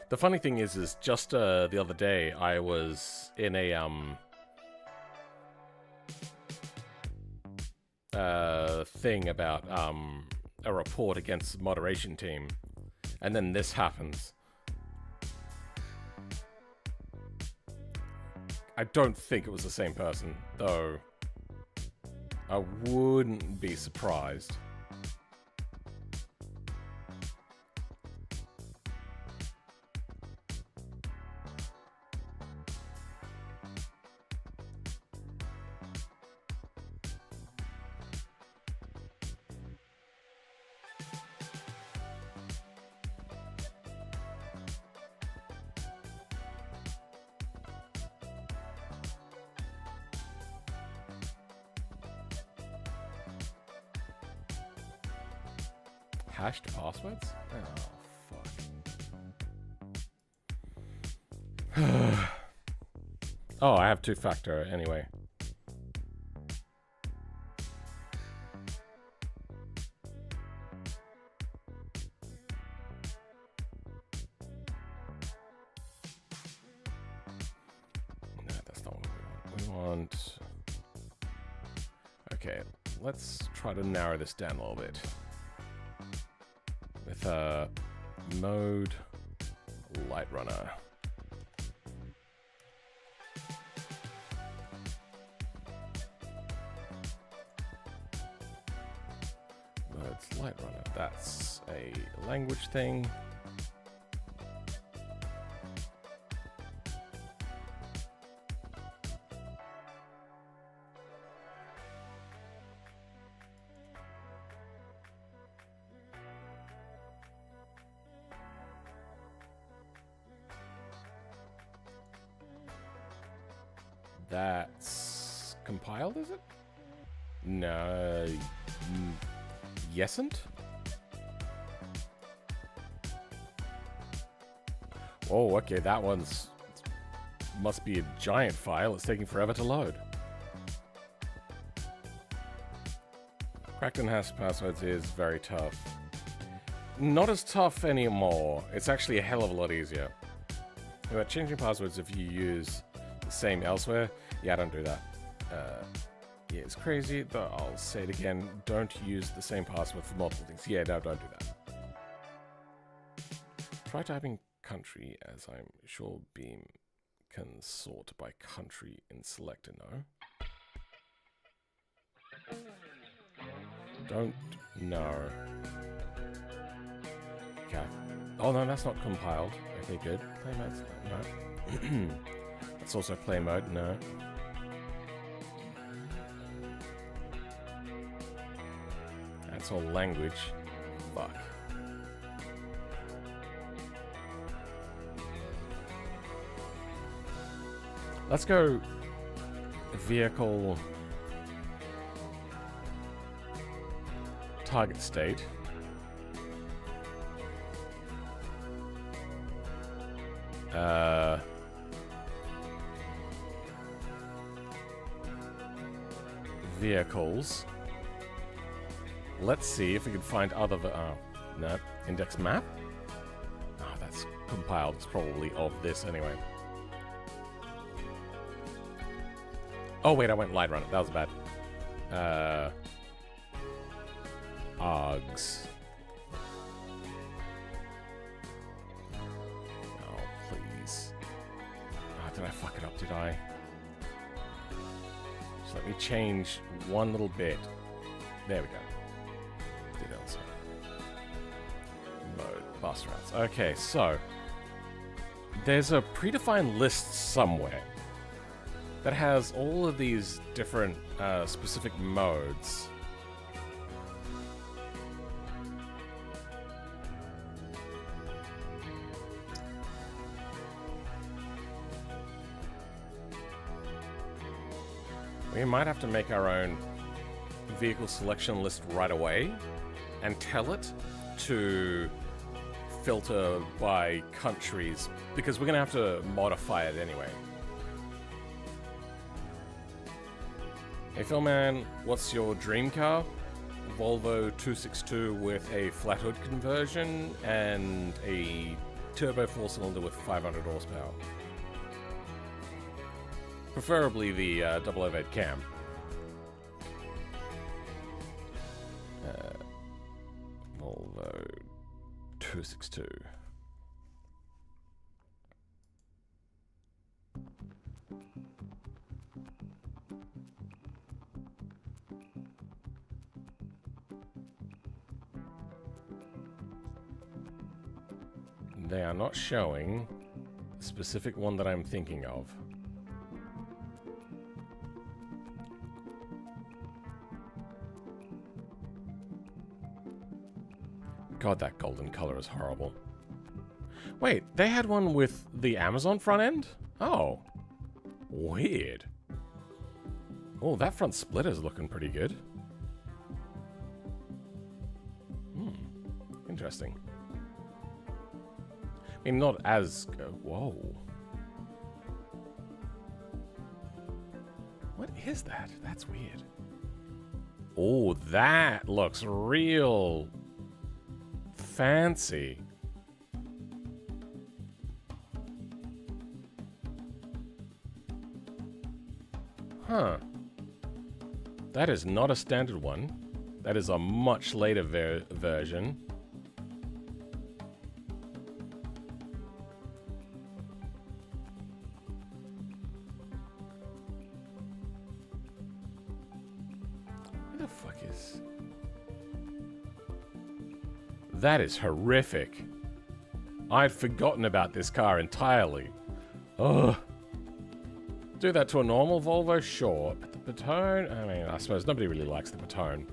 The funny thing is just the other day I was in a thing about a report against the moderation team, and then this happens. I don't think it was the same person, though I wouldn't be surprised. hashed passwords? Oh, fuck. Oh, I have two-factor anyway. No, that's not what we want. Okay, let's try to narrow this down a little bit. With mode light runner. Mode's light runner. That's a language thing. That's compiled, is it? No. Yesn't? Oh, okay, that one's... must be a giant file. It's taking forever to load. Cracked and hashed passwords is very tough. Not as tough anymore. It's actually a hell of a lot easier. About changing passwords if you use the same elsewhere. Yeah, I don't do that. Yeah, it's crazy, but I'll say it again. Don't use the same password for multiple things. Yeah, no, don't do that. Try typing country, as I'm sure Beam can sort by country in selector, no? Don't, no. Okay. Oh no, that's not compiled. Okay, good. Play mode, no. That's also play mode, no. That's all language. Fuck. Let's go vehicle target state. Vehicles. Let's see if we can find other... no. Index map? Oh, that's compiled. It's probably of this anyway. Oh, wait, I went light run. That was bad. Args. Oh, please. Oh, did I fuck it up, did I? Just let me change one little bit. There we go. Did also. Mode, bus routes. Okay, so there's a predefined list somewhere that has all of these different specific modes. We might have to make our own vehicle selection list right away and tell it to filter by countries, because we're going to have to modify it anyway. Hey Philman, what's your dream car? Volvo 262 with a flat hood conversion and a turbo 4-cylinder with 500 horsepower. Preferably the double overhead cam. Volvo 262. They are not showing the specific one that I'm thinking of. God, that golden color is horrible. Wait, they had one with the Amazon front end? Oh. Weird. Oh, that front splitter's looking pretty good. interesting. I mean, not as... whoa. What is that? That's weird. Oh, that looks real fancy. Huh. That is not a standard one. That is a much later version. What the fuck is... That is horrific. I'd forgotten about this car entirely. Ugh. Do that to a normal Volvo? Sure. But the Patone... I mean, I suppose nobody really likes the Patone.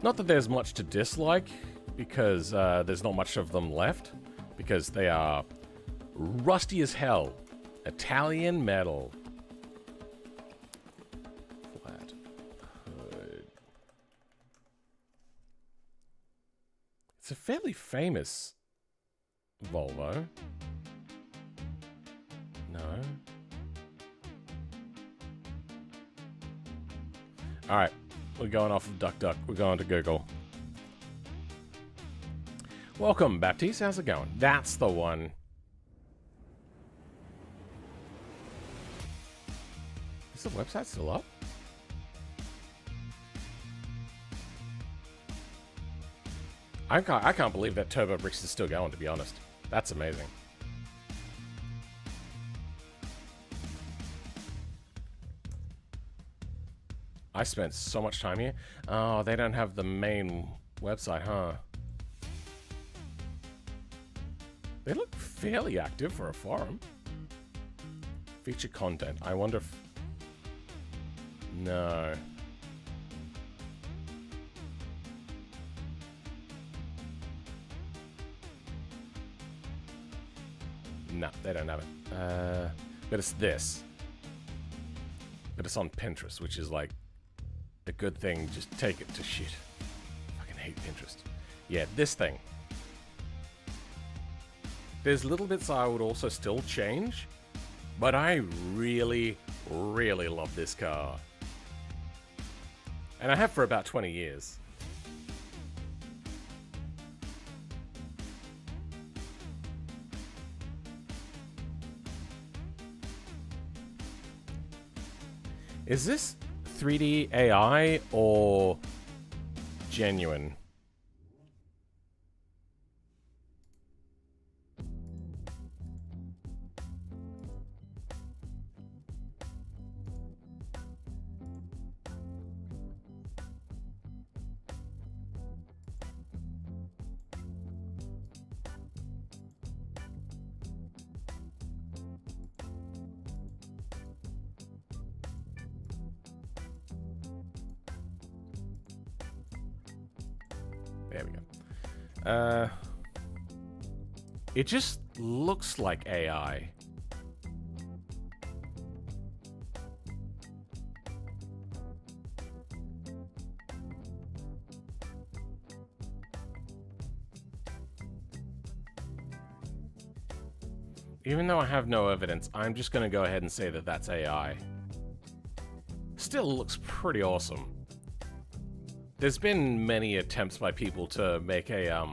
Not that there's much to dislike, because there's not much of them left. Because they are rusty as hell. Italian metal. Flat hood. It's a fairly famous Volvo. No. Alright, we're going off of DuckDuck. We're going to Google. Welcome, Baptiste. How's it going? That's the one. Is the website still up? I can't believe that Turbo Bricks is still going, to be honest. That's amazing. I spent so much time here. Oh, they don't have the main website, huh? They look fairly active for a forum. Feature content. I wonder if... No. No, they don't have it. But it's this. But it's on Pinterest, which is like a good thing. Just take it to shit. I fucking hate Pinterest. Yeah, this thing. There's little bits I would also still change, but I really, really love this car. And I have for about 20 years. Is this 3D AI or genuine? There we go. It just looks like AI. Even though I have no evidence, I'm just going to go ahead and say that that's AI. Still looks pretty awesome. There's been many attempts by people to make a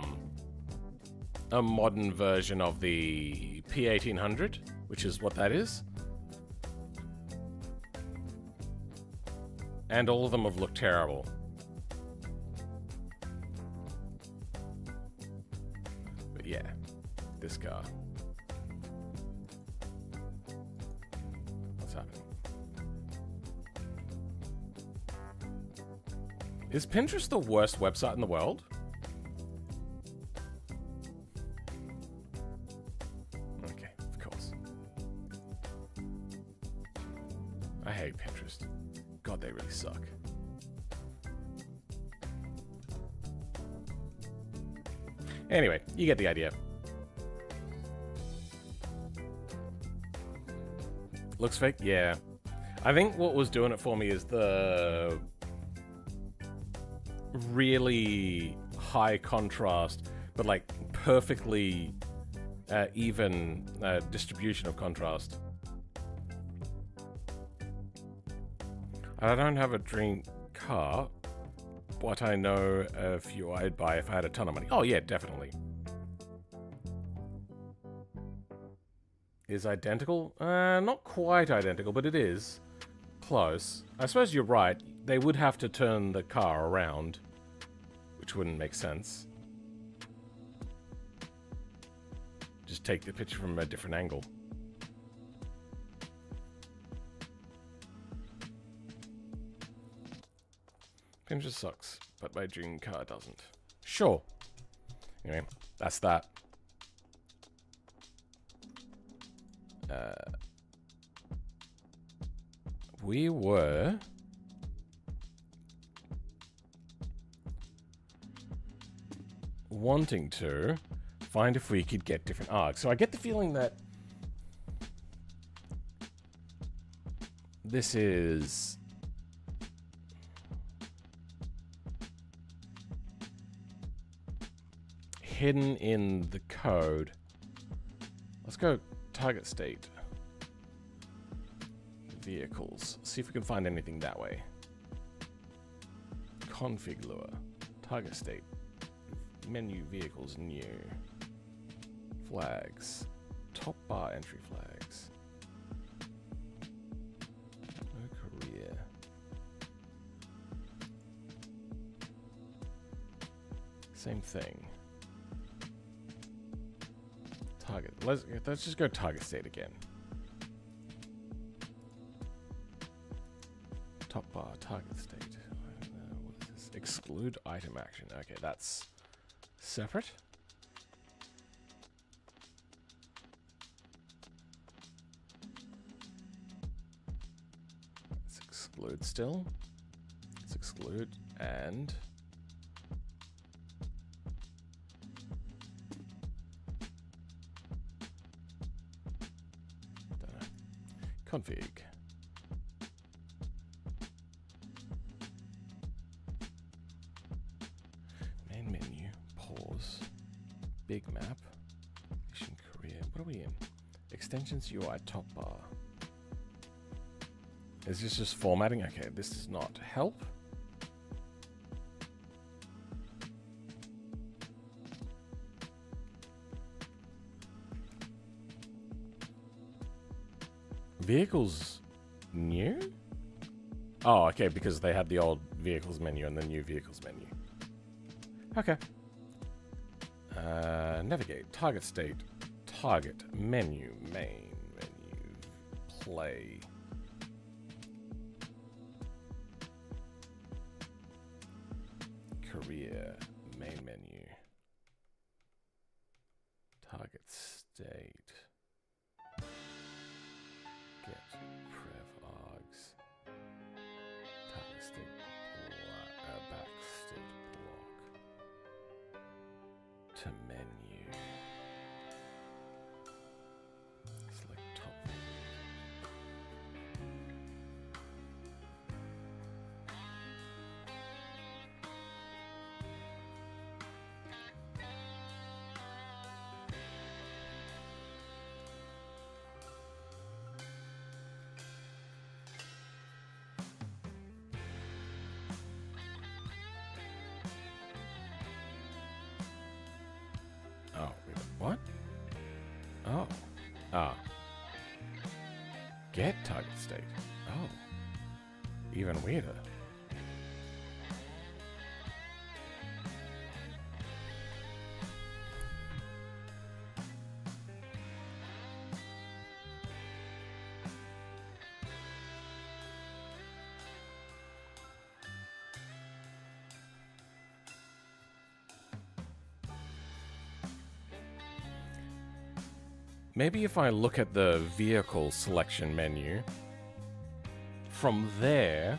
modern version of the P1800, which is what that is. And all of them have looked terrible. But yeah, this car. What's happening? Is Pinterest the worst website in the world? Okay, of course. I hate Pinterest. God, they really suck. Anyway, you get the idea. Looks fake? Yeah. I think what was doing it for me is the really high contrast but like perfectly even distribution of contrast. I don't have a dream car. What I know of you I'd buy if I had a ton of money. Oh yeah, definitely. Is identical? Not quite identical, but it is. Close. I suppose you're right. They would have to turn the car around, which wouldn't make sense. Just take the picture from a different angle. Pinterest sucks, but my dream car doesn't. Sure. Anyway, that's that. We were wanting to find if we could get different arcs. So I get the feeling that this is hidden in the code. Let's go target state. Vehicles. See if we can find anything that way. Config lure. Target state. Menu vehicles new. Flags. Top bar entry flags. No career. Same thing. Target. Let's just go target state again. Top bar, target state. What is this? Exclude item action. Okay, that's separate. Let's exclude still. Let's exclude and don't know. Config. Big map. Mission career. What are we in? Extensions UI top bar. Is this just formatting? Okay, this does not help. Vehicles new? Oh, okay, because they had the old vehicles menu and the new vehicles menu. Okay. Navigate, target state, target, menu, main, menu, play. Career, main menu. Target state. Get prev args. Target state, back state block. To menu. Select top. Oh, wait, what? Oh. Ah. Get target state. Oh. Even weirder. Maybe if I look at the vehicle selection menu, from there,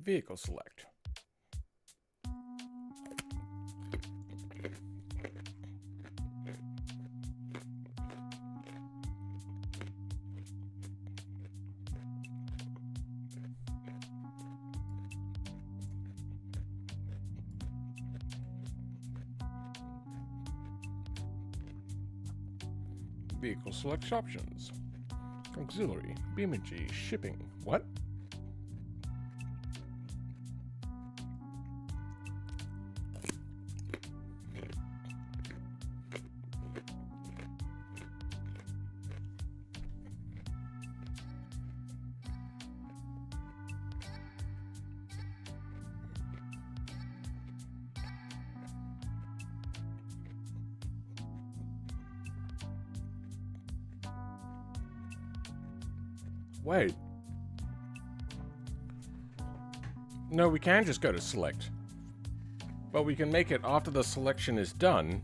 Vehicle select. Vehicle select options. Auxiliary, BeamNG, shipping. What? Wait. No, we can just go to select. But we can make it after the selection is done,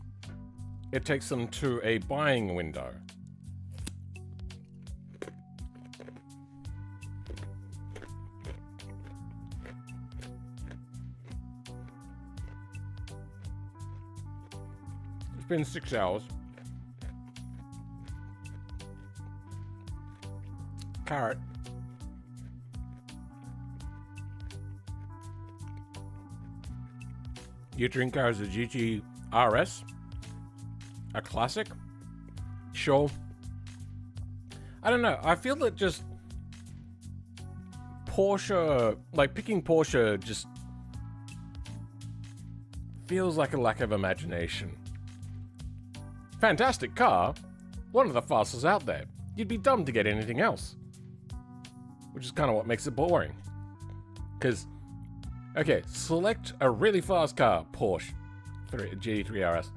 it takes them to a buying window. It's been 6 hours. Carrot. Your drink car is a GT-RS? A classic? Sure. I don't know. I feel that just Porsche, like picking Porsche just feels like a lack of imagination. Fantastic car. One of the fastest out there. You'd be dumb to get anything else. Which is kind of what makes it boring. Because, okay, select a really fast car, Porsche GT3 RS.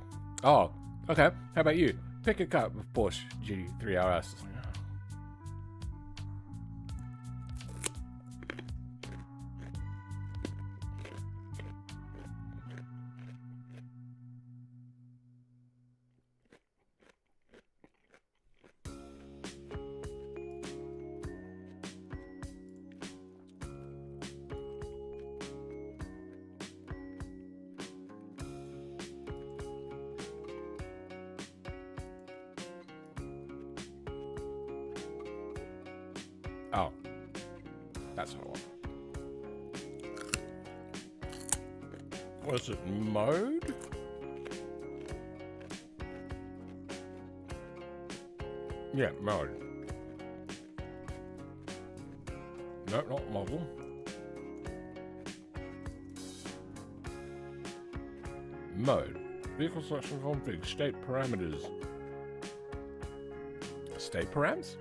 Oh, okay. How about you? Pick a car with Porsche GT3 RS. Oh, that's what I want. Was it mode? Yeah, mode. No, not model. Mode. Vehicle selection config. State parameters. State params?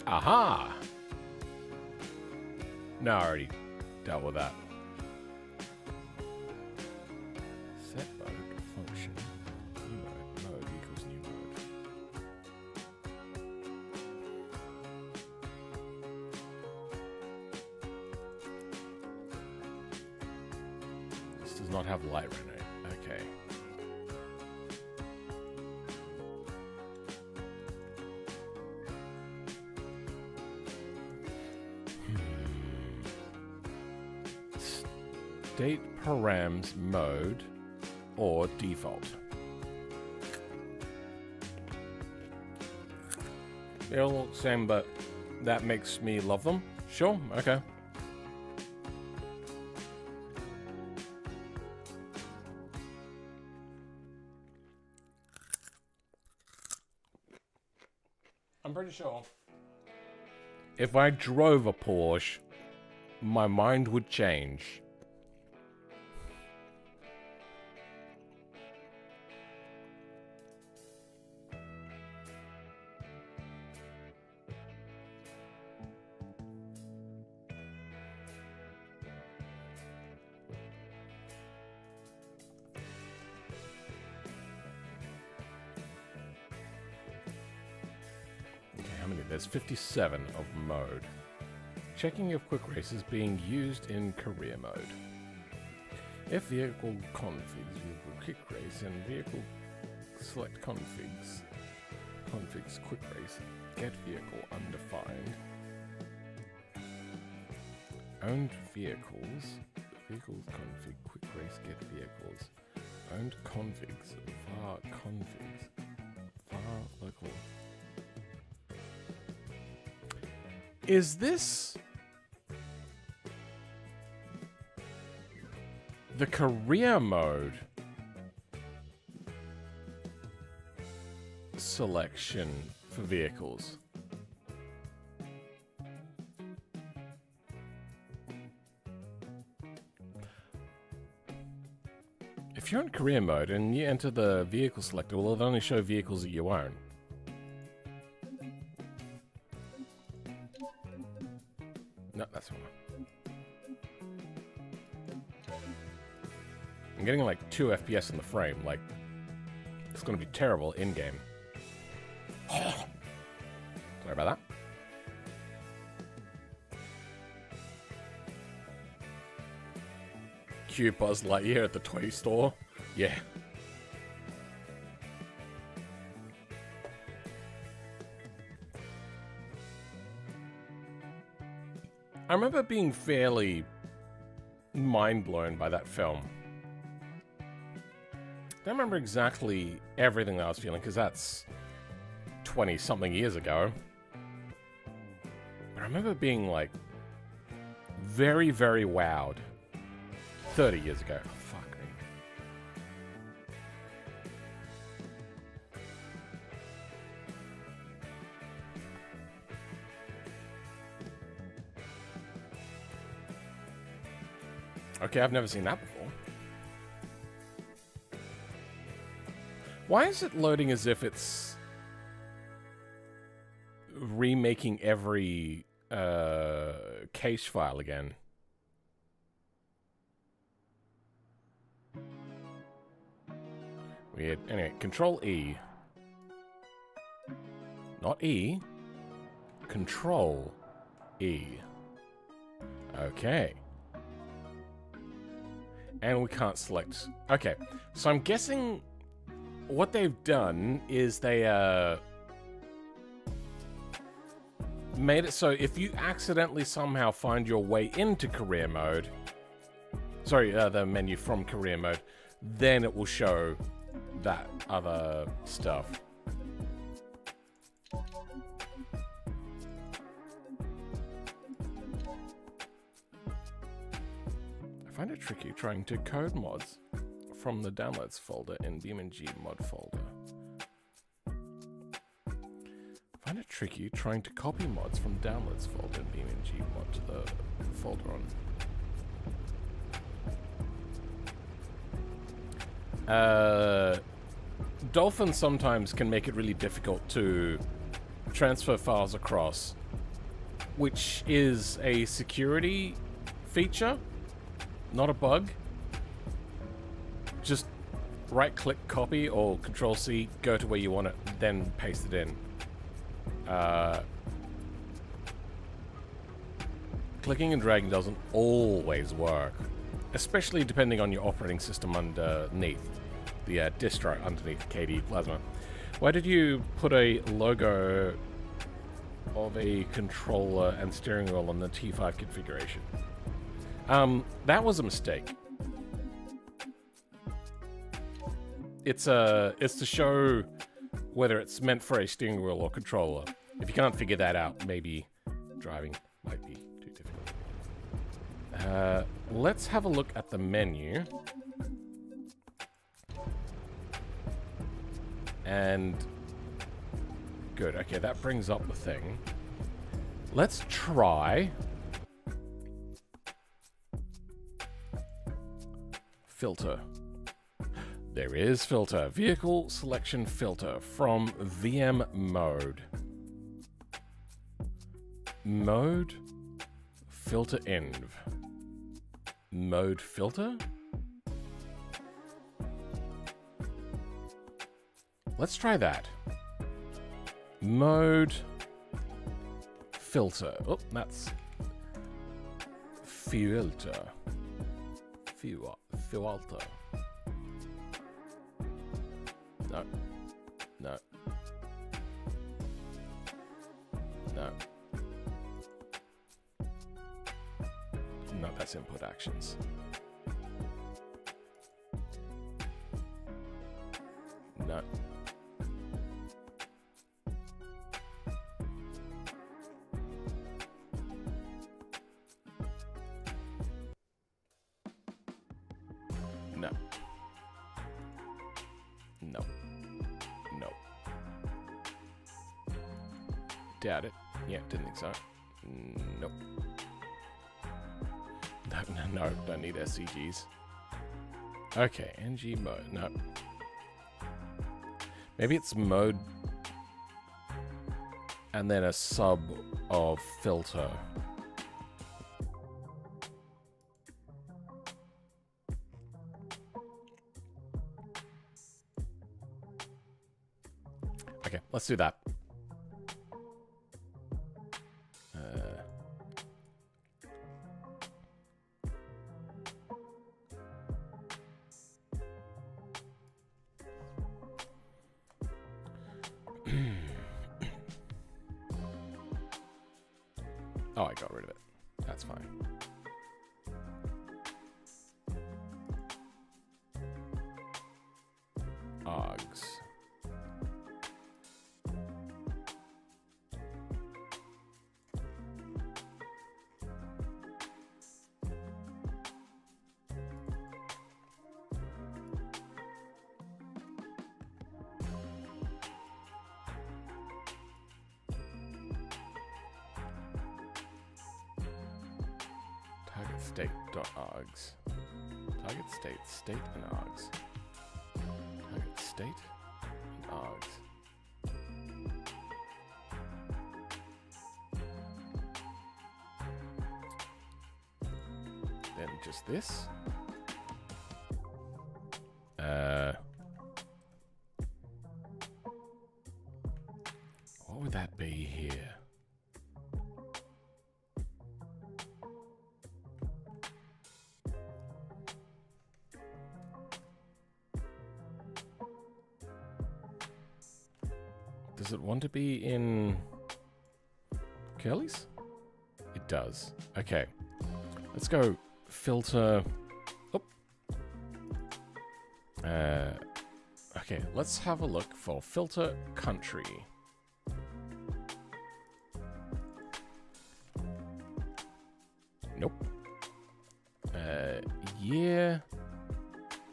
Aha! No, I already dealt with that. Set mode function. New mode. Mode equals new mode. This does not have light right now. Okay. State params mode or default. They all look the same, but that makes me love them. Sure, okay. I'm pretty sure if I drove a Porsche, my mind would change. There's 57 of mode. Checking if quick race is being used in career mode. If vehicle configs, vehicle quick race, and vehicle select configs. Configs quick race, get vehicle undefined. Owned vehicles. Vehicles config quick race get vehicles. Owned configs. Var configs. Var local. Is this the career mode selection for vehicles? If you're in career mode and you enter the vehicle selector, well, it'll only show vehicles that you own. No, that's one. I'm getting like 2 FPS in the frame. Like, it's going to be terrible in-game. Sorry about that. Cue Buzz Lightyear at the toy store. Yeah. I remember being fairly mind-blown by that film. I don't remember exactly everything that I was feeling, because that's 20-something years ago. But I remember being, like, very, very wowed. 30 years ago. Oh, fuck me. Okay, I've never seen that before. Why is it loading as if it's remaking every cache file again? Weird. Anyway, Control E. Not E. Control E. Okay. And we can't select. Okay, so I'm guessing what they've done is they made it so if you accidentally somehow find your way into career mode, sorry, the menu from career mode, then it will show that other stuff. I find it tricky trying to code mods from the downloads folder in BeamNG mod folder. I find it tricky trying to copy mods from downloads folder in BeamNG mod to the folder on. Dolphin sometimes can make it really difficult to transfer files across, which is a security feature, not a bug. Just right-click copy or Control-C, go to where you want it, then paste it in. Clicking and dragging doesn't always work, especially depending on your operating system underneath, the distro underneath KDE Plasma. Why did you put a logo of a controller and steering wheel on the T5 configuration? That was a mistake. It's to show whether it's meant for a steering wheel or controller. If you can't figure that out, maybe driving might be too difficult. Let's have a look at the menu. And good, okay, that brings up the thing. Let's try filter. There is filter. Vehicle selection filter from VM mode. Mode filter env. Mode filter? Let's try that. Mode filter. Oh, that's filter. Filter. No. No. No. No, that's input actions. No. No. No. No. Doubt it. Yeah, didn't think so. Nope. No, don't need SCGs. Okay, NG mode. No. Maybe it's mode and then a sub of filter. Okay, let's do that. Oh, I got rid of it. That's fine. Args. State.args. Target state, state and args. Target state and args. Then just this. What would that be here? Does it want to be in curlies? It does. Okay. Let's go filter. Oh. Okay, let's have a look for filter country. Nope. Year.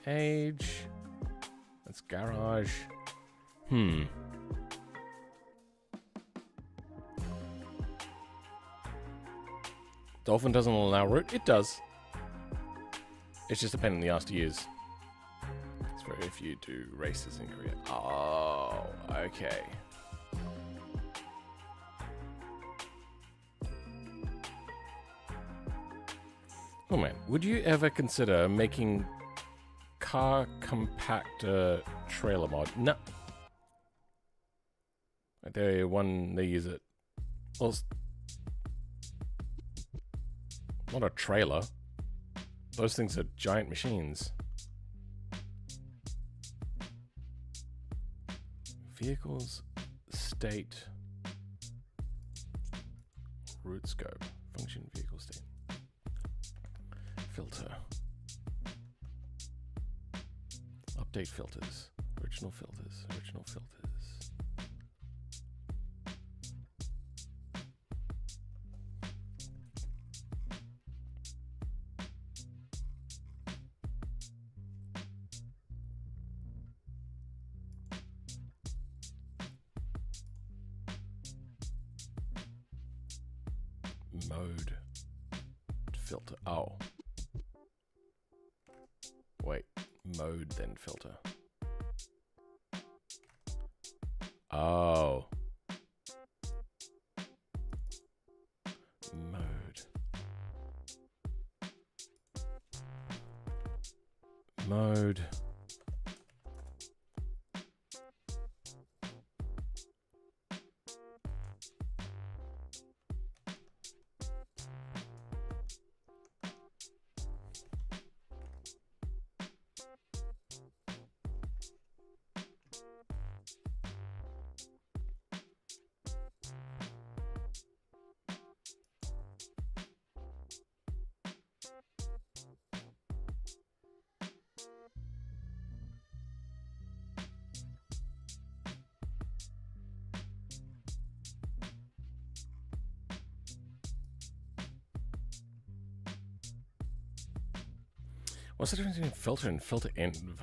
Age. That's garage. Dolphin doesn't allow root? It does. It's just a pain in the ass to use. It's for if you do races in Korea. Oh, okay. Oh man, would you ever consider making car compactor trailer mod? No. They use it. Well, not a trailer. Those things are giant machines. Vehicles, state, root scope, function, vehicle state, filter, update filters, original filters, original filters. Mode filter. Oh. Wait. Mode then filter. Oh. Mode. Mode. What's the difference between filter and filter env?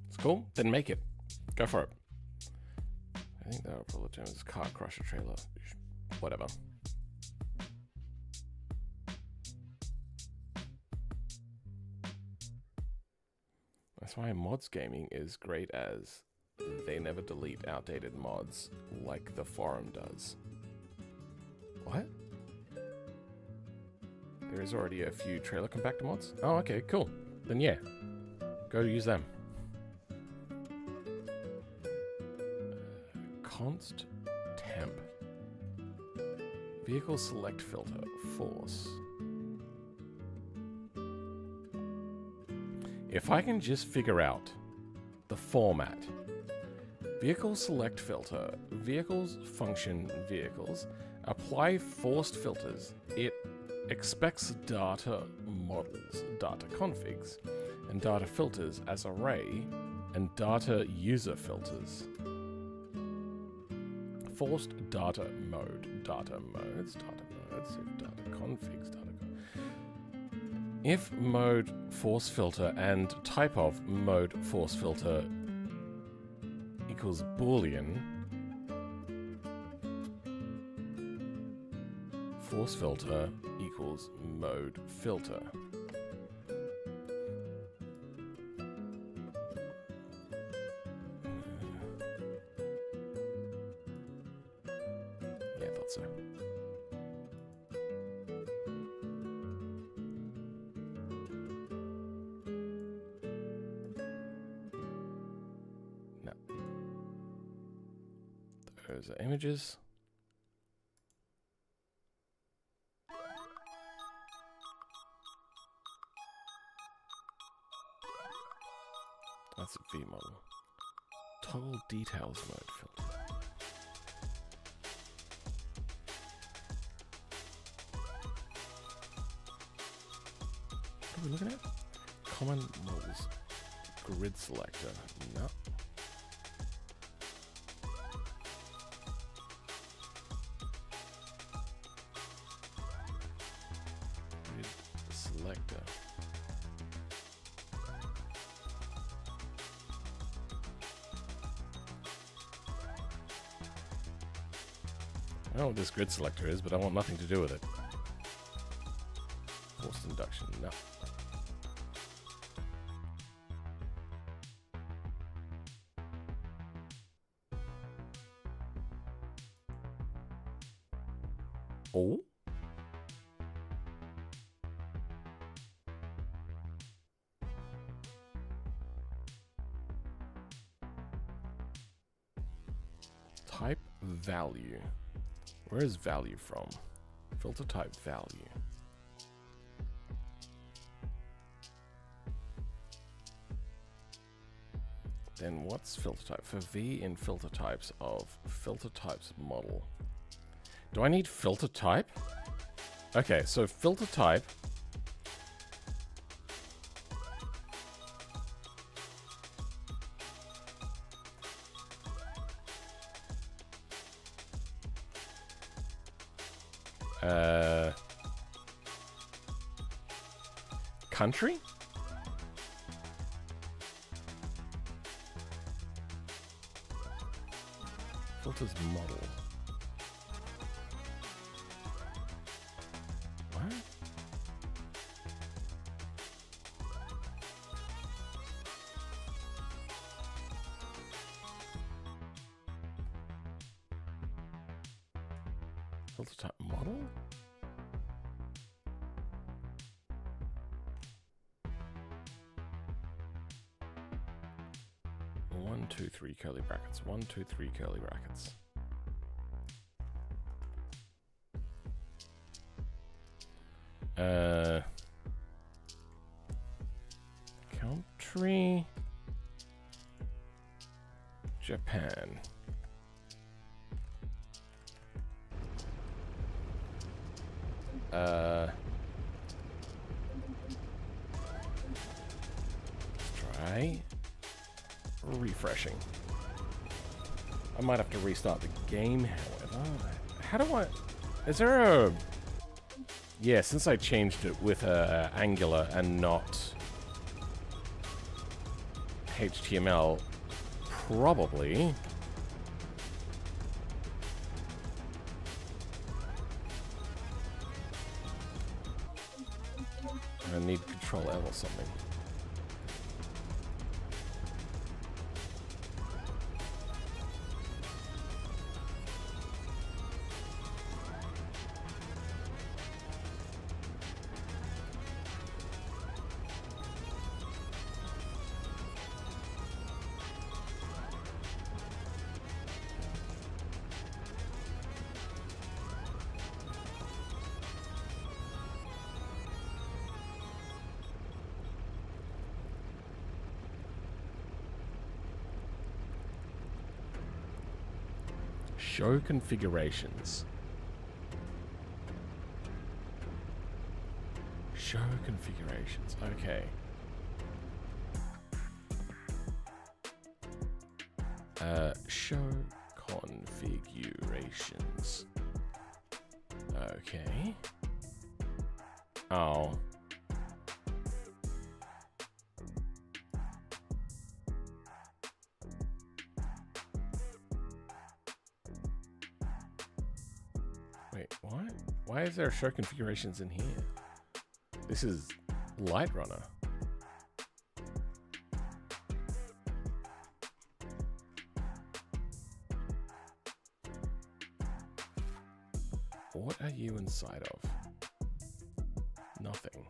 It's cool. Then make it. Go for it. I think that would probably term is car crusher trailer. Whatever. That's why mods gaming is great, as they never delete outdated mods like the forum does. What? There is already a few trailer compactor mods? Oh, okay, cool. Then yeah, go use them. Const temp. Vehicle select filter, force. If I can just figure out the format. Vehicle select filter, vehicles function vehicles, apply forced filters. It expects data models, data configs, and data filters as array, and data user filters. Forced data mode, data modes, if data configs, if mode force filter and type of mode force filter equals Boolean, force filter equals mode filter. Yeah, I thought so. No. Those are images. That's a V model. Toggle details mode filter. What are we looking at? Common models. Grid selector. No. Grid selector. I don't know what this grid selector is, but I want nothing to do with it. Forced induction, no. Oh? Type value. Where is value from? Filter type value. Then what's filter type? For V in filter types of filter types model. Do I need filter type? Okay, so filter type. Country? Filters model. What? Filter type model? 1, 2, 3 curly brackets. 1, 2, 3 curly brackets. Country. Japan. refreshing. I might have to restart the game, however. How do I... Is there a... Yeah, since I changed it with Angular and not HTML, probably... I need Control L or something. Show configurations. Show configurations. Okay. Show configurations. Okay. Oh. Wait, what? Why is there show configurations in here? This is Light Runner. What are you inside of? Nothing.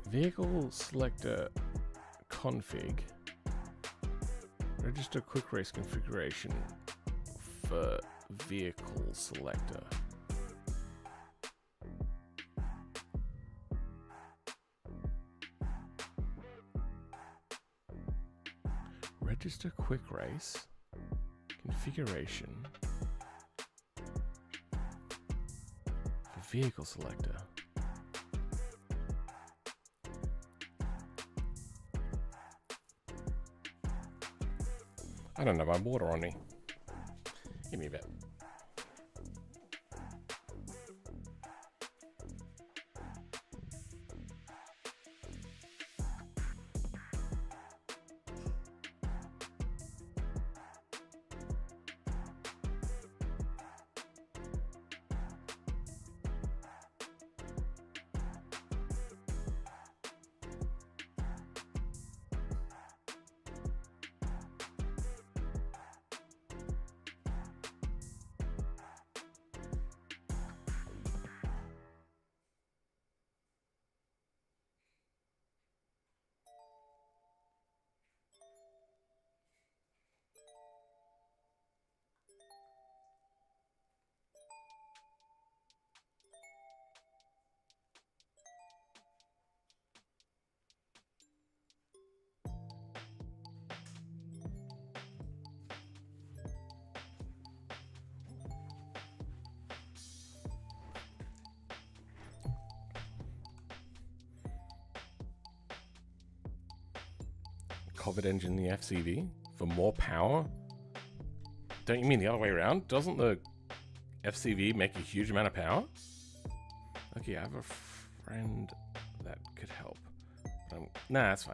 Vehicle selector config. Register quick race configuration for vehicle selector. Register quick race configuration for vehicle selector. I don't know, my water on me. Give me a bit. Covered engine in the FCV for more power? Don't you mean the other way around? Doesn't the FCV make a huge amount of power? Okay, I have a friend that could help. Nah, that's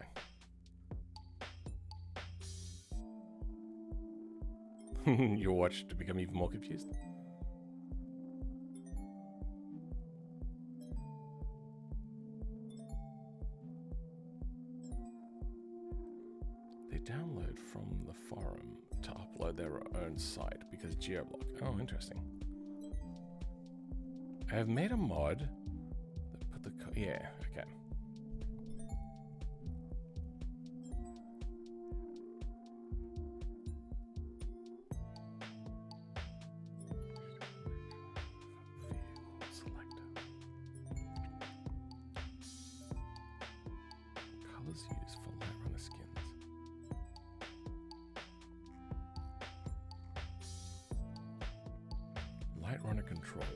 fine. Your watch to become even more confused. Download from the forum to upload their own site because geoblock. Oh, interesting. I have made a mod that put the yeah, okay. Colors used for Light Runner skins. Light Runner controller.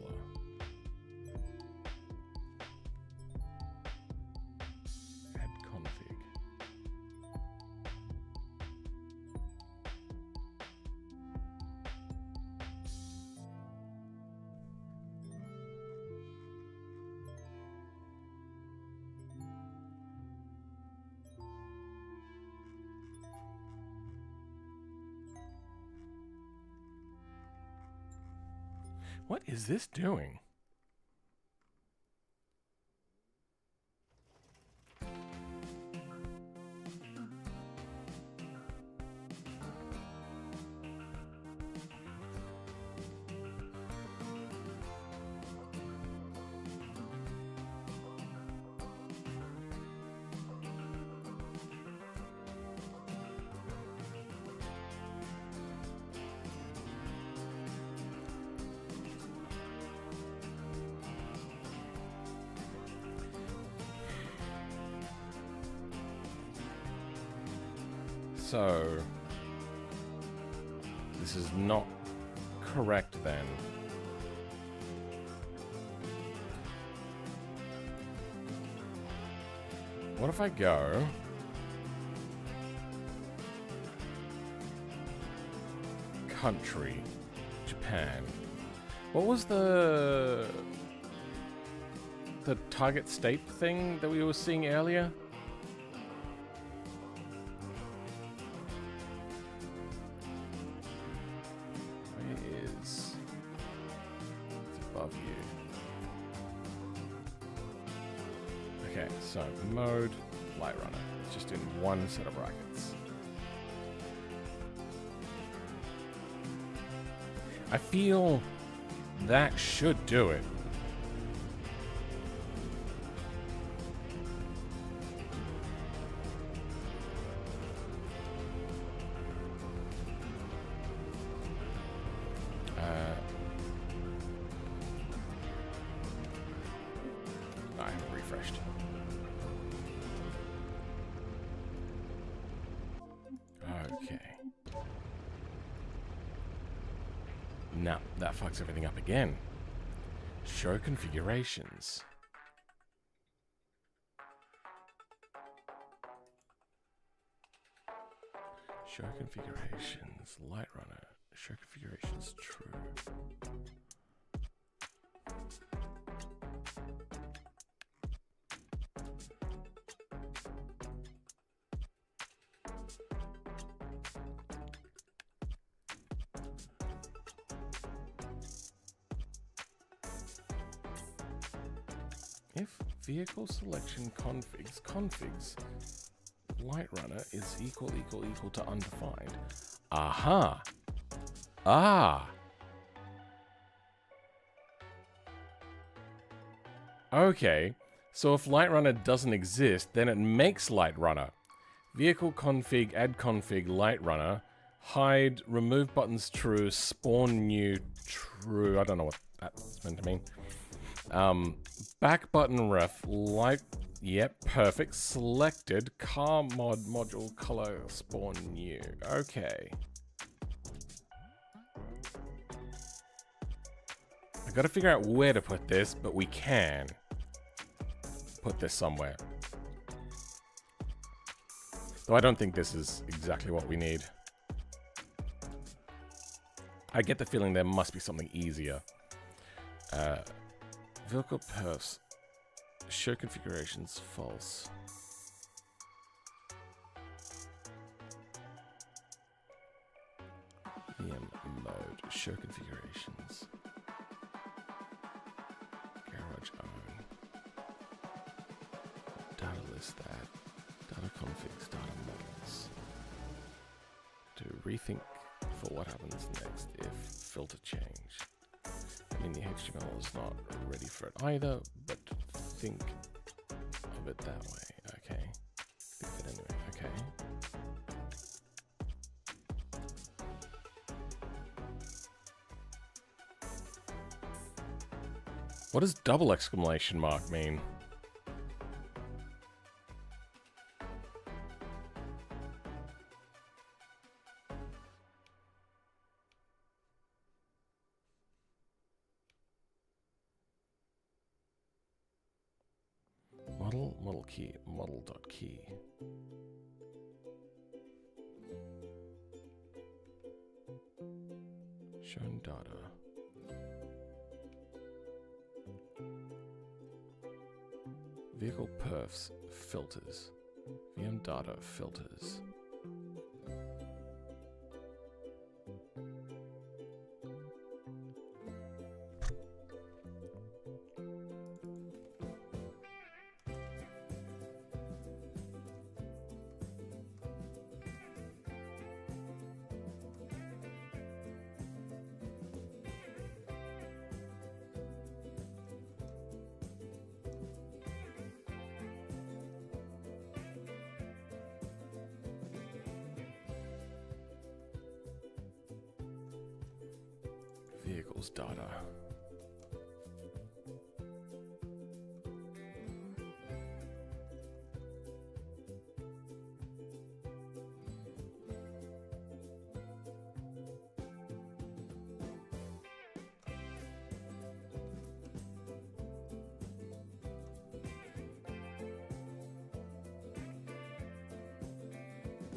What is this doing? So, this is not correct then. What if I go country, Japan? What was the target state thing that we were seeing earlier? So, mode, light runner. It's just in one set of brackets. I feel that should do it. I haven't refreshed. Okay. Now, that fucks everything up again. Show configurations. Show configurations. Light runner. Show configurations true. If vehicle selection configs light runner is equal to undefined. Aha. Ah. Okay. So if light runner doesn't exist, then it makes light runner. Vehicle config, add config, light runner, hide, remove buttons true, spawn new true. I don't know what that's meant to mean. Back button ref, light, yep, perfect, selected, car mod module color, spawn new, okay. I gotta figure out where to put this, but we can put this somewhere. Though I don't think this is exactly what we need. I get the feeling there must be something easier. Vehicle perfs. Show configurations false. VM mode. Show configurations. Garage own. Data list that. Data configs. Data models. To rethink for what happens next if filter change. I mean, the HTML is not ready for it either, but think of it that way. Okay. Think of it anyway. Okay. What does double exclamation mark mean? Model key, model.key. Shown data. Vehicle perfs, filters. VM data, filters. equals data.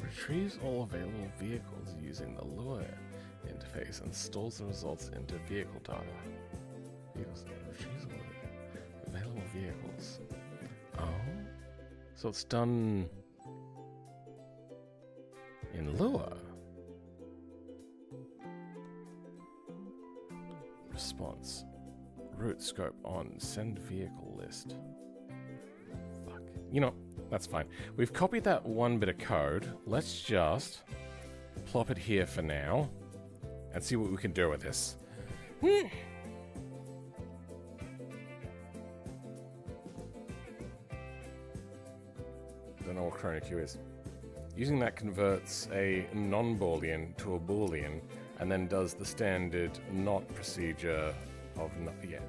Retrieves all available vehicles using the Lua interface and stores the results into vehicle data. Retrieves all available vehicles. Oh, so it's done in Lua. Response. Route scope on. Send vehicle list. Fuck. You know, that's fine. We've copied that one bit of code. Let's just plop it here for now and see what we can do with this. Don't know what ChronoQ is. Using that converts a non-Boolean to a Boolean and then does the standard not procedure of not, yeah.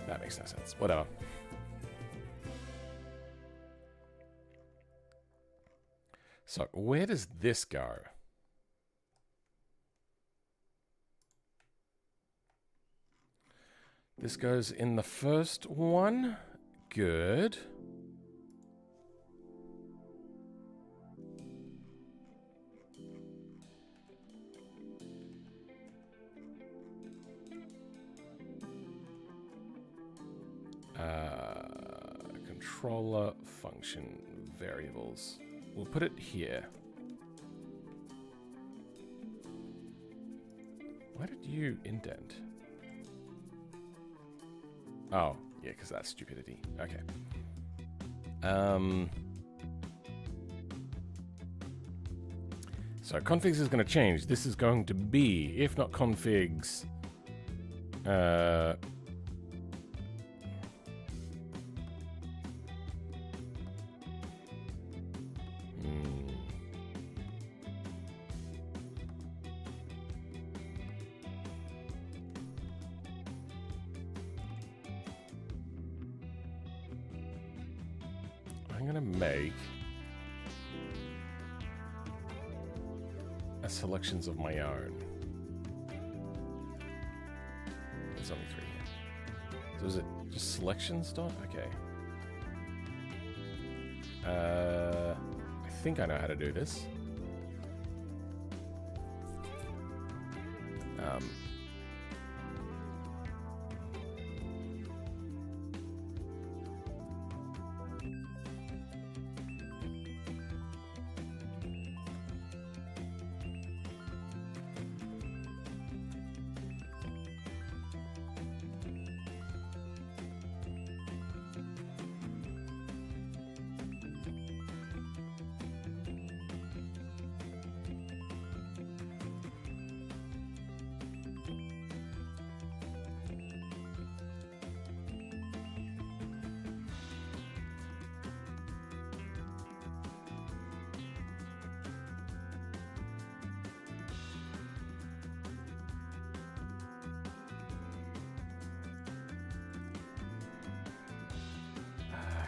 That makes no sense. Whatever. So, where does this go? This goes in the first one. Good. Controller function variables. We'll put it here. Why did you indent? Oh, yeah, because that's stupidity. Okay. So configs is going to change. This is going to be, if not configs, I'm going to make selections of my own. There's only 3 here. So is it just selections dot? Okay. I think I know how to do this.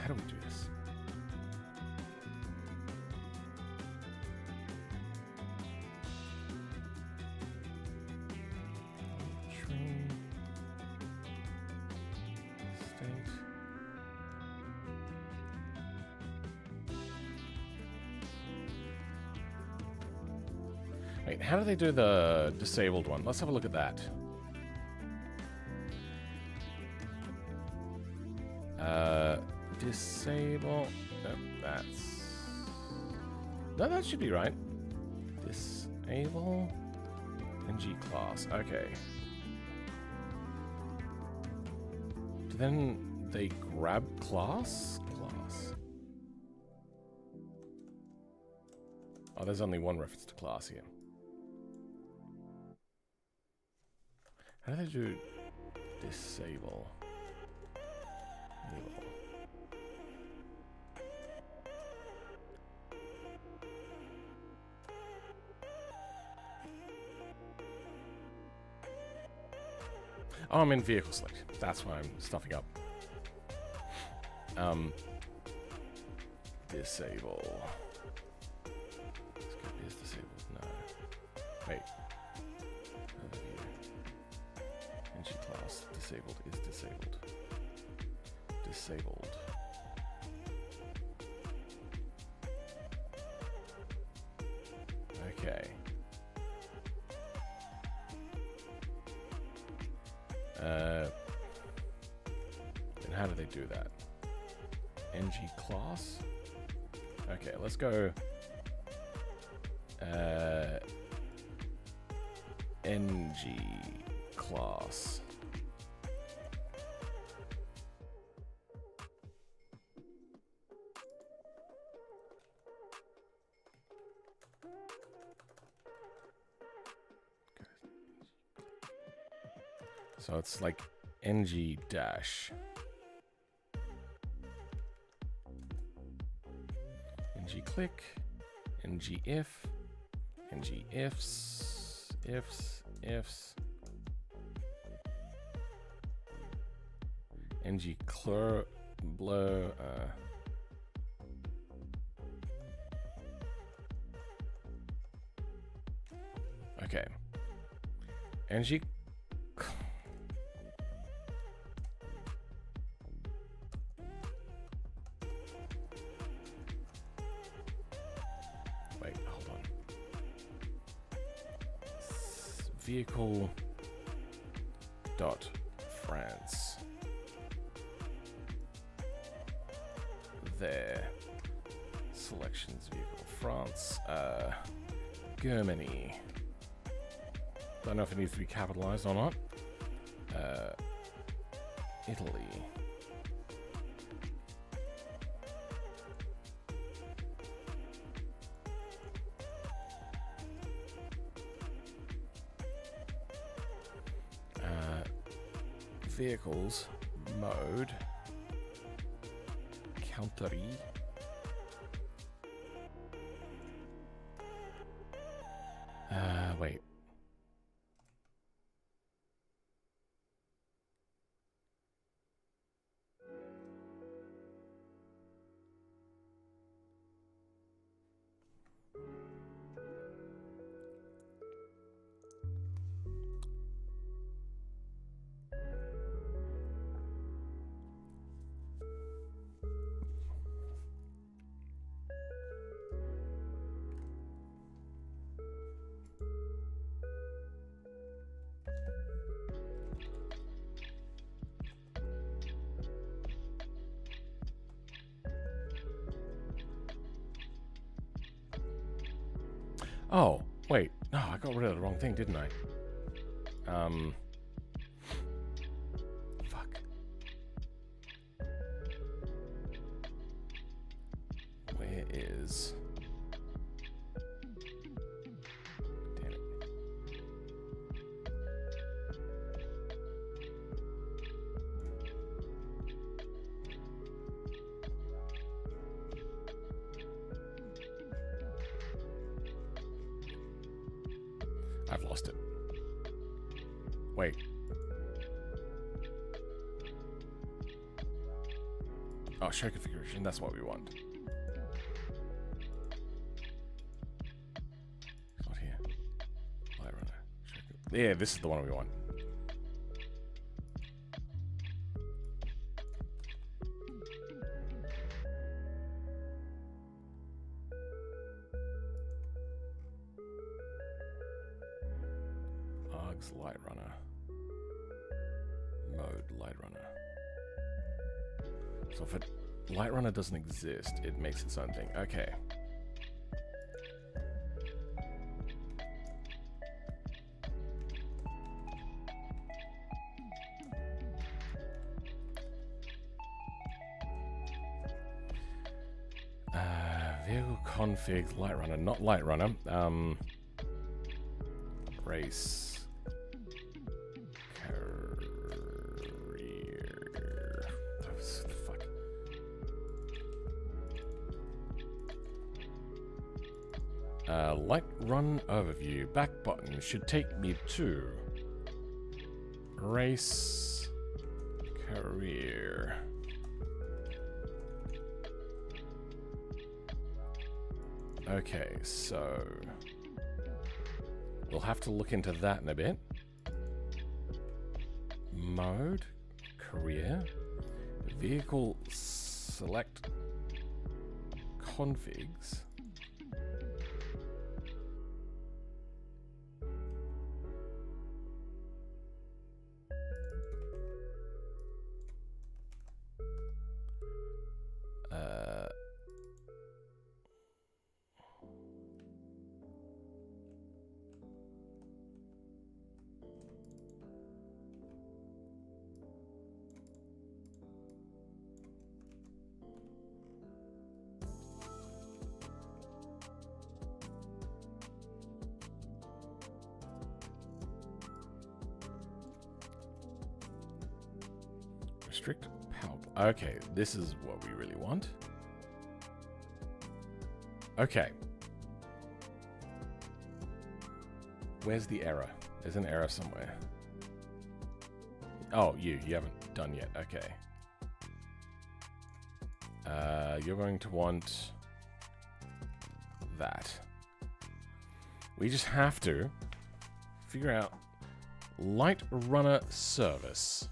How do we do this? Train. State. Wait, how do they do the disabled one? Let's have a look at that. Disable. No, that's. No, that should be right. Disable. NG class. Okay. Then they grab class? Class. Oh, there's only one reference to class here. How do they do disable? Enable. Oh, I'm in vehicle select. That's why I'm stuffing up. Disable. Is disabled? No. Wait. Overview. NG class. Disabled is disabled. Disabled. Okay. And how do they do that? NG class? Okay, let's go NG class. So it's like NG dash. NG click, NG if, NG ifs, NG clear, blur, okay. NG wait, hold on. Vehicle dot France. There. Selections vehicle France. Germany. Don't know if it needs to be capitalized or not. Italy. Vehicles mode country wait. Oh, wait. No, I got rid of the wrong thing, didn't I? Fuck. Where is... Damn it. I've lost it. Wait. Oh, show configuration. That's what we want. It's not here. Light runner. Yeah, this is the one we want. Light runner. Mode light runner. So if light runner doesn't exist, it makes its own thing. Okay. Vehicle config light runner, not light runner. Race Light run overview. Back button should take me to race career. Okay, so we'll have to look into that in a bit. Mode, career, vehicle select configs. Restrict power. Okay, this is what we really want. Okay. Where's the error? There's an error somewhere. Oh, you haven't done yet. Okay. You're going to want that. We just have to figure out light runner service.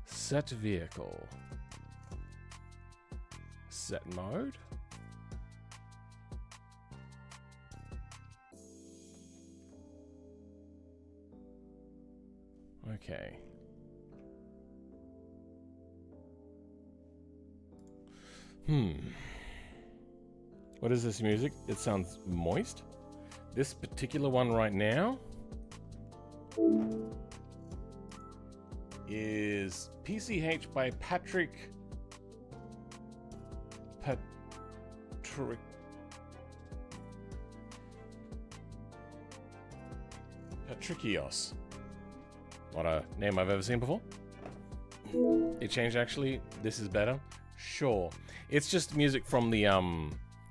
Set vehicle. Set mode. Okay. What is this music? It sounds moist. This particular one right now is PCH by Patricios. Not a name I've ever seen before. It changed actually. This is better. Sure. It's just music from the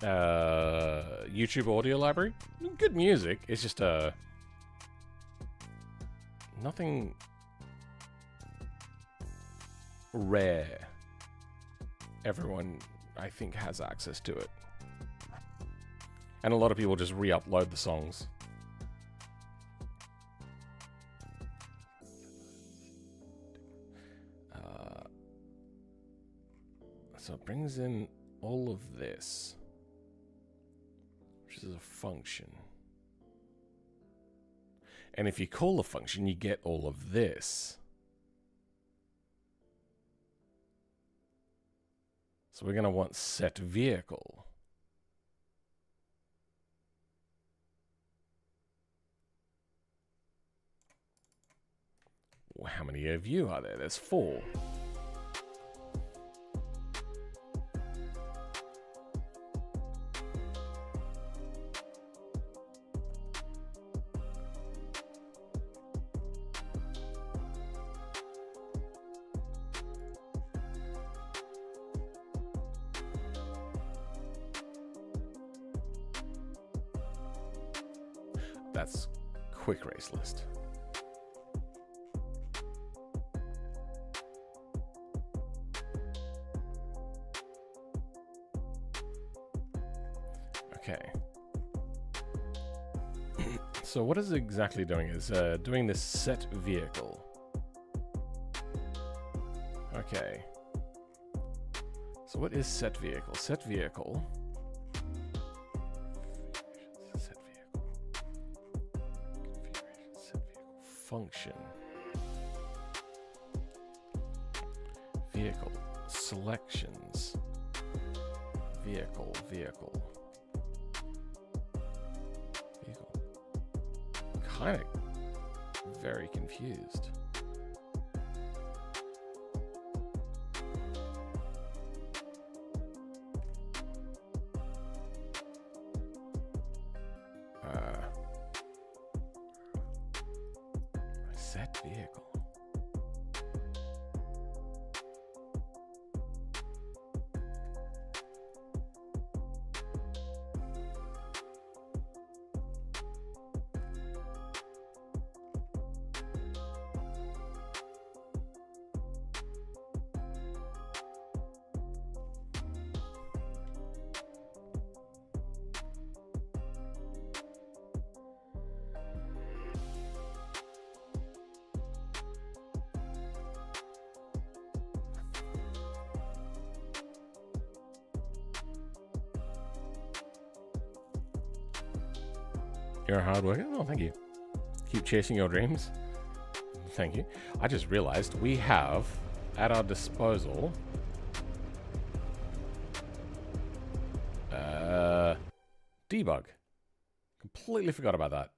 YouTube audio library. Good music. It's just nothing rare. Everyone, I think, has access to it. And a lot of people just re-upload the songs. So it brings in all of this, which is a function. And if you call a function, you get all of this. So we're going to want set vehicle. Well, how many of you are there? There's 4. That's quick race list. Okay. So what is it exactly doing is doing this set vehicle. Okay. So what is set vehicle? Set vehicle. Function. Vehicle. Selections. Vehicle. Kind of very confused. Set vehicle. You're a hard worker? Oh, thank you. Keep chasing your dreams. Thank you. I just realized we have at our disposal debug. Completely forgot about that.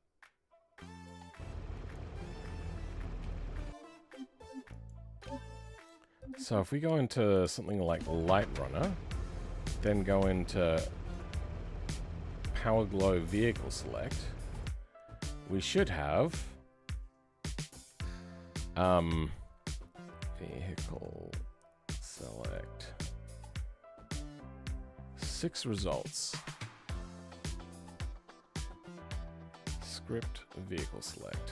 So if we go into something like Light Runner, then go into Power Glow Vehicle Select, we should have Vehicle Select 6 results. Script Vehicle Select.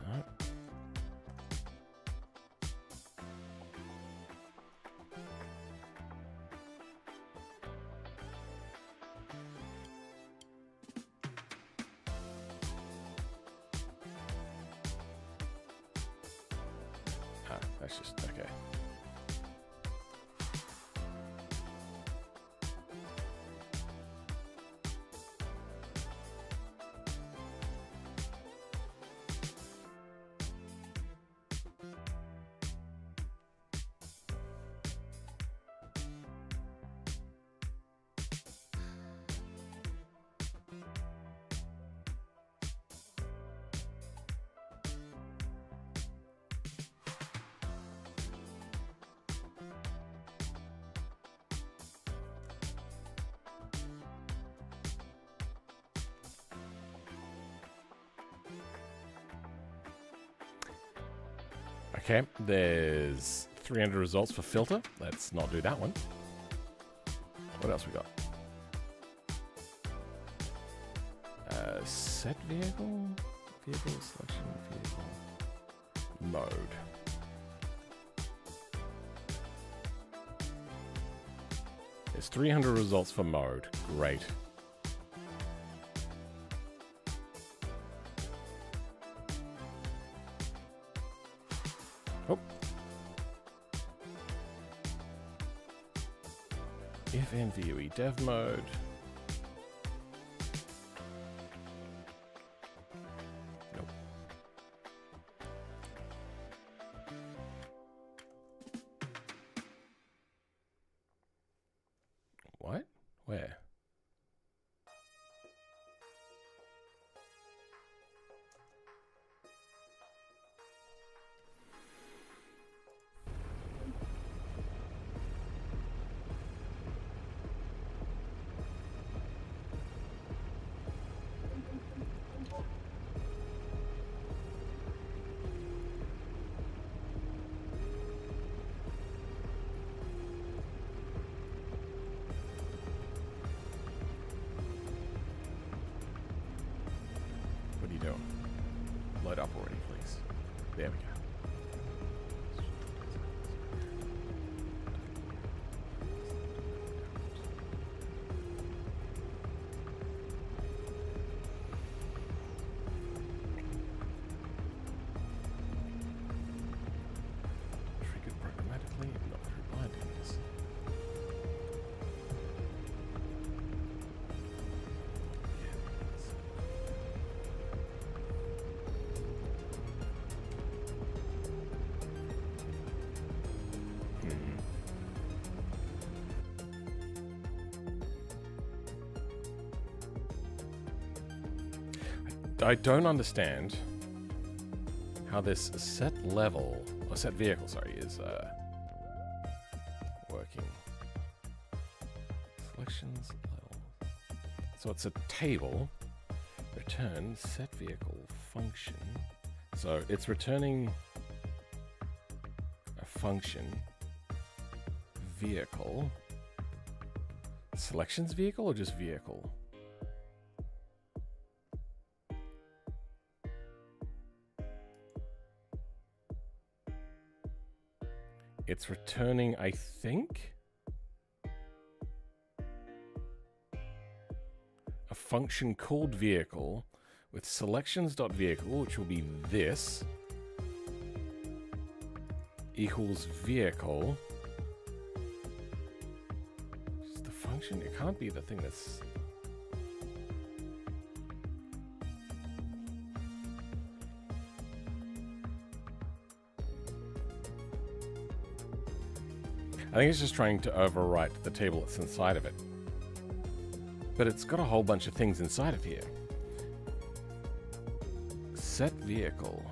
No. That's just okay. Okay, there's 300 results for filter. Let's not do that one. What else we got? Set vehicle? Vehicle selection, vehicle mode. There's 300 results for mode. Great. Oh. If NVUE dev mode. Nope. What? Where? What are you doing? Load up already, please. There we go. Triggered programmatically, not through bindings. I don't understand how this set level, or set vehicle, sorry, is working. Selections level. So it's a table. Return set vehicle function. So it's returning a function vehicle. Selections vehicle or just vehicle? It's returning, I think, a function called vehicle with selections.vehicle, which will be this, equals vehicle. Is the function? It can't be the thing that's... I think it's just trying to overwrite the table that's inside of it. But it's got a whole bunch of things inside of here. Set vehicle.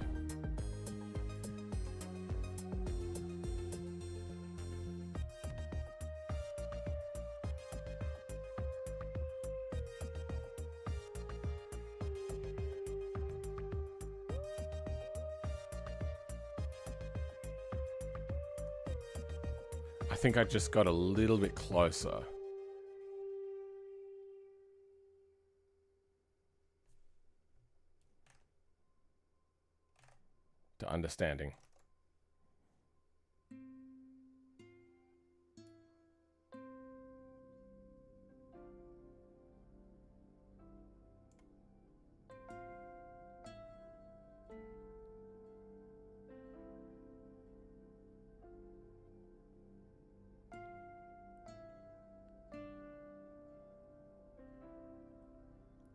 I think I just got a little bit closer. To understanding.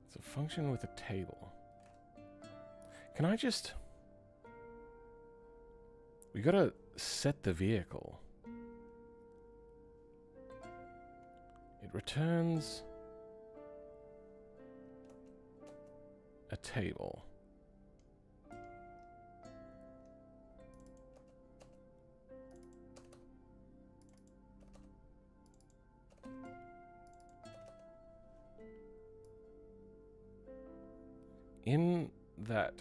It's a function with a table. Can I just... We gotta set the vehicle. It returns a table. In that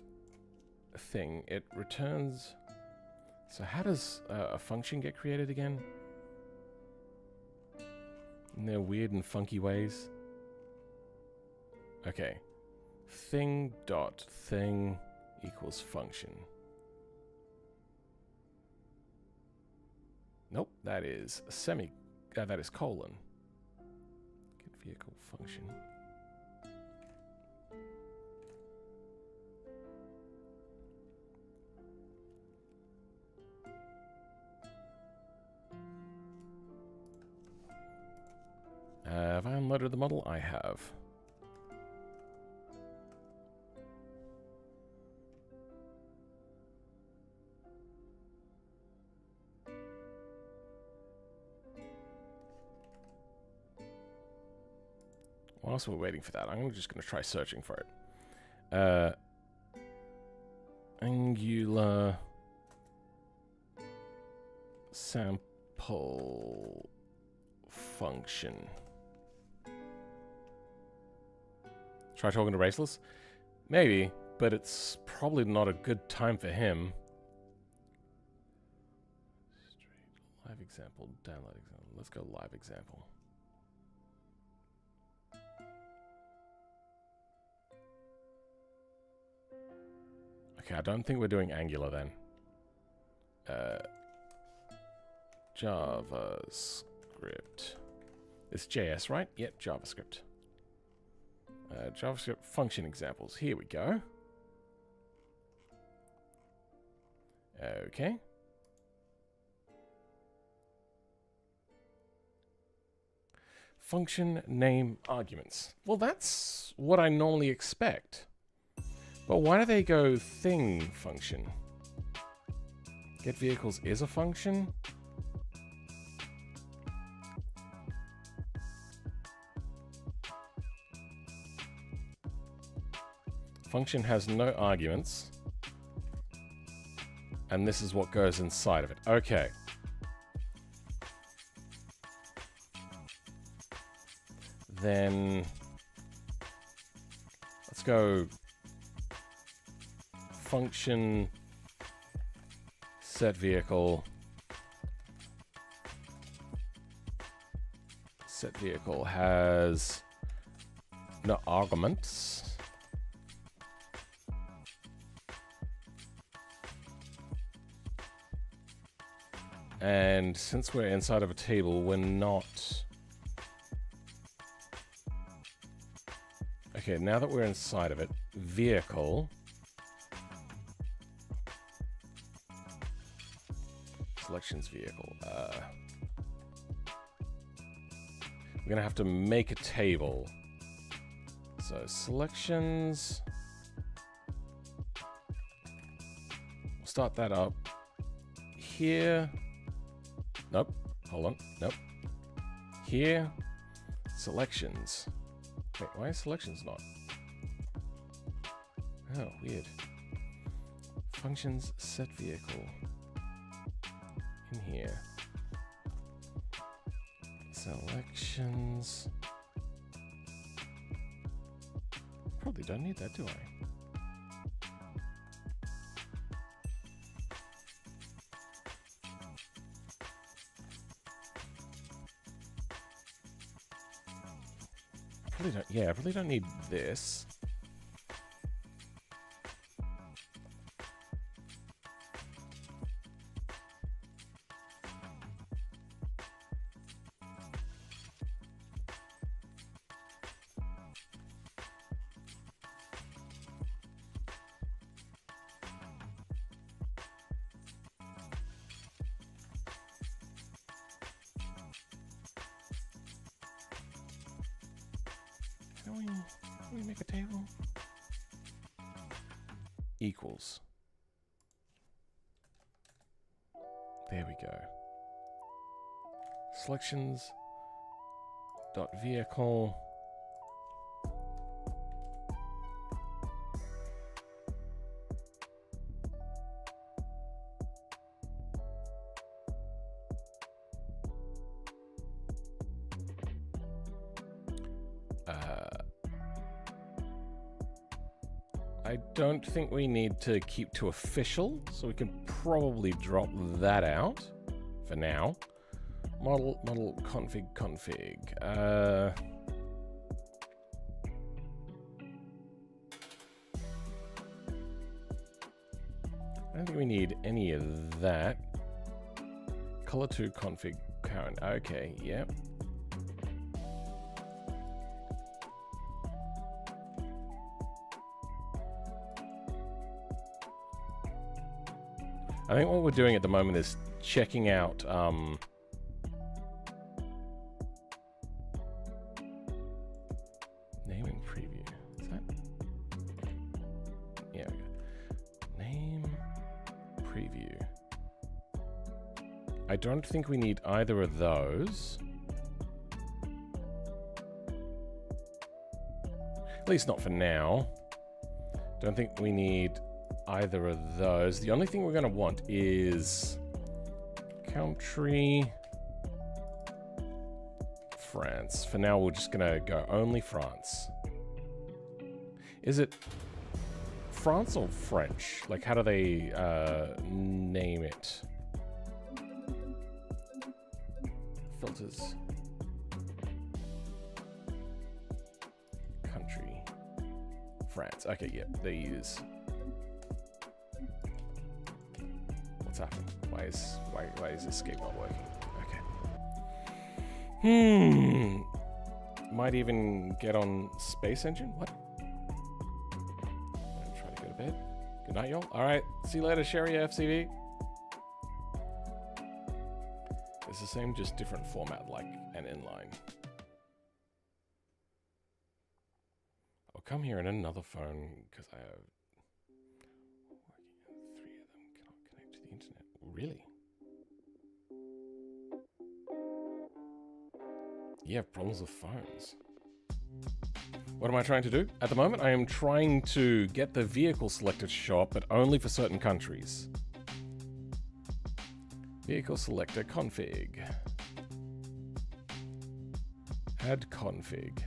thing, it returns... So how does a function get created again? In their weird and funky ways. Okay. Thing dot thing equals function. Nope, that is that is colon. Get vehicle function. Have I unloaded the model? I have. Whilst we're waiting for that, I'm just going to try searching for it. Angular sample function. Try talking to Raceless? Maybe, but it's probably not a good time for him. Live example, download example. Let's go live example. Okay, I don't think we're doing Angular then. JavaScript. It's JS, right? Yep, JavaScript. JavaScript function examples. Here we go. Okay. Function name arguments. Well, that's what I normally expect. But why do they go thing function? Get vehicles is a function? Function has no arguments. And this is what goes inside of it. Okay. Then let's go function set vehicle. Set vehicle has no arguments. And since we're inside of a table, we're not... Okay, now that we're inside of it, vehicle... Selections vehicle. We're going to have to make a table. So selections... We'll start that up. Here... Nope. hold on. Nope. Here, selections. Wait, why is selections not? Oh, weird. Functions, set vehicle. In here. Selections. Probably don't need that, do I? Probably don't, yeah, I probably don't need this. Can we make a table? Equals. There we go. Selections dot vehicle. I don't think we need to keep to official, so we can probably drop that out for now. Model config. I don't think we need any of that. Color to config current. Okay, yep. I think what we're doing at the moment is checking out name and preview. Is that? Yeah, we go. Name, preview. I don't think we need either of those. At least not for now. Don't think we need either of those. The only thing we're going to want is country France. For now, we're just going to go only France. Is it France or French? Like, how do they name it? Filters. Country. France. Okay, yep, they use... What's happened? Why is escape not working? Okay. Might even get on Space Engine? What? I'm gonna try to go to bed. Good night, y'all. Alright, see you later, Sherry FCV. It's the same, just different format, like an inline. I'll come here in another phone, because I have... Really? You have problems with phones. What am I trying to do? At the moment, I am trying to get the vehicle selector to show up, but only for certain countries. Vehicle selector config. Add config.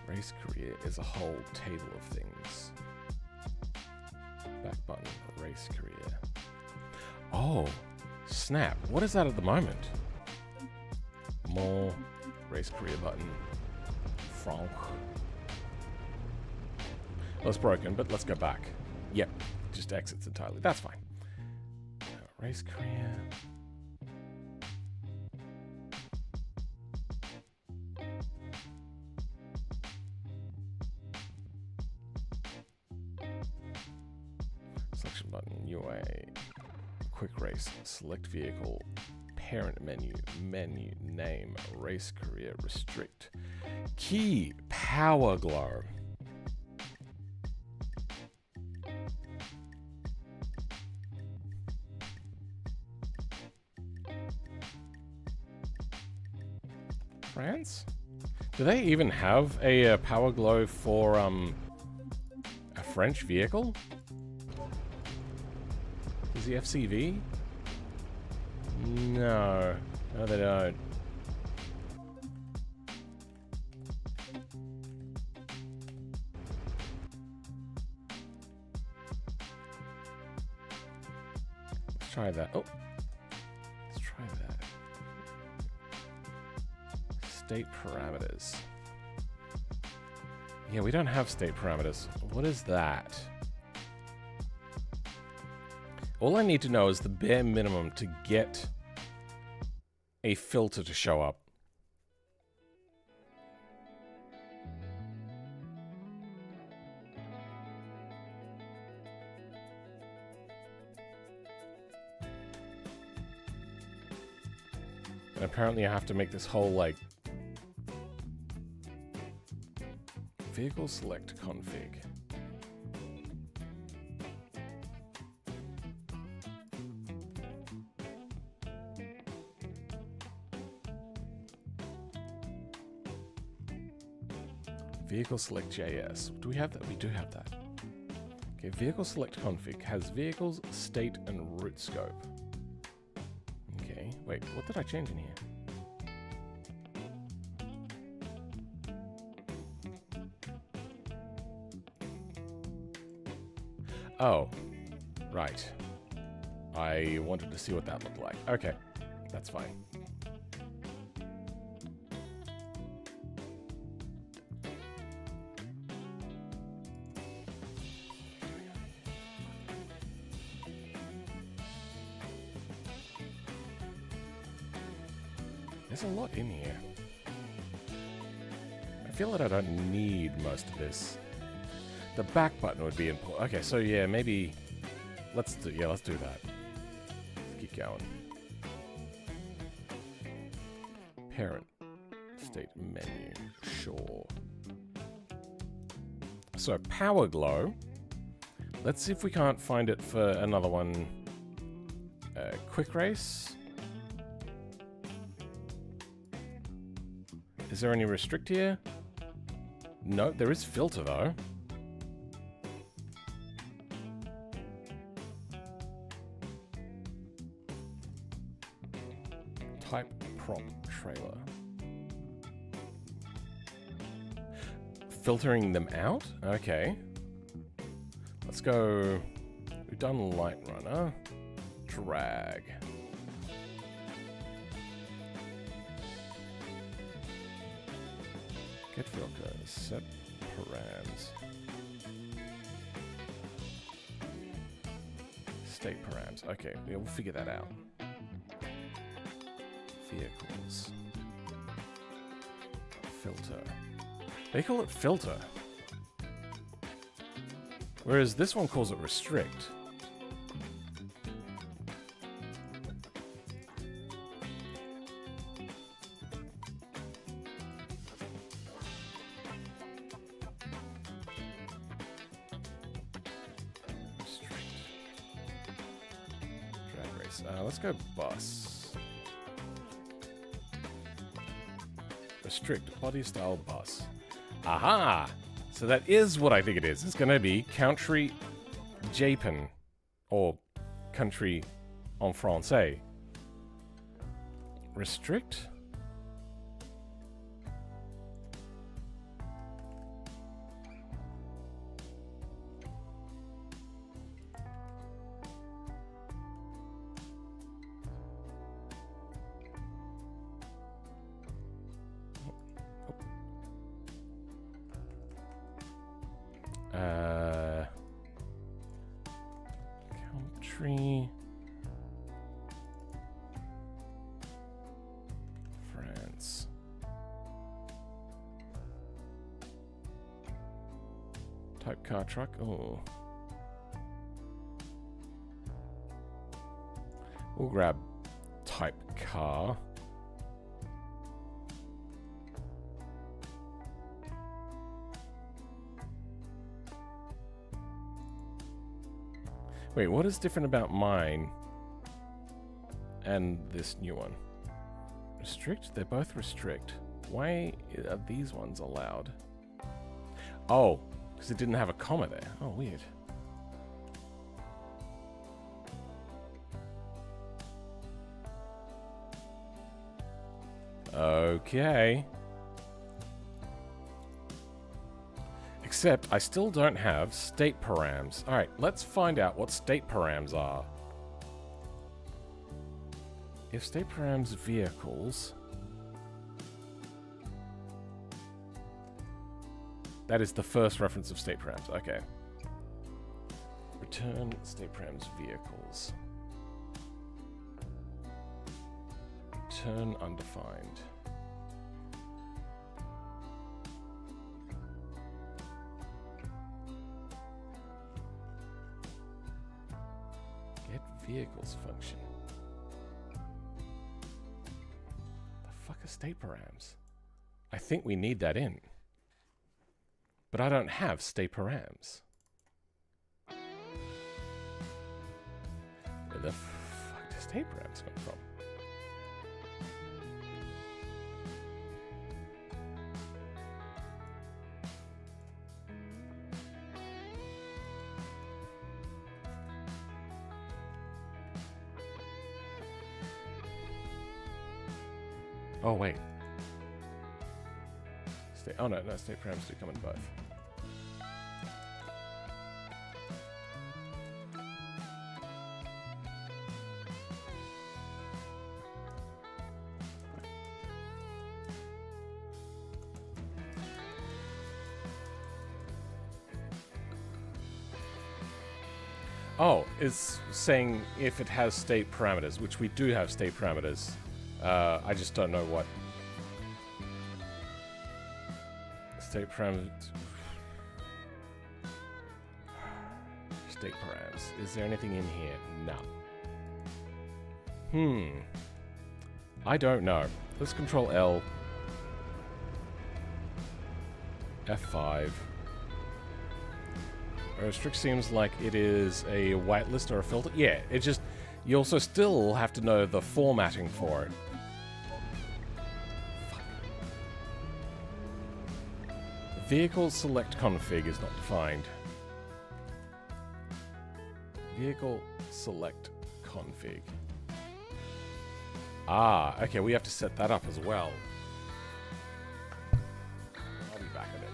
Race career is a whole table of things. Back button, race career. Oh, snap. What is that at the moment? More, race career button. Franc. Well, it's broken, but let's go back. Yep, just exits entirely. That's fine. Race career. Selection button, UI, quick race, select vehicle, parent menu, name, race career, restrict. Key, power glow. France? Do they even have a power glow for a French vehicle? Is the FCV? No. No, they don't. Let's try that. Oh. Let's try that. State parameters. Yeah, we don't have state parameters. What is that? All I need to know is the bare minimum to get a filter to show up. And apparently I have to make this whole, like, vehicle select config. Vehicle select JS. Do we have that? We do have that. Okay, vehicle select config has vehicles, state, and route scope. Okay, wait, what did I change in here? Oh, right. I wanted to see what that looked like. Okay, that's fine. There's a lot in here. I feel that I don't need most of this. The back button would be important. Okay, so yeah, maybe let's do that. Let's keep going. Parent state menu. Sure. So power glow. Let's see if we can't find it for another one. Quick race. Is there any restrict here? No, there is filter though. Type prop trailer. Filtering them out? Okay. Let's go. We've done light runner. Drag. Get filter. Set params. State params. Okay, yeah, we'll figure that out. Vehicles. Filter. They call it filter. Whereas this one calls it restrict. Restrict. Drag race. Let's go bus. Restrict body style bus. Aha! So that is what I think it is. It's going to be country Japan, or country en français. Restrict? Country France. Type car truck. Oh. We'll grab type car. Wait, what is different about mine and this new one? Restrict? They're both restrict. Why are these ones allowed? Oh, because it didn't have a comma there. Oh, weird. Okay. Except I still don't have state params. Alright, let's find out what state params are. If state params vehicles... That is the first reference of state params. Okay. Return state params vehicles. Return undefined. Get vehicles function. The fuck are state params? I think we need that in. But I don't have state params. Where the fuck do state params come from? Oh, wait. Oh, no, state params do come in both. Oh, it's saying if it has state parameters, which we do have state parameters. I just don't know what. State parameters. State params. Is there anything in here? No. I don't know. Let's control L. F5. Restrict seems like it is a whitelist or a filter. Yeah, it just... You also still have to know the formatting for it. Fuck. Vehicle select config is not defined. Vehicle select config. Ah, okay, we have to set that up as well. I'll be back at it.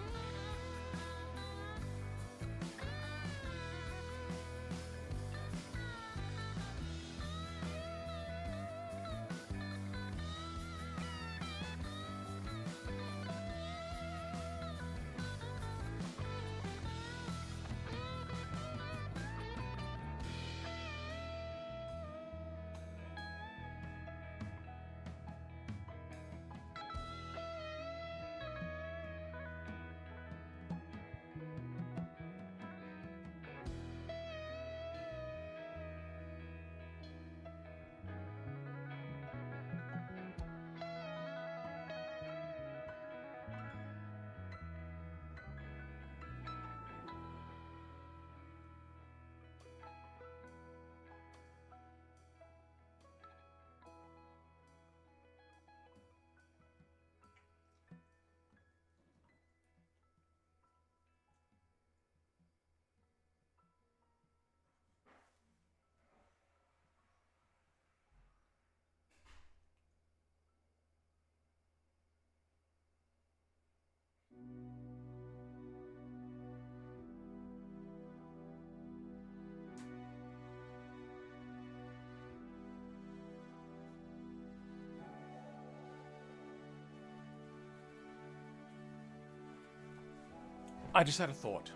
I just had a thought.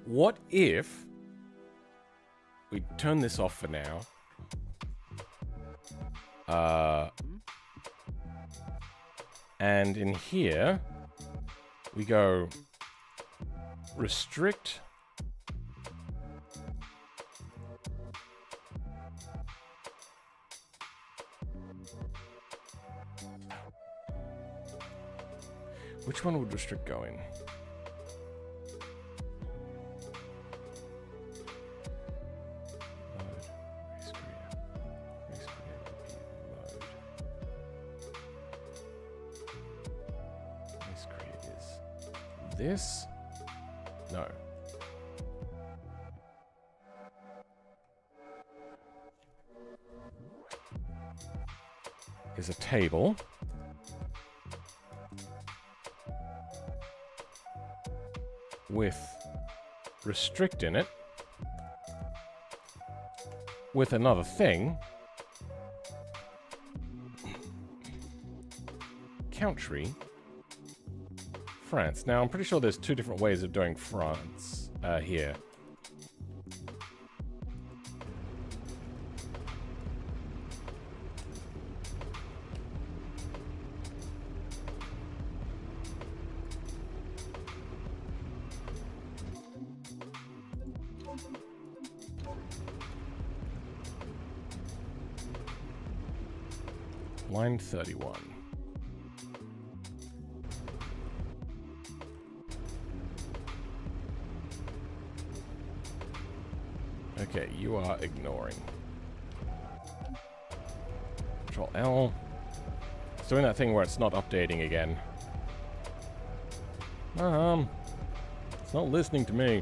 What if we turn this off for now? And in here, we go restrict which one would restrict go in? this? No. Is a table. With restrict in it. With another thing. Country. France. Now, I'm pretty sure there's two different ways of doing France here. Line 31. Okay, you are ignoring. Control L. It's doing that thing where it's not updating again. It's not listening to me.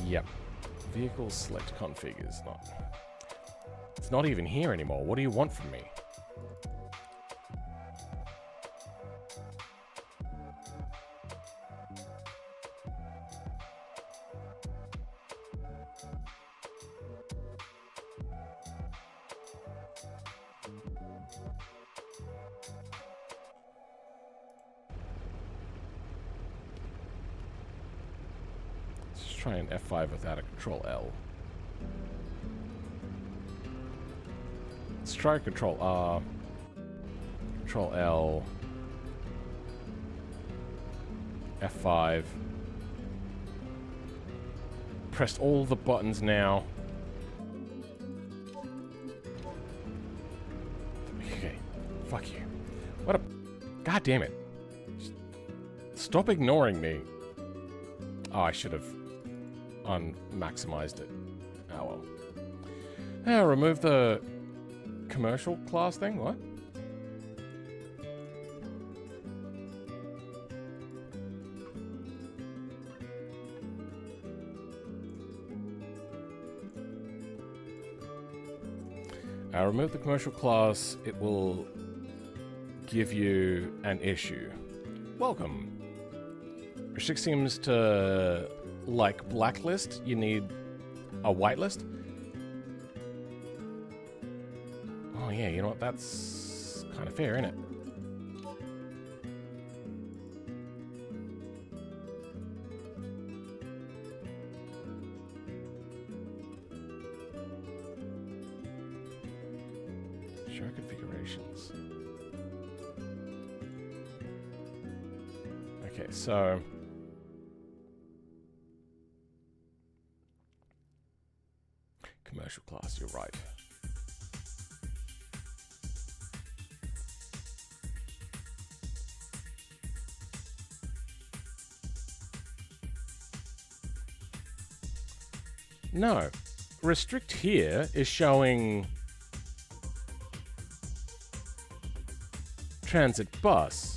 Yep. Vehicle select config is not... It's not even here anymore. What do you want from me? Try an F5 without a Control L. Let's try Control R. Control L. F5. Pressed all the buttons now. Okay. Fuck you. What a... God damn it. Stop ignoring me. Oh, I should have... unmaximized it. Oh well. Yeah, remove the commercial class thing? What? Remove the commercial class. It will give you an issue. Welcome. Restrict seems to... like blacklist, you need a whitelist. Oh yeah, you know what? That's kind of fair, isn't it? Show configurations. Okay, so... commercial class, you're right. No. Restrict here is showing transit bus.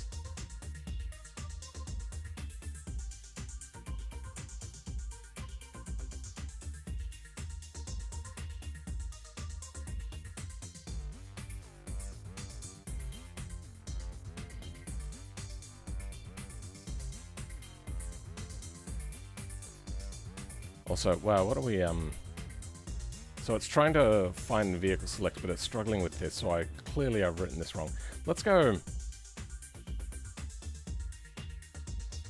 Also, wow, what are we, so it's trying to find vehicle select, but it's struggling with this, so clearly I've written this wrong. Let's go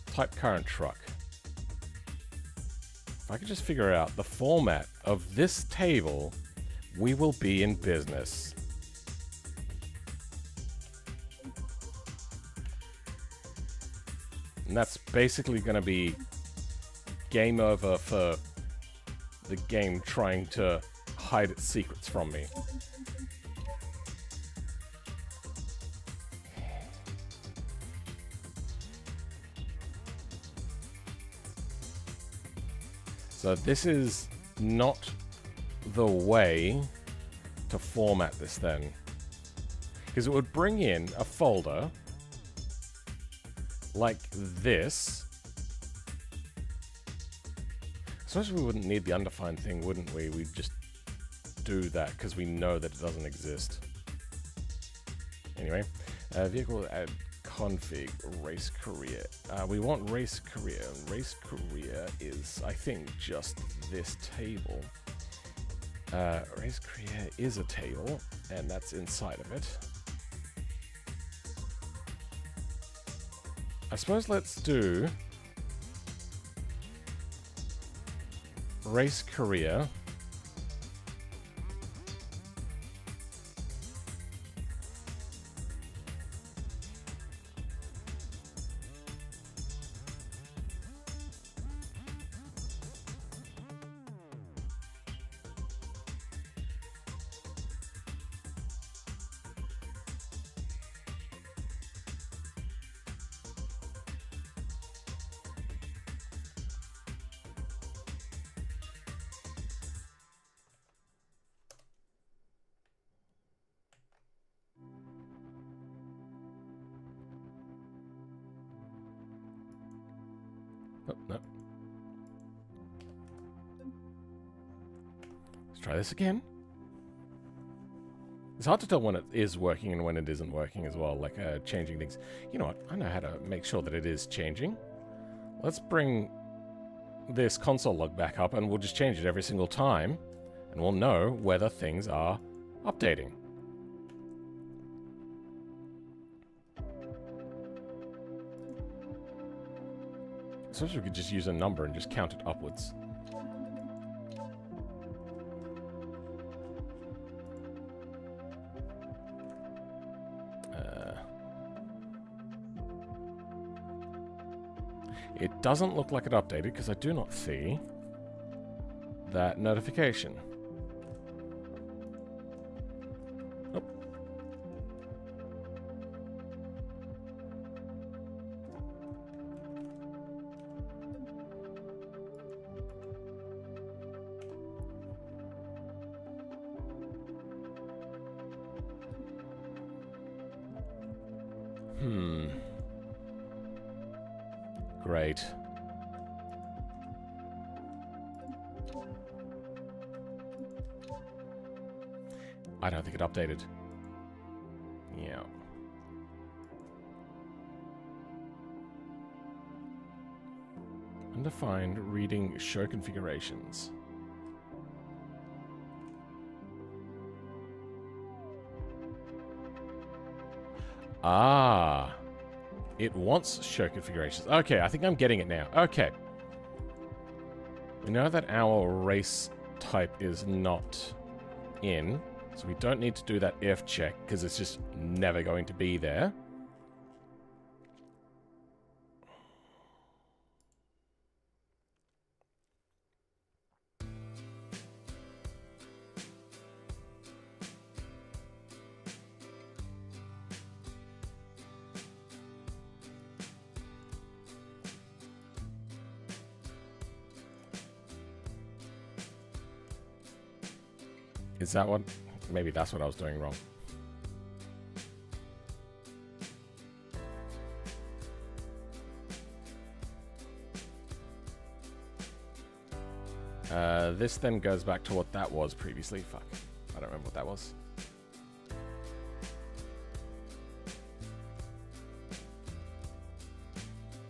type current truck. If I could just figure out the format of this table, we will be in business. And that's basically going to be game over for the game trying to hide its secrets from me. So this is not the way to format this then. Because it would bring in a folder like this. I suppose we wouldn't need the undefined thing, wouldn't we? We'd just do that because we know that it doesn't exist. Anyway, vehicle add config race career. We want race career. Race career is, I think, just this table. Race career is a table, and that's inside of it. I suppose let's do race career. Oh, no. Let's try this again. It's hard to tell when it is working and when it isn't working as well, like changing things. You know what? I know how to make sure that it is changing. Let's bring this console log back up and we'll just change it every single time and we'll know whether things are updating. I suppose we could just use a number and just count it upwards. It doesn't look like it updated because I do not see that notification. Great. I don't think it updated. Yeah. Undefined reading show configurations. Ah. It wants show configurations. Okay, I think I'm getting it now. Okay. We know that our race type is not in, so we don't need to do that if check, because it's just never going to be there. Is that what? Maybe that's what I was doing wrong. This then goes back to what that was previously. Fuck. I don't remember what that was.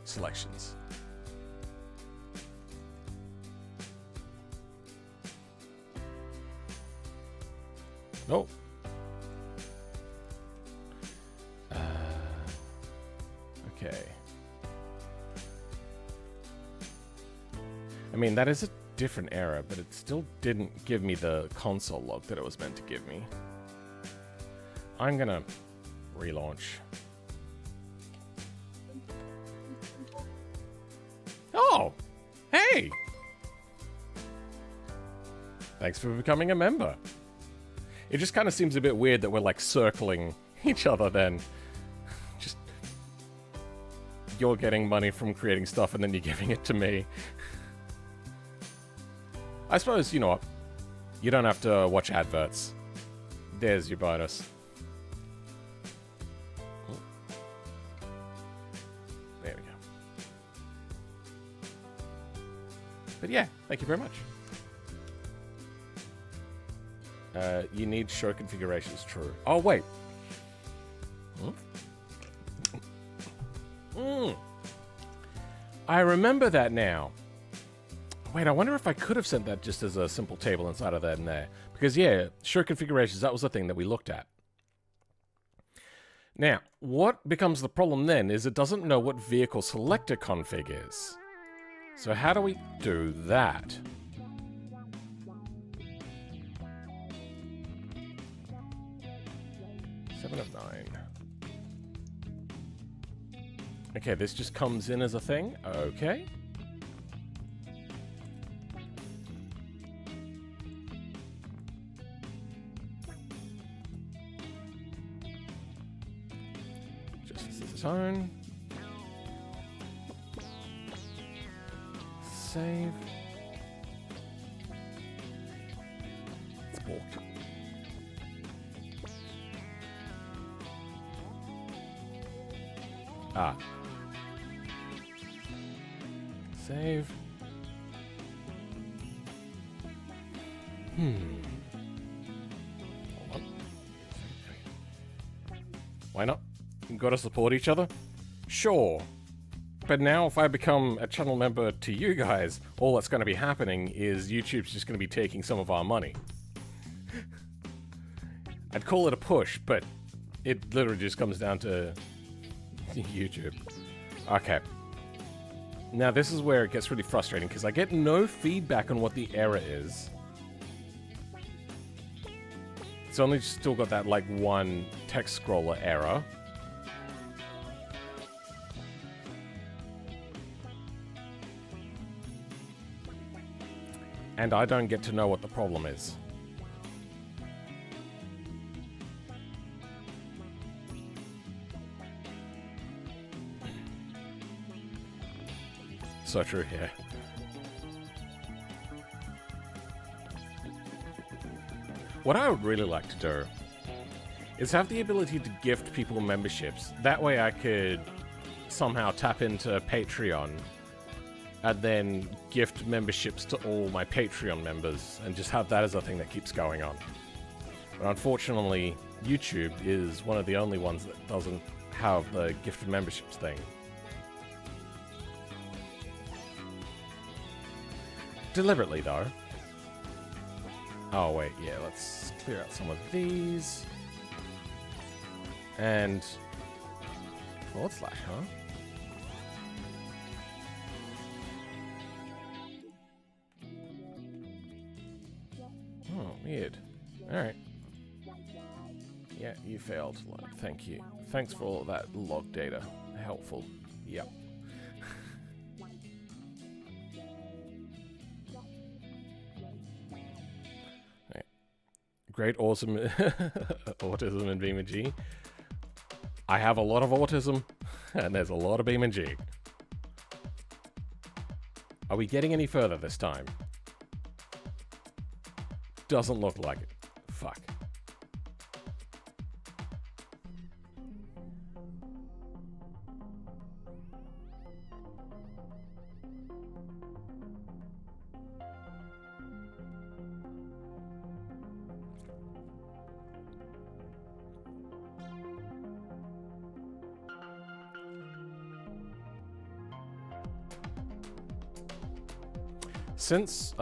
Selections. Nope. Okay. I mean, that is a different error, but it still didn't give me the console log that it was meant to give me. I'm gonna relaunch. Oh! Hey! Thanks for becoming a member. It just kind of seems a bit weird that we're like circling each other then. Just... You're getting money from creating stuff and then you're giving it to me. I suppose, you know what? You don't have to watch adverts. There's your bonus. Oh. There we go. But yeah, thank you very much. You need show configurations, true. Oh, wait. I remember that now. Wait, I wonder if I could have sent that just as a simple table inside of that in there. Because, yeah, show configurations, that was the thing that we looked at. Now, what becomes the problem then is it doesn't know what vehicle selector config is. So how do we do that? Seven of 9. Okay, this just comes in as a thing. Okay. Just as its own. Save. Let's walk. Ah. Save. Hold on. Why not? We've got to support each other? Sure. But now if I become a channel member to you guys, all that's going to be happening is YouTube's just going to be taking some of our money. I'd call it a push, but it literally just comes down to YouTube. Okay. Now this is where it gets really frustrating because I get no feedback on what the error is. It's only still got that like one text scroller error. And I don't get to know what the problem is. So true here. What I would really like to do is have the ability to gift people memberships. That way I could somehow tap into Patreon and then gift memberships to all my Patreon members and just have that as a thing that keeps going on. But unfortunately, YouTube is one of the only ones that doesn't have the gifted memberships thing. Deliberately, though. Oh, wait, yeah, let's clear out some of these. And... // huh? Oh, weird. Alright. Yeah, you failed. Thank you. Thanks for all of that log data. Helpful. Yep. Great, awesome autism in BeamNG. I have a lot of autism, and there's a lot of BeamNG. Are we getting any further this time? Doesn't look like it. Fuck. Since,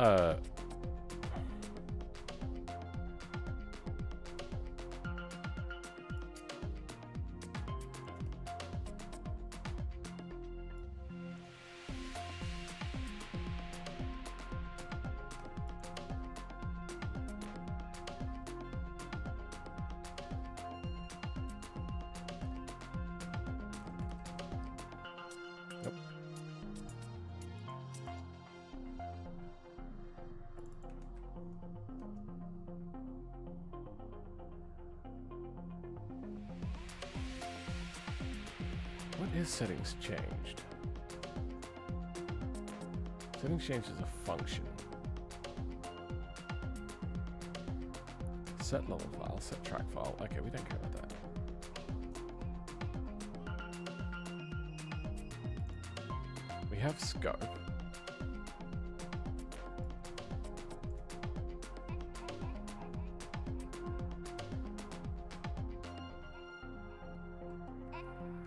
what is settings changed? Settings changed as a function. Set level file, set track file. Okay, we don't care about that. We have scope.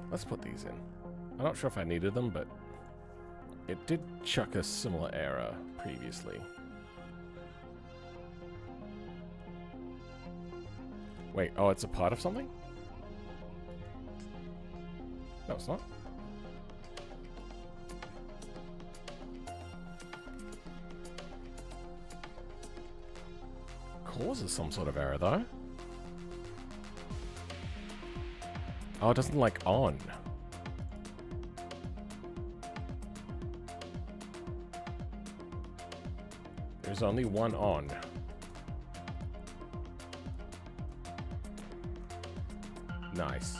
Let's put these in. I'm not sure if I needed them, but it did chuck a similar error previously. Wait, oh, it's a part of something? No, it's not. Causes some sort of error, though. Oh, it doesn't like on. There's only one on. Nice.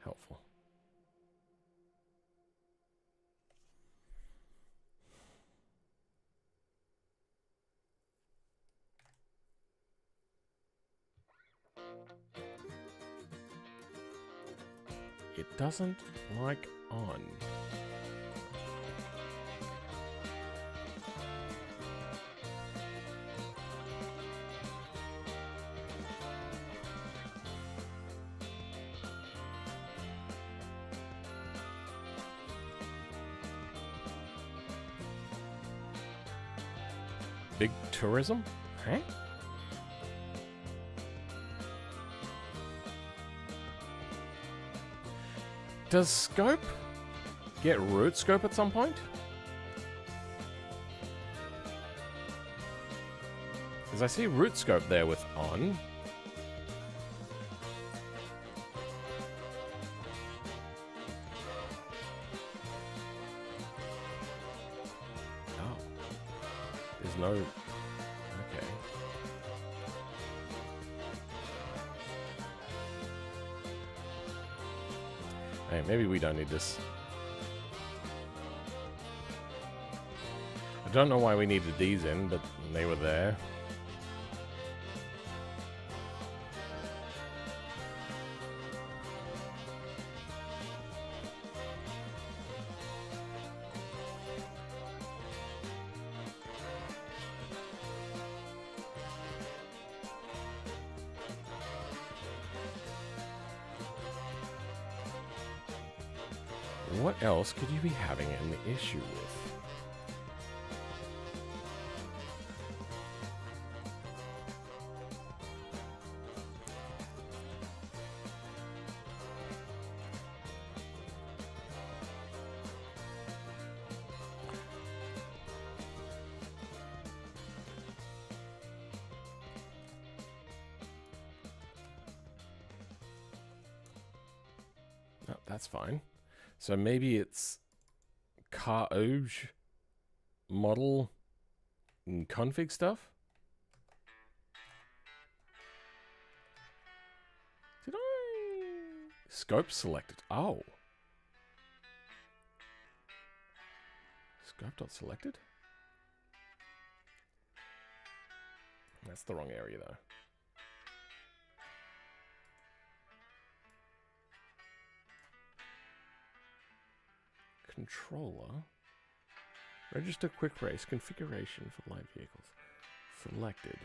Helpful. It doesn't like on. Big tourism? Huh? Does scope get root scope at some point? Because I see root scope there with on. Oh. There's no... Okay. Hey, maybe we don't need this. I don't know why we needed these in, but they were there. What else could you be having an issue with? Oh, that's fine. So maybe it's KDE model and config stuff? Did I? Scope selected. Oh. Scope.selected? That's the wrong area though. Controller. Register quick race configuration for light vehicles. Selected.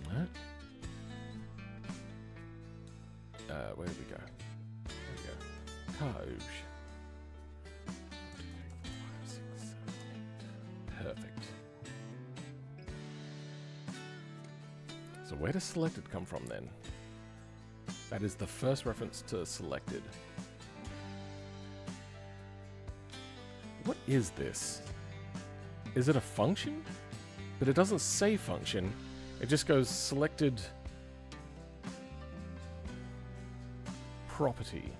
What? Where did we go? There we go. KDE. Perfect. So where does selected come from then? That is the first reference to selected. What is this? Is it a function? but it doesn't say function. It just goes selected property.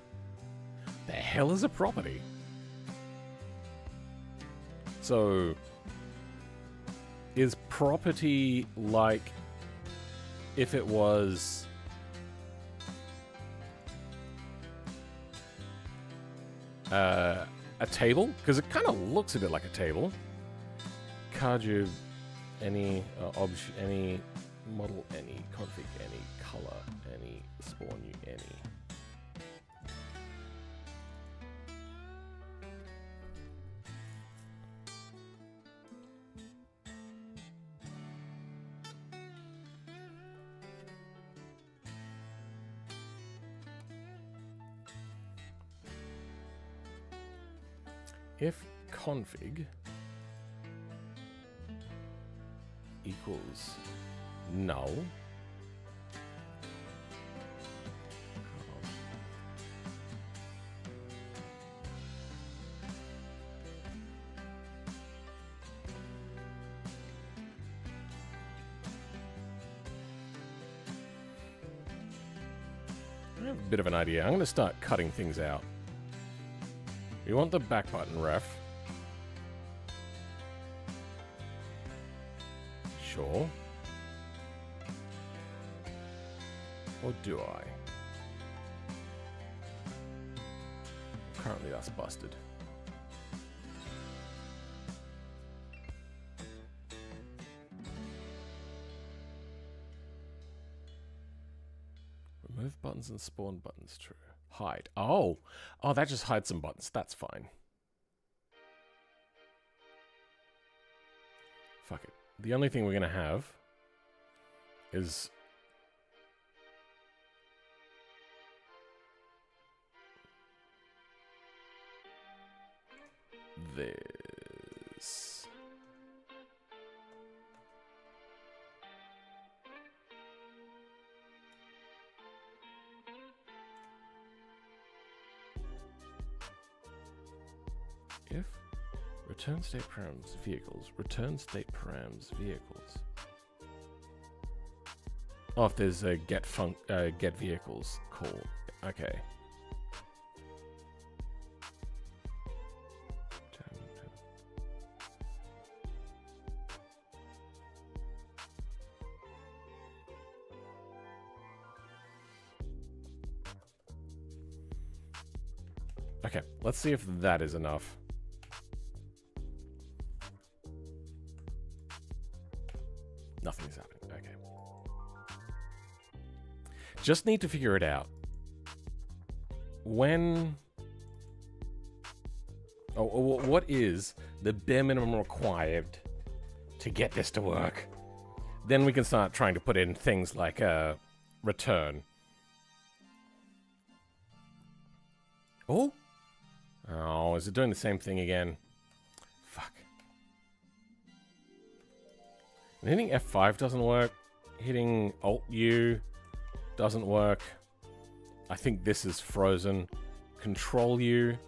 The hell is a property? So, is property like if it was a table? Because it kind of looks a bit like a table. Cardube, any any model, any config, any color, any spawn new, any. If config equals null, I have a bit of an idea. I'm going to start cutting things out. We want the back button ref. Sure. Or do I? Currently that's busted. Remove buttons and spawn buttons, true. Hide. Oh, that just hides some buttons. That's fine. Fuck it. The only thing we're going to have is this. If return state params vehicles, return state params vehicles. Oh, if there's a get vehicles call. Okay. Okay, let's see if that is enough. Nothing's happening. Okay. Just need to figure it out. When... what is the bare minimum required to get this to work? Then we can start trying to put in things like return. Oh? Oh, is it doing the same thing again? Fuck. Hitting F5 doesn't work. Hitting Alt-U doesn't work. I think this is frozen. Control-U.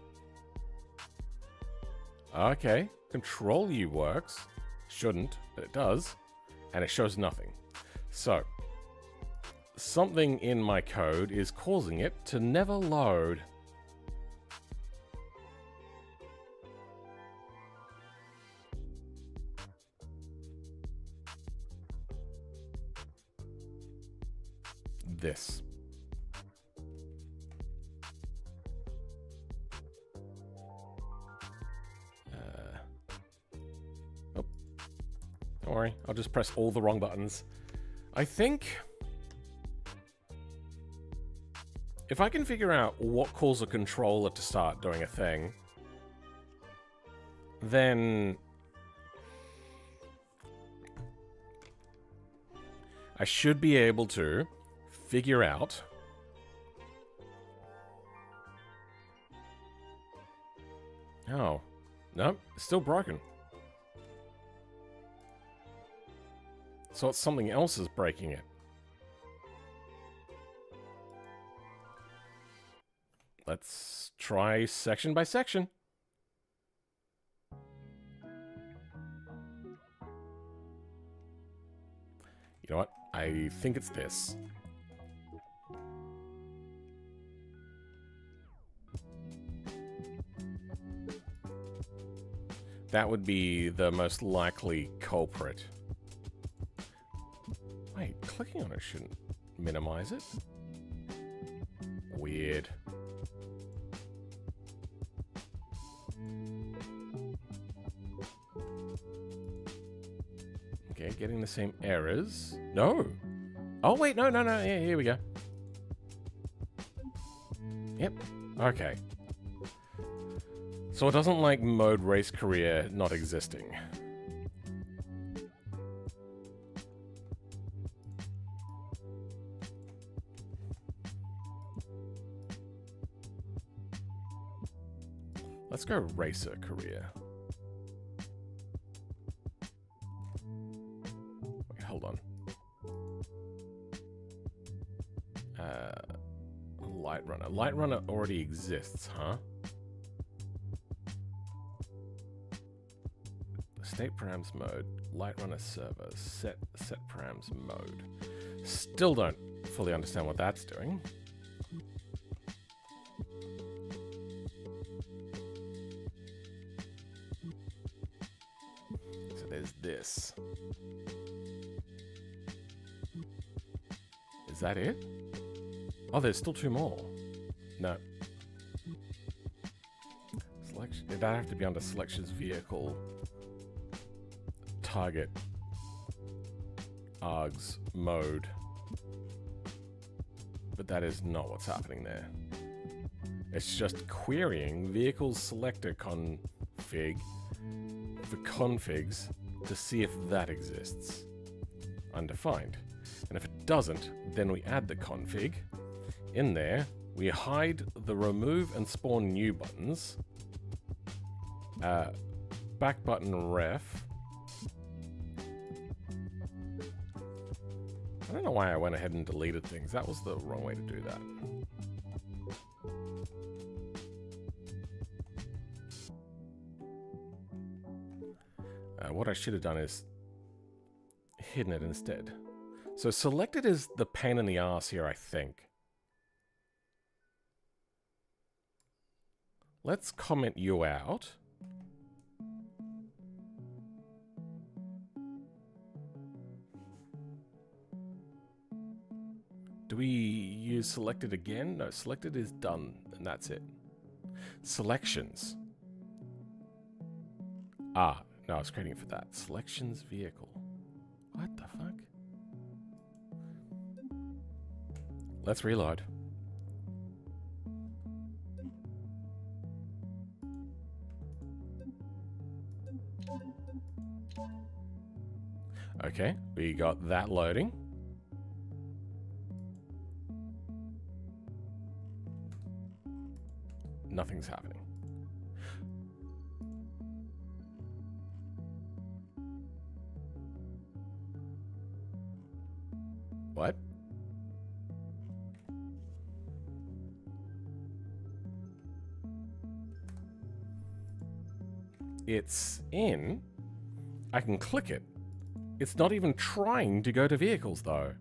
Okay. Control-U works. Shouldn't, but it does. And it shows nothing. So, something in my code is causing it to never load. This. Oh. Don't worry, I'll just press all the wrong buttons. I think if I can figure out what calls a controller to start doing a thing, then I should be able to figure out oh, no, it's still broken. So it's something else is breaking it. Let's try section by section. You know what? I think it's this. That would be the most likely culprit. Wait, clicking on it shouldn't minimize it. Weird. Okay, getting the same errors. No! Oh, wait, no. Yeah, here we go. Yep. Okay. So it doesn't like mode race career not existing. Let's go racer career. Wait, hold on. Light runner. Light runner already exists, huh? State params mode, light runner server, set params mode. Still don't fully understand what that's doing. So there's this. Is that it? Oh, there's still two more. No. Selection. That'd have to be under selections vehicle. Target args mode, but that is not what's happening there. It's just querying vehicle selector config for configs to see if that exists. Undefined. And if it doesn't, then we add the config. In there, we hide the remove and spawn new buttons. Back button ref. I don't know why I went ahead and deleted things. That was the wrong way to do that. What I should have done is hidden it instead. So selected is the pain in the ass here, I think. Let's comment you out. Do we use selected again? No, selected is done, and that's it. Selections. Ah, no, I was creating it for that. Selections vehicle. What the fuck? Let's reload. Okay, we got that loading. Nothing's happening. What? It's in. I can click it. It's not even trying to go to vehicles, though.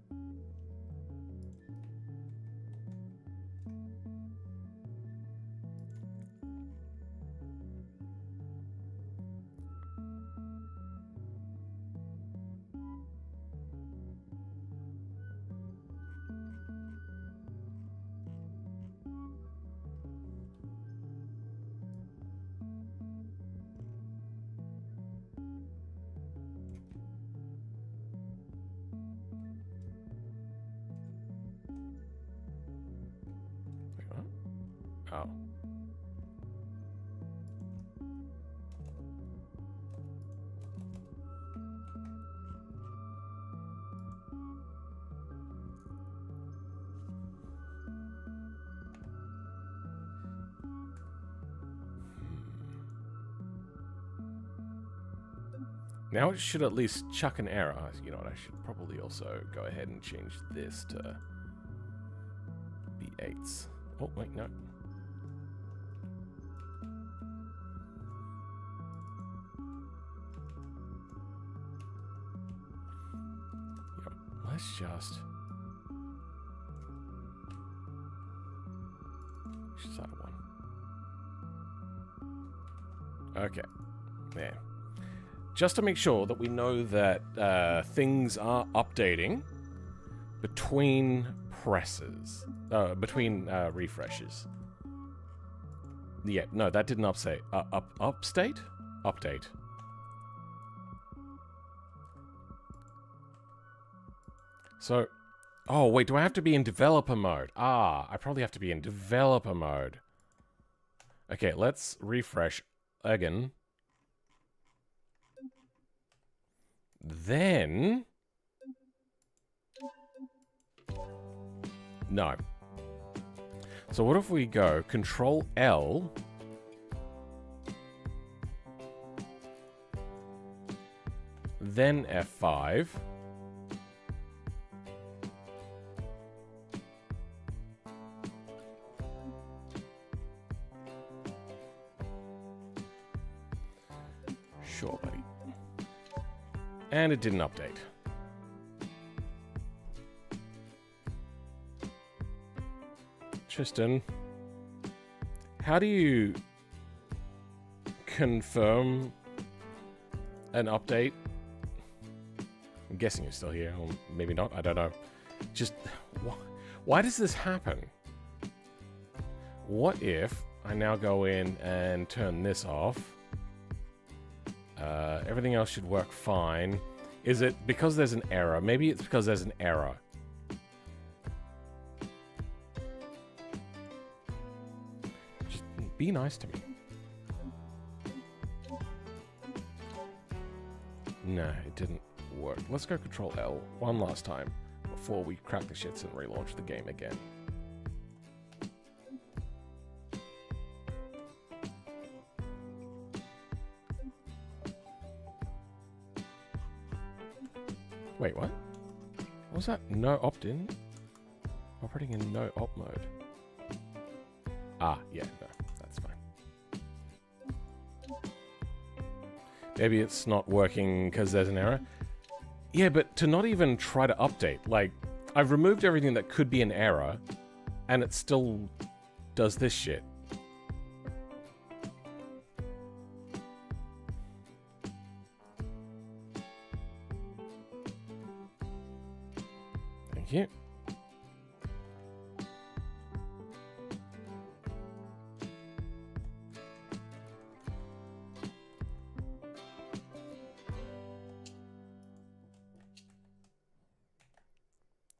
Oh. Now it should at least chuck an error. You know what, I should probably also go ahead and change this to B8s. Oh, wait, no. let's just... Start one. Okay. There. Just to make sure that we know that things are updating between presses. Between refreshes. Yeah, no, that didn't upstate. Upstate? Update. So, oh wait, do I have to be in developer mode? Ah, I probably have to be in developer mode. Okay, let's refresh again. Then... No. So what if we go Control L, then F5, sure, buddy. And it didn't update. Tristan, how do you confirm an update? I'm guessing you're still here, or maybe not, I don't know. Just, why does this happen? What if I now go in and turn this off? Everything else should work fine. Is it because there's an error? Maybe it's because there's an error. Just be nice to me. No, it didn't work. Let's go Control L one last time before we crack the shits and relaunch the game again. Wait, what? What was that? No opt-in? Operating in no op mode. Ah, yeah, no, that's fine. Maybe it's not working because there's an error. Yeah, but to not even try to update, like, I've removed everything that could be an error, and it still does this shit. Thank you.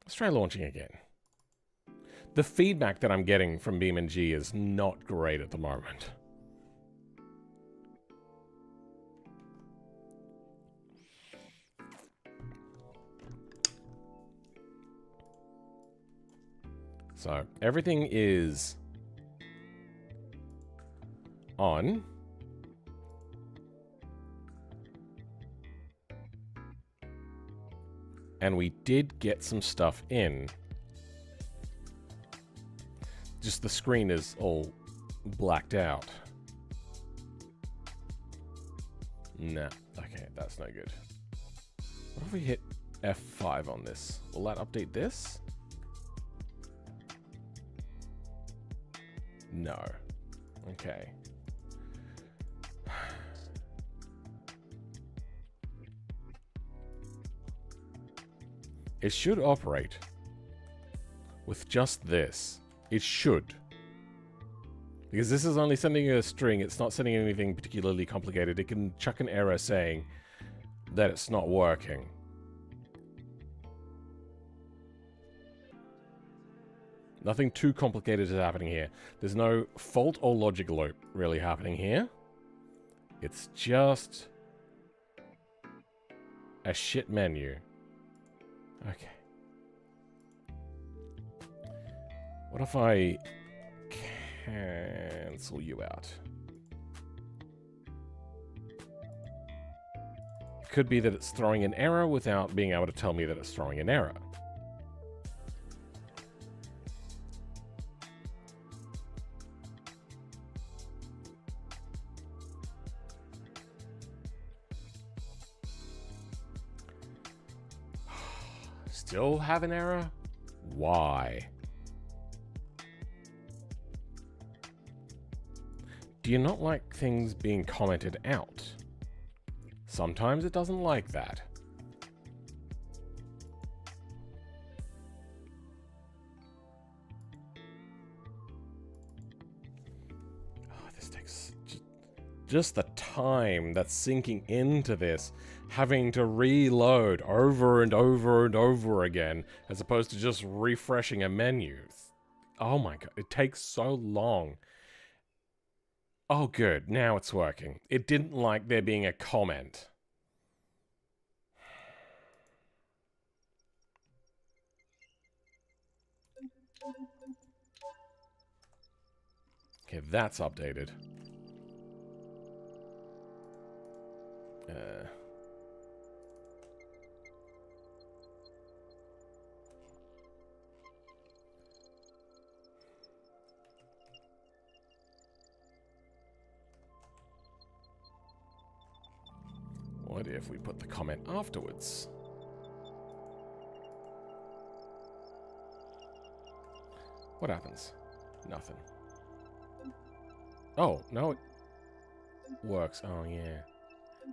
Let's try launching again. The feedback that I'm getting from BeamNG is not great at the moment. So, everything is on. And we did get some stuff in. Just the screen is all blacked out. Nah, okay, that's no good. What if we hit F5 on this? Will that update this? No. Okay. It should operate with just this. It should. Because this is only sending you a string. It's not sending anything particularly complicated. It can chuck an error saying that it's not working. Nothing too complicated is happening here. There's no fault or logic loop really happening here. It's just a shit menu. Okay. What if I cancel you out? It could be that it's throwing an error without being able to tell me that it's throwing an error. still have an error? Why? Do you not like things being commented out? Sometimes it doesn't like that. Oh, this takes just the time that's sinking into this, having to reload over and over and over again, as opposed to just refreshing a menu. Oh my god, it takes so long. Oh good, now it's working. It didn't like there being a comment. Okay, that's updated. What if we put the comment afterwards? What happens? Nothing. Oh, no, it works. Oh, yeah.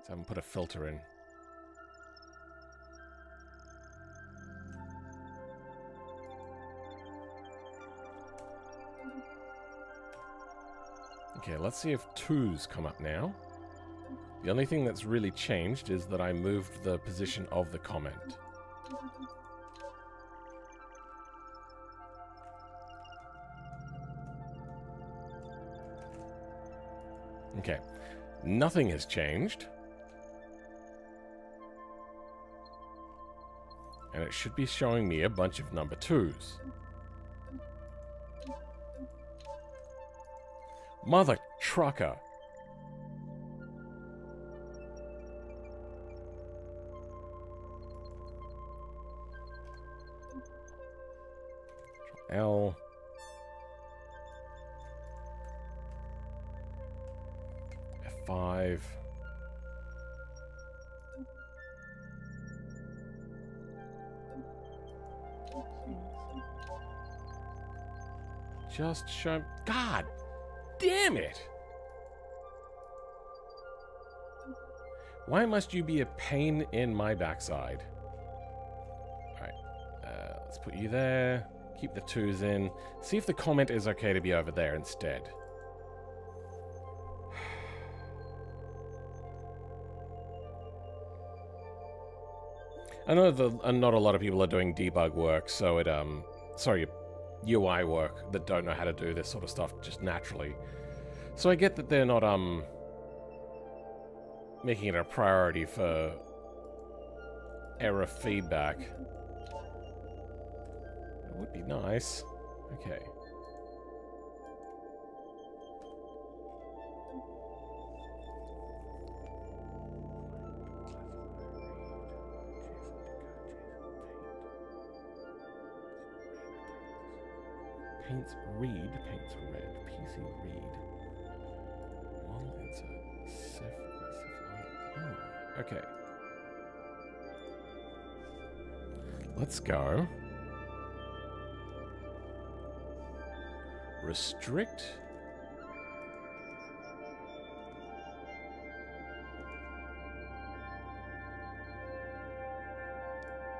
So I haven't put a filter in. Okay, let's see if 2's come up now. The only thing that's really changed is that I moved the position of the comment. Okay, nothing has changed. And it should be showing me a bunch of number 2's. Mother trucker. L. F5. Just show... God damn it! Why must you be a pain in my backside? Alright, let's put you there. Keep the 2's in. See if the comment is okay to be over there instead. I know that not a lot of people are doing debug work, so it, sorry, UI work that don't know how to do this sort of stuff just naturally. So I get that they're not, making it a priority for error feedback. It would be nice. Okay. Paints read, paints red, PC read. Model insert, oh, okay. Let's go. Restrict.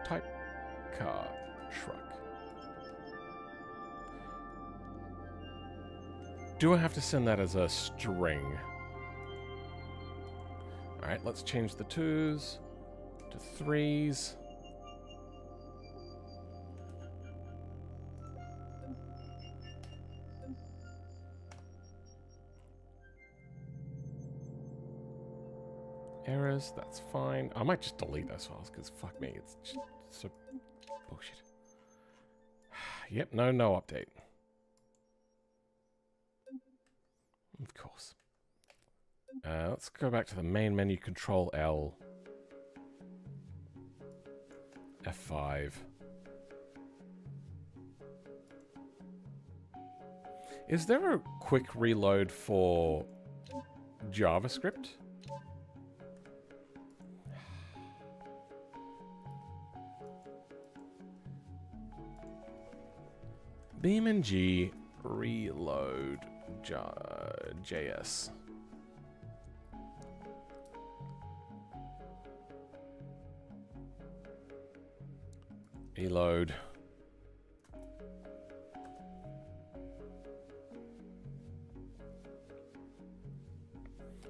Type car truck. Do I have to send that as a string? Alright, let's change the 2's to 3's. Errors, that's fine. I might just delete those files, because fuck me, it's just so bullshit. Yep, no update. Of course. Let's go back to the main menu, Control L. F5. Is there a quick reload for JavaScript? BeamNG reload JS. Reload.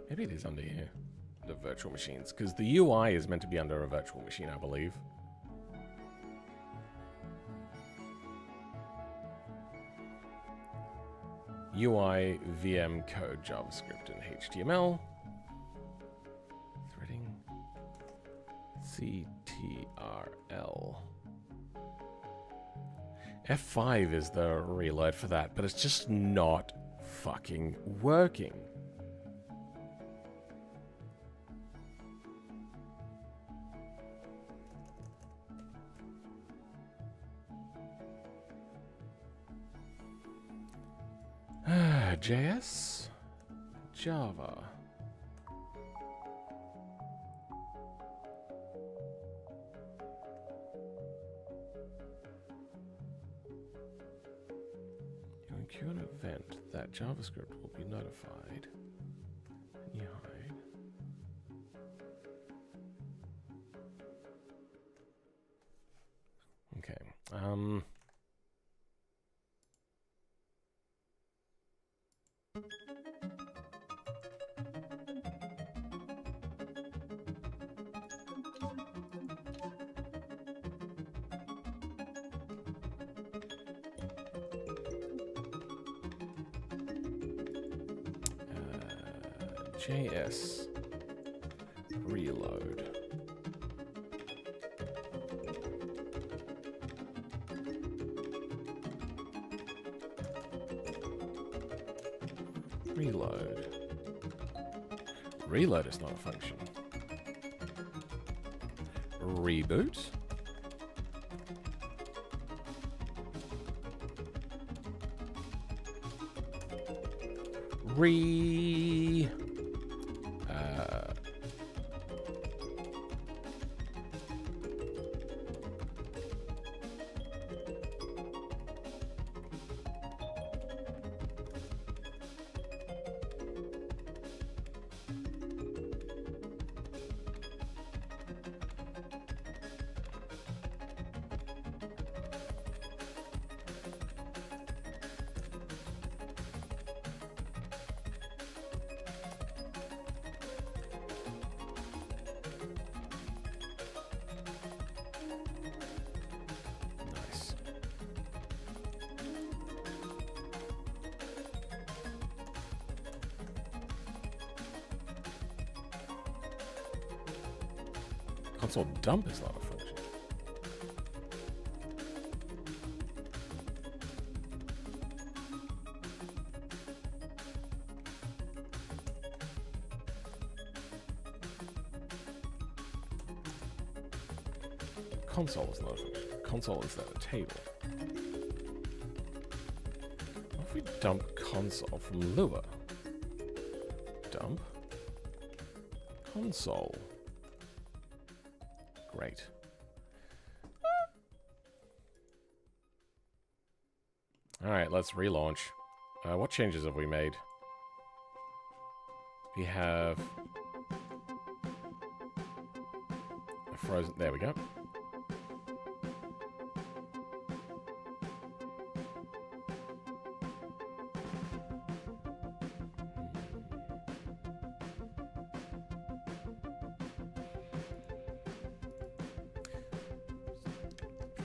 Maybe it is under here, the virtual machines, because the UI is meant to be under a virtual machine, I believe. UI, VM, code, JavaScript, and HTML. Threading. CTRL. F5 is the reload for that, but it's just not fucking working. JS, Java. You incur an event that JavaScript will be notified. And you hide. Okay. JS reload. Reload. Reload is not a function. Reboot. Console dump is not a function. Console is not a function. Console is not a table. What if we dump console from Lua? Dump console. Great. All right, let's relaunch. What changes have we made? We have a frozen. There we go.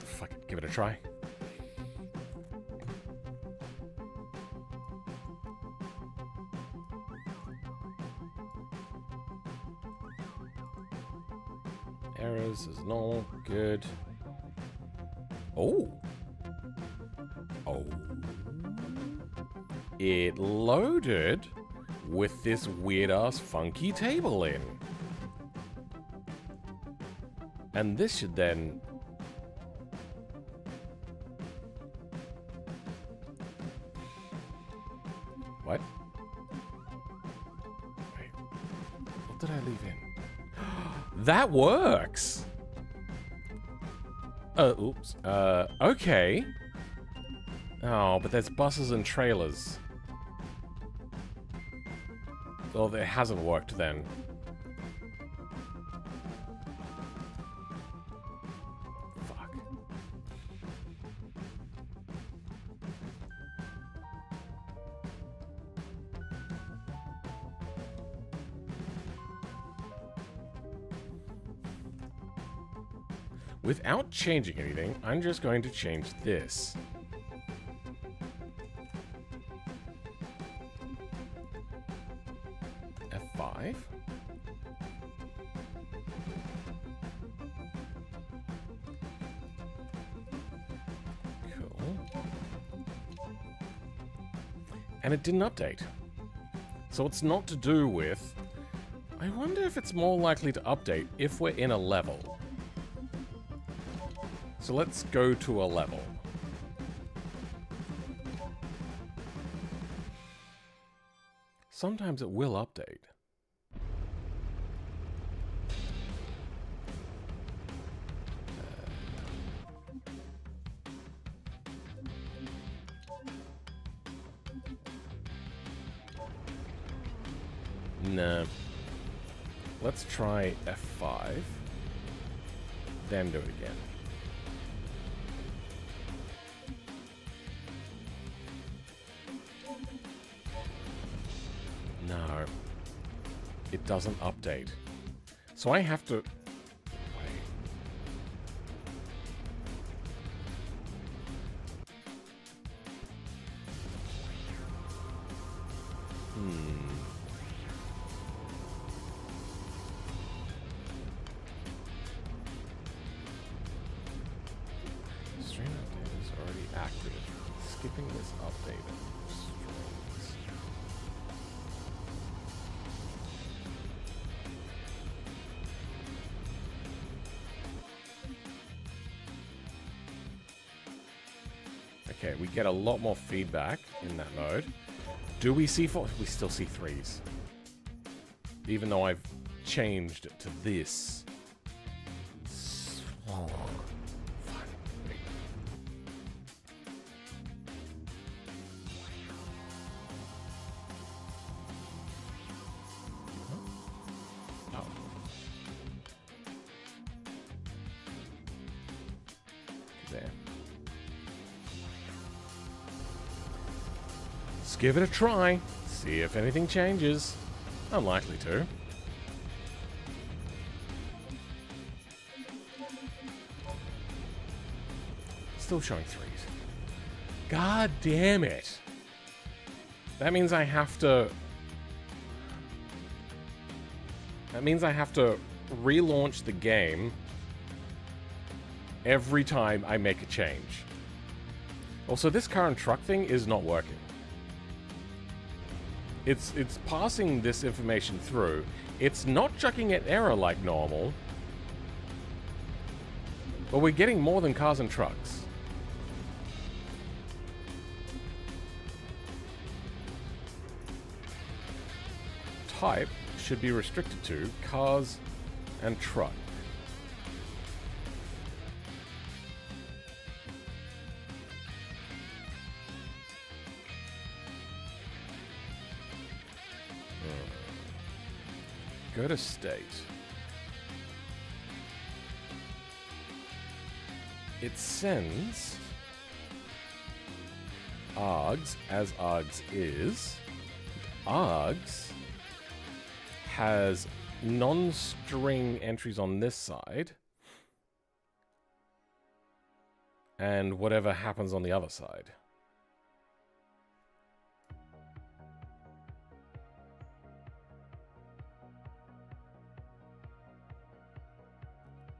Fuck it, give it a try. Errors is normal, good. Oh. Oh. It loaded with this weird-ass funky table in. And this should then... What? Wait. What did I leave in? That works! Oops. Okay. Oh, but there's buses and trailers. Well, it hasn't worked then. Fuck. Without changing anything, I'm just going to change this. F5. Cool. And it didn't update. So it's not to do with... I wonder if it's more likely to update if we're in a level. So let's go to a level. Sometimes it will update. No. Let's try F5. Then do it again. No. It doesn't update. So I have to... Wait. Stream update is already active. Skipping this update. Okay, we get a lot more feedback in that mode. Do we see four? We still see threes. Even though I've changed it to this. Oh, fine. Oh. There. Let's give it a try. See if anything changes. Unlikely to. Still showing threes. God damn it. That means I have to... That means I have to relaunch the game every time I make a change. Also, this current truck thing is not working. It's passing this information through. It's not chucking an error like normal. But we're getting more than cars and trucks. Type should be restricted to cars and truck. Go to state. It sends args as args is. Args has non-string entries on this side and whatever happens on the other side.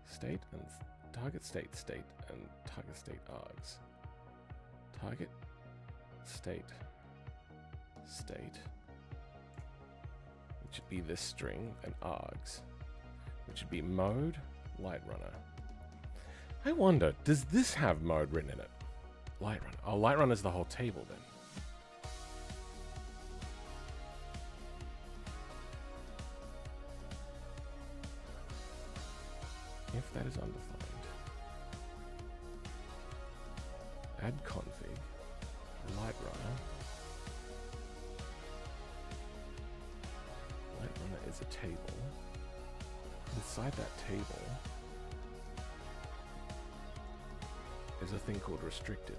State and target state and target state args. Target state. Which should be this string and args. Which should be mode light runner. I wonder, does this have mode written in it? Light runner. Oh, light runner is the whole table then. If that is undefined, add config, light runner. Light runner is a table. Inside that table is a thing called restricted.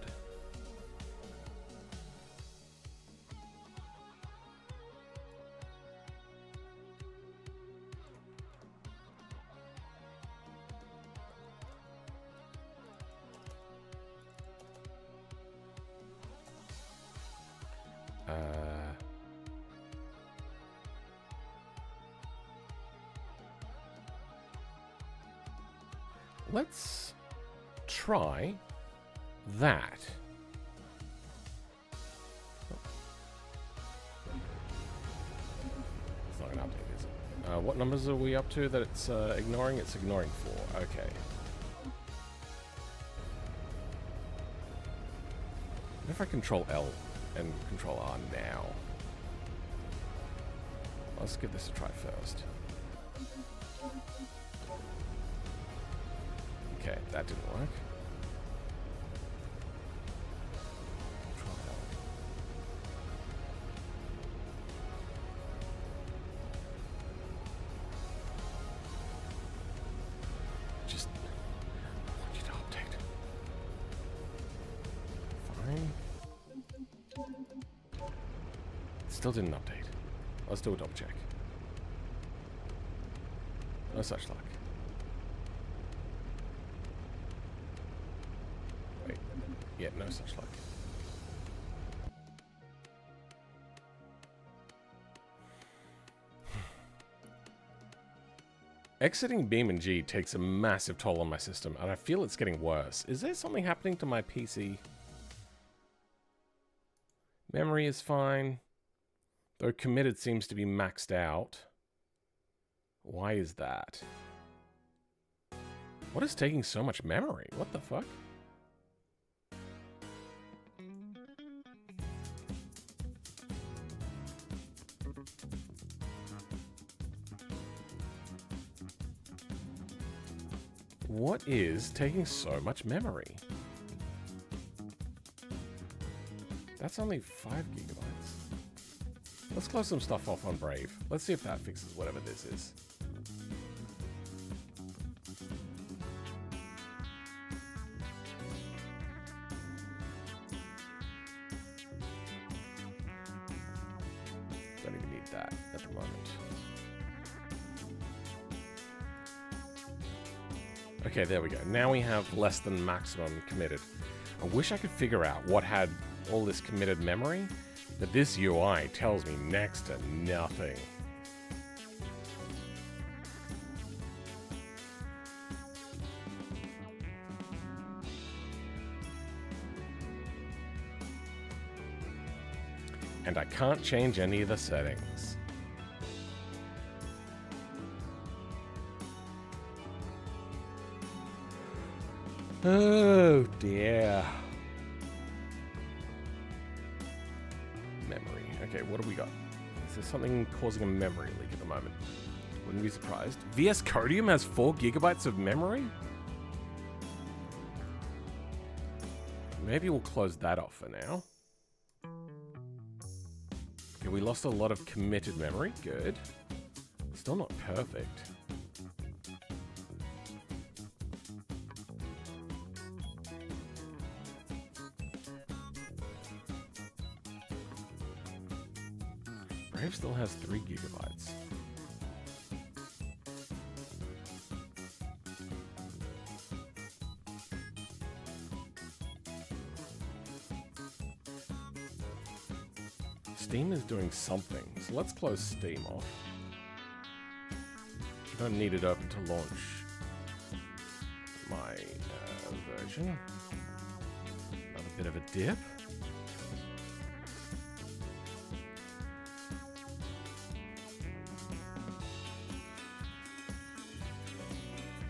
Let's try that. Oh. It's not an update, is it? What numbers are we up to that it's ignoring? It's ignoring 4. Okay. What if I control L and control R now? Let's give this a try first. Okay, that didn't work. Control L. Just want you to update. Fine. Still didn't update. Let's do a double check. No such luck. Wait. Yeah, no such luck. Exiting BeamNG takes a massive toll on my system, and I feel it's getting worse. Is there something happening to my PC? Memory is fine, though committed seems to be maxed out. Why is that? What is taking so much memory? What the fuck? What is taking so much memory? That's only 5 gigabytes. Let's close some stuff off on Brave. Let's see if that fixes whatever this is. Don't even need that at the moment. Okay, there we go. Now we have less than maximum committed. I wish I could figure out what had all this committed memory, but this UI tells me next to nothing. And I can't change any of the settings. Oh dear. Memory. Okay, what do we got? Is there something causing a memory leak at the moment? Wouldn't be surprised. VS Codium has 4 gigabytes of memory? Maybe we'll close that off for now. Okay, we lost a lot of committed memory. Good. Still not perfect. Brave still has 3 gigabytes. Steam is doing something, so let's close Steam off. I don't need it open to launch my version. Another bit of a dip.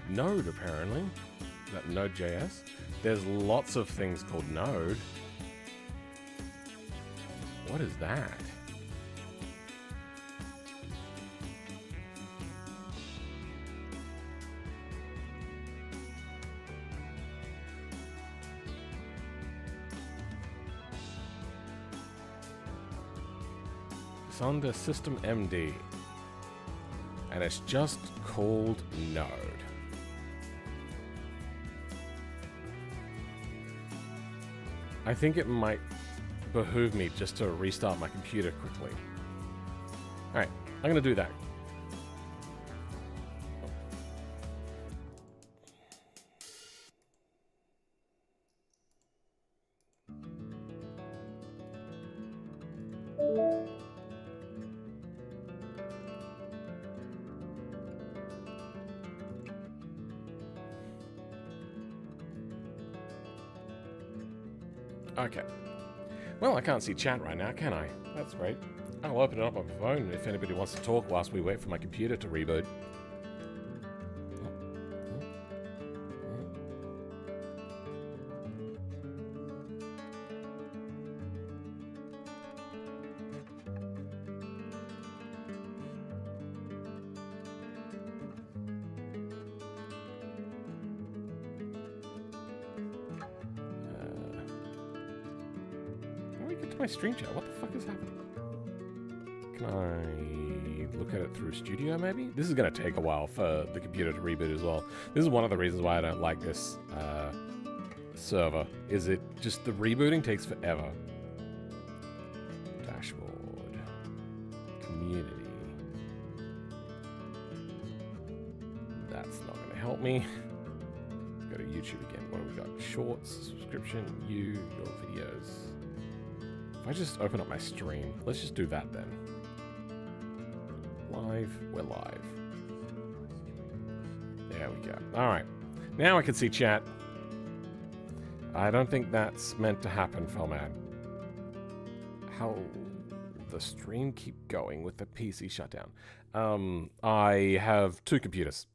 Node, apparently. Is that Node.js? There's lots of things called Node. What is that? It's under System MD. And it's just called Node. I think it might behoove me just to restart my computer quickly. Alright, I'm gonna do that. Okay. Well, I can't see chat right now, can I? That's great. I'll open it up on my phone if anybody wants to talk whilst we wait for my computer to reboot. My stream chat. What the fuck is happening? Can I look at it through Studio, maybe? This is going to take a while for the computer to reboot as well. This is one of the reasons why I don't like this server. Is it just the rebooting takes forever. Dashboard. Community. That's not going to help me. Go to YouTube again. What do we got? Shorts, subscription, your videos. If I just open up my stream, let's just do that then. Live, we're live. There we go. All right, now I can see chat. I don't think that's meant to happen, Felman. How the stream keep going with the PC shutdown? I have two computers.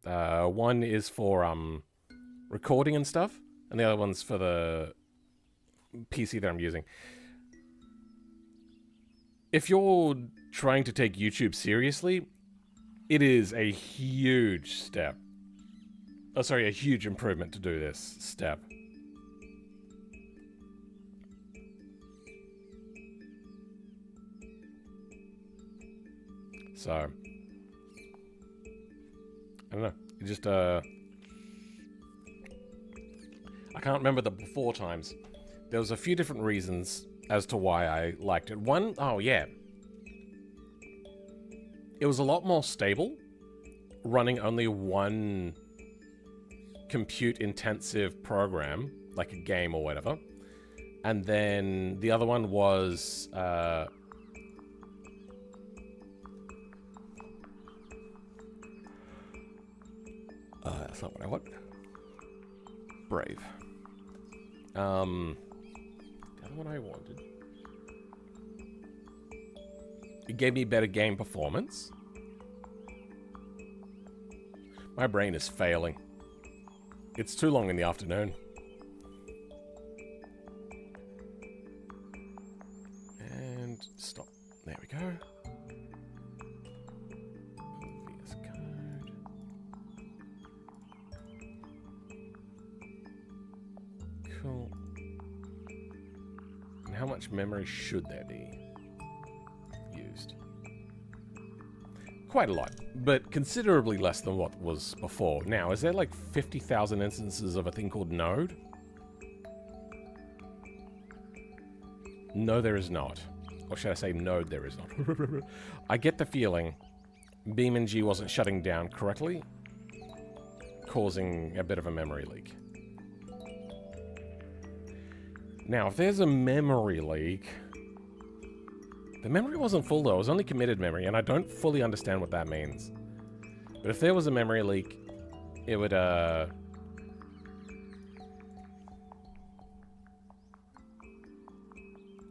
One is for recording and stuff, and the other one's for the PC that I'm using. If you're trying to take YouTube seriously, it is a huge step. Oh, sorry, a huge improvement to do this step. So, I don't know. It just, I can't remember the before times. There was a few different reasons as to why I liked it. One, oh yeah. It was a lot more stable, running only one compute-intensive program, like a game or whatever. And then the other one was... that's not what I want. Brave. The other one I wanted. It gave me better game performance. My brain is failing. It's too long in the afternoon. And stop. There we go. VS Code. Cool. And how much memory should there be used? Quite a lot, but considerably less than what was before. Now, is there like 50,000 instances of a thing called Node? No, there is not. Or should I say Node, there is not. I get the feeling BeamNG wasn't shutting down correctly, causing a bit of a memory leak. Now, if there's a memory leak... The memory wasn't full though, it was only committed memory, and I don't fully understand what that means. But if there was a memory leak, it would,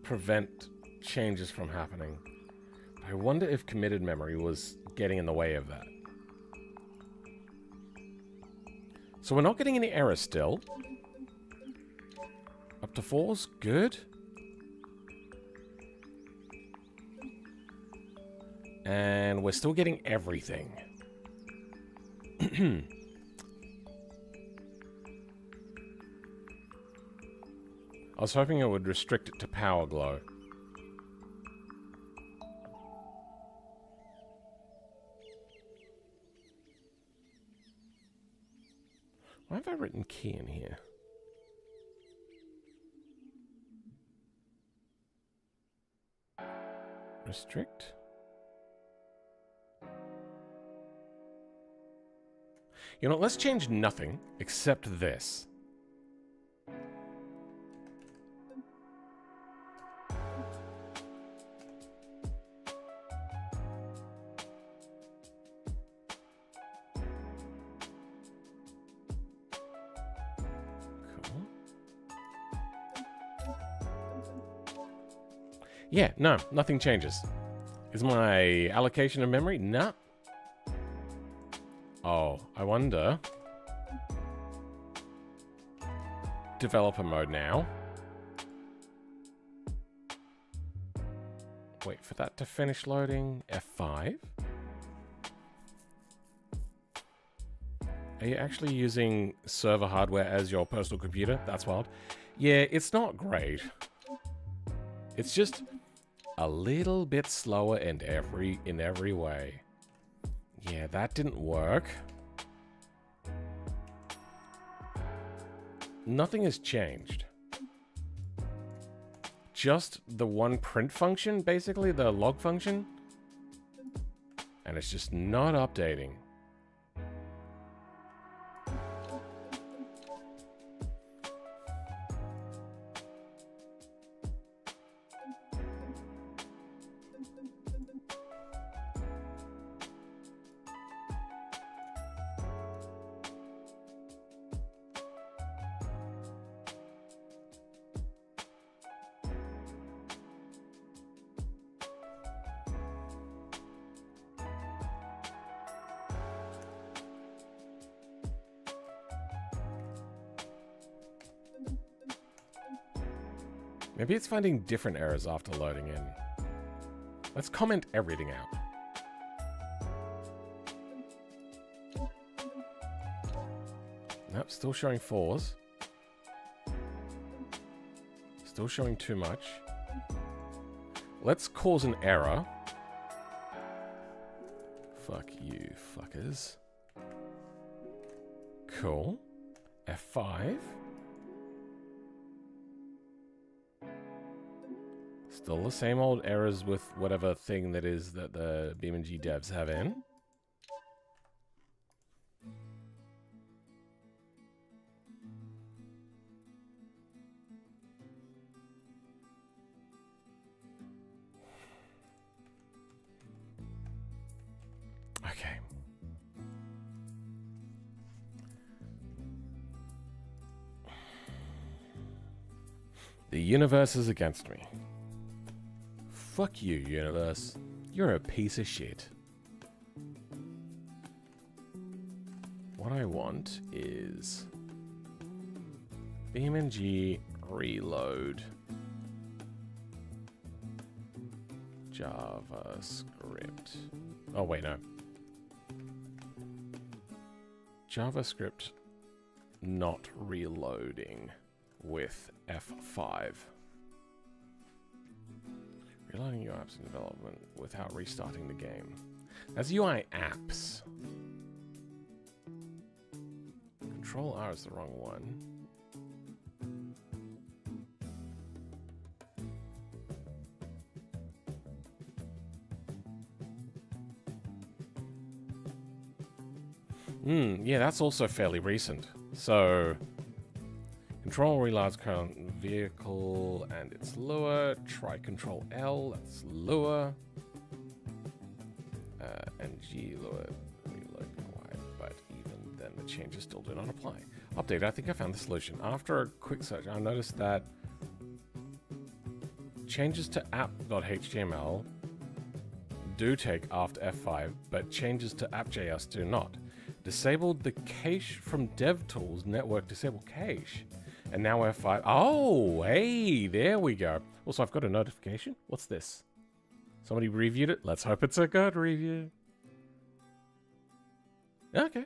prevent changes from happening. I wonder if committed memory was getting in the way of that. So we're not getting any errors still. Up to 4's good. And we're still getting everything. I was hoping it would restrict it to power glow. written key in here? Restrict? You know, let's change nothing except this. Yeah, no, nothing changes. Is my allocation of memory? No. Oh, I wonder. Developer mode now. Wait for that to finish loading. F5. Are you actually using server hardware as your personal computer? That's wild. Yeah, it's not great. It's just a little bit slower in every way. Yeah, that didn't work. Nothing has changed. Just the one print function, basically, the log function. And it's just not updating. Maybe it's finding different errors after loading in. Let's comment everything out. Nope, still showing 4s. Still showing too much. Let's cause an error. Fuck you, fuckers. Cool. F5. Still the same old errors with whatever thing that is that the BeamNG devs have in. Okay. The universe is against me. Fuck you, universe. You're a piece of shit. What I want is BeamNG reload JavaScript. Oh wait, no. JavaScript not reloading with F5. Reloading your apps in development without restarting the game. That's UI apps. Control R is the wrong one. Yeah, that's also fairly recent. So, control reloads current vehicle and it's lure. Try Control L, that's lure. And G lure reload Y, but even then the changes still do not apply. Update, I think I found the solution. After a quick search, I noticed that changes to app.html do take after F5, but changes to app.js do not. Disabled the cache from DevTools network disable cache. And now F5. Oh, hey, there we go. Also, I've got a notification. What's this? Somebody reviewed it. Let's hope it's a good review. Okay.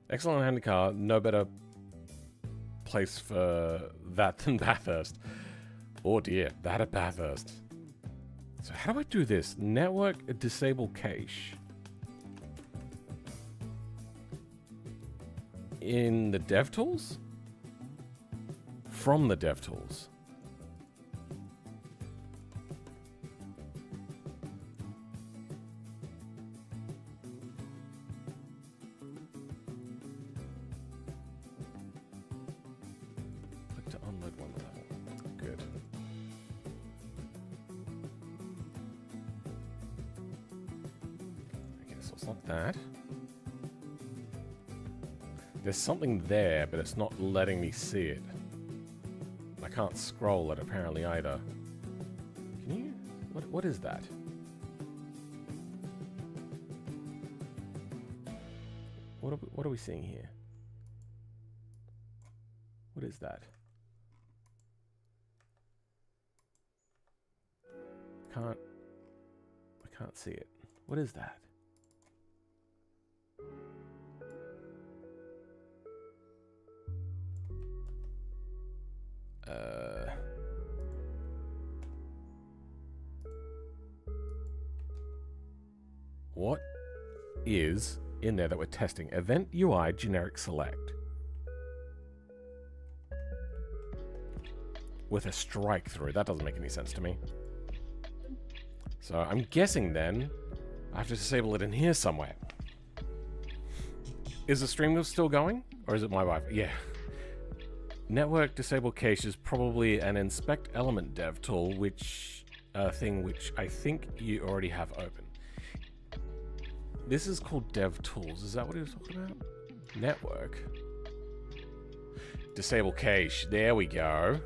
Excellent handy car. No better place for that than Bathurst. Oh dear, that at Bathurst. So how do I do this? Network disable cache. in the DevTools? From the DevTools. Click to unload one level. Good. Okay, so it's not that. There's something there, but it's not letting me see it. I can't scroll it apparently either. Can you? What is that? What are we seeing here? What is that? I can't see it. What is that? What is in there that we're testing? Event UI generic select. With a strike through. That doesn't make any sense to me. So I'm guessing then I have to disable it in here somewhere. Is the stream still going? Or is it my Wi-Fi? Yeah. Network disable cache is probably an inspect element dev tool, which thing which I think you already have open. This is called dev tools. Is that what he was talking about? Network. Disable cache. There we go.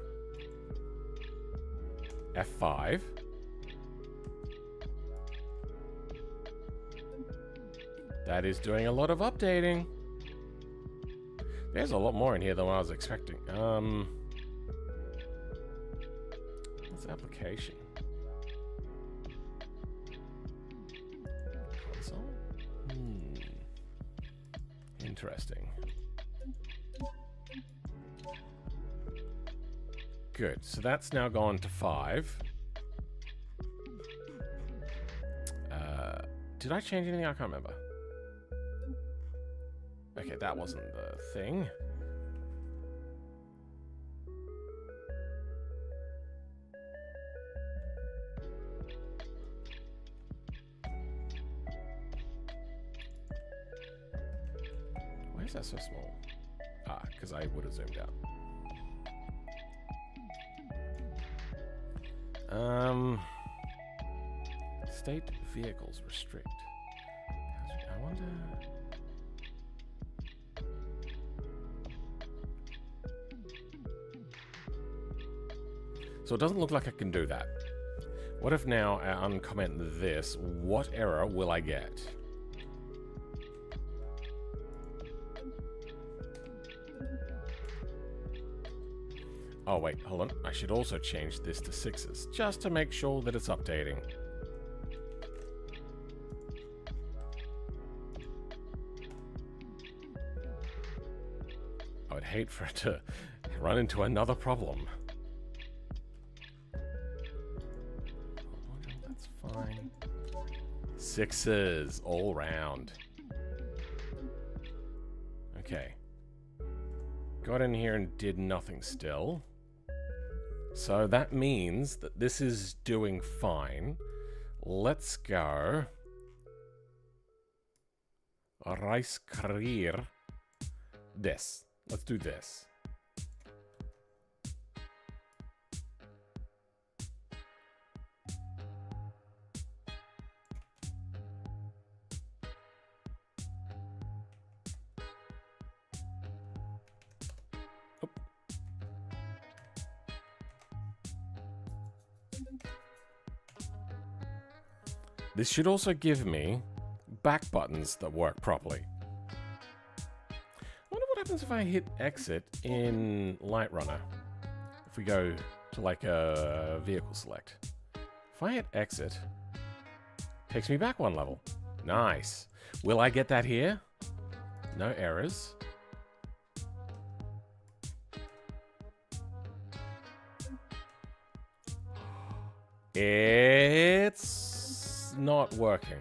F5. That is doing a lot of updating. There's a lot more in here than what I was expecting. What's the application? Console? Interesting. Good. So that's now gone to 5. Did I change anything? I can't remember. Okay, that wasn't the thing. Why is that so small? Ah, because I would have zoomed out. State vehicles restrict. I wonder... So it doesn't look like I can do that. What if now I uncomment this? What error will I get? Oh wait, hold on. I should also change this to 6s, just to make sure that it's updating. I would hate for it to run into another problem. That's fine. 6s all round. Okay. Got in here and did nothing still. So that means that this is doing fine. Let's go. Rice career. This. Let's do this. This should also give me back buttons that work properly. I wonder what happens if I hit exit in Light Runner. If we go to like a vehicle select. If I hit exit, it takes me back one level. Nice. Will I get that here? No errors. It's not working.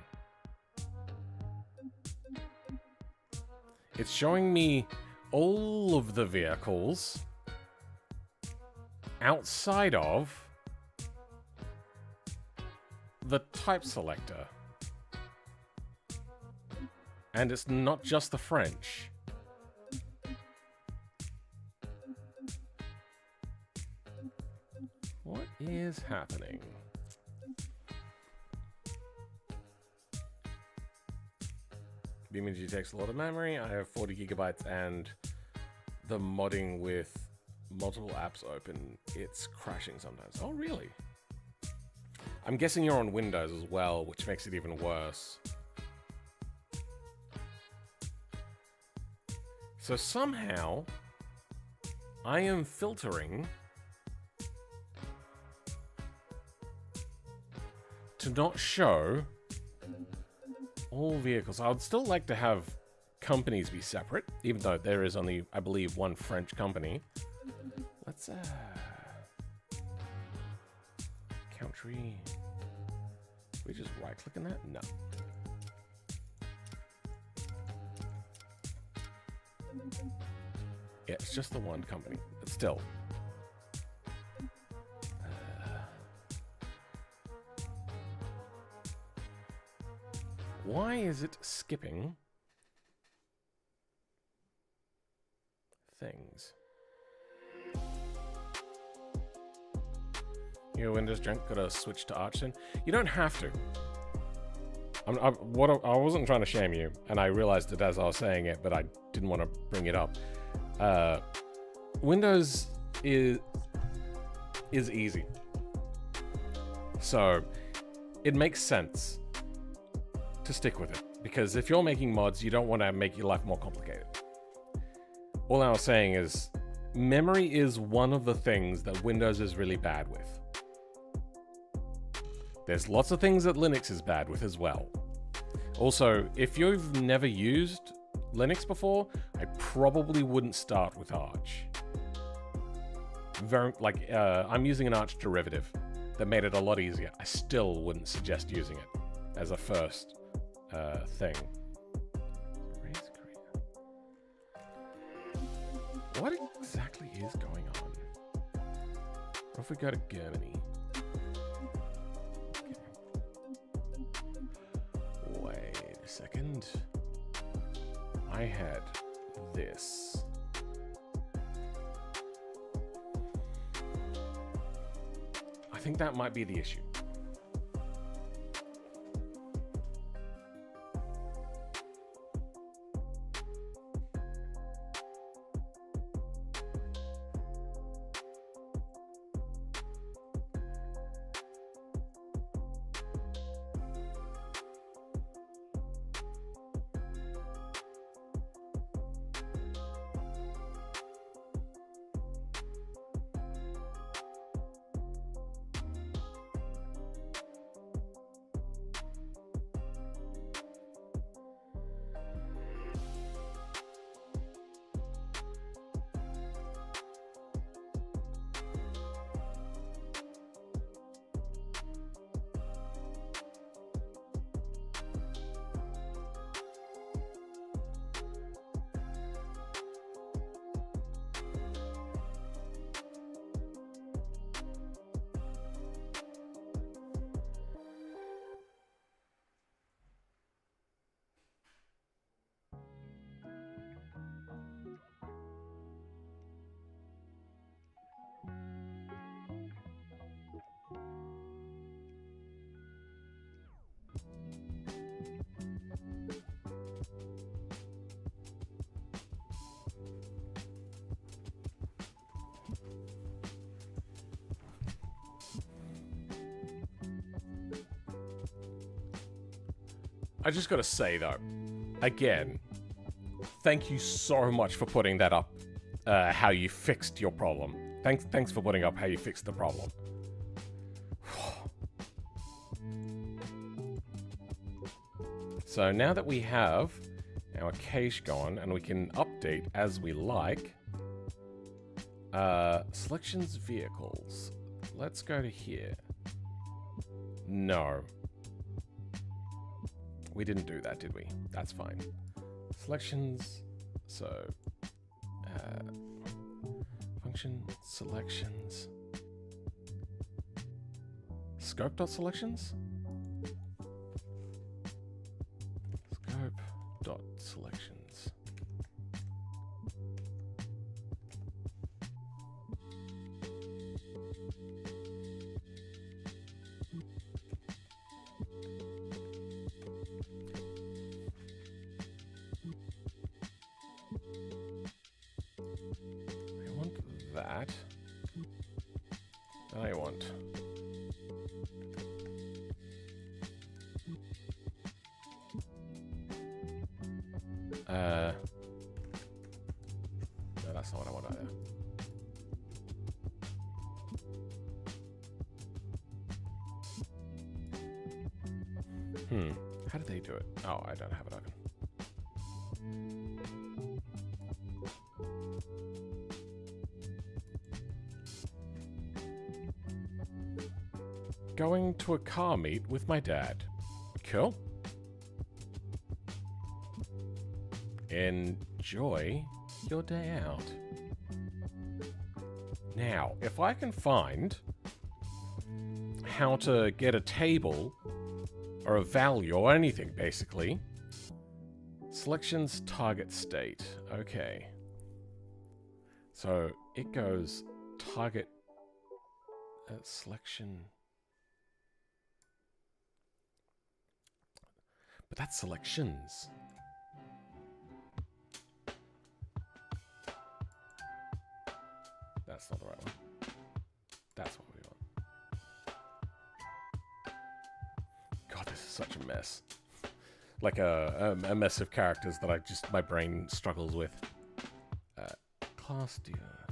It's showing me all of the vehicles outside of the type selector. And it's not just the French. What is happening? BeamNG takes a lot of memory. I have 40 gigabytes and the modding with multiple apps open, it's crashing sometimes. Oh, really? I'm guessing you're on Windows as well, which makes it even worse. So somehow, I am filtering to not show all vehicles. I would still like to have companies be separate, even though there is only, I believe, one French company. Let's, country. We just right-click on that? No. Yeah, it's just the one company, but still. Why is it skipping things? Your Windows junk gotta switch to Arch then? You don't have to. I wasn't trying to shame you, and I realized it as I was saying it, but I didn't want to bring it up. Windows is easy. So it makes sense to stick with it, because if you're making mods, you don't want to make your life more complicated. All I was saying is memory is one of the things that Windows is really bad with. There's lots of things that Linux is bad with as well. Also, if you've never used Linux before, I probably wouldn't start with Arch. I'm using an Arch derivative that made it a lot easier. I still wouldn't suggest using it as a first thing. What exactly is going on? What if we go to Germany? Wait a second. I had this. I think that might be the issue. I just gotta say though, again, thank you so much for putting that up, how you fixed your problem. Thanks for putting up how you fixed the problem. So now that we have our cache gone and we can update as we like, selections vehicles. Let's go to here. No. We didn't do that, did we? That's fine. Selections. So Function selections. Scope.selections? Scope.selections. I want that. I want no, that's not what I want either. How do they do it? Oh, I don't have it open. Going to a car meet with my dad. Cool. Enjoy your day out. Now, if I can find how to get a table or a value or anything, basically. Selections target state. Okay. So it goes target selection. But that's selections. That's not the right one. That's what we want. God, this is such a mess. Like a mess of characters that my brain struggles with. Class dealer.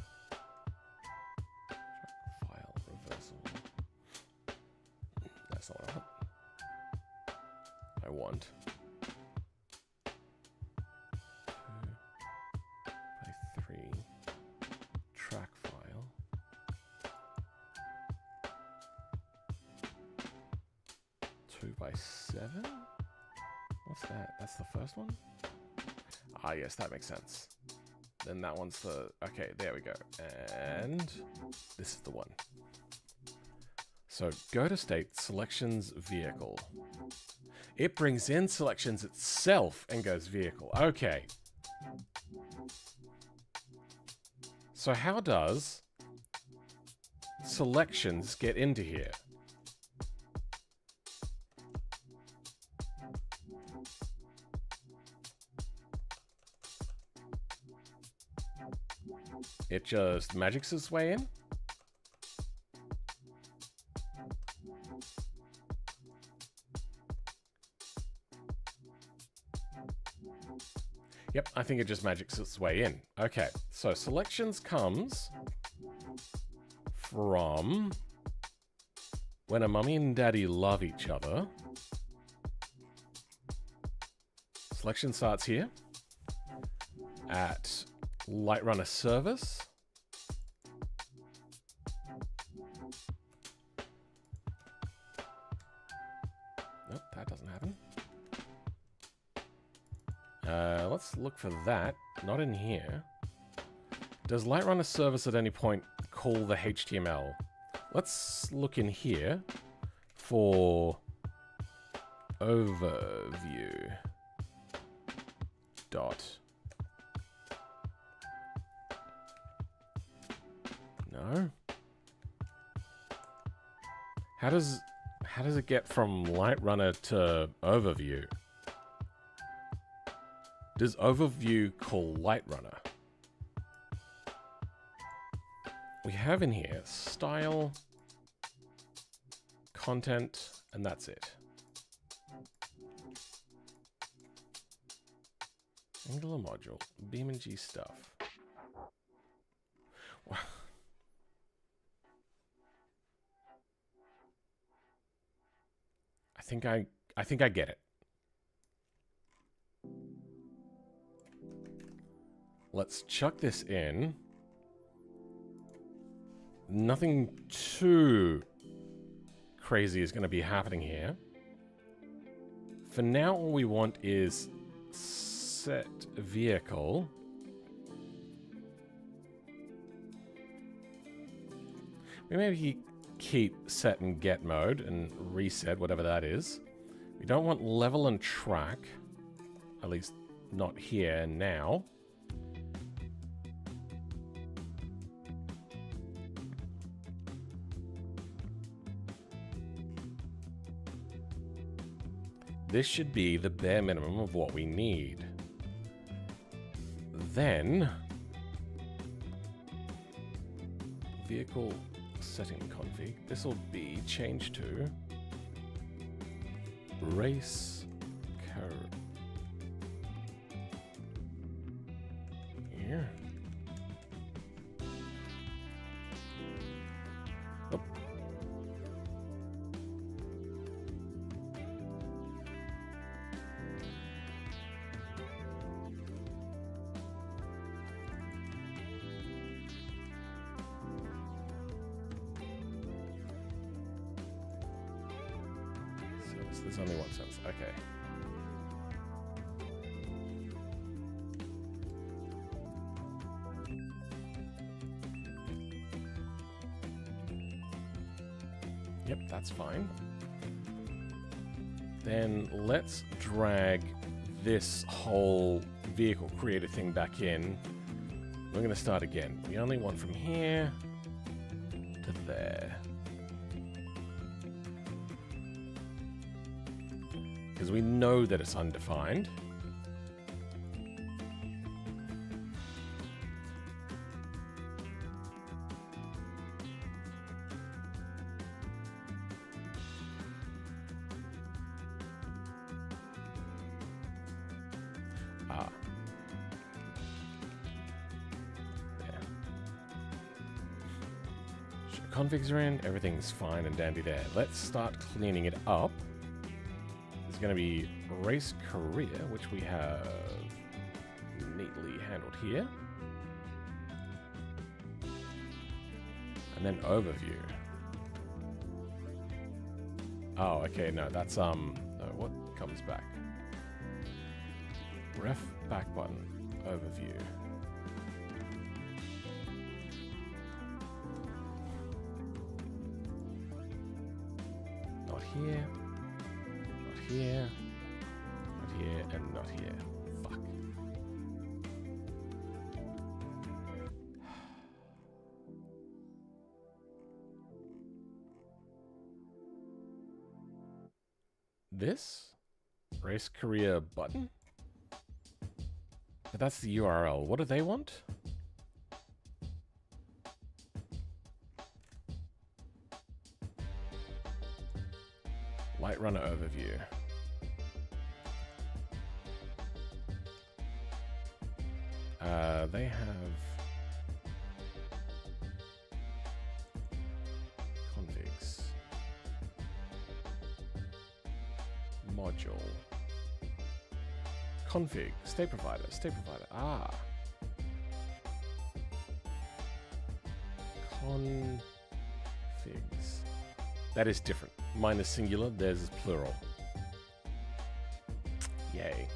File reversal. That's not what I want. 2 by 3 track file. 2 by 7? What's that? That's the first one? Ah, yes, that makes sense. Then that one's the... Okay, there we go. And this is the one. So go to state, selections, vehicle. It brings in selections itself and goes vehicle. Okay. So how does selections get into here? It just magics its way in? Yep, I think it just magics its way in. Okay, so selections comes from when a mummy and daddy love each other. Selection starts here at Light Runner service. Nope, that doesn't happen. Let's look for that. Not in here. Does Light Runner service at any point call the HTML? Let's look in here for overview dot. No. How does it get from Light Runner to overview? Does overview call Light Runner? We have in here style, content, and that's it. Angular module, BeamNG stuff. I think I get it. Let's chuck this in. Nothing too crazy is going to be happening here. For now, all we want is set vehicle We maybe keep set and get mode and reset, whatever that is. We don't want level and track. At least not here now. This should be the bare minimum of what we need. Then, vehicle setting config. This will be changed to race car. Here. Oh. So there's only one sense. Okay. Yep, that's fine. Then let's drag this whole vehicle creator thing back in. We're going to start again. We only want from here to there. Because we know that it's undefined. Configs are in, everything's fine and dandy there. Let's start cleaning it up. There's going to be race career, which we have neatly handled here. And then overview. Oh, okay, no, that's, what comes back? Ref back button, overview. Here, not here, not here, and not here. Fuck. This? Race career button? But that's the URL. What do they want? Light runner overview. They have configs. Module. Config. State provider. State provider. Ah. Configs. That is different. Mine is singular, theirs is plural. Yay.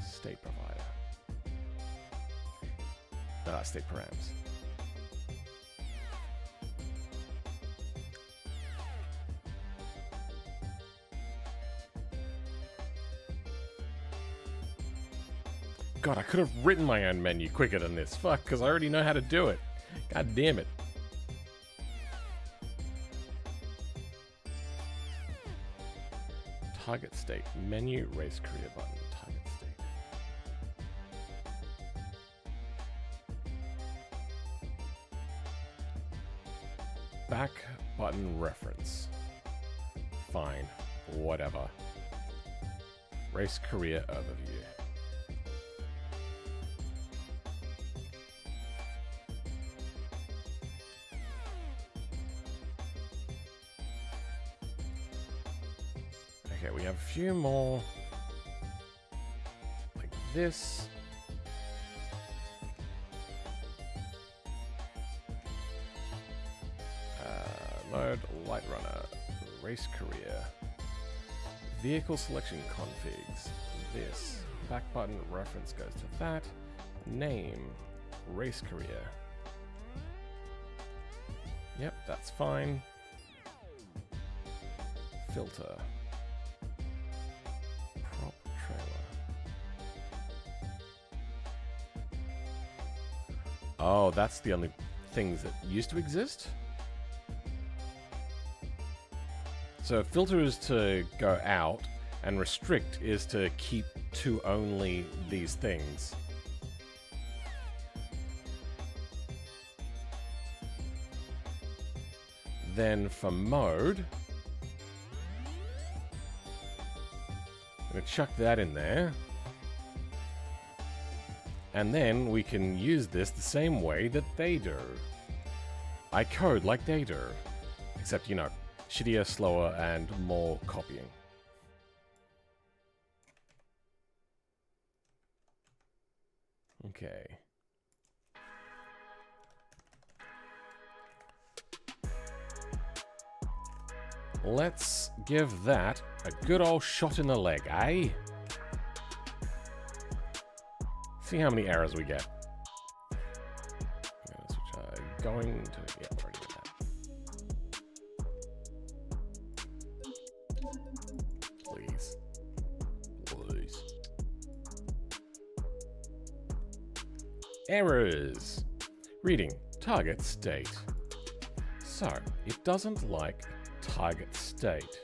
State provider. State params. God, I could have written my own menu quicker than this. Fuck, because I already know how to do it. God damn it. Target state. Menu, race career button. Target state. Back button reference. Fine. Whatever. Race career overview. Okay, we have a few more like this. Mode, light runner, race career, vehicle selection configs, this, back button reference goes to that, name, race career. Yep, that's fine. Filter. Prop trailer. Oh, that's the only things that used to exist? So filter is to go out, and restrict is to keep to only these things. Then for mode, I'm going to chuck that in there. And then we can use this the same way that they do. I code like they do. Except, you know, shittier, slower, and more copying. Okay. Let's give that a good old shot in the leg, eh? See how many errors we get. Going to... Yeah, already did that. Please. Please. Errors. Reading target state. So, it doesn't like target state.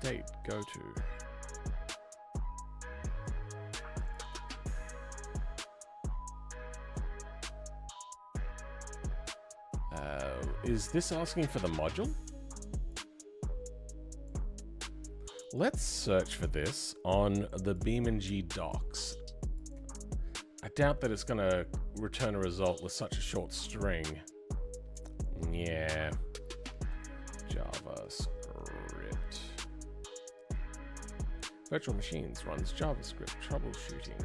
State go to. Is this asking for the module? Let's search for this on the BeamNG docs. I doubt that it's going to return a result with such a short string. Yeah. JavaScript. Virtual machines runs JavaScript, troubleshooting,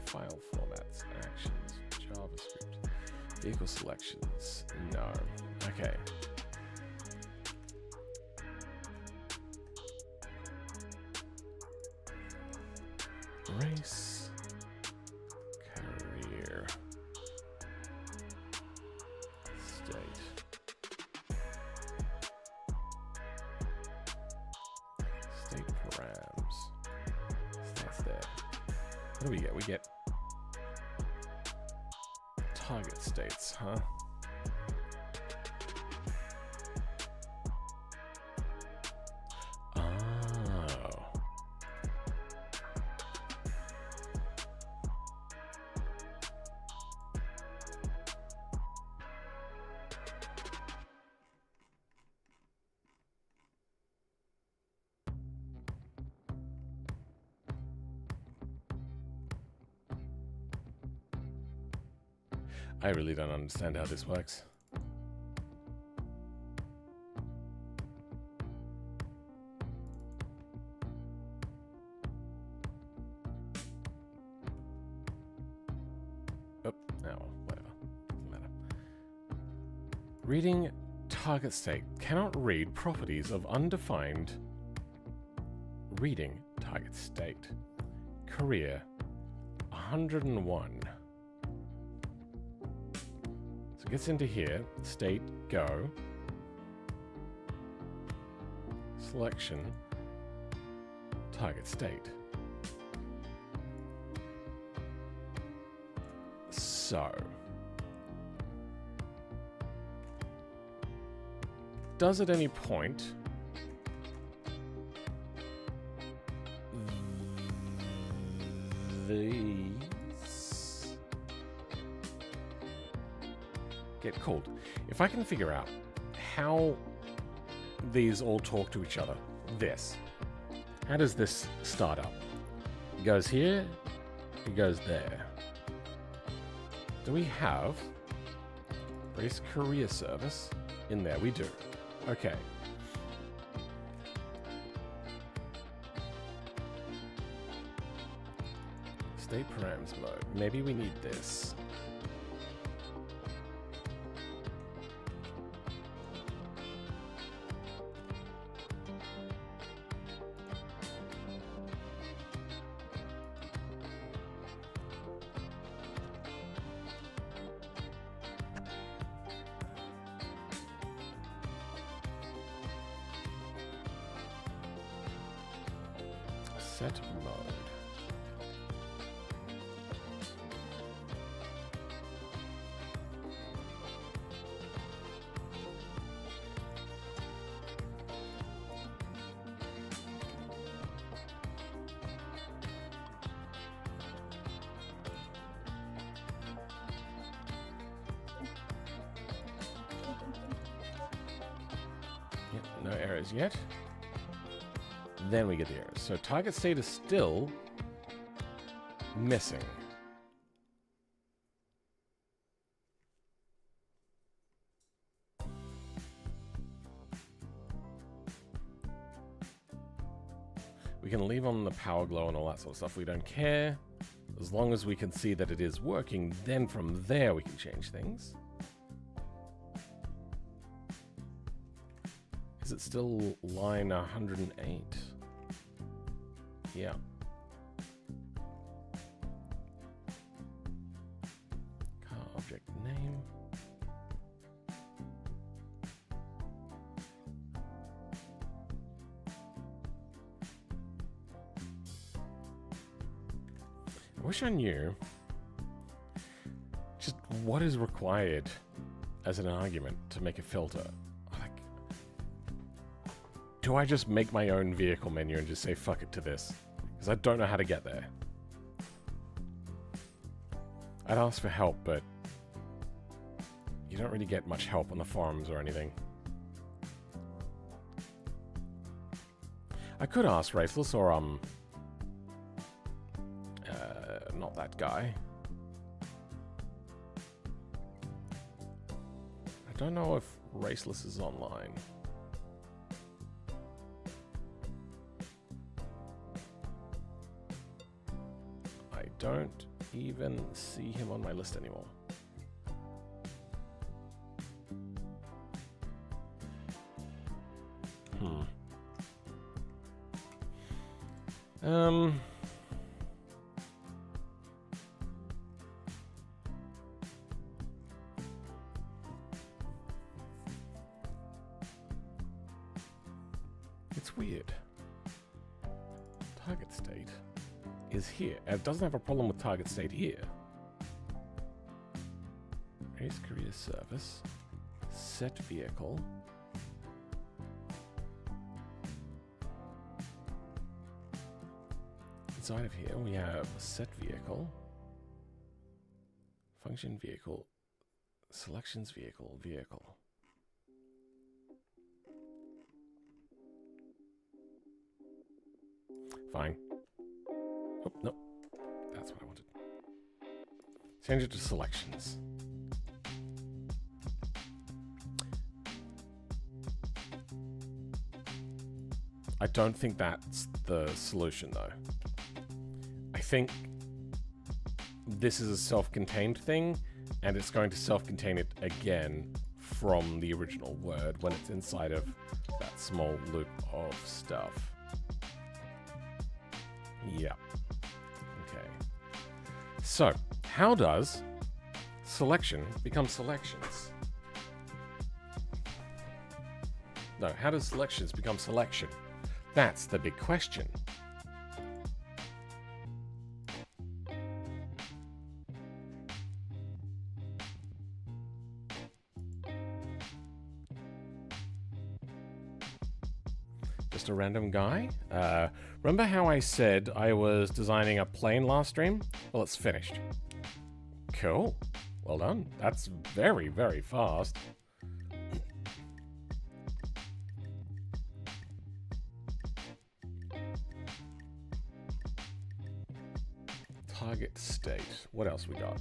file formats, actions, JavaScript, vehicle selections, no. Okay. Race, career, state. State params. That's there. What do we get? We get target states, huh? Oh. I really don't understand how this works. Oh, no, whatever. Doesn't matter. Reading target state cannot read properties of undefined. Reading target state. Career 101. So it gets into here, state, go, selection, target state. So, does at any point these get called? If I can figure out how these all talk to each other, how does this start up? It goes here, it goes there. Do we have race career service? In there we do. Okay. State params mode. Maybe we need this. Set mode. Yep, no errors yet. Then we get the errors. So target state is still missing. We can leave on the power glow and all that sort of stuff. We don't care. As long as we can see that it is working, then from there we can change things. Is it still line 108? Yeah. Car object name. I wish I knew just what is required as an argument to make a filter. Like, do I just make my own vehicle menu and just say fuck it to this? Because I don't know how to get there. I'd ask for help, but you don't really get much help on the forums or anything. I could ask Raceless or not that guy. I don't know if Raceless is online. I don't even see him on my list anymore. It's weird. Target state is here. It doesn't have a problem with target state here. Race career service. Set vehicle. Inside of here we have set vehicle. Function vehicle. Selections vehicle. Vehicle. Fine. Oh, no. That's what I wanted. Change it to selections. I don't think that's the solution, though. I think this is a self-contained thing, and it's going to self-contain it again from the original word when it's inside of that small loop of stuff. Yeah. Okay. So, how does selection become selections? No, how does selections become selection? That's the big question. Just a random guy. Remember how I said I was designing a plane last stream? Well, it's finished. Cool. Well done. That's very, very fast. Target state. What else we got?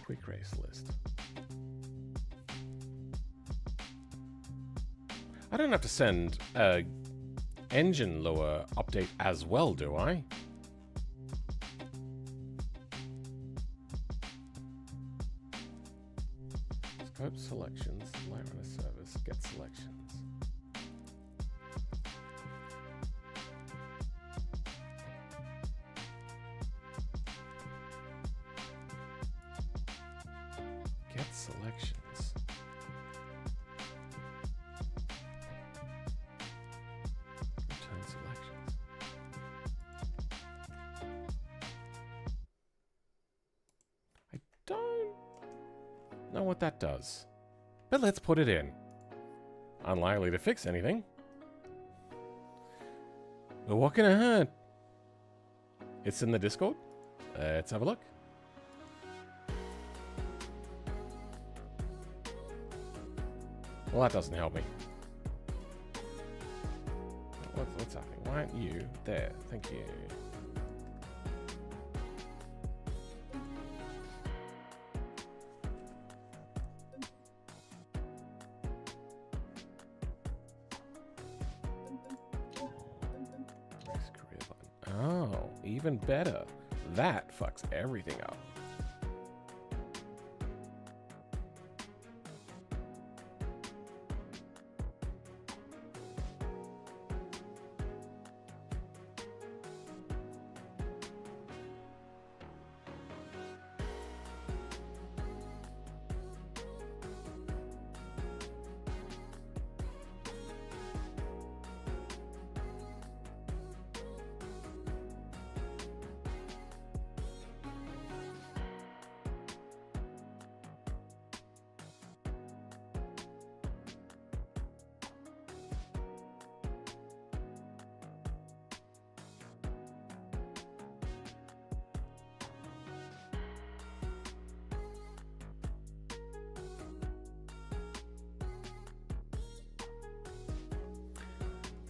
Quick race list. I don't have to send a engine lure update as well, do I? Scope selections, light runner service, get selections. Get selections. Return selections. I don't know what that does, but let's put it in. Unlikely to fix anything, but what can it hurt? It's in the Discord. Let's have a look. Well, that doesn't help me. What's happening? Why aren't you there? Thank you. Oh, even better. That fucks everything up.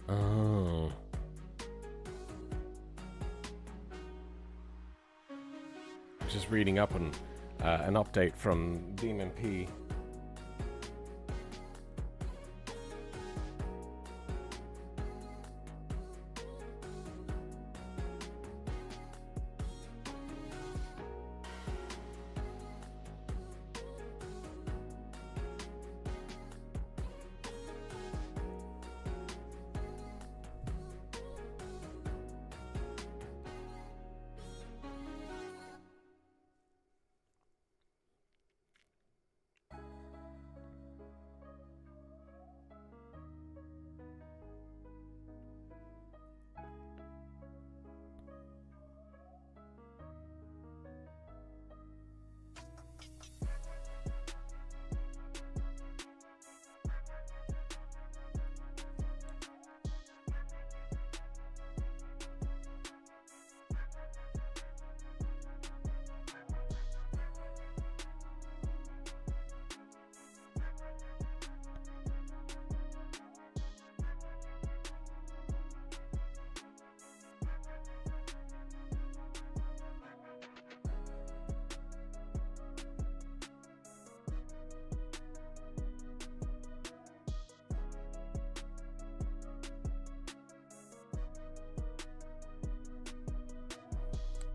Oh. Just reading up on an update from BeamNG.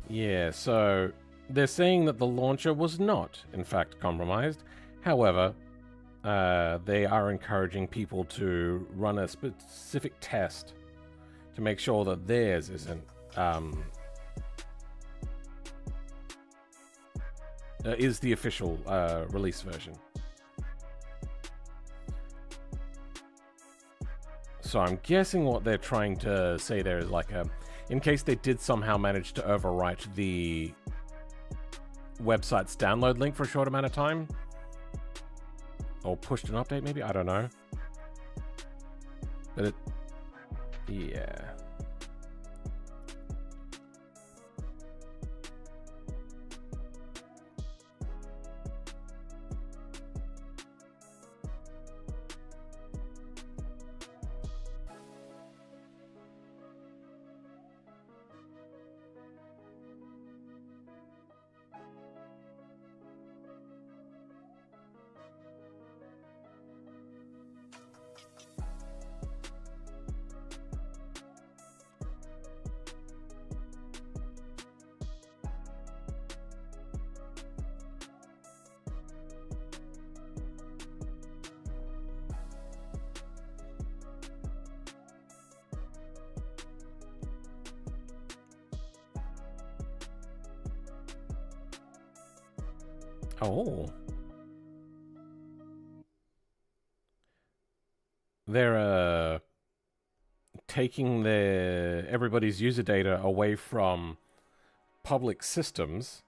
Yeah, so they're saying that the launcher was not, in fact, compromised. However, they are encouraging people to run a specific test to make sure that theirs isn't is the official release version. So I'm guessing what they're trying to say there is like a, in case they did somehow manage to overwrite the website's download link for a short amount of time, or pushed an update maybe, I don't know. But it, yeah. Oh. They're taking everybody's user data away from public systems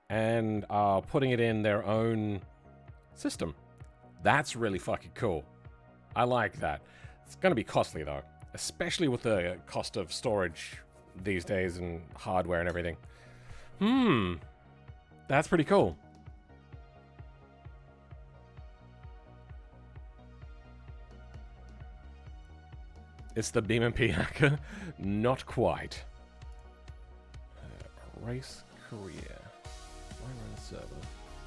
and are putting it in their own system. That's really fucking cool. I like that. It's going to be costly, though, especially with the cost of storage these days and hardware and everything. That's pretty cool. It's the BeamNG hacker? Not quite. Race career. Light server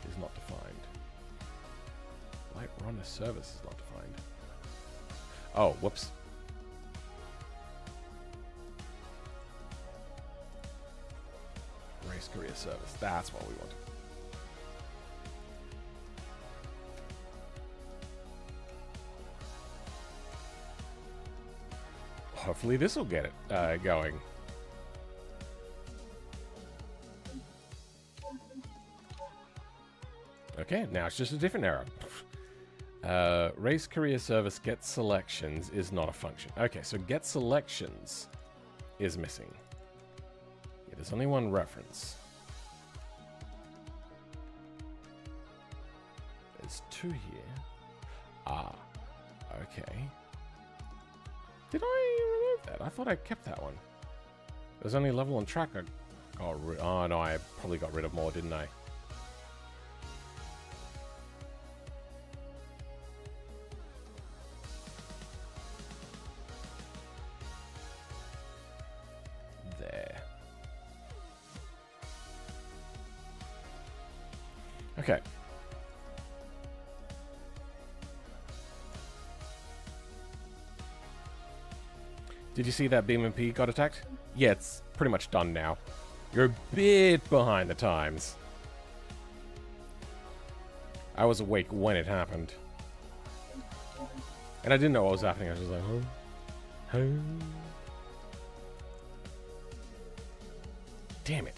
is not defined. Light runner service is not defined. Oh, whoops. Race career service. That's what we want. Hopefully this will get it going. Okay, now it's just a different error. Race career service get selections is not a function. Okay, so get selections is missing. Yeah, there's only one reference. There's two here. Ah, okay. Did I remove that? I thought I kept that one. There's only level and track I got rid. Oh no, I probably got rid of more, didn't I? There. Okay. Did you see that BeamNG got attacked? Yeah, it's pretty much done now. You're a bit behind the times. I was awake when it happened. And I didn't know what was happening. I was just like, huh? Damn it.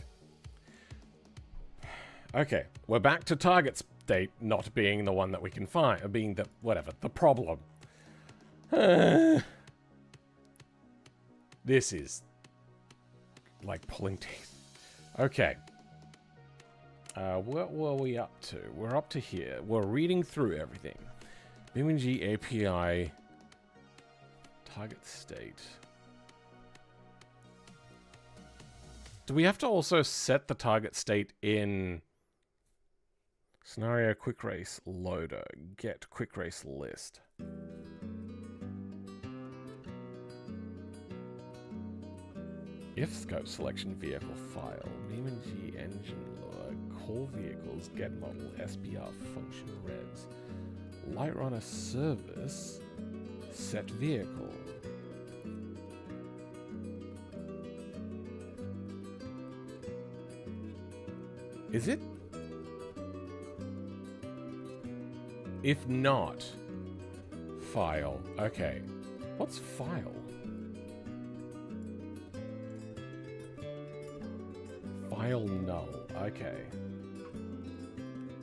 Okay, we're back to target state not being the one that we can find, being the, whatever, the problem. This is like pulling teeth. Okay. What were we up to? We're up to here. We're reading through everything. BeamNG API target state. Do we have to also set the target state in scenario quick race loader? Get quick race list. If scope selection vehicle file, BeamNG engine loader, call vehicles, get model, SBR function revs, light runner service, set vehicle. Is it? If not, file. Okay. What's file? File null. Okay.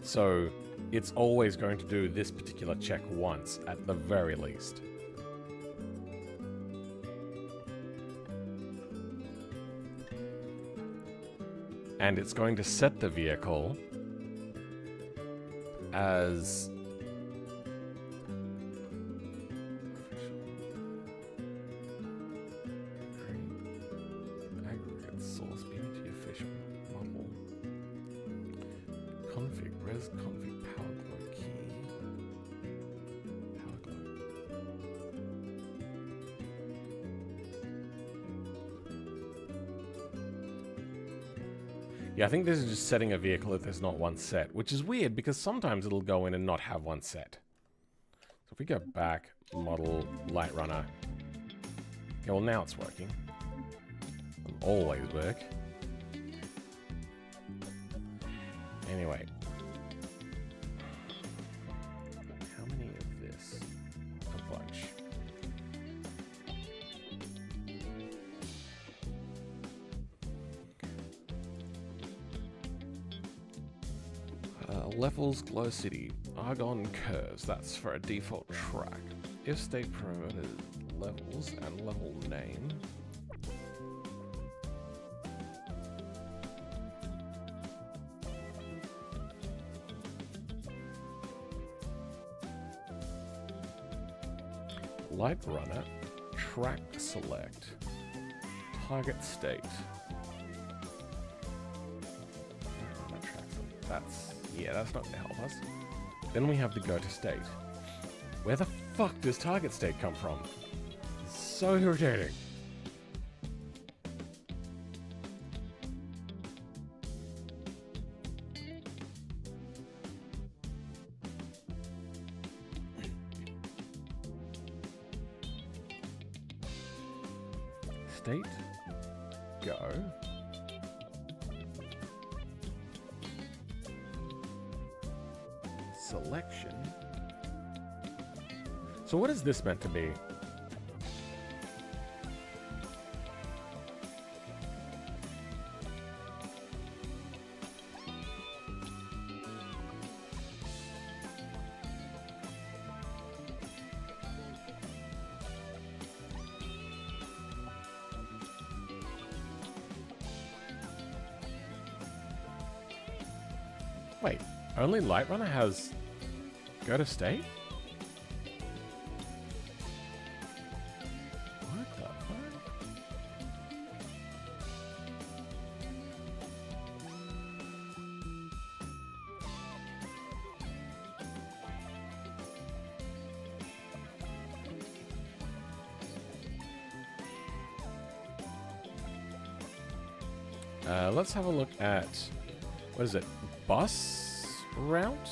So it's always going to do this particular check once, at the very least. And it's going to set the vehicle as aggregate source BeamNG official model config res config power glow key power glow. Yeah, I think this is just setting a vehicle if there's not one set, which is weird because sometimes it'll go in and not have one set. So if we go back, model, light runner. Yeah, well now it's working. It'll always work. Anyway. How many of this? A bunch. Levels, Glow City, Argon Curves, that's for a default track. If state parameter levels and level name. Light runner, track select, target state. That's not gonna help us. Then we have the go to state. Where the fuck does target state come from? It's so irritating. State, go. Selection. So what is this meant to be? Wait, only Light Runner has go to state? What the fuck? Let's have a look at, what is it, bus route?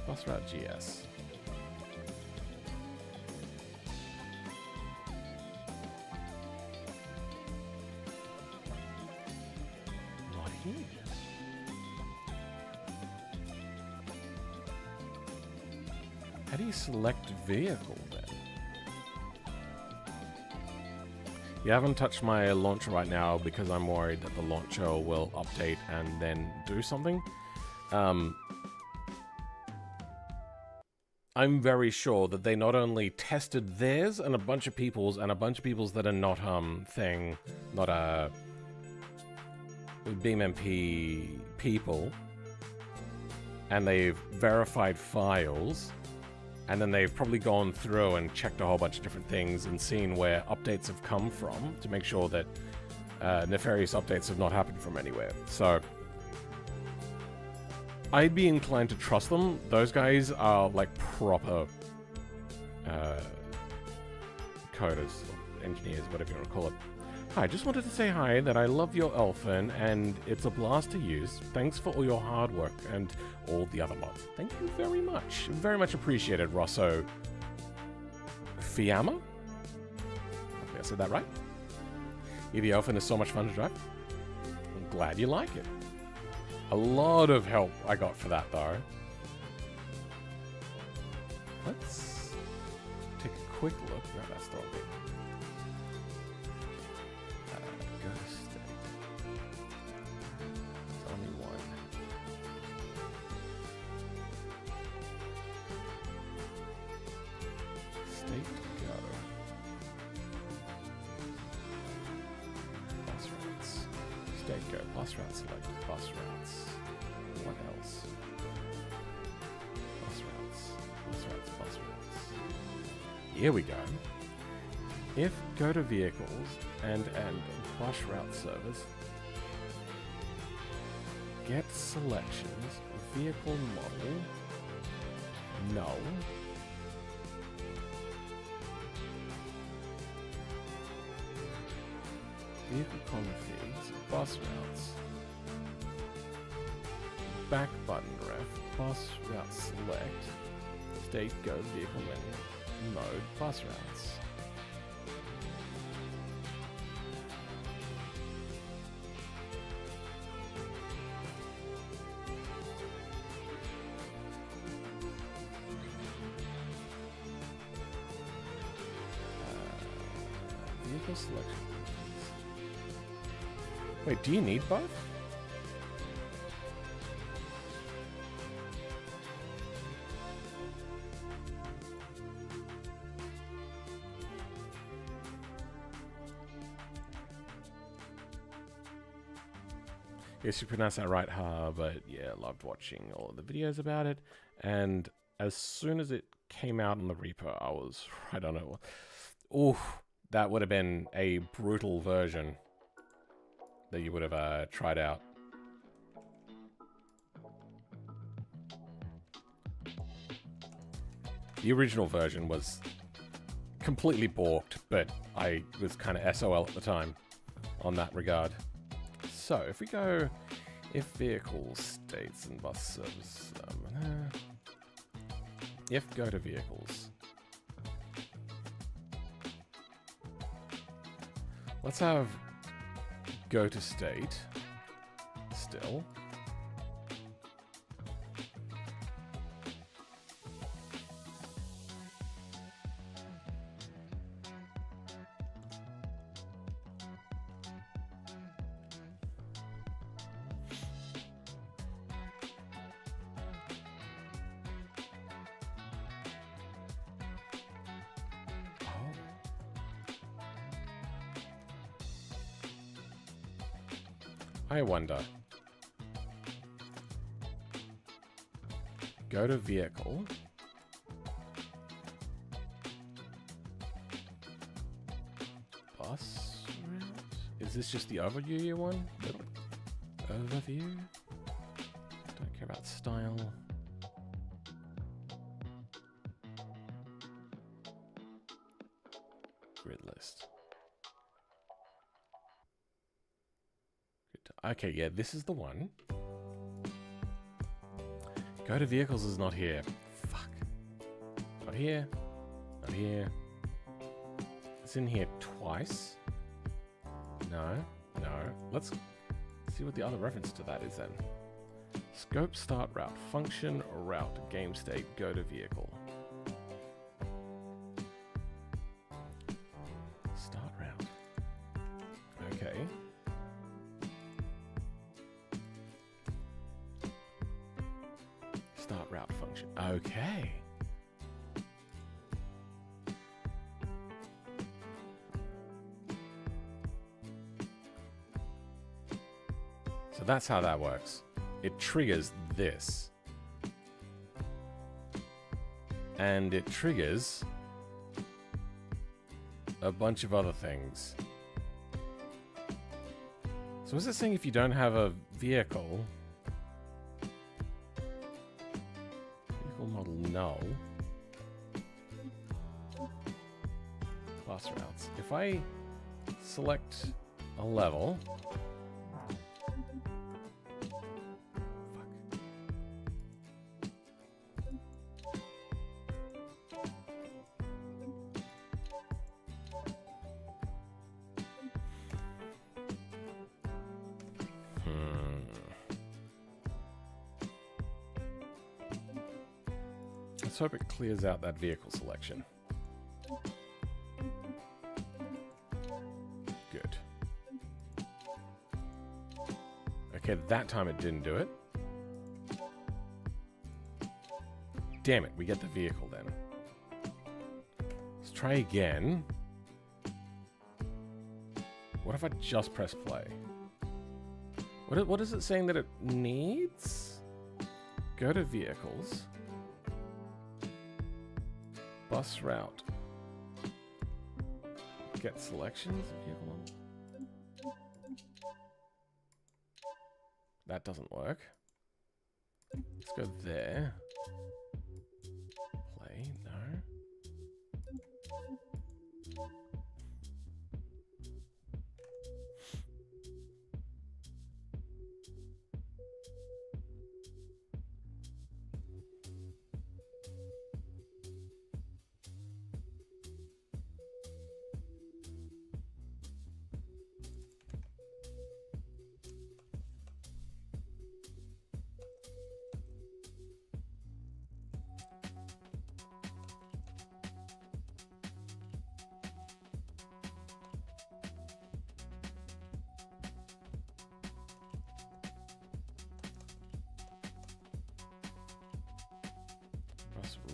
Bus route GS. Not here. How do you select vehicle then? You haven't touched my launcher right now because I'm worried that the launcher will update and then do something. I'm very sure that they not only tested theirs and a bunch of people's that are not not BeamNG people, and they've verified files, and then they've probably gone through and checked a whole bunch of different things and seen where updates have come from to make sure that nefarious updates have not happened from anywhere. So I'd be inclined to trust them. Those guys are like proper coders, engineers, whatever you want to call it. Hi, just wanted to say hi, that I love your Elfin, and it's a blast to use. Thanks for all your hard work and all the other mods. Thank you very much. Very much appreciated, Rosso Fiamma? Hopefully I said that right. The Elfin is so much fun to drive. I'm glad you like it. A lot of help I got for that, though. Let's take a quick look. No, that's the wrong bit. Go to state. There's only one. State go. Bus routes. State go. Bus route select. Bus routes. What else? Bus routes. Bus routes. Bus routes. Here we go. If go to vehicles and bus route service, get selections, vehicle model, null, vehicle configs, bus routes, back button ref, bus route select, state go vehicle menu, mode, bus routes. Vehicle selection. Wait, do you need both? Guess you pronounced that right, but yeah, loved watching all of the videos about it. And as soon as it came out on the repo, I was right on it. Oof, that would have been a brutal version that you would have tried out. The original version was completely balked, but I was kind of SOL at the time on that regard. So if we go, if vehicles, states, and bus service, if go to vehicles, let's have go to state still. I wonder. Go to vehicle. Bus route? Is this just the overview one? Overview? Don't care about style. Grid list. Okay, yeah, this is the one. Go to vehicles is not here. Fuck. Not here. Not here. It's in here twice. No. No. Let's see what the other reference to that is then. Scope, start route, function, route, game state, go to vehicle. Start route. Okay. Start route function. Okay. So that's how that works. It triggers this. And it triggers a bunch of other things. So is it saying if you don't have a vehicle, model null, bus routes. If I select a level, let's hope it clears out that vehicle selection. Good. Okay, that time it didn't do it. Damn it, we get the vehicle then. Let's try again. What if I just press play? What is it saying that it needs? Go to vehicles. Bus route. Get selections. Vehicle. That doesn't work. Let's go there. Play. No.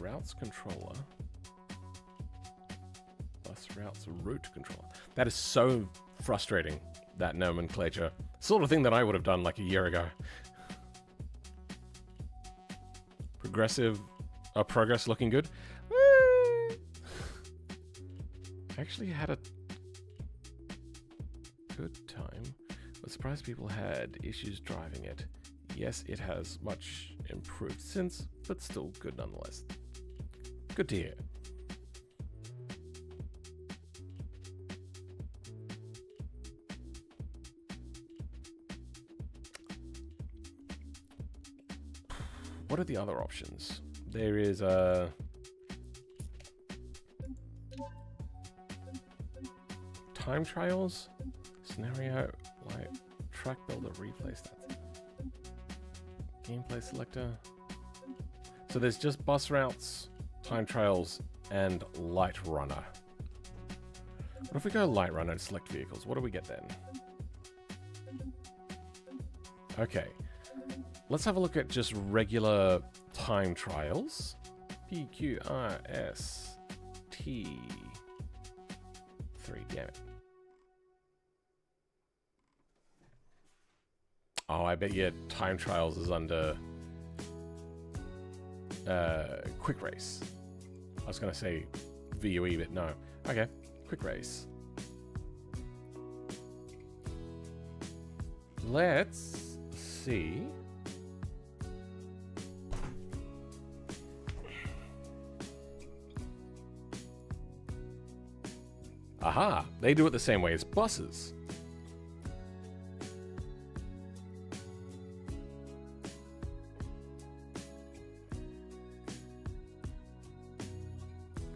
Routes controller. Bus routes route controller. That is so frustrating, that nomenclature. Sort of thing that I would have done like a year ago. Progress looking good. Woo! Actually had a good time. I was surprised people had issues driving it. Yes, it has much improved since, but still good nonetheless. Good to hear. What are the other options? There is a time trials, scenario, light, track builder, replay stats, gameplay selector. So there's just bus routes, time trials, and light runner. What if we go light runner and select vehicles? What do we get then? Okay. Let's have a look at just regular time trials. PQRST3, damn it. Oh, I bet you time trials is under quick race. I was gonna say VUE, but no. Okay, quick race. Let's see. Aha! They do it the same way as buses.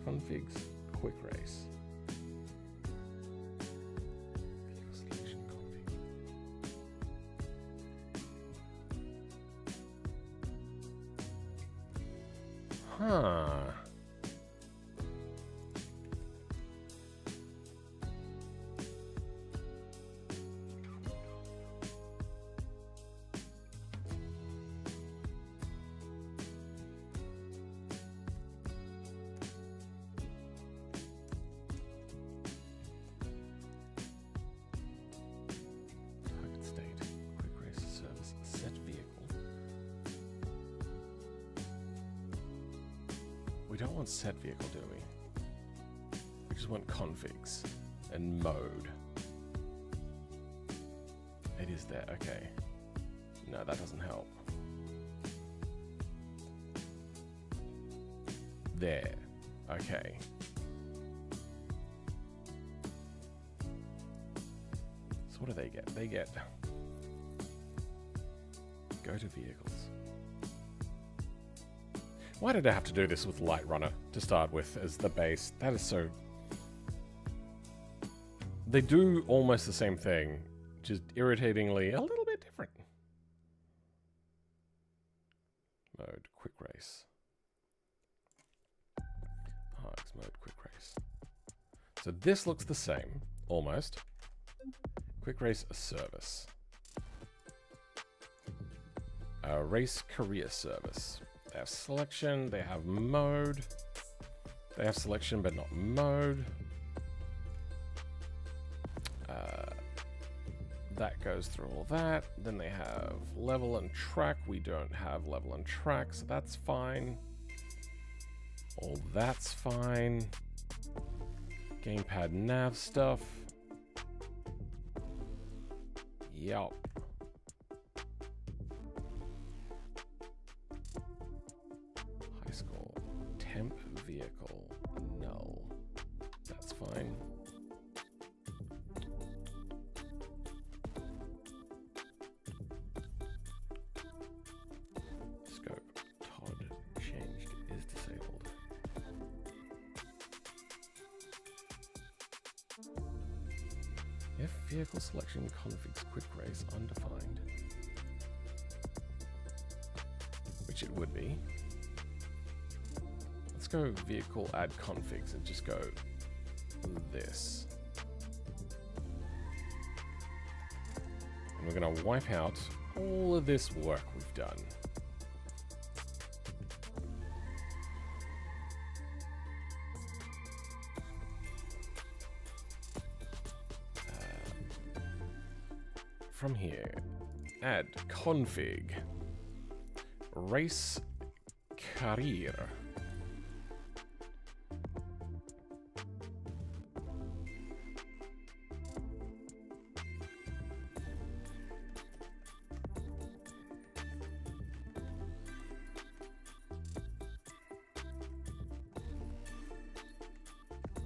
Configs, quick race. Selection config. Huh. We don't want set vehicle, do we? We just want configs and mode. It is there, okay. No, that doesn't help. There, okay. So what do they get? They get go to vehicles. Why did I have to do this with Light Runner to start with as the base? That is so... They do almost the same thing, just irritatingly a little bit different. Mode, quick race. Parks mode, quick race. So this looks the same, almost. Quick race service. Race career service. They have selection, they have mode. They have selection but not mode. That goes through all that. Then they have level and track. We don't have level and track, so that's fine. All that's fine. Gamepad nav stuff. Yup. High score. Temp vehicle. Null. That's fine. Scope. Todd changed is disabled. If vehicle selection configs quick race undefined, which it would be, let's go vehicle add configs and just go this. And we're going to wipe out all of this work we've done. from here. Add config. Race career.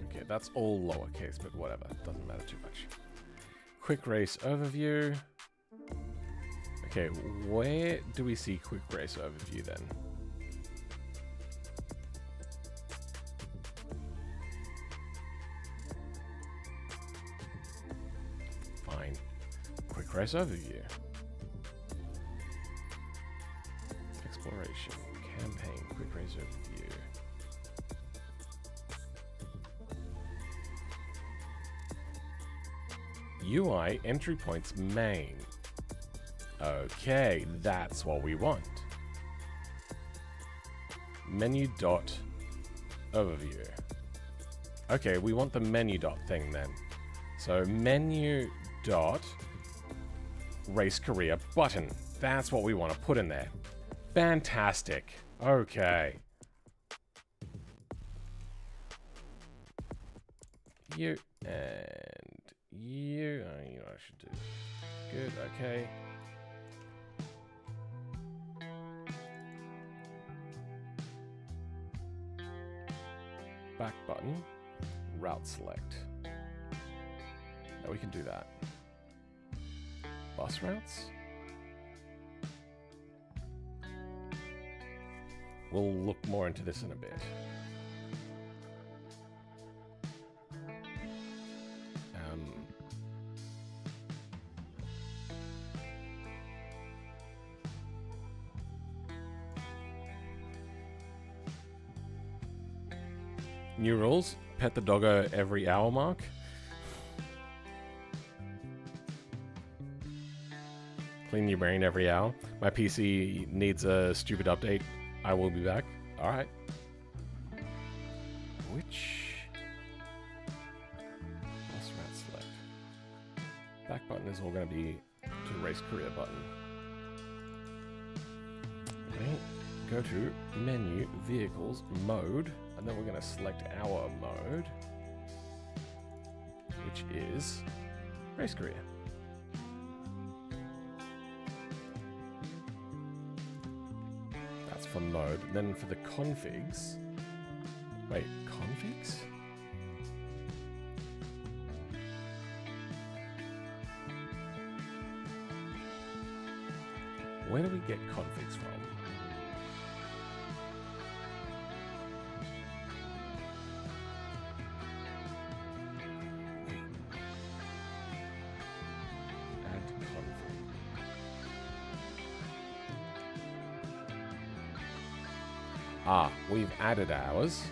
Okay, that's all lowercase, but whatever. Doesn't matter too much. Quick race overview. Okay, where do we see quick race overview then? Fine. Quick race overview. Exploration. Campaign. Quick race overview. UI entry points main. Okay, that's what we want. Menu dot overview. Okay, we want the menu dot thing then. So menu dot race career button. That's what we want to put in there. Fantastic. Okay. You and you. You know what I should do. Good, okay. Back button, route select. Now we can do that. Bus routes? We'll look more into this in a bit. New rules, pet the doggo every hour mark. Clean your brain every hour. My PC needs a stupid update. I will be back. Alright. Which? Bus route select. Back button is all going to be to race career button. Okay. Go to menu, vehicles, mode. And then we're going to select our mode, which is race career. That's for mode. And then for the configs. Wait, configs? Where do we get configs from? Ah, we've added ours.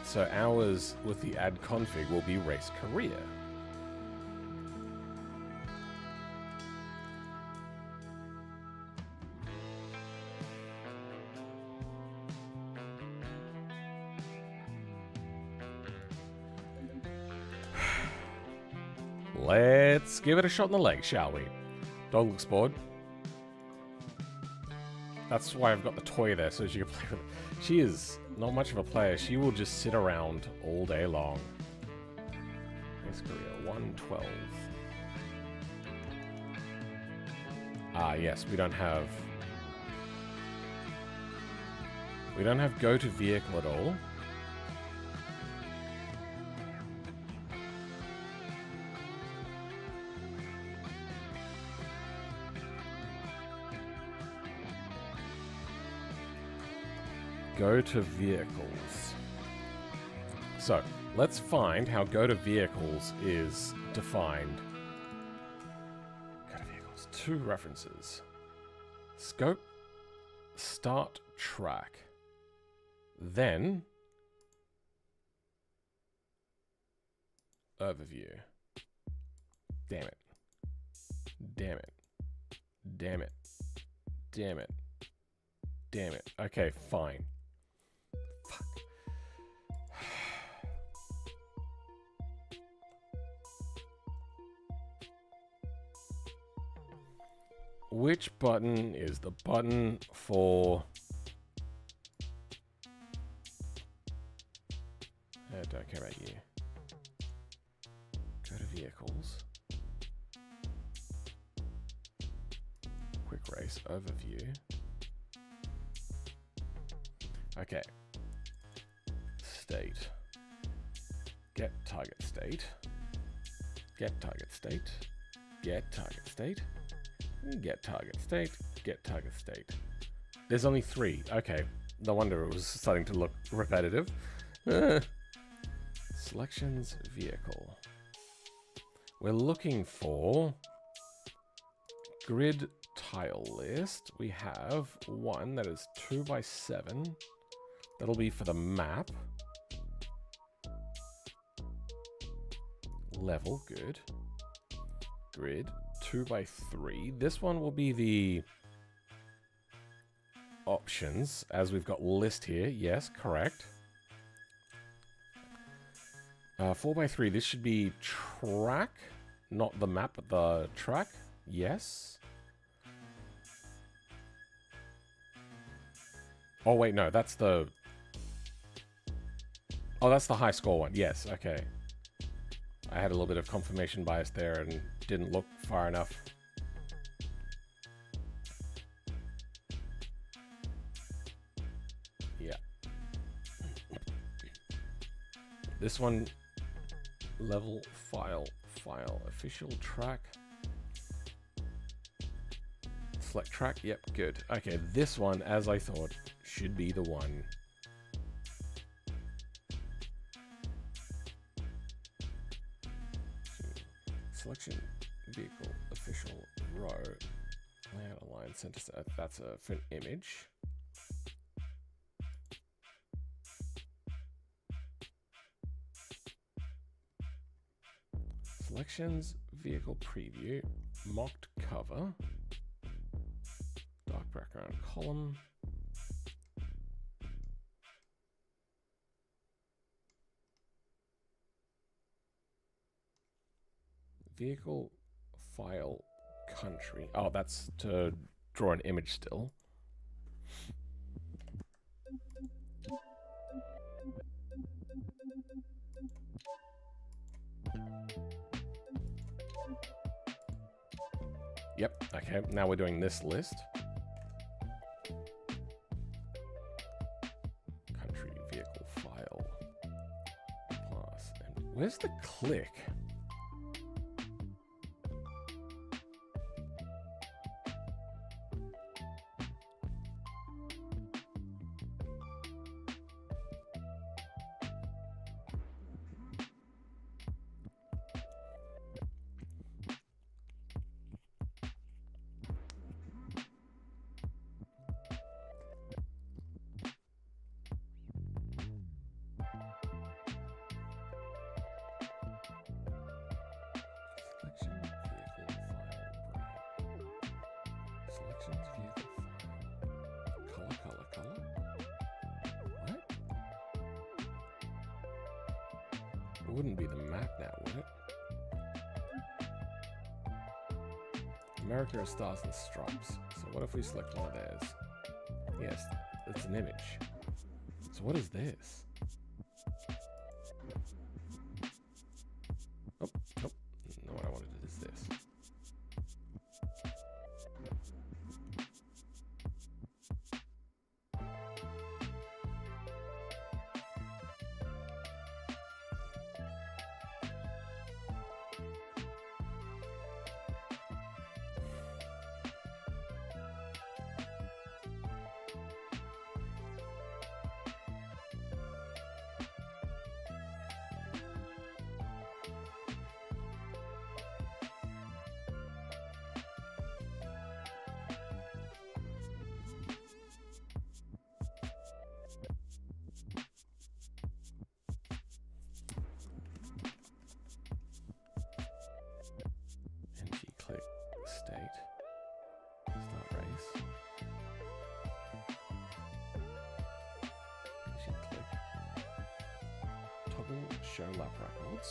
So ours with the add config will be race career. Let's give it a shot in the leg, shall we? Dog looks bored. That's why I've got the toy there, so she can play with it. She is not much of a player. She will just sit around all day long. Race career 112. Ah, yes, we don't have go to vehicle at all. Go to vehicles. So, let's find how go to vehicles is defined. Go to vehicles. 2 references. Scope, start track. Then, overview. Damn it. Damn it. Damn it. Damn it. Damn it. Okay, fine. Fuck. which button is the button for... I don't care about you. Go to vehicles. Quick race overview. Okay. State. Get target state. Get target state. Get target state. Get target state. Get target state. There's only 3. Okay. No wonder it was starting to look repetitive. Selections vehicle. We're looking for grid tile list. We have one that is 2 by 7. That'll be for the map. Level, good. Grid, 2 by 3. This one will be the options, as we've got list here. Yes, correct. 4 by 3, this should be track, not the map, but the track. Yes. Oh, wait, no, that's the... Oh, that's the high score one. Yes, okay. I had a little bit of confirmation bias there and didn't look far enough. Yeah. This one, level, file, official track. Select track, yep, good. Okay, this one, as I thought, should be the one. Selection, vehicle, official, row, layout, align, center set. That's for an image. Selections, vehicle preview, mocked cover, dark background column. Vehicle, file, country. Oh, that's to draw an image still. Yep, okay, now we're doing this list. Country, vehicle, file, class, and where's the click? It wouldn't be the map now, would it? America is stars and stripes. So what if we select one of theirs? Yes, it's an image. So what is this? Oh, nope. No, what I wanted is this. Click state, start race. Click toggle show lap records.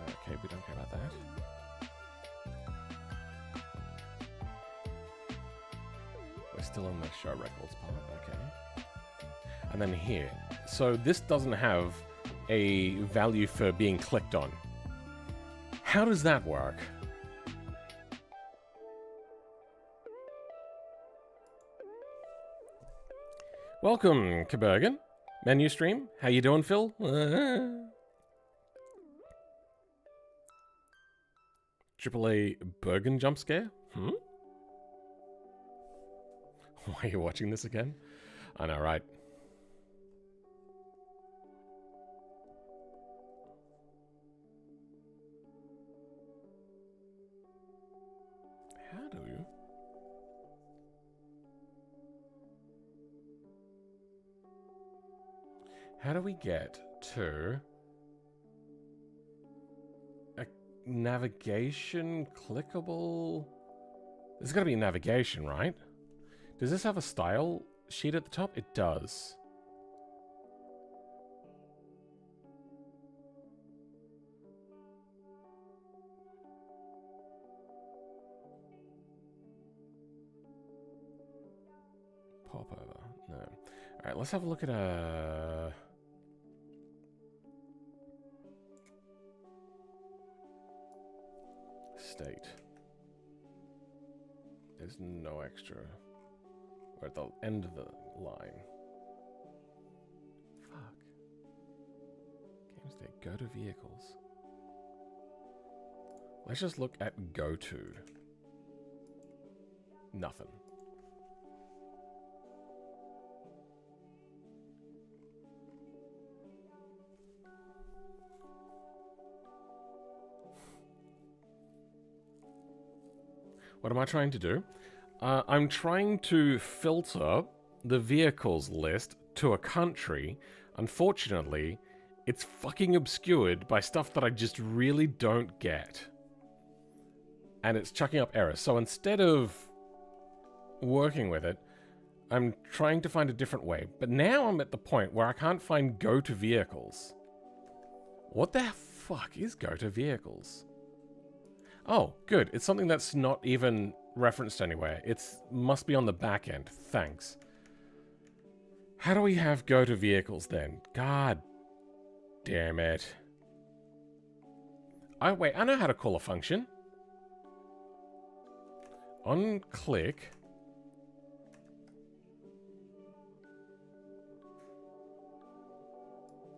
Okay, we don't care about that. Still in the show records part, okay. And then here. So this doesn't have a value for being clicked on. How does that work? Welcome, Kabergen. Menu stream. How you doing, Phil? AAA Bergen jump scare? Hmm? Why are you watching this again? I know, right? How do we get to a navigation clickable? There's got to be navigation, right? Does this have a style sheet at the top? It does. Pop over. No. All right, let's have a look at a... state. There's no extra. We're at the end of the line. Fuck. Game state. Go to vehicles. Let's just look at go to. Nothing. What am I trying to do? I'm trying to filter the vehicles list to a country. Unfortunately, it's fucking obscured by stuff that I just really don't get. And it's chucking up errors. So instead of working with it, I'm trying to find a different way. But now I'm at the point where I can't find go to vehicles. What the fuck is go to vehicles? Oh, good. It's something that's not even referenced anywhere. It must be on the back end. Thanks. How do we have go to vehicles then? God damn it. Oh, wait. I know how to call a function. On click.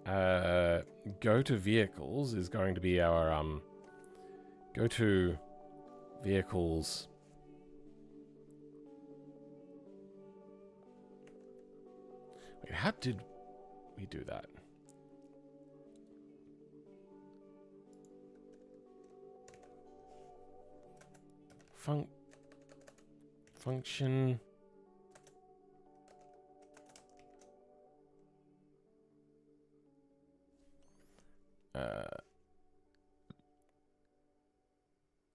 Go to vehicles is going to be our, go to vehicles. Wait, how did we do that? Function.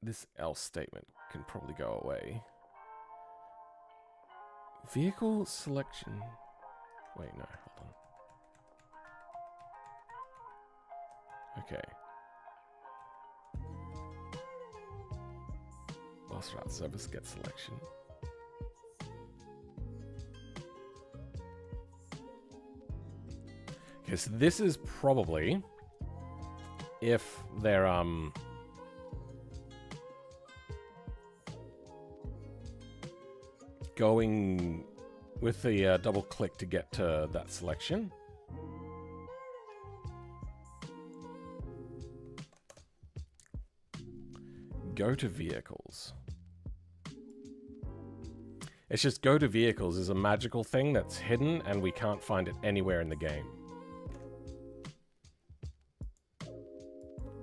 This else statement can probably go away. Vehicle selection. Wait, no, hold on. Okay. Boss route service get selection. Okay, so this is probably if they're going with the double click to get to that selection. Go to vehicles. It's just go to vehicles is a magical thing that's hidden and we can't find it anywhere in the game.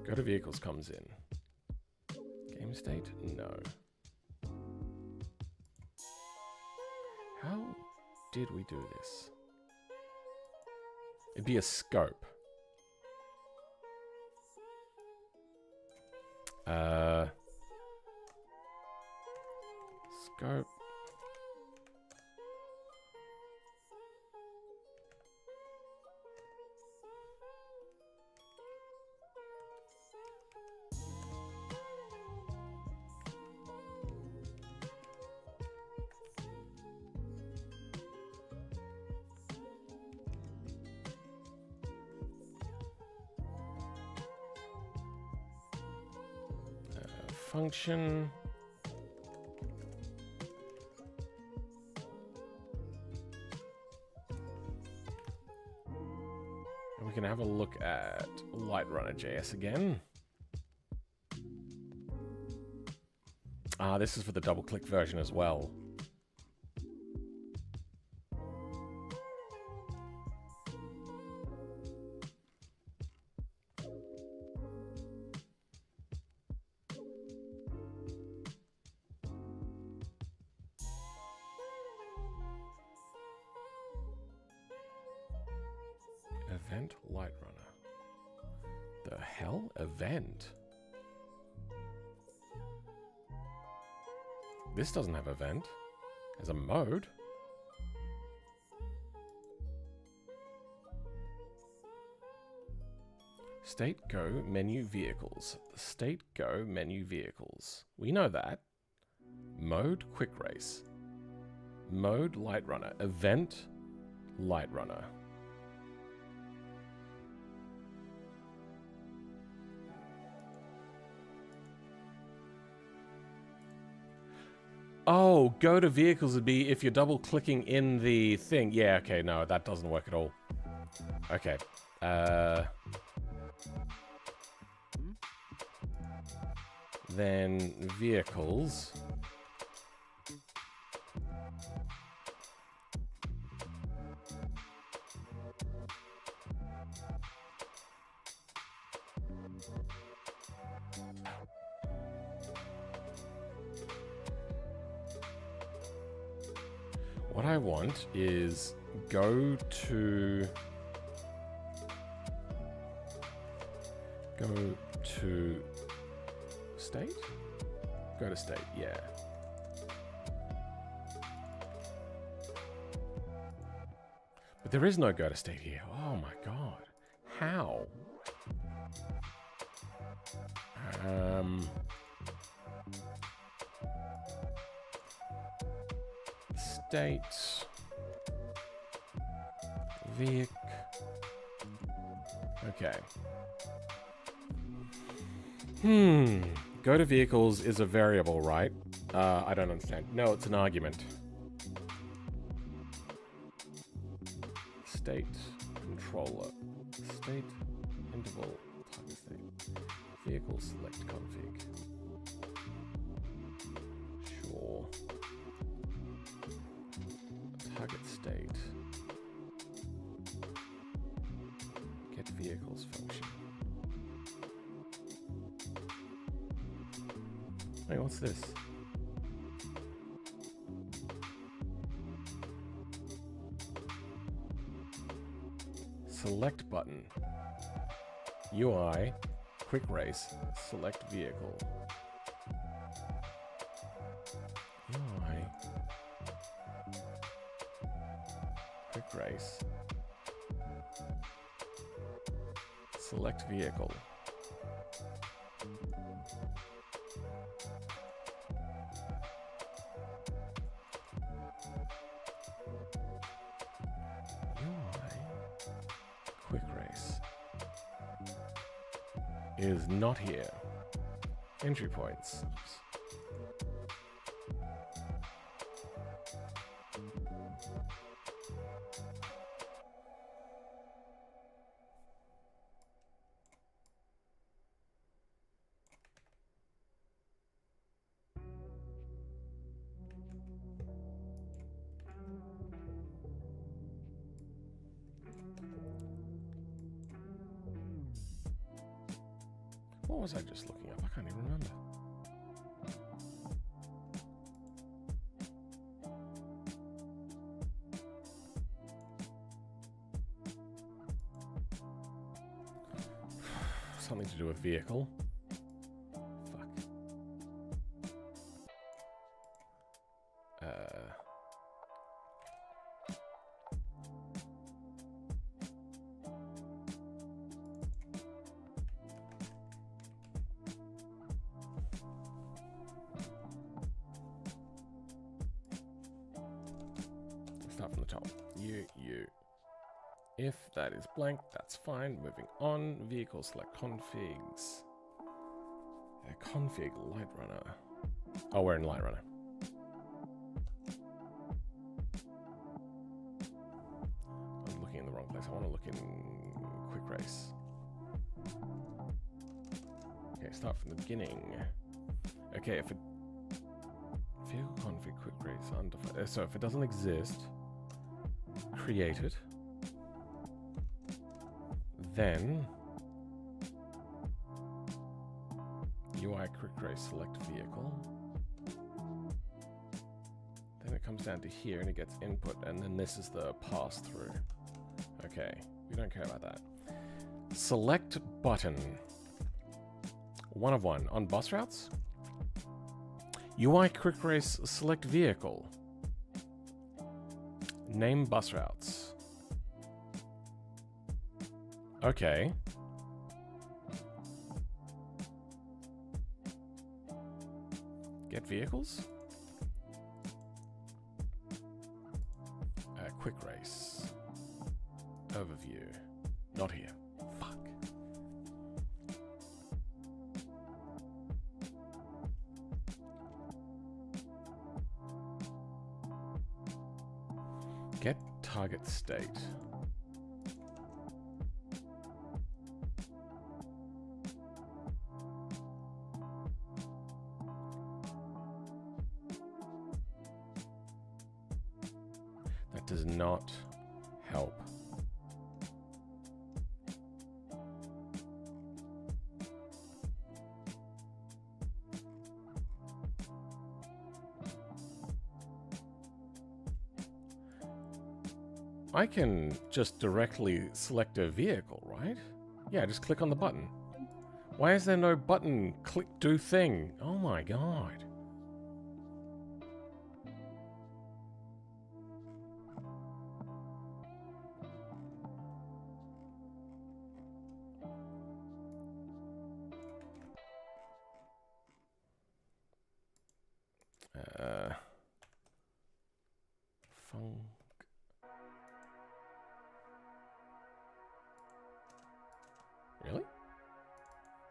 Go to vehicles comes in. Game state? No. How did we do this? It'd be a scope. Scope. function. And we can have a look at LightRunner.js again. Ah, this is for the double-click version as well. Event LightRunner. The hell? Event? This doesn't have event. It has a mode. State Go menu vehicles. State Go menu vehicles. We know that. Mode quick race. Mode LightRunner. Event LightRunner. Oh, go to vehicles would be if you're double clicking in the thing. Yeah, okay, no, that doesn't work at all. Okay. Then vehicles. What I want is go to state? Go to state, yeah. But there is no go to state here. Oh my god. How? State Vic. Okay. Go to vehicles is a variable, right? I don't understand. No, it's an argument. State controller. State interval target state. Vehicle select config. Sure. Target state. Get vehicles function. Hey, what's this? Select button. UI, quick race, select vehicle. UI, quick race, select vehicle. Is not here. Entry points. What was I just looking up? I can't even remember. Something to do with vehicle. Fuck. Start from the top. You. If that is blank, that's fine. Moving on. Vehicle select configs. Config Light Runner. Oh, we're in Light Runner. I'm looking in the wrong place. I want to look in Quick Race. Okay, start from the beginning. Okay, if it vehicle config quick race undefined. So if it doesn't exist, create it. Then UI quick race select vehicle. Then it comes down to here and it gets input, and then this is the pass through. Okay, we don't care about that. Select button. One of one on bus routes. UI quick race select vehicle. Name bus routes. Okay. Get vehicles? Quick race. Overview. Not here. Fuck. Get target state. That does not help. I can just directly select a vehicle, right? Yeah, just click on the button. Why is there no button click do thing? Oh my god. Funk. Really?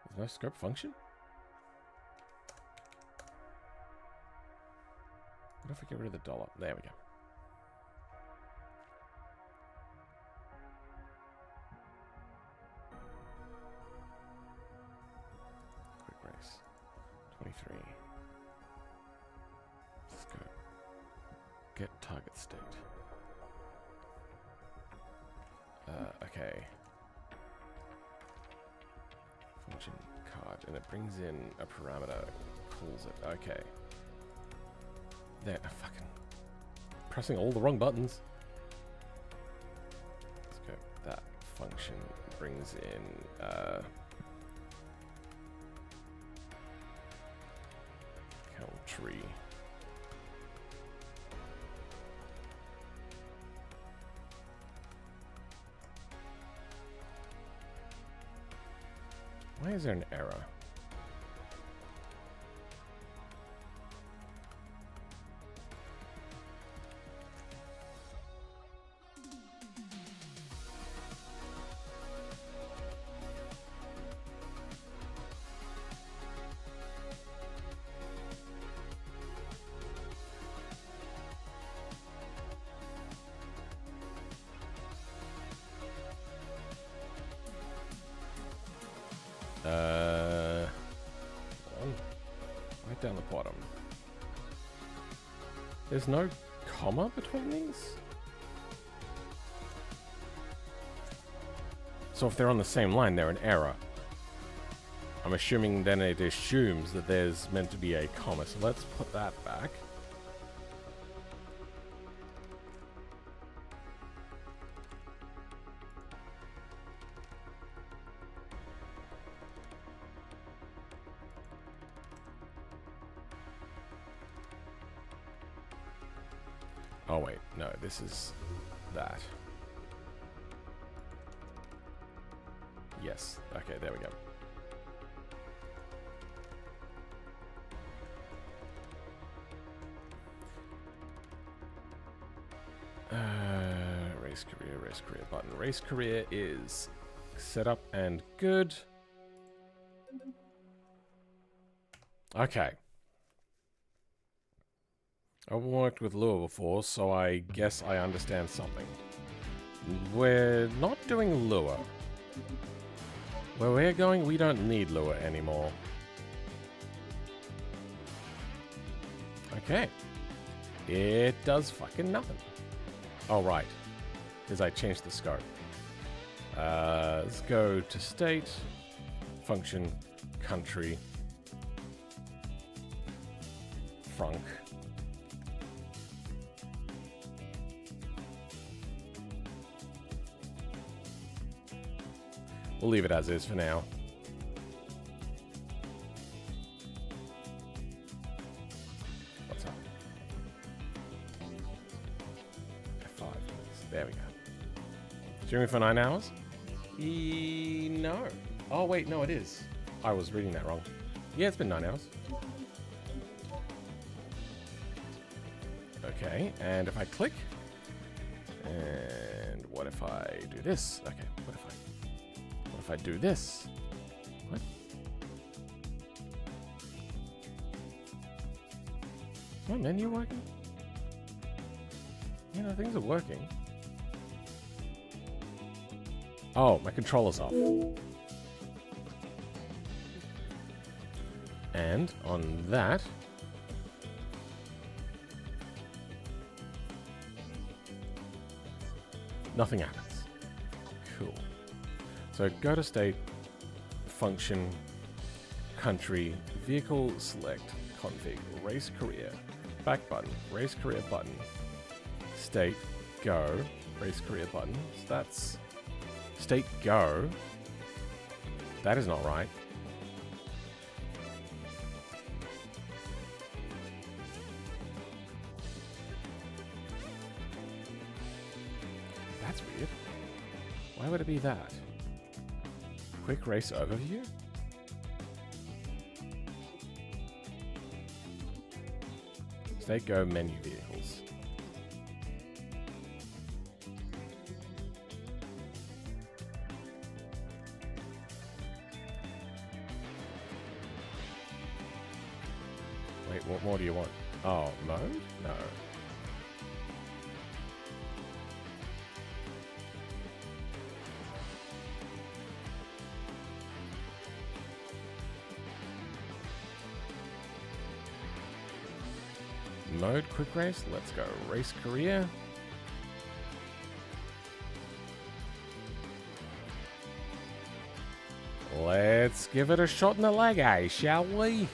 There's no scope function? What if we get rid of the dollar? There we go. Quick race. 23. Scope. Get target state. Okay. Function card, and it brings in a parameter, calls it. Okay. There, fucking pressing all the wrong buttons. Let's go. That function brings in country. Why is there an error? Right down the bottom. There's no comma between these? So if they're on the same line, they're an error. I'm assuming then it assumes that there's meant to be a comma. So let's put that back. Oh wait, no, this is that. Yes, okay, there we go. Race career button. Race career is set up and good. Okay. I've worked with Lua before, so I guess I understand something. We're not doing Lua. Where we're going, we don't need Lua anymore. Okay. It does fucking nothing. Oh, right. Because I changed the scope. Let's go to state, function, country, frunk. We'll leave it as is for now. What's up? F5. There we go. Streaming for 9 hours? No. Oh, wait, no, it is. I was reading that wrong. Yeah, it's been 9 hours. Okay, and if I click, and what if I do this? Okay, what if I do this? What? Is my menu working? You know, things are working. Oh, my controller's off. And on that, nothing happens. Cool. So go to state, function, country, vehicle select, config, race career, back button, race career button, state, go, race career button. So that's state go. That is not right. That's weird. Why would it be that? Quick race overview? State go menu vehicles. Wait, what more do you want? Oh, mode? No. Mode quick race. Let's go race career. Let's give it a shot in the leg, eh? Shall we?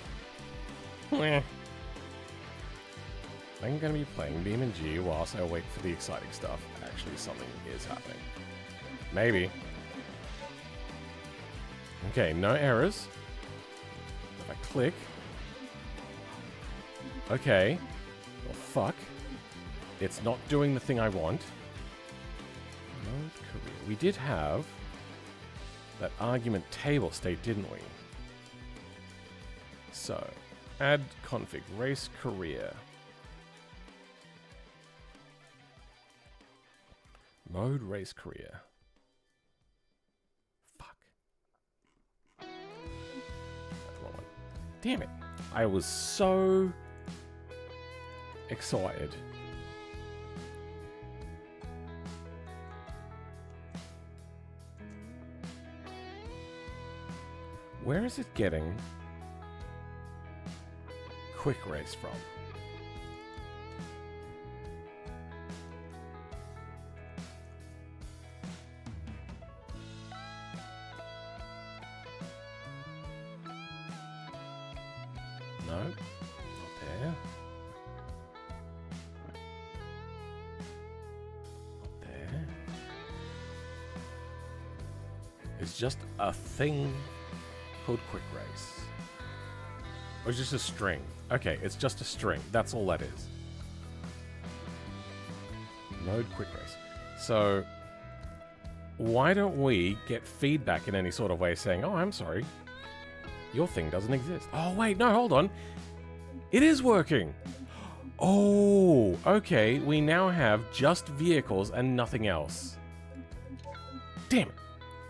I'm going to be playing BeamNG whilst I wait for the exciting stuff. Actually, something is happening. Maybe. Okay, no errors. If I click. Okay. Well, fuck. It's not doing the thing I want. Mode career. We did have that argument table state, didn't we? So, add config, race career. Mode race career. Fuck. Wrong one. Damn it. I was so excited. Where is it getting quick race from? No, not there. Not there. It's just a thing called quick race. Or it's just a string. Okay, it's just a string. That's all that is. Mode quick race. So, why don't we get feedback in any sort of way saying, oh, I'm sorry, your thing doesn't exist. Oh, wait, no, hold on. It is working. Oh, okay. We now have just vehicles and nothing else. Damn it.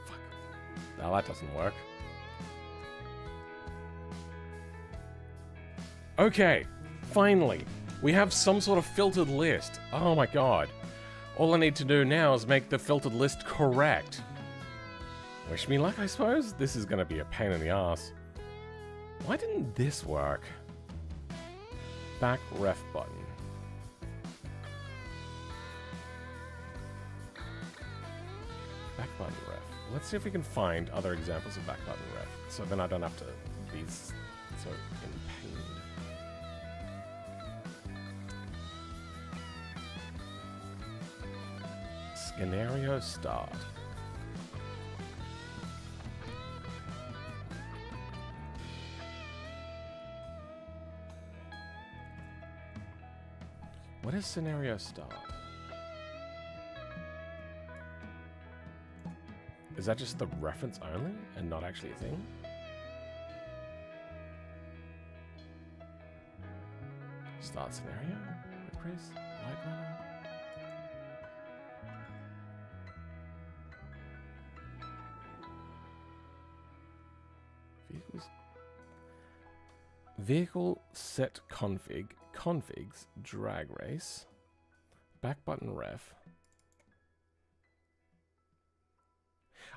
Fuck. No, that doesn't work. Okay, finally, we have some sort of filtered list. Oh my god. All I need to do now is make the filtered list correct. Wish me luck, I suppose. This is going to be a pain in the ass. Why didn't this work? Back ref button. Back button ref. Let's see if we can find other examples of back button ref, so then I don't have to be so in pain. Scenario start. What is scenario start? Is that just the reference only and not actually a thing? Start scenario? Reprise? Light runner? Vehicles? Vehicle set config. Configs. Drag race. Back button ref.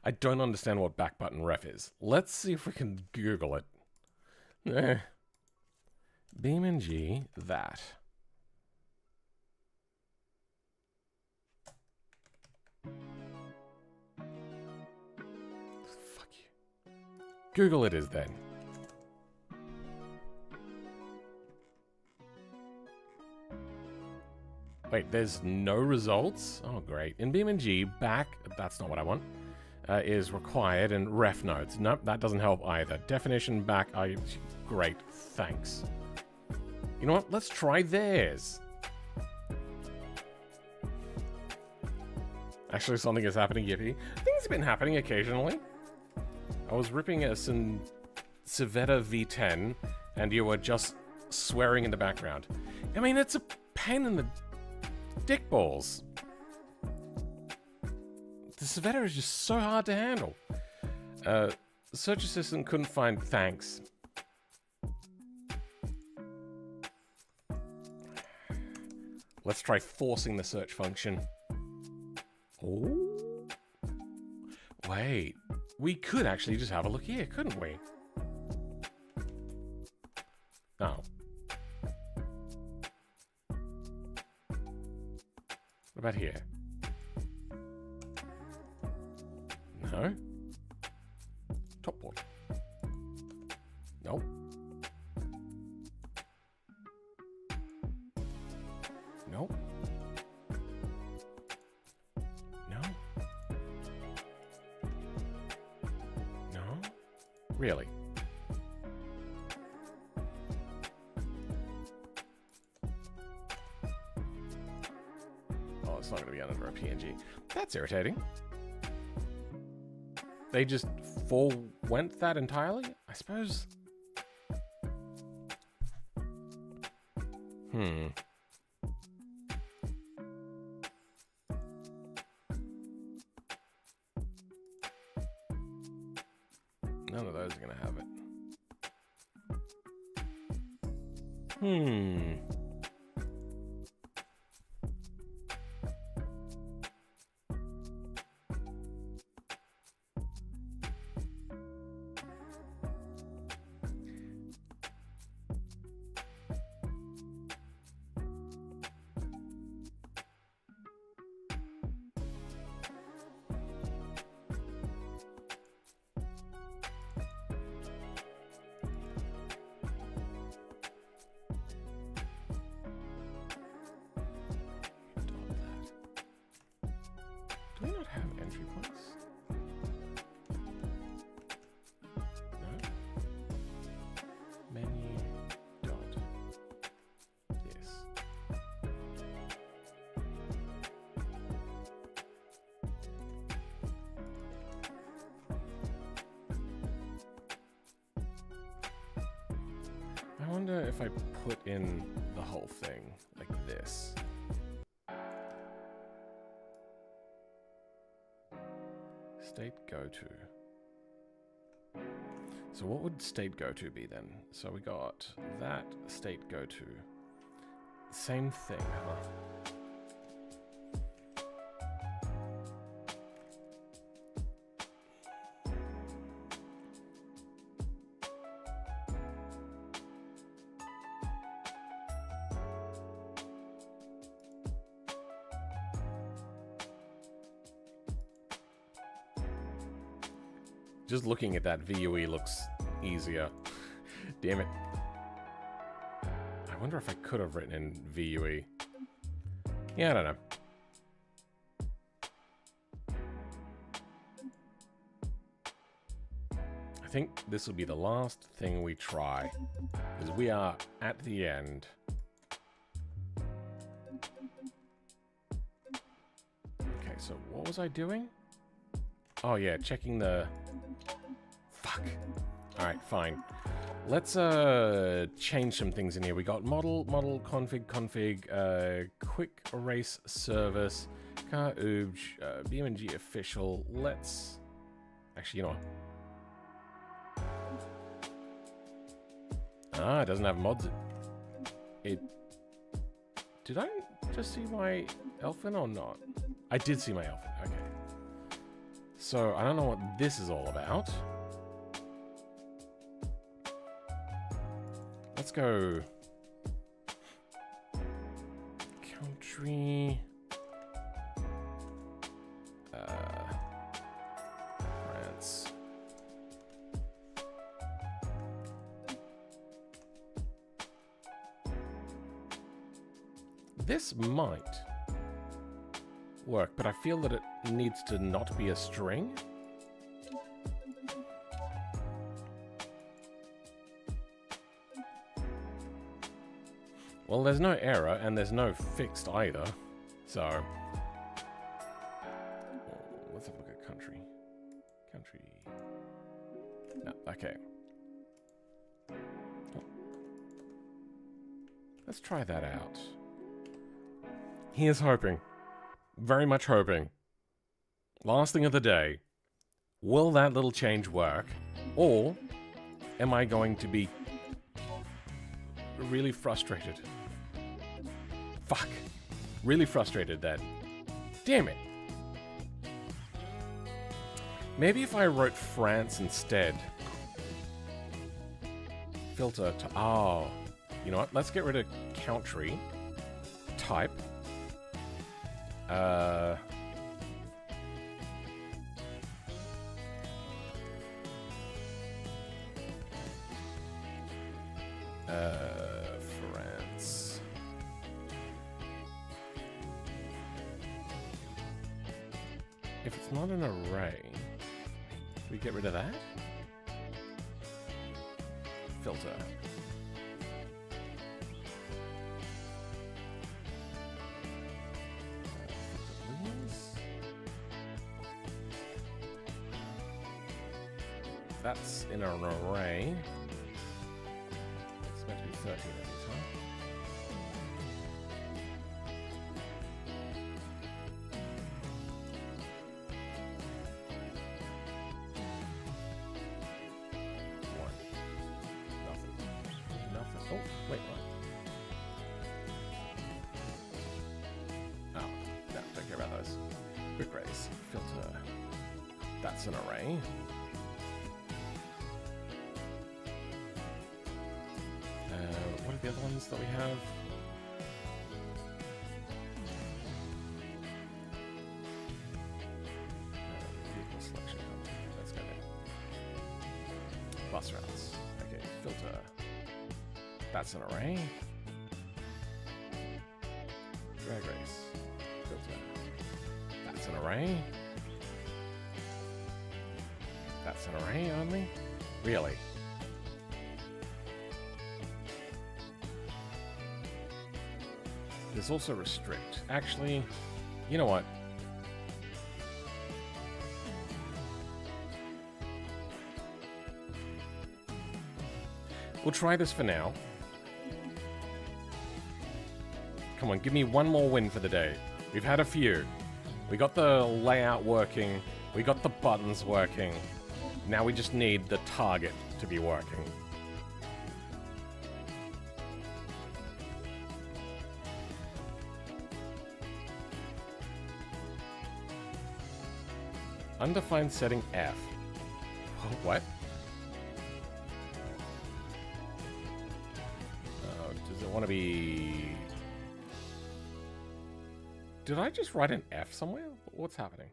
I don't understand what back button ref is. Let's see if we can Google it. BeamNG that. Fuck you. Google it is then. Wait, there's no results? Oh, great. In BeamNG, back, that's not what I want, is required, and ref nodes. Nope, that doesn't help either. Definition back, great, thanks. You know what? Let's try theirs. Actually, something is happening, Yippee. Things have been happening occasionally. I was ripping a Civetta V10, and you were just swearing in the background. I mean, it's a pain in the dick balls. The Civetta is just so hard to handle. The search assistant couldn't find thanks. Let's try forcing the search function. Oh. Wait. We could actually just have a look here, couldn't we? Oh. What about here? No. Top port. Nope. Nope. No. No. Really? Oh, it's not going to be under a PNG. That's irritating. They just forwent that entirely? I suppose. None of those are gonna have it. Do we not have entry points? No. Menu dot. Yes. I wonder if I put in the whole thing like this. State go to. So what would state go to be then? So we got that state go to. Same thing, huh? Just looking at that VUE looks easier. Damn it. I wonder if I could have written in VUE. Yeah, I don't know. I think this will be the last thing we try, because we are at the end. Okay, so what was I doing? Oh yeah, checking the... Fuck. Alright, fine. Let's change some things in here. We got model, config, quick erase service, car oob, BeamNG official. Let's... Actually, you know what? Ah, it doesn't have mods. It... Did I just see my Elfin or not? I did see my Elfin, okay. So, I don't know what this is all about. Let's go... Country... France. This might work, but I feel that it needs to not be a string. Well, there's no error, and there's no fixed either, so... Let's have a look at country. Country... No, okay. Oh. Let's try that out. Here's hoping. Very much hoping. Last thing of the day. Will that little change work? Or am I going to be really frustrated? Fuck. Really frustrated then. Damn it. Maybe if I wrote France instead. Filter to... Oh. You know what? Let's get rid of country. Type. France. If it's not an array, do we get rid of that? Filter. That's in an array. It's meant to be 13 of these, huh? One. Nothing. Nothing. Oh, wait, what? Oh, no, don't care about those. Quick raise. Filter. That's an array. What are the other ones that we have? Vehicle selection. Let's go there. Bus routes. Okay, filter. That's an array. Drag race. Filter. That's an array. That's an array only? Really? There's also restrict. Actually, you know what? We'll try this for now. Come on, give me one more win for the day. We've had a few. We got the layout working. We got the buttons working. Now we just need the target to be working. Undefined setting F. What? Does it want to be... Did I just write an F somewhere? What's happening?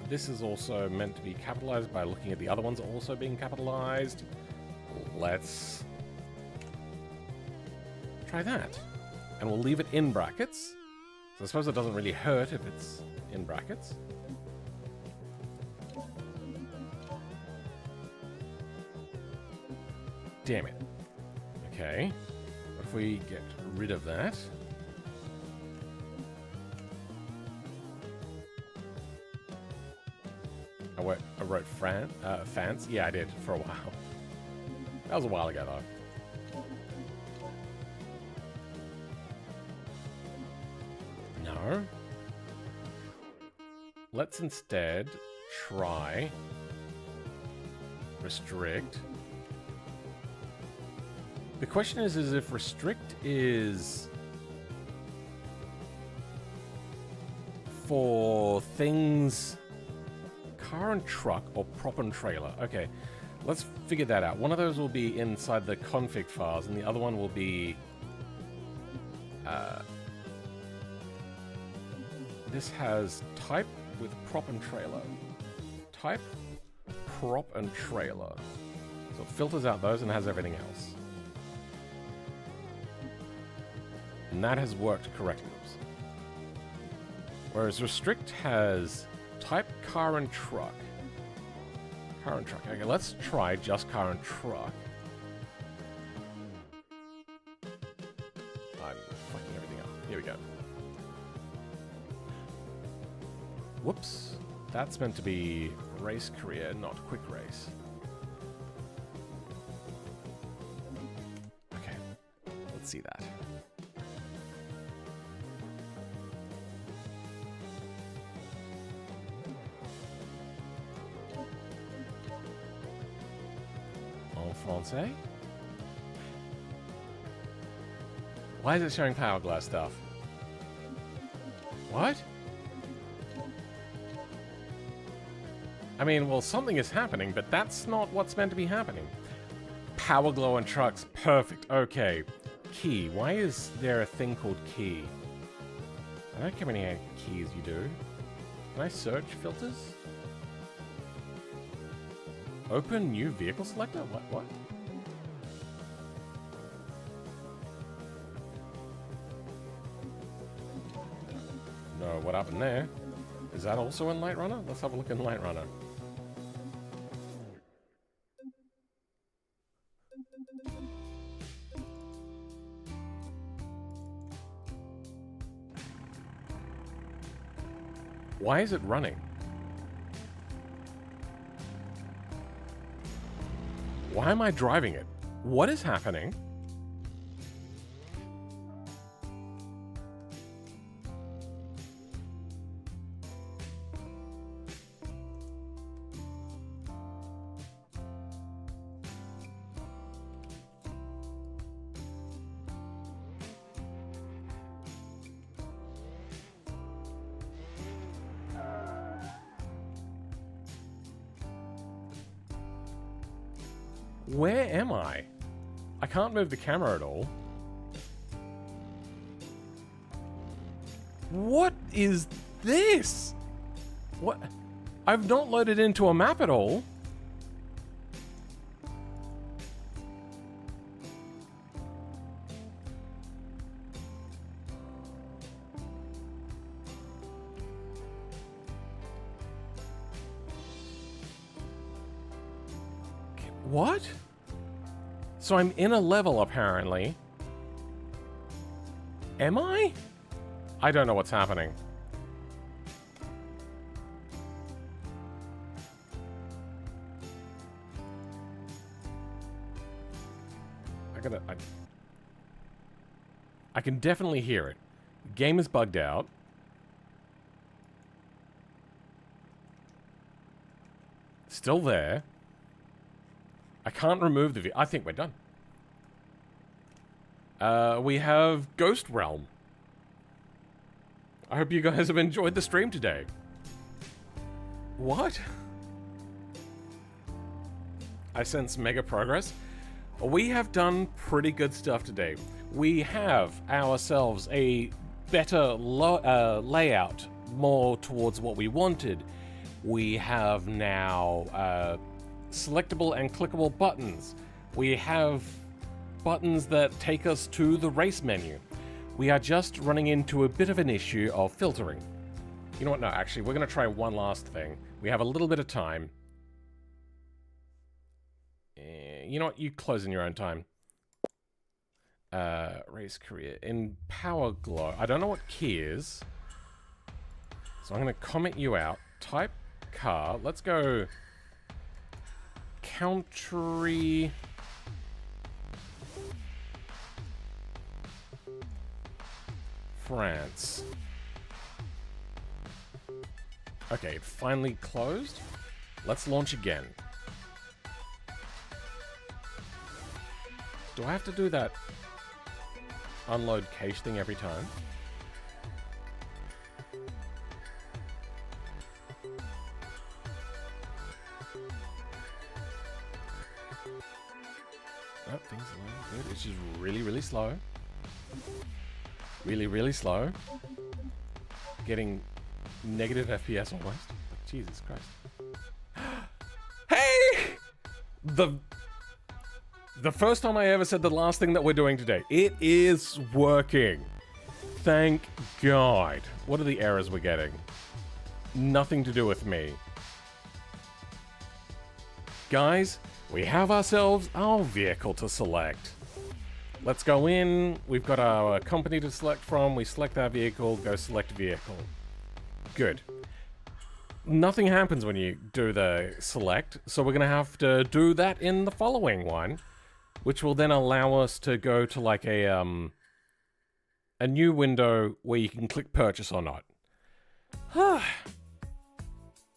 This is also meant to be capitalized by looking at the other ones also being capitalized. Let's try that. And we'll leave it in brackets. So I suppose it doesn't really hurt if it's in brackets. Damn it. Okay. What if we get rid of that? I wrote fans? Yeah, I did, for a while. That was a while ago, though. No. Let's instead try restrict. The question is if restrict is for things car and truck or prop and trailer. Okay, let's figure that out. One of those will be inside the config files and the other one will be this has type with prop and trailer. Type, prop and trailer. So it filters out those and has everything else. And that has worked correctly. Whereas restrict has type car and truck. Car and truck. Okay, let's try just car and truck. I'm fucking everything up. Here we go. Whoops. That's meant to be race career, not quick race. Okay. Let's see that. Francais? Why is it showing Power Glass stuff? What? I mean, well, something is happening, but that's not what's meant to be happening. Power Glow and trucks. Perfect. Okay. Key. Why is there a thing called key? I don't care how many keys you do. Can I search filters? Open new vehicle selector? What? No, what happened there? Is that also in Light Runner? Let's have a look in Light Runner. Why is it running? Why am I driving it? What is happening? Where am I? I can't move the camera at all. What is this? What? I've not loaded into a map at all. What? So I'm in a level, apparently. Am I? I don't know what's happening. I can definitely hear it. Game is bugged out. Still there. I can't remove the I think we're done. We have Ghost Realm. I hope you guys have enjoyed the stream today. What? I sense mega progress. We have done pretty good stuff today. We have ourselves a better layout, more towards what we wanted. We have now selectable and clickable buttons. We have buttons that take us to the race menu. We are just running into a bit of an issue of filtering. You know what? No, actually, we're going to try one last thing. We have a little bit of time. You know what? You close in your own time. Race career. In Power Glow. I don't know what key is. So I'm going to comment you out. Type car. Let's go country. France. Okay, it finally closed. Let's launch again. Do I have to do that unload cache thing every time? Oh, things are good. It's just really, really slow. Really, really slow. Getting negative FPS almost. Jesus Christ. Hey! The first time I ever said the last thing that we're doing today. It is working. Thank God. What are the errors we're getting? Nothing to do with me. Guys, we have ourselves our vehicle to select. Let's go in. We've got our company to select from. We select our vehicle, go select vehicle. Good. Nothing happens when you do the select, so we're going to have to do that in the following one, which will then allow us to go to like a new window where you can click purchase or not.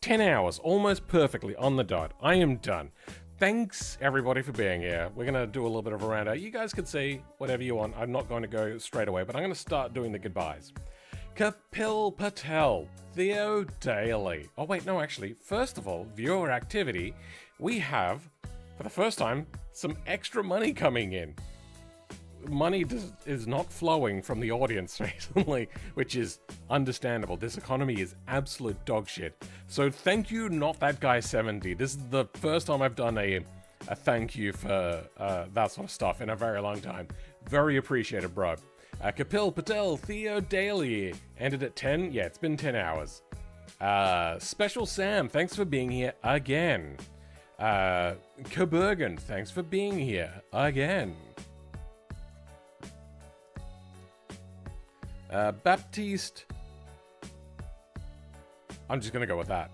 10 hours, almost perfectly on the dot. I am done. Thanks, everybody, for being here. We're going to do a little bit of a roundout. You guys can see whatever you want. I'm not going to go straight away, but I'm going to start doing the goodbyes. Kapil Patel, Theo Daly. Oh, wait, no, actually. First of all, viewer activity. We have, for the first time, some extra money coming in. Money is not flowing from the audience recently, which is understandable. This economy is absolute dog shit. So thank you, Not That Guy 70. This is the first time I've done a thank you for that sort of stuff in a very long time. Very appreciated, bro. Kapil Patel, Theo Daly. Ended at 10? Yeah, it's been 10 hours. Special Sam, thanks for being here again. Kabergen, thanks for being here again. Baptiste. I'm just gonna go with that.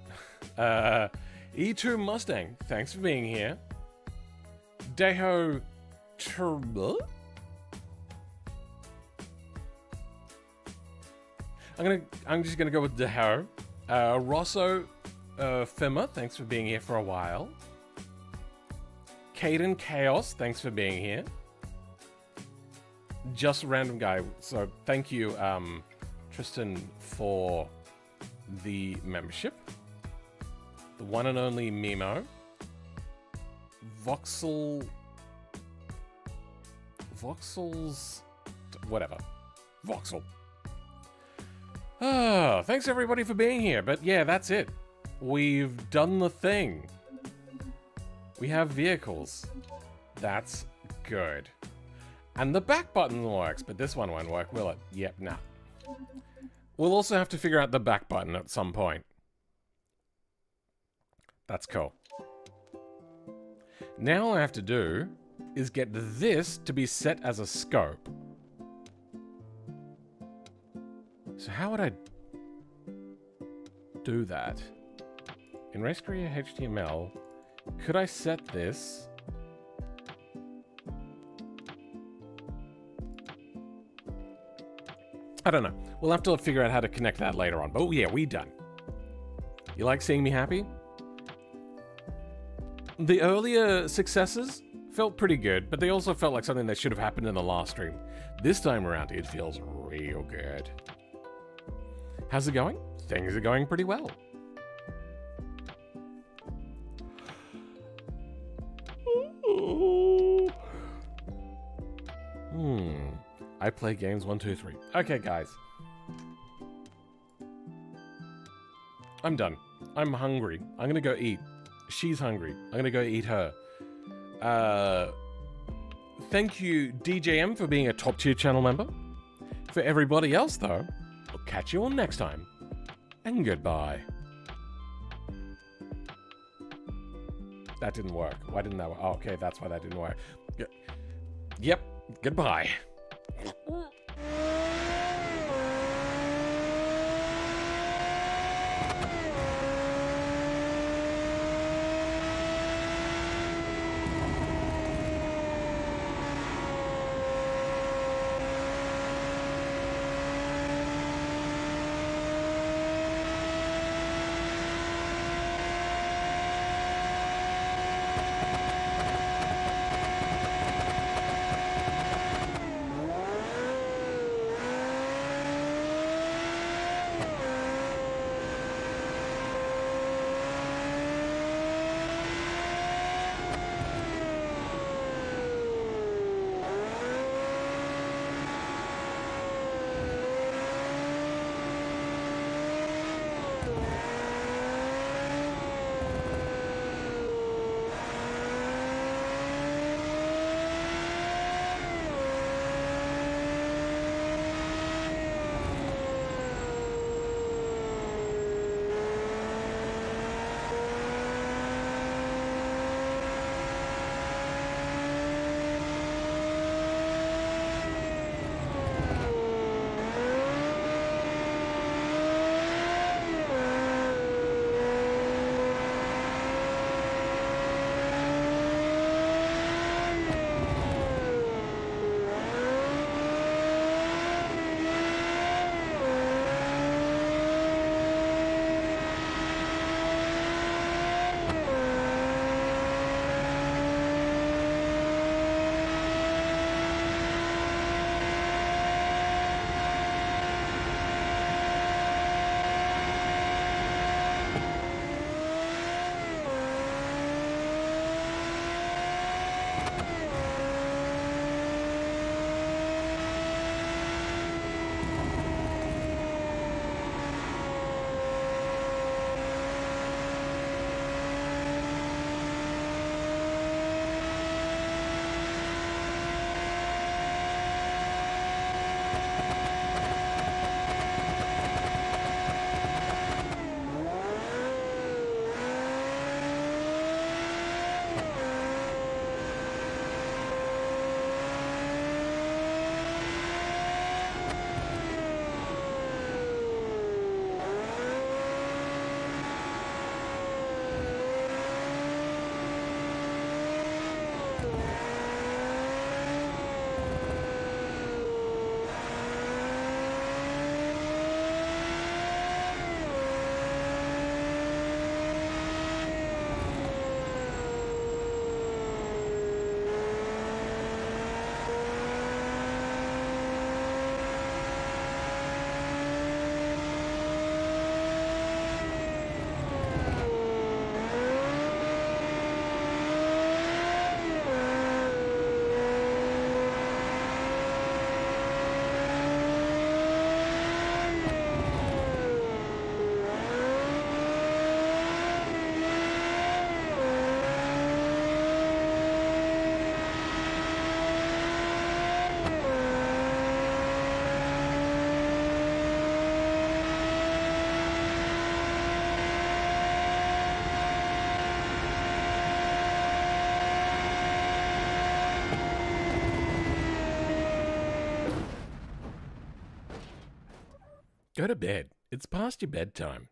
E2 Mustang, thanks for being here. Deho Turbo. I'm just gonna go with Deho. Rosso Fimmer, thanks for being here for a while. Caden Chaos, thanks for being here. Just a random guy. So thank you, Tristan, for the membership. The one and only Mimo. Voxel's... whatever. Voxel. Ah, thanks everybody for being here. But yeah, that's it. We've done the thing. We have vehicles. That's good. And the back button works, but this one won't work, will it? Yep, nah. We'll also have to figure out the back button at some point. That's cool. Now all I have to do is get this to be set as a scope. So how would I do that? In Race Career HTML, could I set this... I don't know. We'll have to figure out how to connect that later on. But oh, yeah, we done. You like seeing me happy? The earlier successes felt pretty good, but they also felt like something that should have happened in the last stream. This time around, it feels real good. How's it going? Things are going pretty well. I play games 1, 2, 3. Okay, guys. I'm done. I'm hungry. I'm gonna go eat. She's hungry. I'm gonna go eat her. Thank you, DJM, for being a top-tier channel member. For everybody else, though, I'll catch you all next time. And goodbye. That didn't work. Why didn't that work? Oh, okay, that's why that didn't work. Yep, goodbye. Go to bed. It's past your bedtime.